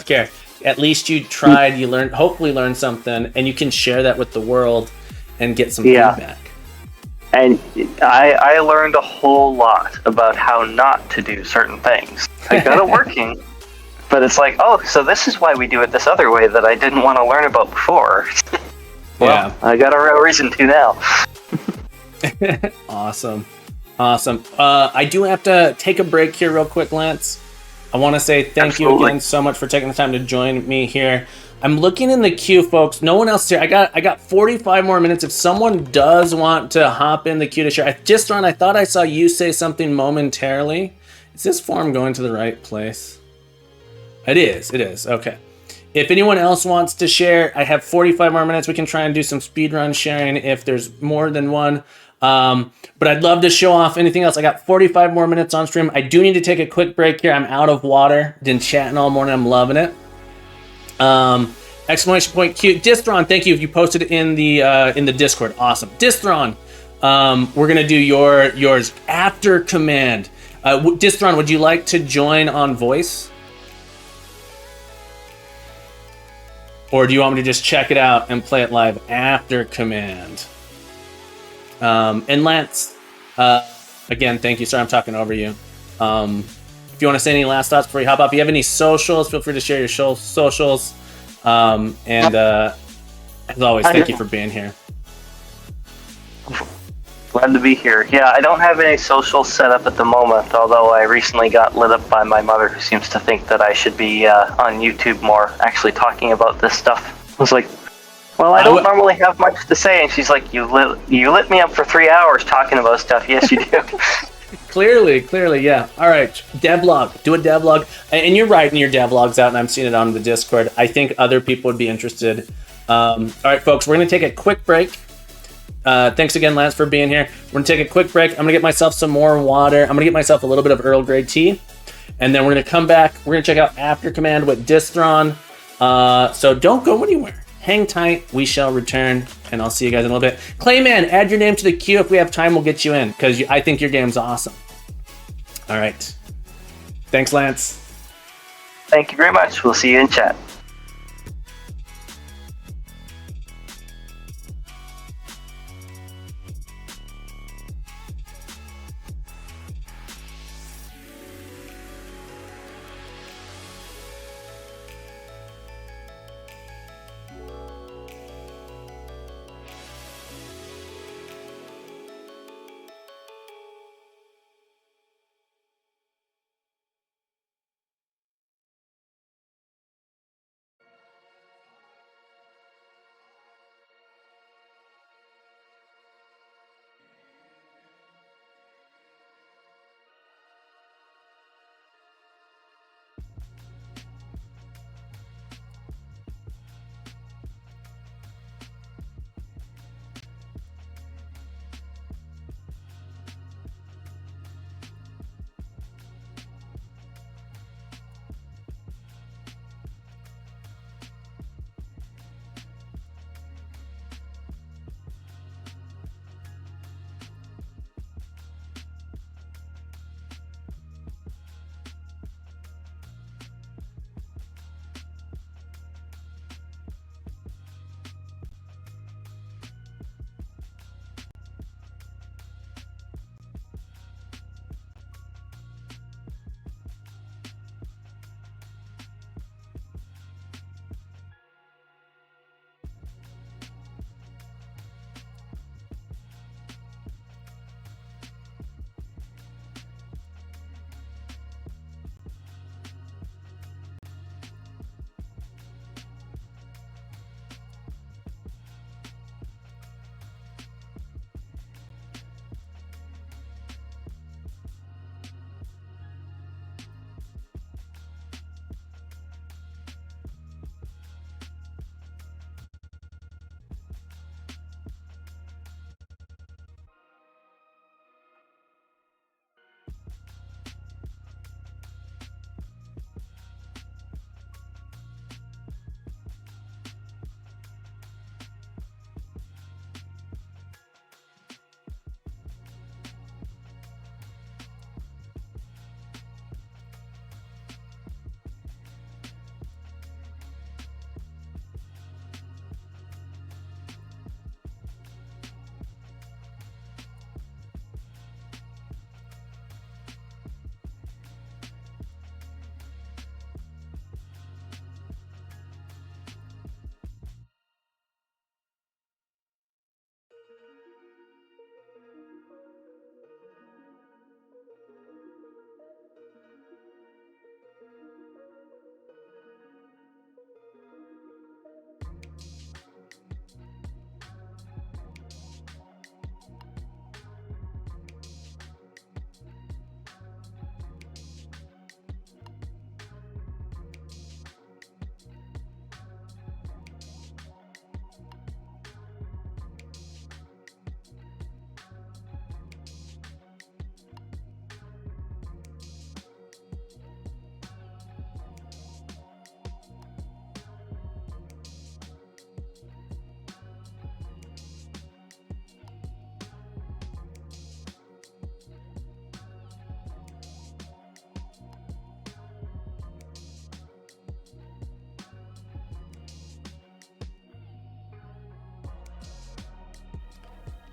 care. At least you tried. You learned. Hopefully, learn something, and you can share that with the world and get some feedback. And I learned a whole lot about how not to do certain things. I got it working, but it's like, oh, so this is why we do it this other way that I didn't want to learn about before. Well, I got a real reason to now. Awesome. I do have to take a break here real quick, Lance. I want to say thank you again so much for taking the time to join me here. I'm looking in the queue, folks. No one else here. I got 45 more minutes. If someone does want to hop in the queue to share, I thought I saw you say something momentarily. Is this form going to the right place? It is. Okay. If anyone else wants to share, I have 45 more minutes. We can try and do some speedrun sharing if there's more than one. But I'd love to show off anything else. I got 45 more minutes on stream. I do need to take a quick break here. I'm out of water. Been chatting all morning. I'm loving it. Exclamation point Q. Distron, thank you. You posted it in the Discord. Awesome. Distron, we're gonna do yours after command. Distron, would you like to join on voice? Or do you want me to just check it out and play it live after command? And Lance, again, thank you. Sorry I'm talking over you. If you want to say any last thoughts before you hop off, if you have any socials, feel free to share your socials. As always, thank you for being here. Glad to be here. Yeah, I don't have any social set up at the moment, although I recently got lit up by my mother, who seems to think that I should be on YouTube more, actually talking about this stuff. I was like, well, I don't normally have much to say, and she's like, you lit me up for 3 hours talking about stuff. Yes, you do. Clearly, yeah. All right, devlog. Do a devlog. And you're writing your devlogs out, and I'm seeing it on the Discord. I think other people would be interested. All right, folks, we're going to take a quick break. Thanks again, Lance, for being here. We're going to take a quick break. I'm going to get myself some more water. I'm going to get myself a little bit of Earl Grey tea. And then we're going to come back. We're going to check out After Command with Distron. So don't go anywhere. Hang tight. We shall return. And I'll see you guys in a little bit. Clayman, add your name to the queue. If we have time, we'll get you in. Because I think your game's awesome. All right. Thanks, Lance. Thank you very much. We'll see you in chat.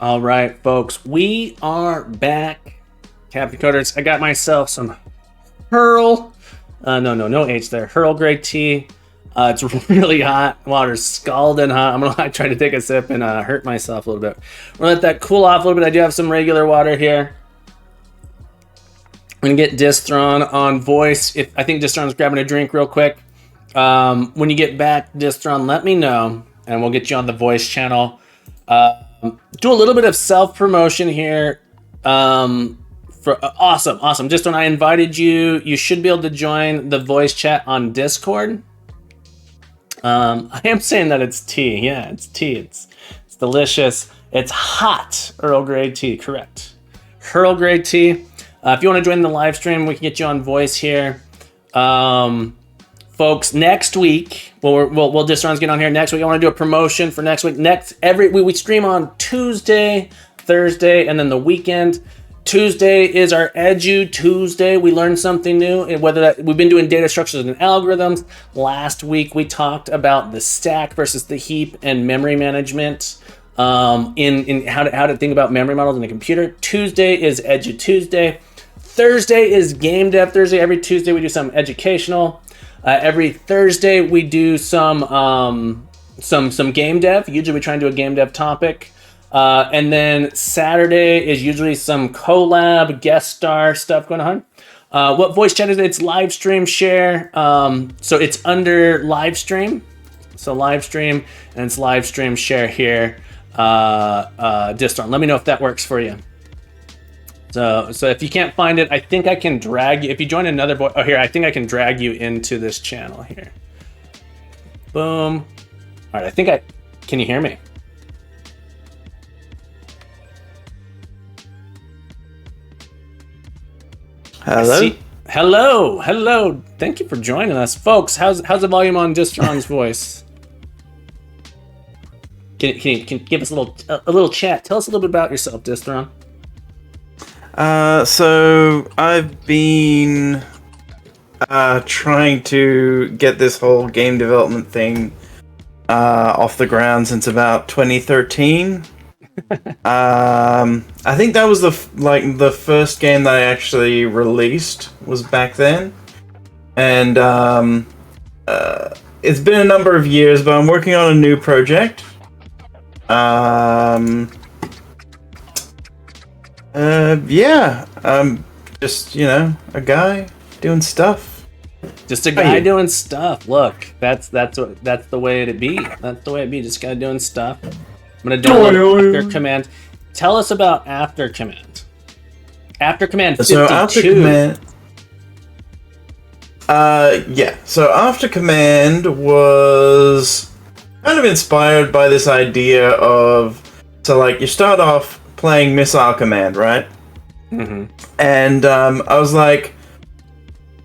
All right, folks, we are back. Captain Coders, I got myself some Hurl. No H there. Hurl Grey tea. It's really hot. Water's scalding hot. I'm gonna try to take a sip and hurt myself a little bit. We're gonna let that cool off a little bit. I do have some regular water here. I'm gonna get Distron on voice. I think Distron's grabbing a drink real quick. When you get back, Distron, let me know, and we'll get you on the voice channel. Do a little bit of self-promotion here. Awesome. Just when I invited you, you should be able to join the voice chat on Discord. I am saying that it's tea. Yeah, it's tea. It's delicious. It's hot Earl Grey tea, correct. Earl Grey tea. If you want to join the live stream, we can get you on voice here. Folks, next week, we'll just get on here next week. I want to do a promotion for next week. We stream on Tuesday, Thursday, and then the weekend. Tuesday is our Edu Tuesday. We learned something new, and we've been doing data structures and algorithms. Last week we talked about the stack versus the heap and memory management. In how to think about memory models in a computer. Tuesday is Edu Tuesday. Thursday is Game Dev Thursday. Every Tuesday we do some educational. Every Thursday we do some game dev. Usually we try and do a game dev topic. And then Saturday is usually some collab, guest star stuff going on. What voice chat is it? It's live stream share. So it's under live stream. So live stream, and it's live stream share here. Distron. Let me know if that works for you. So if you can't find it, I think I can drag you. If you join another voice, I think I can drag you into this channel here. Boom. All right, can you hear me? Hello? Hello. Thank you for joining us. Folks, how's the volume on Distron's voice? Can you give us a little chat? Tell us a little bit about yourself, Distron. So I've been trying to get this whole game development thing off the ground since about 2013. I think that was the first game that I actually released was back then, and it's been a number of years, but I'm working on a new project. I'm just, a guy doing stuff. Just a guy doing stuff. Look, that's the way it be. That's the way it be. Just a guy doing stuff. I'm gonna do a little after command. Tell us about after command. After command 52. So after command. So after command was kind of inspired by this idea of you start off playing Missile Command, right? Mm-hmm. And I was like,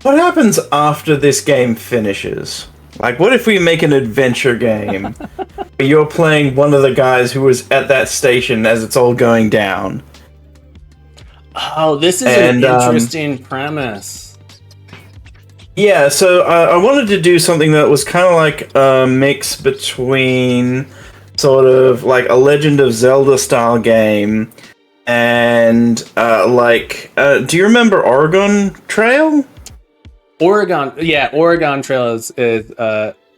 what happens after this game finishes? What if we make an adventure game where you're playing one of the guys who was at that station as it's all going down? Oh, this is an interesting premise. Yeah, so I wanted to do something that was kind of like a mix between sort of like a Legend of Zelda style game and do you remember Oregon Trail? Oregon Trail is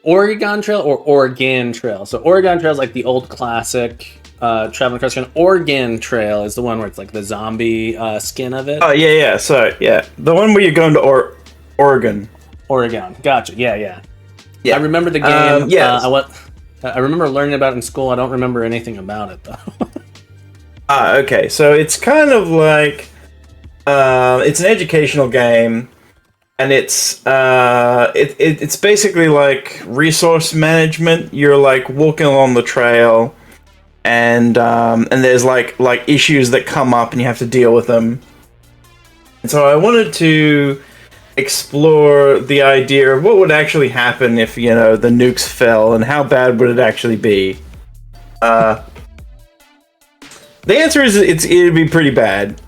Oregon Trail or Oregon Trail. So Oregon Trail is like the old classic traveling across country. Oregon Trail is the one where it's like the zombie skin of it. Oh yeah. So yeah, the one where you're going to Oregon. Oregon, gotcha. Yeah. I remember the game. Yes. I remember learning about it in school. I don't remember anything about it though. Okay. So it's kind of like it's an educational game. And it's basically like resource management. You're walking along the trail, and there's like issues that come up, and you have to deal with them. And so I wanted to explore the idea of what would actually happen if the nukes fell, and how bad would it actually be. The answer is it'd be pretty bad.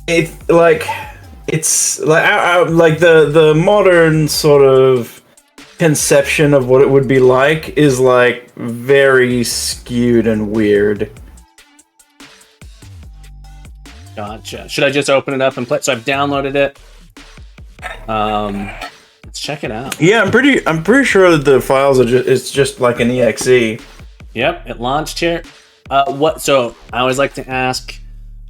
It's like the modern sort of conception of what it would be like is like very skewed and weird. Gotcha. Should I just open it up and play? So I've downloaded it. Let's check it out. Yeah, I'm pretty sure that the files are it's just like an exe. Yep, it launched here. So I always like to ask,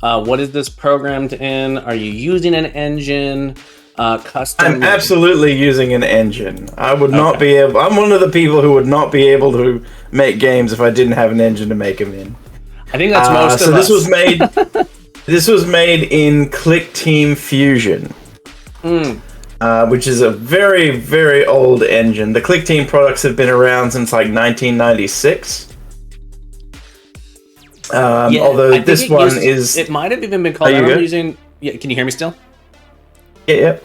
what is this programmed in? Are you using an engine? Custom? I'm absolutely using an engine. I would not be able. I'm one of the people who would not be able to make games if I didn't have an engine to make them in. I think that's most of us. This was made. This was made in Click Team Fusion, which is a very, very old engine. The Click Team products have been around since like 1996. Although this one is... It might have even been called... Are you good? Using... Yeah, can you hear me still? Yeah.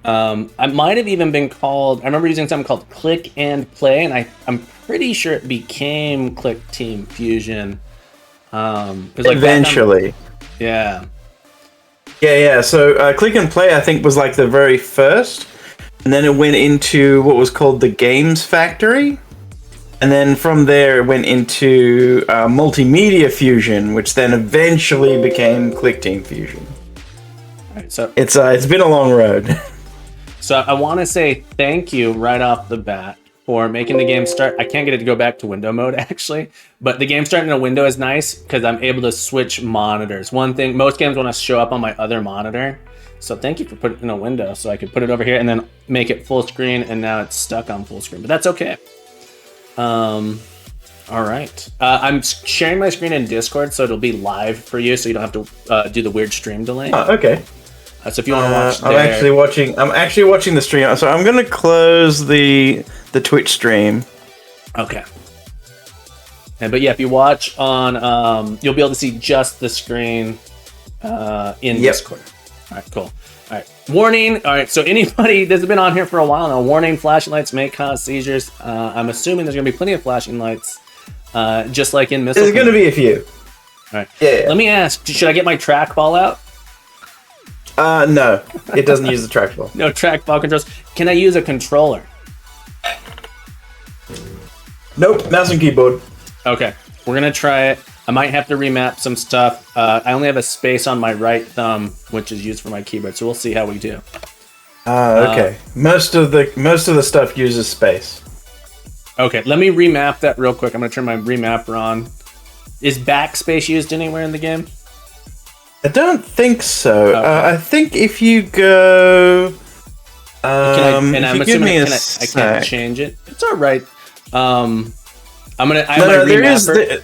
I might have even been called... I remember using something called Click and Play, and I'm pretty sure it became Click Team Fusion. Eventually. Yeah. So Click and Play, I think, was like the very first, and then it went into what was called the Games Factory, and then from there it went into Multimedia Fusion, which then eventually became Click Team Fusion. All right, so it's been a long road. So I want to say thank you right off the bat for making the game start. I can't get it to go back to window mode actually, but the game starting in a window is nice because I'm able to switch monitors. One thing, most games want to show up on my other monitor. So thank you for putting it in a window so I could put it over here and then make it full screen, and now it's stuck on full screen, but that's okay. All right. I'm sharing my screen in Discord so it'll be live for you so you don't have to do the weird stream delay. Oh, okay. So if you want to watch there. I'm actually watching the stream. So I'm going to close the Twitch stream. Okay. But yeah, if you watch on, you'll be able to see just the screen in Discord. All right, cool. All right, warning. All right, so anybody that's been on here for a while now, warning: flashing lights may cause seizures. I'm assuming there's going to be plenty of flashing lights, just like in Missile. There's going to be a few. All right. Yeah. Let me ask: should I get my trackball out? No, it doesn't use the trackball. No trackball controls. Can I use a controller? Nope, mouse and keyboard. Okay, we're gonna try it. I might have to remap some stuff. I only have a space on my right thumb, which is used for my keyboard, so we'll see how we do. Okay. Most of the stuff uses space. Okay, let me remap that real quick. I'm gonna turn my remapper on. Is backspace used anywhere in the game? I don't think so. Okay. I think if you go, I'm if you give assuming me a I sec. can't change it. It's all right. I have my there is remapper.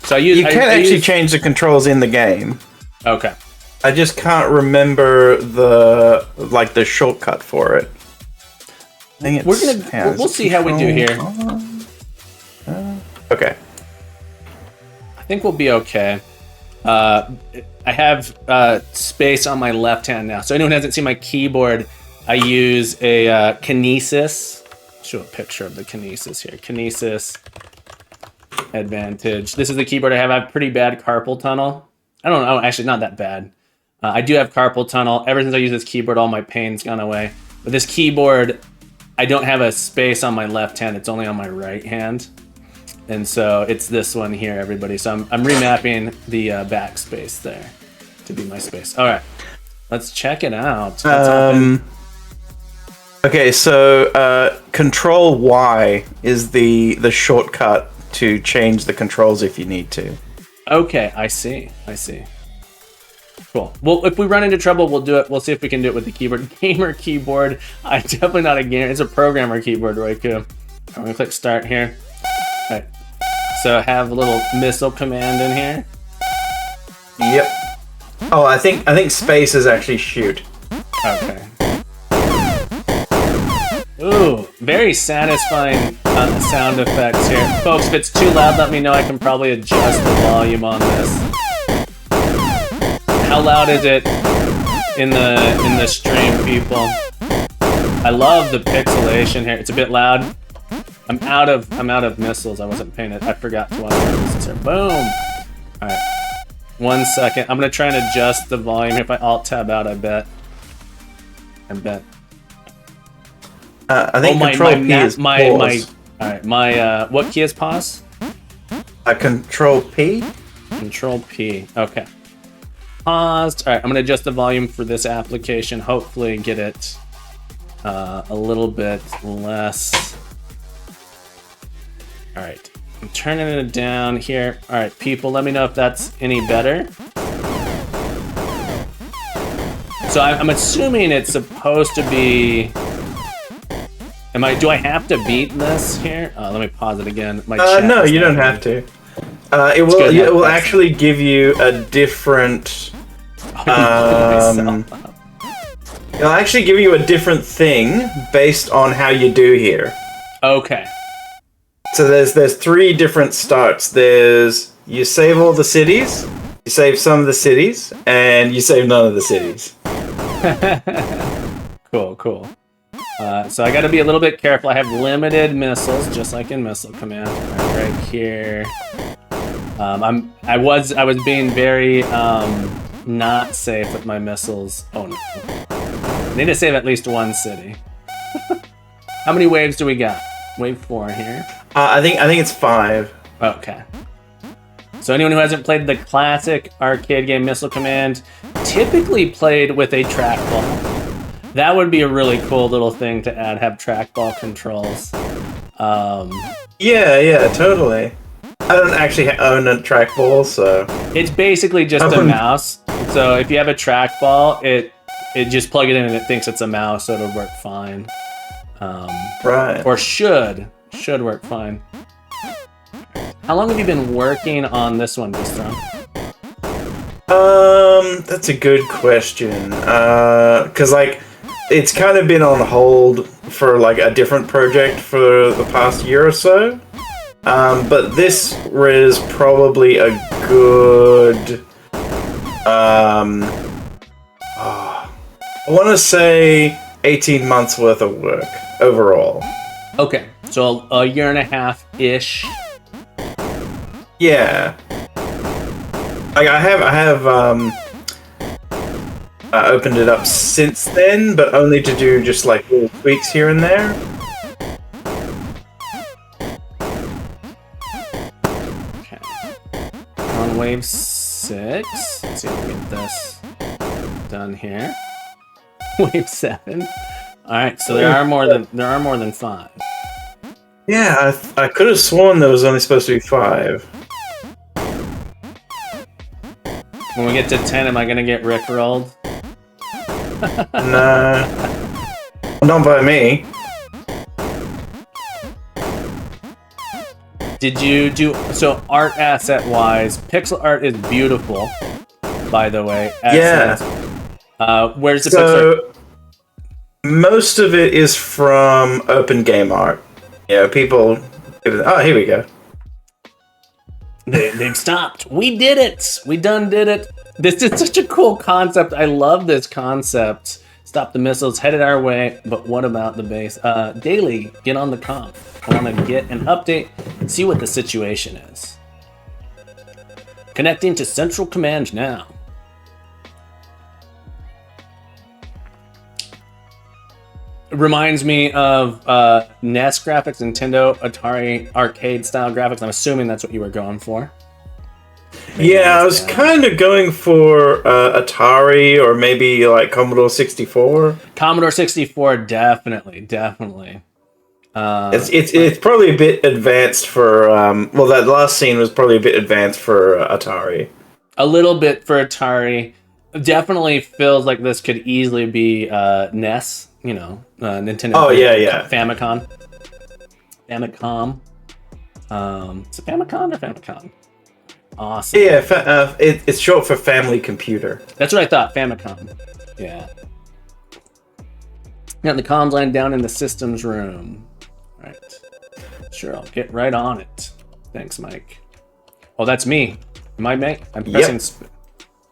So you can actually change the controls in the game. Okay. I just can't remember the shortcut for it. I think We'll see how we do here. Okay. I think we'll be okay. I have space on my left hand now. So anyone who hasn't seen my keyboard, I use a Kinesis. Show a picture of the Kinesis here. Kinesis Advantage. This is the keyboard I have. I have pretty bad carpal tunnel. I don't know. Actually, not that bad. I do have carpal tunnel. Ever since I use this keyboard, all my pain's gone away. But this keyboard, I don't have a space on my left hand. It's only on my right hand. And so it's this one here, everybody. So I'm remapping the backspace there to be my space. All right, let's check it out. Okay, so Control Y is the shortcut to change the controls if you need to. Okay, I see. Cool. Well, if we run into trouble, we'll do it. We'll see if we can do it with the keyboard. Gamer keyboard. I'm definitely not a gamer. It's a programmer keyboard, Roku. I'm gonna click start here. All right. So I have a little missile command in here. Yep. Oh, I think space is actually shoot. Okay. Ooh, very satisfying sound effects here. Folks, if it's too loud, let me know. I can probably adjust the volume on this. How loud is it in the stream, people? I love the pixelation here. It's a bit loud. I'm out of missiles. I wasn't paying it. I forgot to unlock missiles here. Boom. All right. 1 second. I'm gonna try and adjust the volume here. If I alt tab out, I bet. I think Control P is pause. Alright, what key is pause? Control P? Control P, okay. Paused. Alright, I'm gonna adjust the volume for this application, hopefully get it a little bit less. Alright, I'm turning it down here. Alright, people, let me know if that's any better. So I'm assuming it's supposed to be... Do I have to beat this here? Let me pause it again. No, you don't have to. It will actually give you a different... it'll actually give you a different thing based on how you do here. Okay. So there's 3 different starts. There's you save all the cities, you save some of the cities, and you save none of the cities. Cool. So I got to be a little bit careful. I have limited missiles, just like in Missile Command. Right here. I was being very not safe with my missiles. Oh no! I need to save at least one city. How many waves do we got? Wave 4 here. I think it's 5. Okay. So anyone who hasn't played the classic arcade game Missile Command, typically played with a trackball. That would be a really cool little thing to add, have trackball controls. Yeah, totally. I don't actually own a trackball, so... It's basically just a mouse. So if you have a trackball, it just plug it in and it thinks it's a mouse, so it'll work fine. Right. Or should work fine. How long have you been working on this one, Distro? That's a good question. 'Cause like, it's kind of been on hold for like a different project for the past year or so. But this is probably a good, I want to say 18 months worth of work overall. Okay, so a year and a half-ish. Yeah. Like I have opened it up since then, but only to do just like little tweaks here and there. Okay. On wave 6. Let's see if we can get this done here. Wave 7. All right, so there are more than 5. Yeah, I could have sworn there was only supposed to be 5. When we get to 10, am I gonna get rickrolled? Nah. Not by me. Did you do... So, art asset wise, pixel art is beautiful, by the way. Yeah. Where's the pixel art? Most of it is from Open Game Art. Yeah, people... Oh, here we go. They've stopped. We did it. We done did it. This is such a cool concept. I love this concept. Stop the missiles, headed our way. But what about the base? Daily, get on the comp. I want to get an update and see what the situation is. Connecting to Central Command now. It reminds me of NES graphics, Nintendo, Atari, arcade style graphics. I'm assuming that's what you were going for. Maybe I was kind of going for Atari or maybe like Commodore 64. Commodore 64, definitely. It's probably a bit advanced for that last scene was probably a bit advanced for Atari. A little bit for Atari. Definitely feels like this could easily be NES. You know, Nintendo. Oh yeah. Famicom. Is it Famicom or Famicom? Awesome. Yeah, it's short for Family Computer. That's what I thought. Famicom. Yeah. Got the comms line down in the systems room. All right. Sure, I'll get right on it. Thanks, Mike. Oh, that's me. Am I Mike? I'm pressing.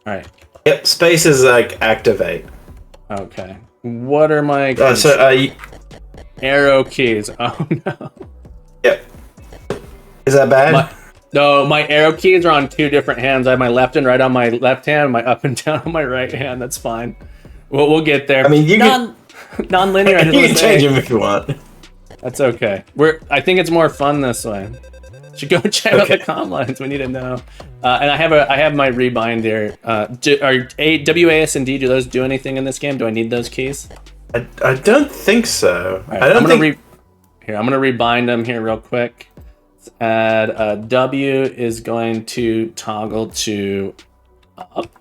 All right. Yep. Space is like activate. Okay. What are my arrow keys? Oh no. Yep. Is that bad? No, my arrow keys are on 2 different hands. I have my left and right on my left hand, my up and down on my right hand. That's fine. We'll get there. I mean, you can Non-linear. I just You wanna can say. change them if you want. That's okay. I think it's more fun this way. Should go check out the comm lines. We need to know. And I have my rebind here. WAS and D, do those do anything in this game? Do I need those keys? I don't think so. Right, I don't think. I'm gonna rebind them here real quick. Let's add W is going to toggle to up.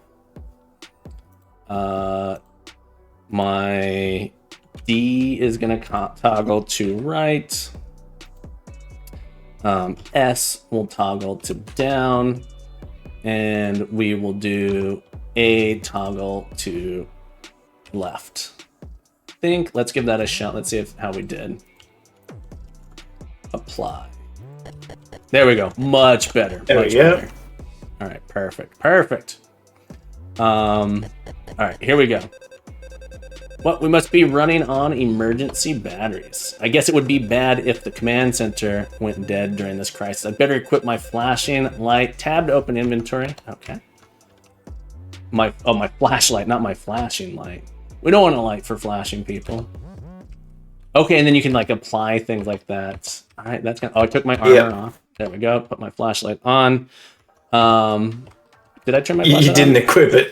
My D is gonna toggle to right. S will toggle to down, and we will do A toggle to left. Let's give that a shot. Let's see how we did. Apply. There we go. Much better. There we go. All right, perfect. All right, here we go. What? We must be running on emergency batteries. I guess it would be bad if the command center went dead during this crisis. I'd better equip my flashing light. Tab to open inventory. Okay. My flashlight, not my flashing light. We don't want a light for flashing people. Okay, and then you can like apply things like that. All right, that's gonna. Oh, I took my armor off. There we go. Put my flashlight on. Did I turn my flashlight You didn't equip it.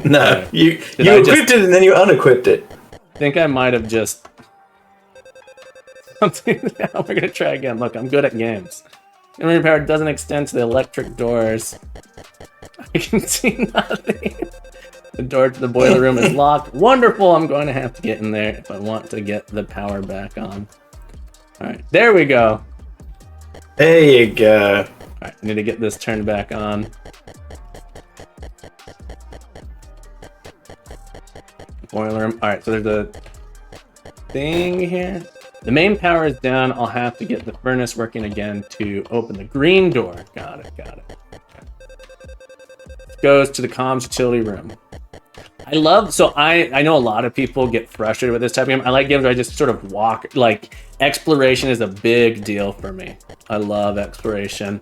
No, okay. you equipped it and then you unequipped it. I think I might have just. We're gonna try again. Look, I'm good at games. Memory power doesn't extend to the electric doors. I can see nothing. The door to the boiler room is locked. Wonderful! I'm going to have to get in there if I want to get the power back on. Alright, there we go. There you go. Alright, I need to get this turned back on. Boiler room. Alright, so there's a thing here. The main power is down. I'll have to get the furnace working again to open the green door. Got it. Okay. Goes to the comms utility room. I know a lot of people get frustrated with this type of game. I like games where I just sort of walk. Like, exploration is a big deal for me. I love exploration.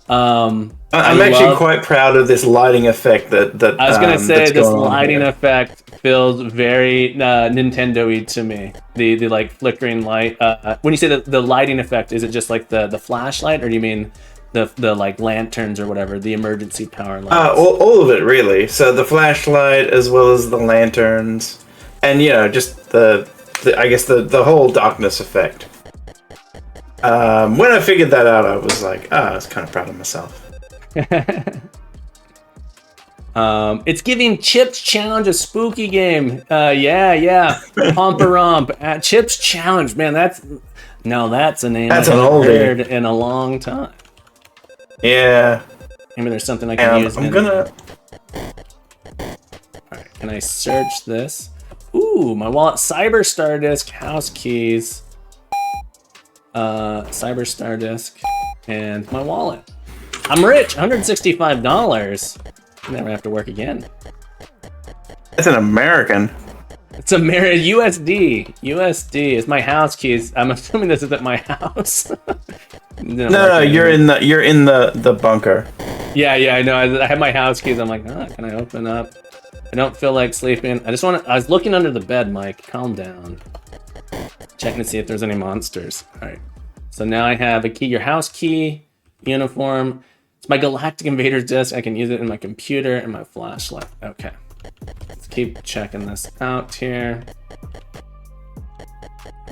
I'm actually quite proud of this lighting effect that I was gonna say this lighting effect feels very Nintendo-y to me. The like flickering light. When you say the lighting effect, is it just like the flashlight, or do you mean the like lanterns or whatever, the emergency power lights? All of it really. So the flashlight as well as the lanterns, and just the whole darkness effect. When I figured that out, I was like, I was kind of proud of myself. It's giving Chips Challenge a spooky game. Yeah. Pompa-romp. Chips Challenge, man, that's a name that's I an haven't oldie. heard in a long time. Yeah. Maybe there's something I can use. Alright, can I search this? Ooh, my wallet. Cyber Star Disk, house keys. Cyber Star Disk, and my wallet. I'm rich, $165. Never have to work again. It's an American. It's USD. USD is my house keys. I'm assuming this is at my house. No, you're in the bunker. Yeah, I know. I have my house keys. I'm like, can I open up? I don't feel like sleeping. I was looking under the bed, Mike. Calm down. Checking to see if there's any monsters. All right. So now I have a key, your house key, uniform. It's my Galactic Invaders disc. I can use it in my computer and my flashlight. Okay. Let's keep checking this out here.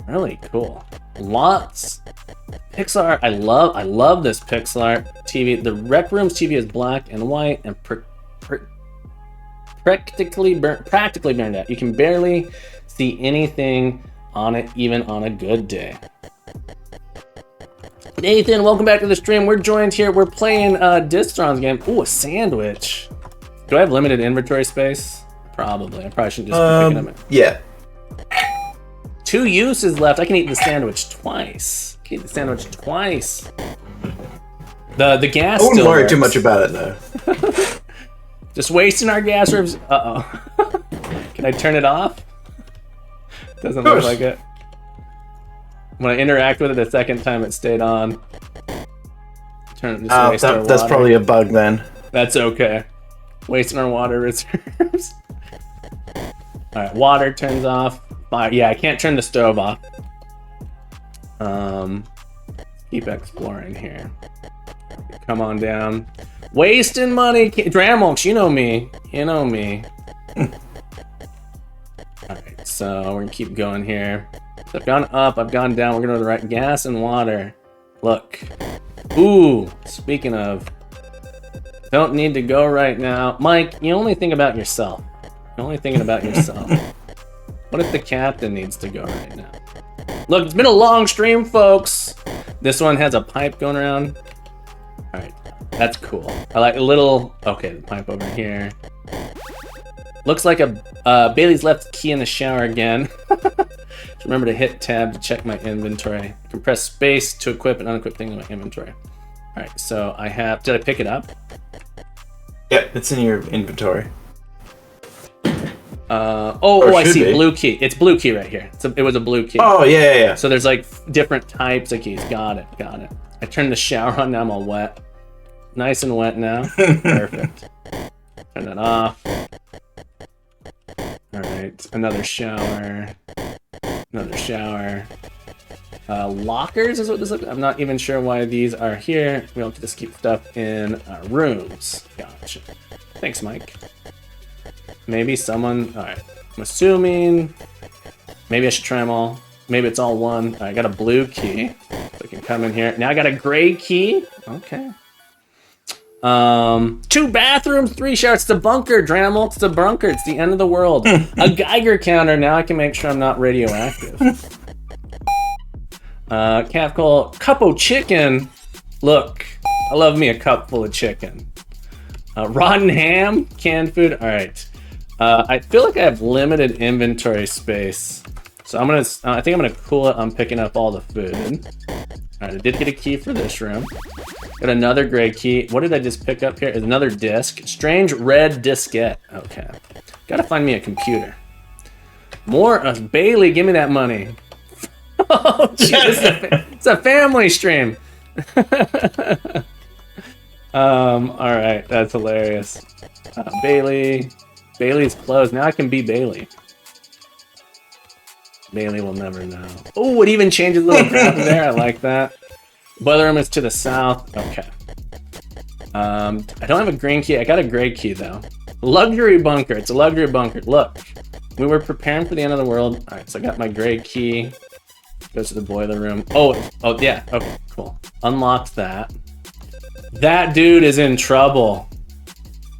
Really cool. Lots. Pixar. I love this Pixar TV. The Rec Room's TV is black and white and practically burned out. You can barely see anything on it, even on a good day. Nathan, welcome back to the stream. We're joined here. We're playing Distron's game. Ooh, a sandwich. Do I have limited inventory space? Probably. I probably shouldn't just be picking them. Yeah. 2 uses left. I can eat the sandwich twice. The gas. I wouldn't still worry works. too much about it though. Just wasting our gas reserves. Uh-oh. Can I turn it off? Doesn't look like it. When I interact with it the second time, it stayed on. That's probably a bug then. That's okay. Wasting our water reserves. Alright, water turns off. fire. Yeah, I can't turn the stove off. Keep exploring here. Come on down. Wasting money. Dramulx, you know me. You know me. Alright, so we're gonna keep going here. So I've gone up, I've gone down. We're gonna go to the right. Gas and water. Look. Ooh, speaking of. Don't need to go right now. Mike, you only think about yourself. You're only thinking about yourself. What if the captain needs to go right now? Look, it's been a long stream, folks. This one has a pipe going around. Alright, that's cool. I like a little... Okay, the pipe over here. Looks like a Bailey's left key in the shower again. Just remember to hit tab to check my inventory. You can press space to equip and unequip things in my inventory. Alright, so I have... Did I pick it up? Yep, it's in your inventory. I see. Be. Blue key. It's blue key right here. It was a blue key. Oh, yeah. So there's like different types of keys. Got it. I turned the shower on, now I'm all wet. Nice and wet now. Perfect. Turn that off. Alright, another shower. Lockers is what this looks like. I'm not even sure why these are here. We don't just keep stuff in our rooms. Gotcha. Thanks, Mike. Maybe someone... Alright, I'm assuming... Maybe I should try them all. Maybe it's all one. I got a blue key. So I can come in here. Now I got a gray key. Okay. 2 bathrooms, 3 showers. It's a bunker, Dramulx. It's a bunker. It's the end of the world. A Geiger counter. Now I can make sure I'm not radioactive. Capcol, cup of chicken. Look, I love me a cup full of chicken. Rotten ham, canned food. All right. I feel like I have limited inventory space, so I think I'm gonna cool it on picking up all the food. All right, I did get a key for this room. Got another gray key. What did I just pick up here? Is another disc. Strange red diskette. Okay. Gotta find me a computer. More Bailey, give me that money. Oh, geez, it's a family stream. All right, that's hilarious. Bailey's closed. Now I can be Bailey. Bailey will never know. Oh, it even changes the little graph there. I like that. Boiler room is to the south. Okay. I don't have a green key. I got a gray key though. Luxury bunker. It's a luxury bunker. Look, we were preparing for the end of the world. All right, so I got my gray key. Goes to the boiler room. Oh yeah. Okay, cool. Unlocks that. That dude is in trouble.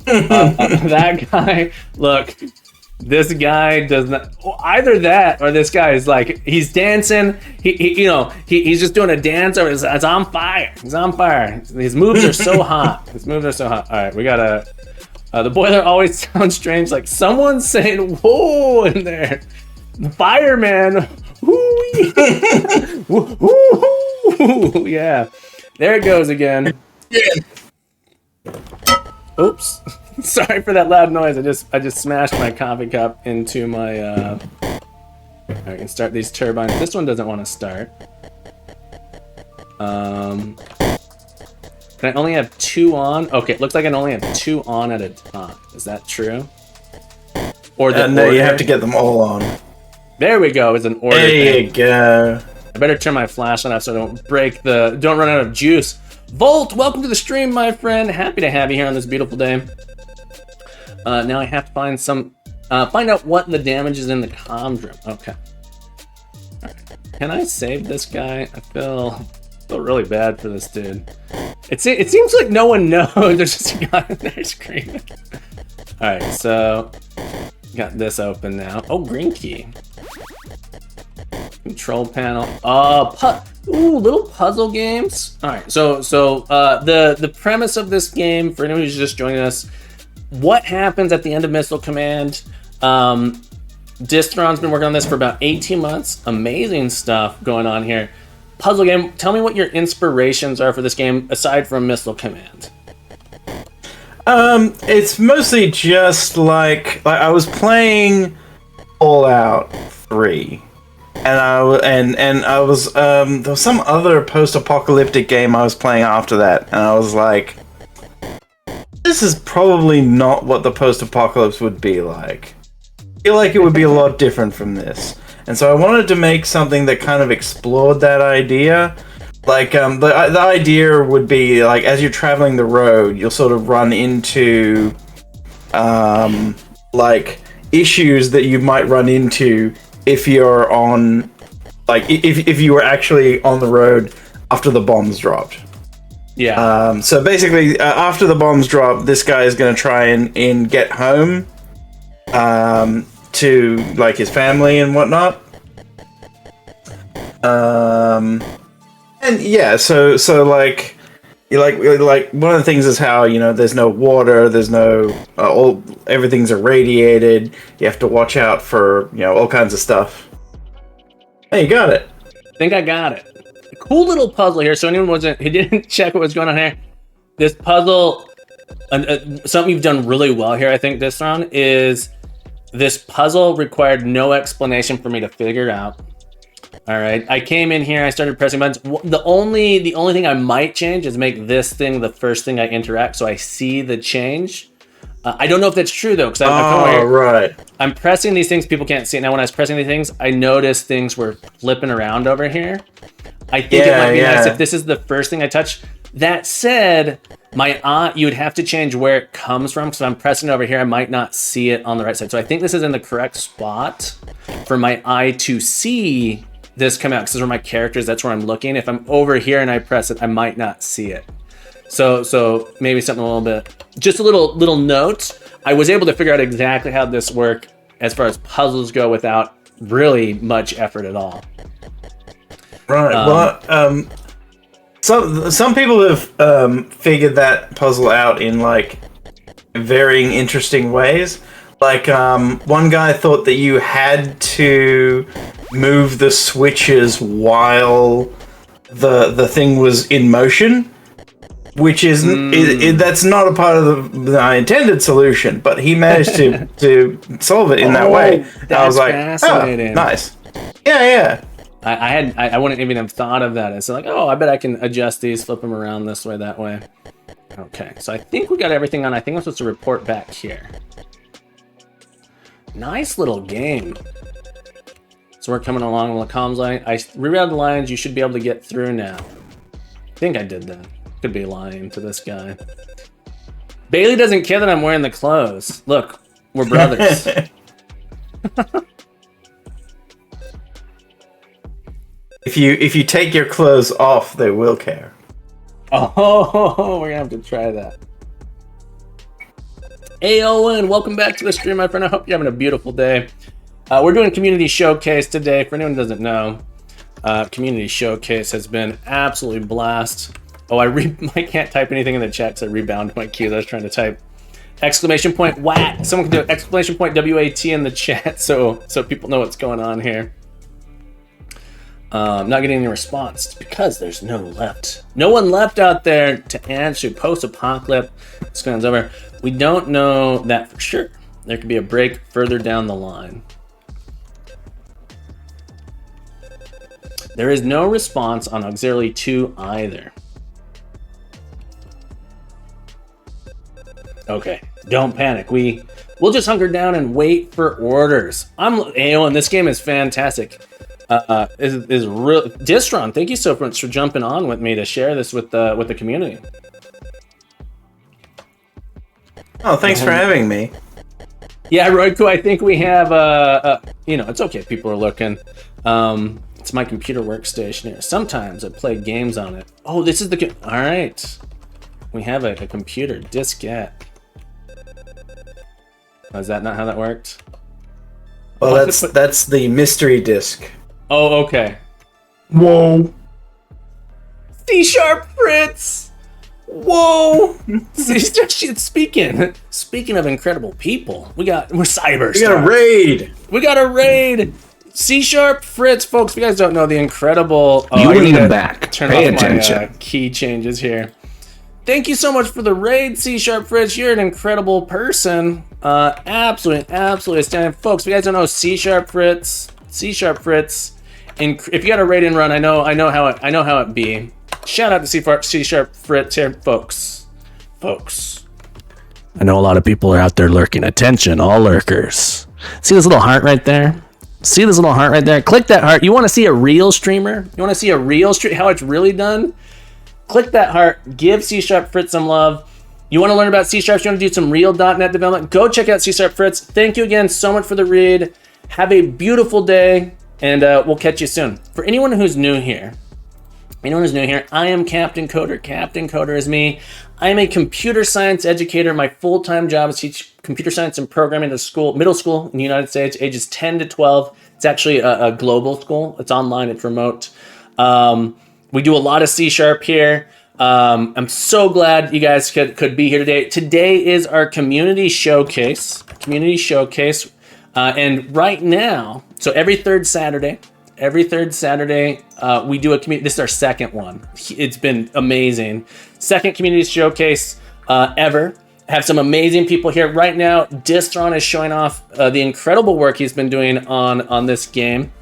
That guy. Look. This guy does not. Either that or this guy is like he's dancing. He's just doing a dance. Or it's on fire. He's on fire. His moves are so hot. All right, we gotta. The boiler always sounds strange. Like someone's saying "whoa" in there. The fireman. Woo, yeah. There it goes again. Oops. Sorry for that loud noise. I just smashed my coffee cup into my I can start these turbines. This one doesn't want to start. Can I only have 2 on? Okay, it looks like I can only have 2 on at a time. Is that true? Or no, you have to get them all on. There we go. It's an order. There you go. I better turn my flashlight off so I don't run out of juice. Volt, welcome to the stream, my friend. Happy to have you here on this beautiful day. Now I have to find out what the damage is in the comms room. Okay. All right. Can I save this guy? I feel really bad for this dude. It seems like no one knows. There's just a guy in there screaming. All right, so got this open now. Oh, green key. Control panel. Little puzzle games. All right, so the premise of this game, for anyone who's just joining us, what happens at the end of Missile Command? Distron's been working on this for about 18 months. Amazing stuff going on here. Puzzle game. Tell me what your inspirations are for this game aside from Missile Command. It's mostly just like I was playing Fallout 3. And I was there was some other post-apocalyptic game I was playing after that, and I was like, this is probably not what the post-apocalypse would be like. I feel like it would be a lot different from this. And so I wanted to make something that kind of explored that idea. Like, the idea would be, like, as you're traveling the road, you'll sort of run into, like, issues that you might run into if you're on, like, if you were actually on the road after the bombs dropped. Yeah. So basically, after the bombs drop, this guy is going to try and get home to, like, his family and whatnot. And yeah, so like, one of the things is how, you know, there's no water, there's no everything's irradiated. You have to watch out for, you know, all kinds of stuff. Hey, you got it. I think I got it. A cool little puzzle here. So anyone who didn't check what was going on here, this puzzle, something you've done really well here, I think, this round, is this puzzle required no explanation for me to figure out. All right, I came in here, I started pressing buttons. The only thing I might change is make this thing the first thing I interact, so I see the change. I don't know if that's true though, because I'm pressing these things, people can't see it. Now when I was pressing these things, I noticed things were flipping around over here. I think it might be nice if this is the first thing I touch. That said, my eye, you would have to change where it comes from, because if I'm pressing over here, I might not see it on the right side. So I think this is in the correct spot for my eye to see this come out, because this is where my character is, that's where I'm looking. If I'm over here and I press it, I might not see it. So maybe something a little bit, just a little note. I was able to figure out exactly how this worked as far as puzzles go without really much effort at all. Right. Some people have figured that puzzle out in, like, varying interesting ways. Like, one guy thought that you had to move the switches while the thing was in motion, which is that's not a part of the intended solution, but he managed to solve it in that way. I was like, fascinating. Oh, nice. Yeah. I wouldn't even have thought of that. It's like, oh, I bet I can adjust these, flip them around this way, that way. Okay, so I think we got everything on. I think I'm supposed to report back here. Nice little game. So we're coming along with the comms line. I rerouted the lines. You should be able to get through now. I think I did that. Could be lying to this guy. Bailey doesn't care that I'm wearing the clothes. Look, we're brothers. If you take your clothes off, they will care. Oh, we're gonna have to try that. Hey Owen, welcome back to the stream, my friend. I hope you're having a beautiful day. We're doing Community Showcase today. For anyone who doesn't know, Community Showcase has been absolutely blast. Oh, I can't type anything in the chat because I rebounded my keys. I was trying to type exclamation point WAT. Someone can do exclamation point WAT in the chat so people know what's going on here. Not getting any response. It's because there's no one left out there to answer. Post-apocalypse scans over. We don't know that for sure. There could be a break further down the line. There is no response on Auxiliary 2 either. Okay, don't panic. We'll just hunker down and wait for orders. And this game is fantastic. Is real. Distron, thank you so much for jumping on with me to share this with the community. Oh, thanks for having me. Yeah, Royku, I think we have it's okay if people are looking. It's my computer workstation here. Sometimes I play games on it. Oh, this is all right. We have a computer diskette. Oh, is that not how that worked? Well, that's the mystery disc. Oh, okay. Whoa. C# Fritz. Whoa. Speaking of incredible people, we're cyber. We got a raid. C# Fritz, folks. If you guys don't know the incredible. You need him back. Turn Pay off attention. My key changes here. Thank you so much for the raid, C# Fritz. You're an incredible person. Absolutely outstanding, folks. If you guys don't know C# Fritz. And if you got a raid and run, I know how it be. Shout out to C# Fritz here, folks. I know a lot of people are out there lurking. Attention, all lurkers. See this little heart right there? See this little heart right there? Click that heart. You want to see a real streamer? You want to see a real how it's really done? Click that heart. Give C# Fritz some love. You want to learn about C#? You want to do some real .NET development? Go check out C# Fritz. Thank you again so much for the read. Have a beautiful day, and we'll catch you soon. For anyone who's new here, I am Captain Coder. Captain Coder is me. I am a computer science educator. My full-time job is to teach computer science and programming at middle school in the United States, ages 10 to 12. It's actually a global school. It's online. It's remote. We do a lot of C# here. I'm so glad you guys could be here today. Today is our community showcase. And right now, so every third Saturday, we do a community. This is our second one. It's been amazing. Second community showcase ever. Have some amazing people here right now. Distron is showing off the incredible work he's been doing on this game.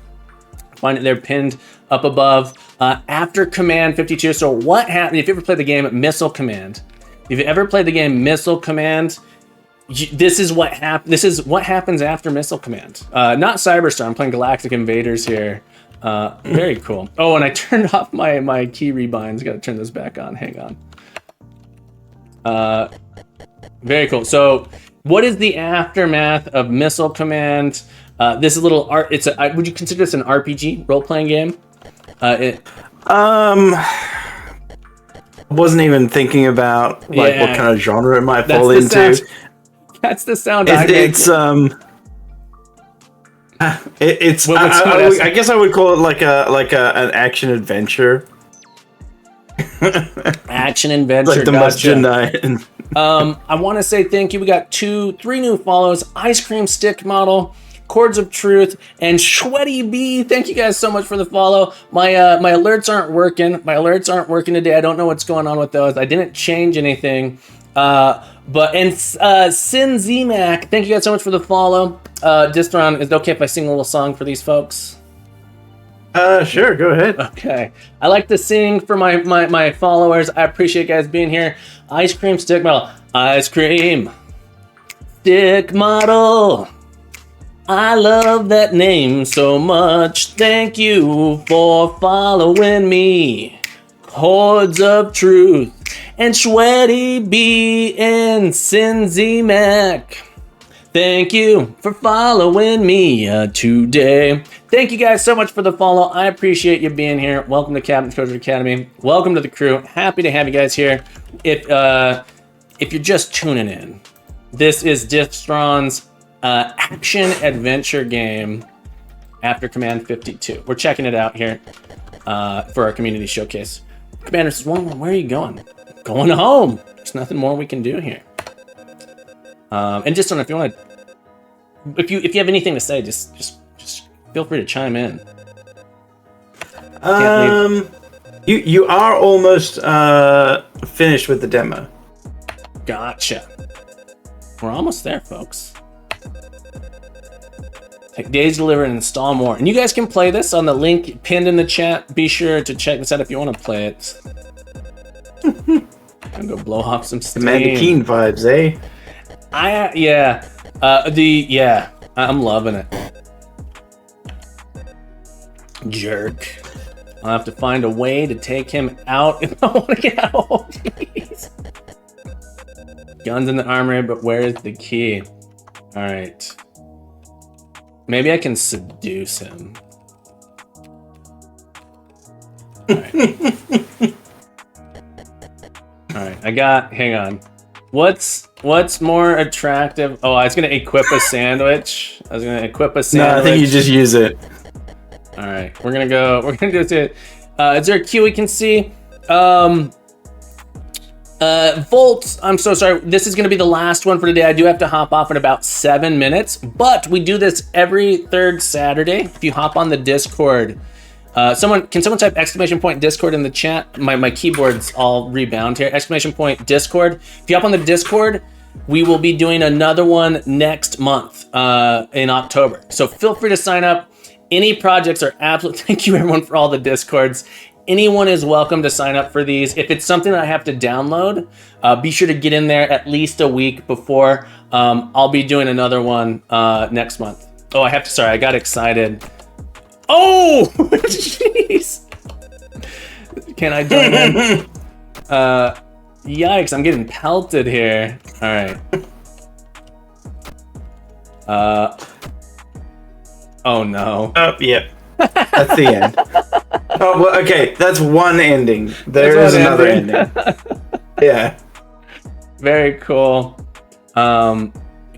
Find it there pinned up above. After Command 52. So what happened? If you ever played the game Missile Command, this is what happened. This is what happens after Missile Command. Not Cyberstar. I'm playing Galactic Invaders here. Very cool. Oh, and I turned off my key rebinds. Got to turn this back on. Hang on. Very cool. So, what is the aftermath of Missile Command? This is a little art. Would you consider this an RPG role-playing game? Wasn't even thinking about what kind of genre it might fall into. That's the sound I guess I would call it like an action adventure. Action adventure. Like the gotcha. I want to say thank you. We got 3 new follows. Ice Cream Stick Model, Chords of Truth, and Sweaty Bee. Thank you guys so much for the follow. My alerts aren't working. Today. I don't know what's going on with those. I didn't change anything. Sin Z-Mac, thank you guys so much for the follow. Distron, is it okay if I sing a little song for these folks? Sure, go ahead. Okay. I like to sing for my followers. I appreciate you guys being here. Ice Cream Stick Model. Ice Cream Stick Model. I love that name so much. Thank you for following me. Hordes of Truth and Sweaty Bee and Sin Z-Mac. Thank you for following me today. Thank you guys so much for the follow. I appreciate you being here. Welcome to Captain Coder Academy. Welcome to the crew. Happy to have you guys here. If you're just tuning in, this is Distron's action adventure game after Command 52. We're checking it out here for our community showcase. Commander says, where are you going? Going home. There's nothing more we can do here. And just if you want to, if you have anything to say, just feel free to chime in. You are almost finished with the demo. Gotcha. We're almost there, folks. Take days to deliver and install more. And you guys can play this on the link pinned in the chat. Be sure to check this out if you want to play it. I'm gonna go blow off some steam. Amanda Keen vibes, eh? I'm loving it. Jerk. I'll have to find a way to take him out if I want to get out. Jeez. Guns in the armory, but where's the key? All right. Maybe I can seduce him. All right. Hang on. What's more attractive? Oh, I was gonna equip a sandwich. No, I think you just use it. All right, we're gonna do it. Is there a queue we can see? Volt, I'm so sorry. This is gonna be the last one for today. I do have to hop off in about 7 minutes, but we do this every third Saturday. If you hop on the Discord, someone type !Discord in the chat? My keyboard's all rebound here. !Discord. If you hop on the Discord, we will be doing another one next month in October. So feel free to sign up. Any projects are absolutely, thank you everyone for all the Discords. Anyone is welcome to sign up for these. If it's something that I have to download, be sure to get in there at least a week before. I'll be doing another one next month. Oh, I have to. Sorry, I got excited. Oh, jeez. Can I join in? Yikes! I'm getting pelted here. All right. Oh no. Oh, yep. That's the end. Oh, well, okay. That's one ending. There is another ending. Yeah. Very cool.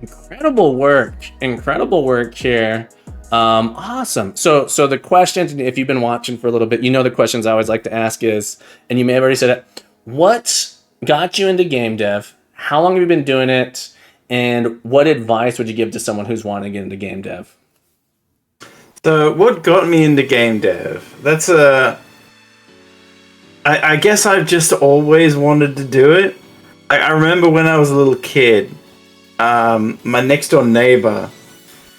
Incredible work here. Awesome. So the question, if you've been watching for a little bit, you know the questions I always like to ask is, and you may have already said it, what got you into game dev? How long have you been doing it? And what advice would you give to someone who's wanting to get into game dev? So what got me into game dev? That's I guess I've just always wanted to do it. I remember when I was a little kid, my next door neighbor,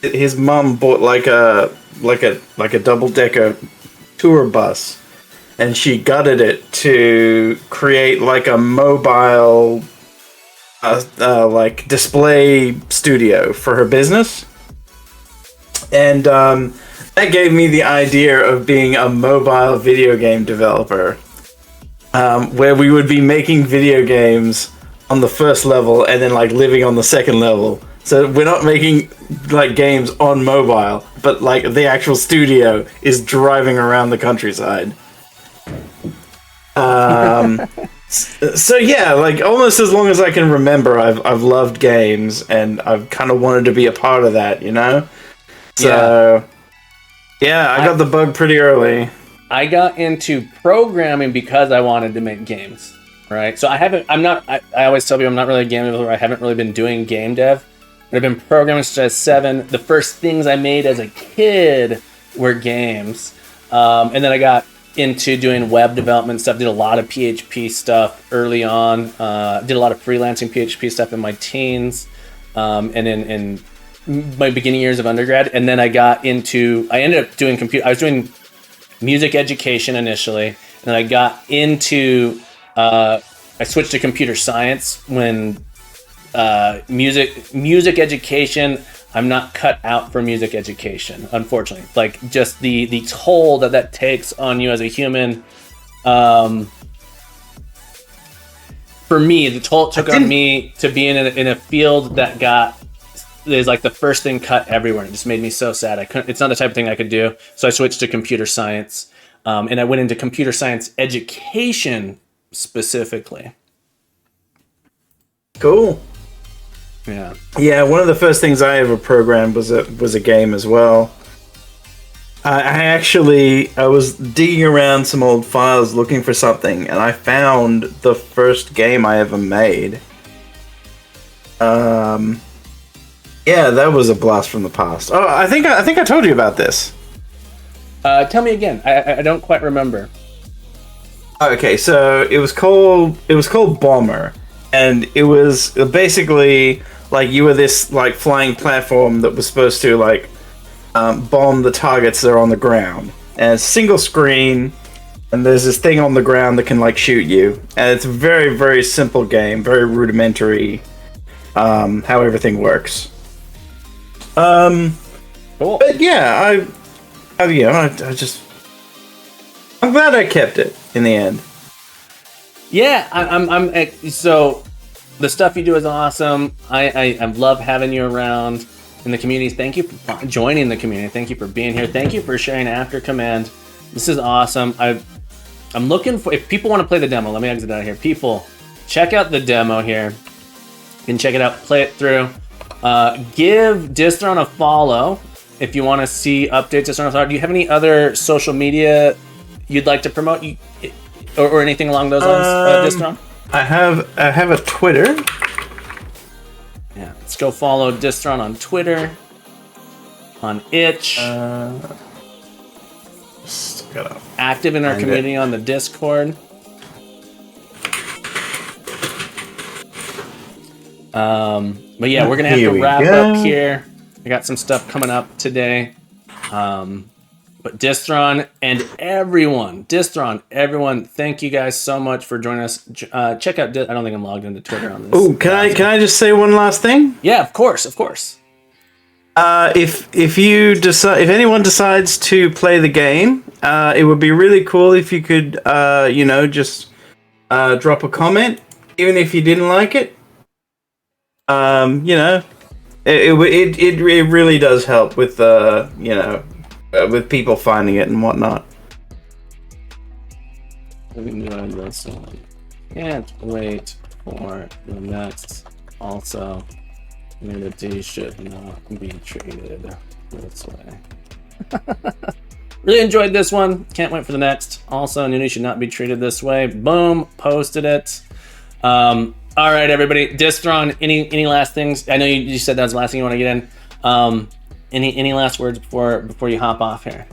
his mum bought like a double-decker tour bus, and she gutted it to create like a mobile like display studio for her business. And that gave me the idea of being a mobile video game developer, where we would be making video games on the first level and then like living on the second level. So we're not making like games on mobile, but like the actual studio is driving around the countryside. So yeah, like almost as long as I can remember, I've loved games, and I've kind of wanted to be a part of that, you know. So yeah, I got the bug pretty early. I got into programming because I wanted to make games, right? So I always tell people I'm not really a game developer. I haven't really been doing game dev, but I've been programming since I was 7. The first things I made as a kid were games, and then I got into doing web development stuff. Did a lot of PHP stuff early on. Did a lot of freelancing PHP stuff in my teens, and in my beginning years of undergrad. And then I ended up doing I was doing music education initially, and then I got into I switched to computer science when music education, I'm not cut out for music education, unfortunately. Like just the toll that takes on you as a human. For me, the toll it took on me to be in a field that is like the first thing cut everywhere. It just made me so sad. It's not the type of thing I could do. So I switched to computer science, and I went into computer science education specifically. Cool. Yeah. Yeah, one of the first things I ever programmed was a game as well. I was digging around some old files looking for something, and I found the first game I ever made. Yeah, that was a blast from the past. Oh, I think I told you about this. Tell me again. I don't quite remember. Okay, so it was called Bomber, and it was basically like you were this like flying platform that was supposed to like bomb the targets that are on the ground, and it's single screen, and there's this thing on the ground that can like shoot you, and it's a very, very simple game, very rudimentary, how everything works. Cool. But yeah, I'm glad I kept it in the end. Yeah, I'm so the stuff you do is awesome. I love having you around in the community. Thank you for joining the community. Thank you for being here. Thank you for sharing After Command. This is awesome. I'm looking for, if people want to play the demo, let me exit out of here. People, check out the demo here. You can check it out, play it through. Give Distron a follow if you want to see updates. Distron, do you have any other social media you'd like to promote, or anything along those lines, Distron? I have a Twitter. Yeah, let's go follow Distron on Twitter, on Itch. Just gotta active in our community on the Discord. But yeah, we're gonna have to wrap up here. I got some stuff coming up today. But Distron and everyone, thank you guys so much for joining us. Check out, I don't think I'm logged into Twitter on this. Oh, can I just say one last thing? Yeah, of course. If you decide, if anyone decides to play the game, it would be really cool if you could, just drop a comment, even if you didn't like it. It really does help with with people finding it and whatnot. Enjoy this one. Can't wait for the next. Also, nudity should not be treated this way. Really enjoyed this one. Can't wait for the next. Also, nudity should not be treated this way. Boom, posted it. All right, everybody. Distron, any last things? I know you said that was the last thing you want to get in. Any last words before you hop off here?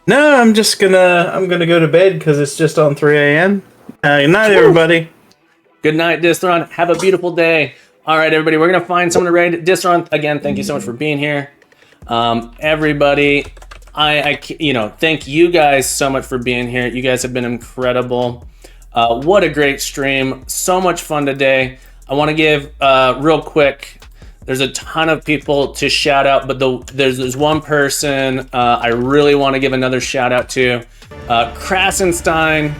No, I'm gonna go to bed because it's just on 3 a.m. Good night, everybody. Good night, Distron. Have a beautiful day. All right, everybody. We're gonna find someone to raid. Distron, again, thank you so much for being here. Everybody, I thank you guys so much for being here. You guys have been incredible. What a great stream. So much fun today. I want to give real quick. There's a ton of people to shout out, but there's one person I really want to give another shout out to. Krasenstein,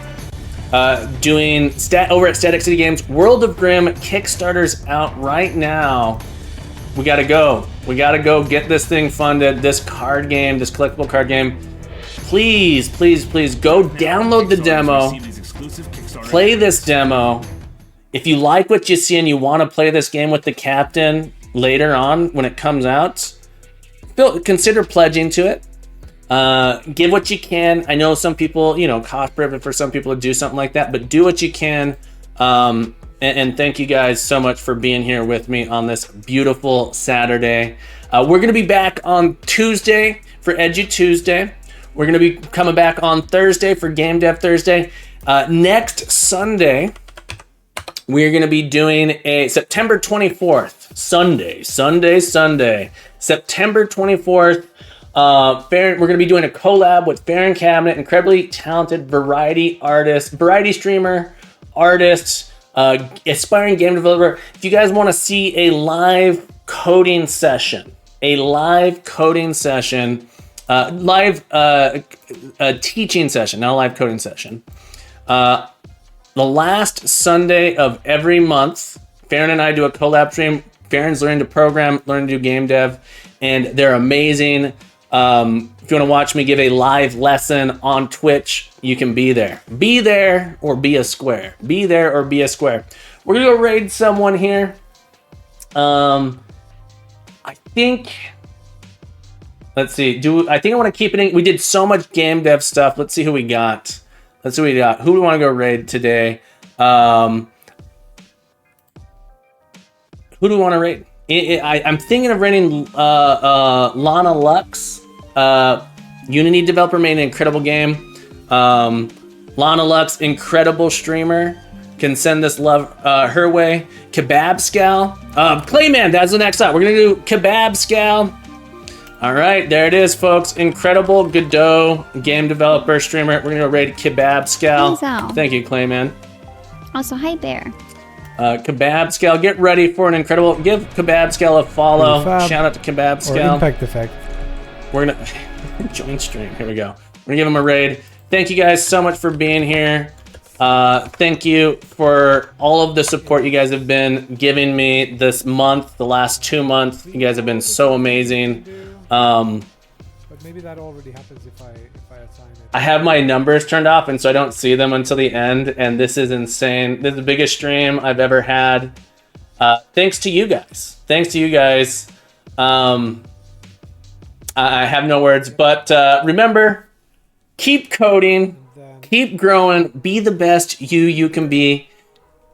doing over at Static City Games. World of Grimm Kickstarter's out right now. We gotta go get this thing funded. This card game, this collectible card game. Please go download the demo. Play this demo. If you like what you see and you want to play this game with the captain later on when it comes out, consider pledging to it. Give what you can. I know some people, cost prohibitive for some people to do something like that, but do what you can. And thank you guys so much for being here with me on this beautiful Saturday. We're going to be back on Tuesday for Edu Tuesday. We're going to be coming back on Thursday for Game Dev Thursday. Next Sunday, we're going to be doing a September 24th, Sunday, September 24th. We're going to be doing a collab with Farron Cabinet, incredibly talented variety streamer, artist, aspiring game developer. If you guys want to see a live coding session, live teaching session, not a live coding session. The last Sunday of every month, Farron and I do a collab stream. Farron's learning to program, learning to do game dev, and they're amazing. If you want to watch me give a live lesson on Twitch, you can be there. Be there or be a square. Be there or be a square. We're going to go raid someone here. I think... Let's see. I think I want to keep it in. We did so much game dev stuff. Let's see who we got. Who do we want to go raid today? Who do we want to raid? I'm thinking of raiding Lana Lux. Unity developer made an incredible game. Lana Lux, incredible streamer. Can send this love her way. Kebab Scal. Clayman, that's the next up. We're going to do Kebab Scal. All right, there it is, folks. Incredible Godot, game developer, streamer. We're gonna raid Kebab Scal. Thank you, Clayman. Also, hi there. Kebab Scal, get ready for an incredible. Give Kebab Scal a follow. Shout out to Kebab Scal. Or Impact Effect. We're gonna join stream. Here we go. We're gonna give him a raid. Thank you guys so much for being here. Thank you for all of the support you guys have been giving me this month, the last 2 months. You guys have been so amazing. But maybe that already happens if I assign it. I have my numbers turned off, and so I don't see them until the end, and this is insane. This is the biggest stream I've ever had. Thanks to you guys. I have no words, but remember, keep coding, keep growing, be the best you can be,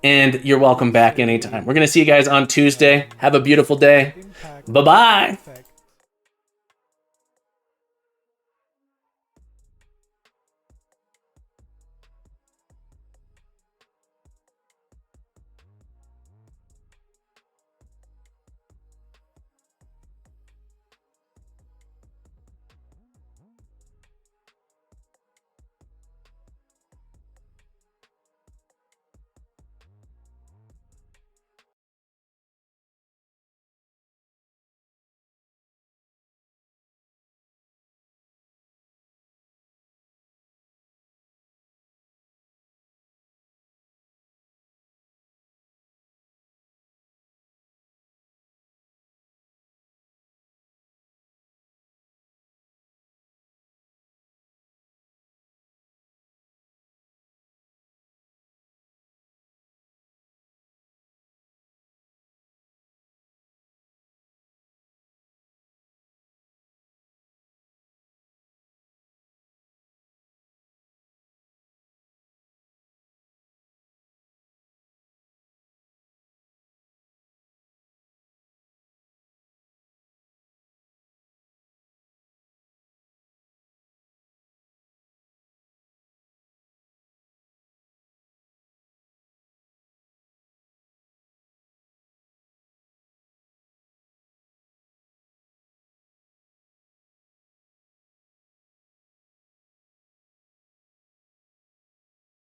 and you're welcome back anytime. We're going to see you guys on Tuesday. Have a beautiful day. Bye-bye.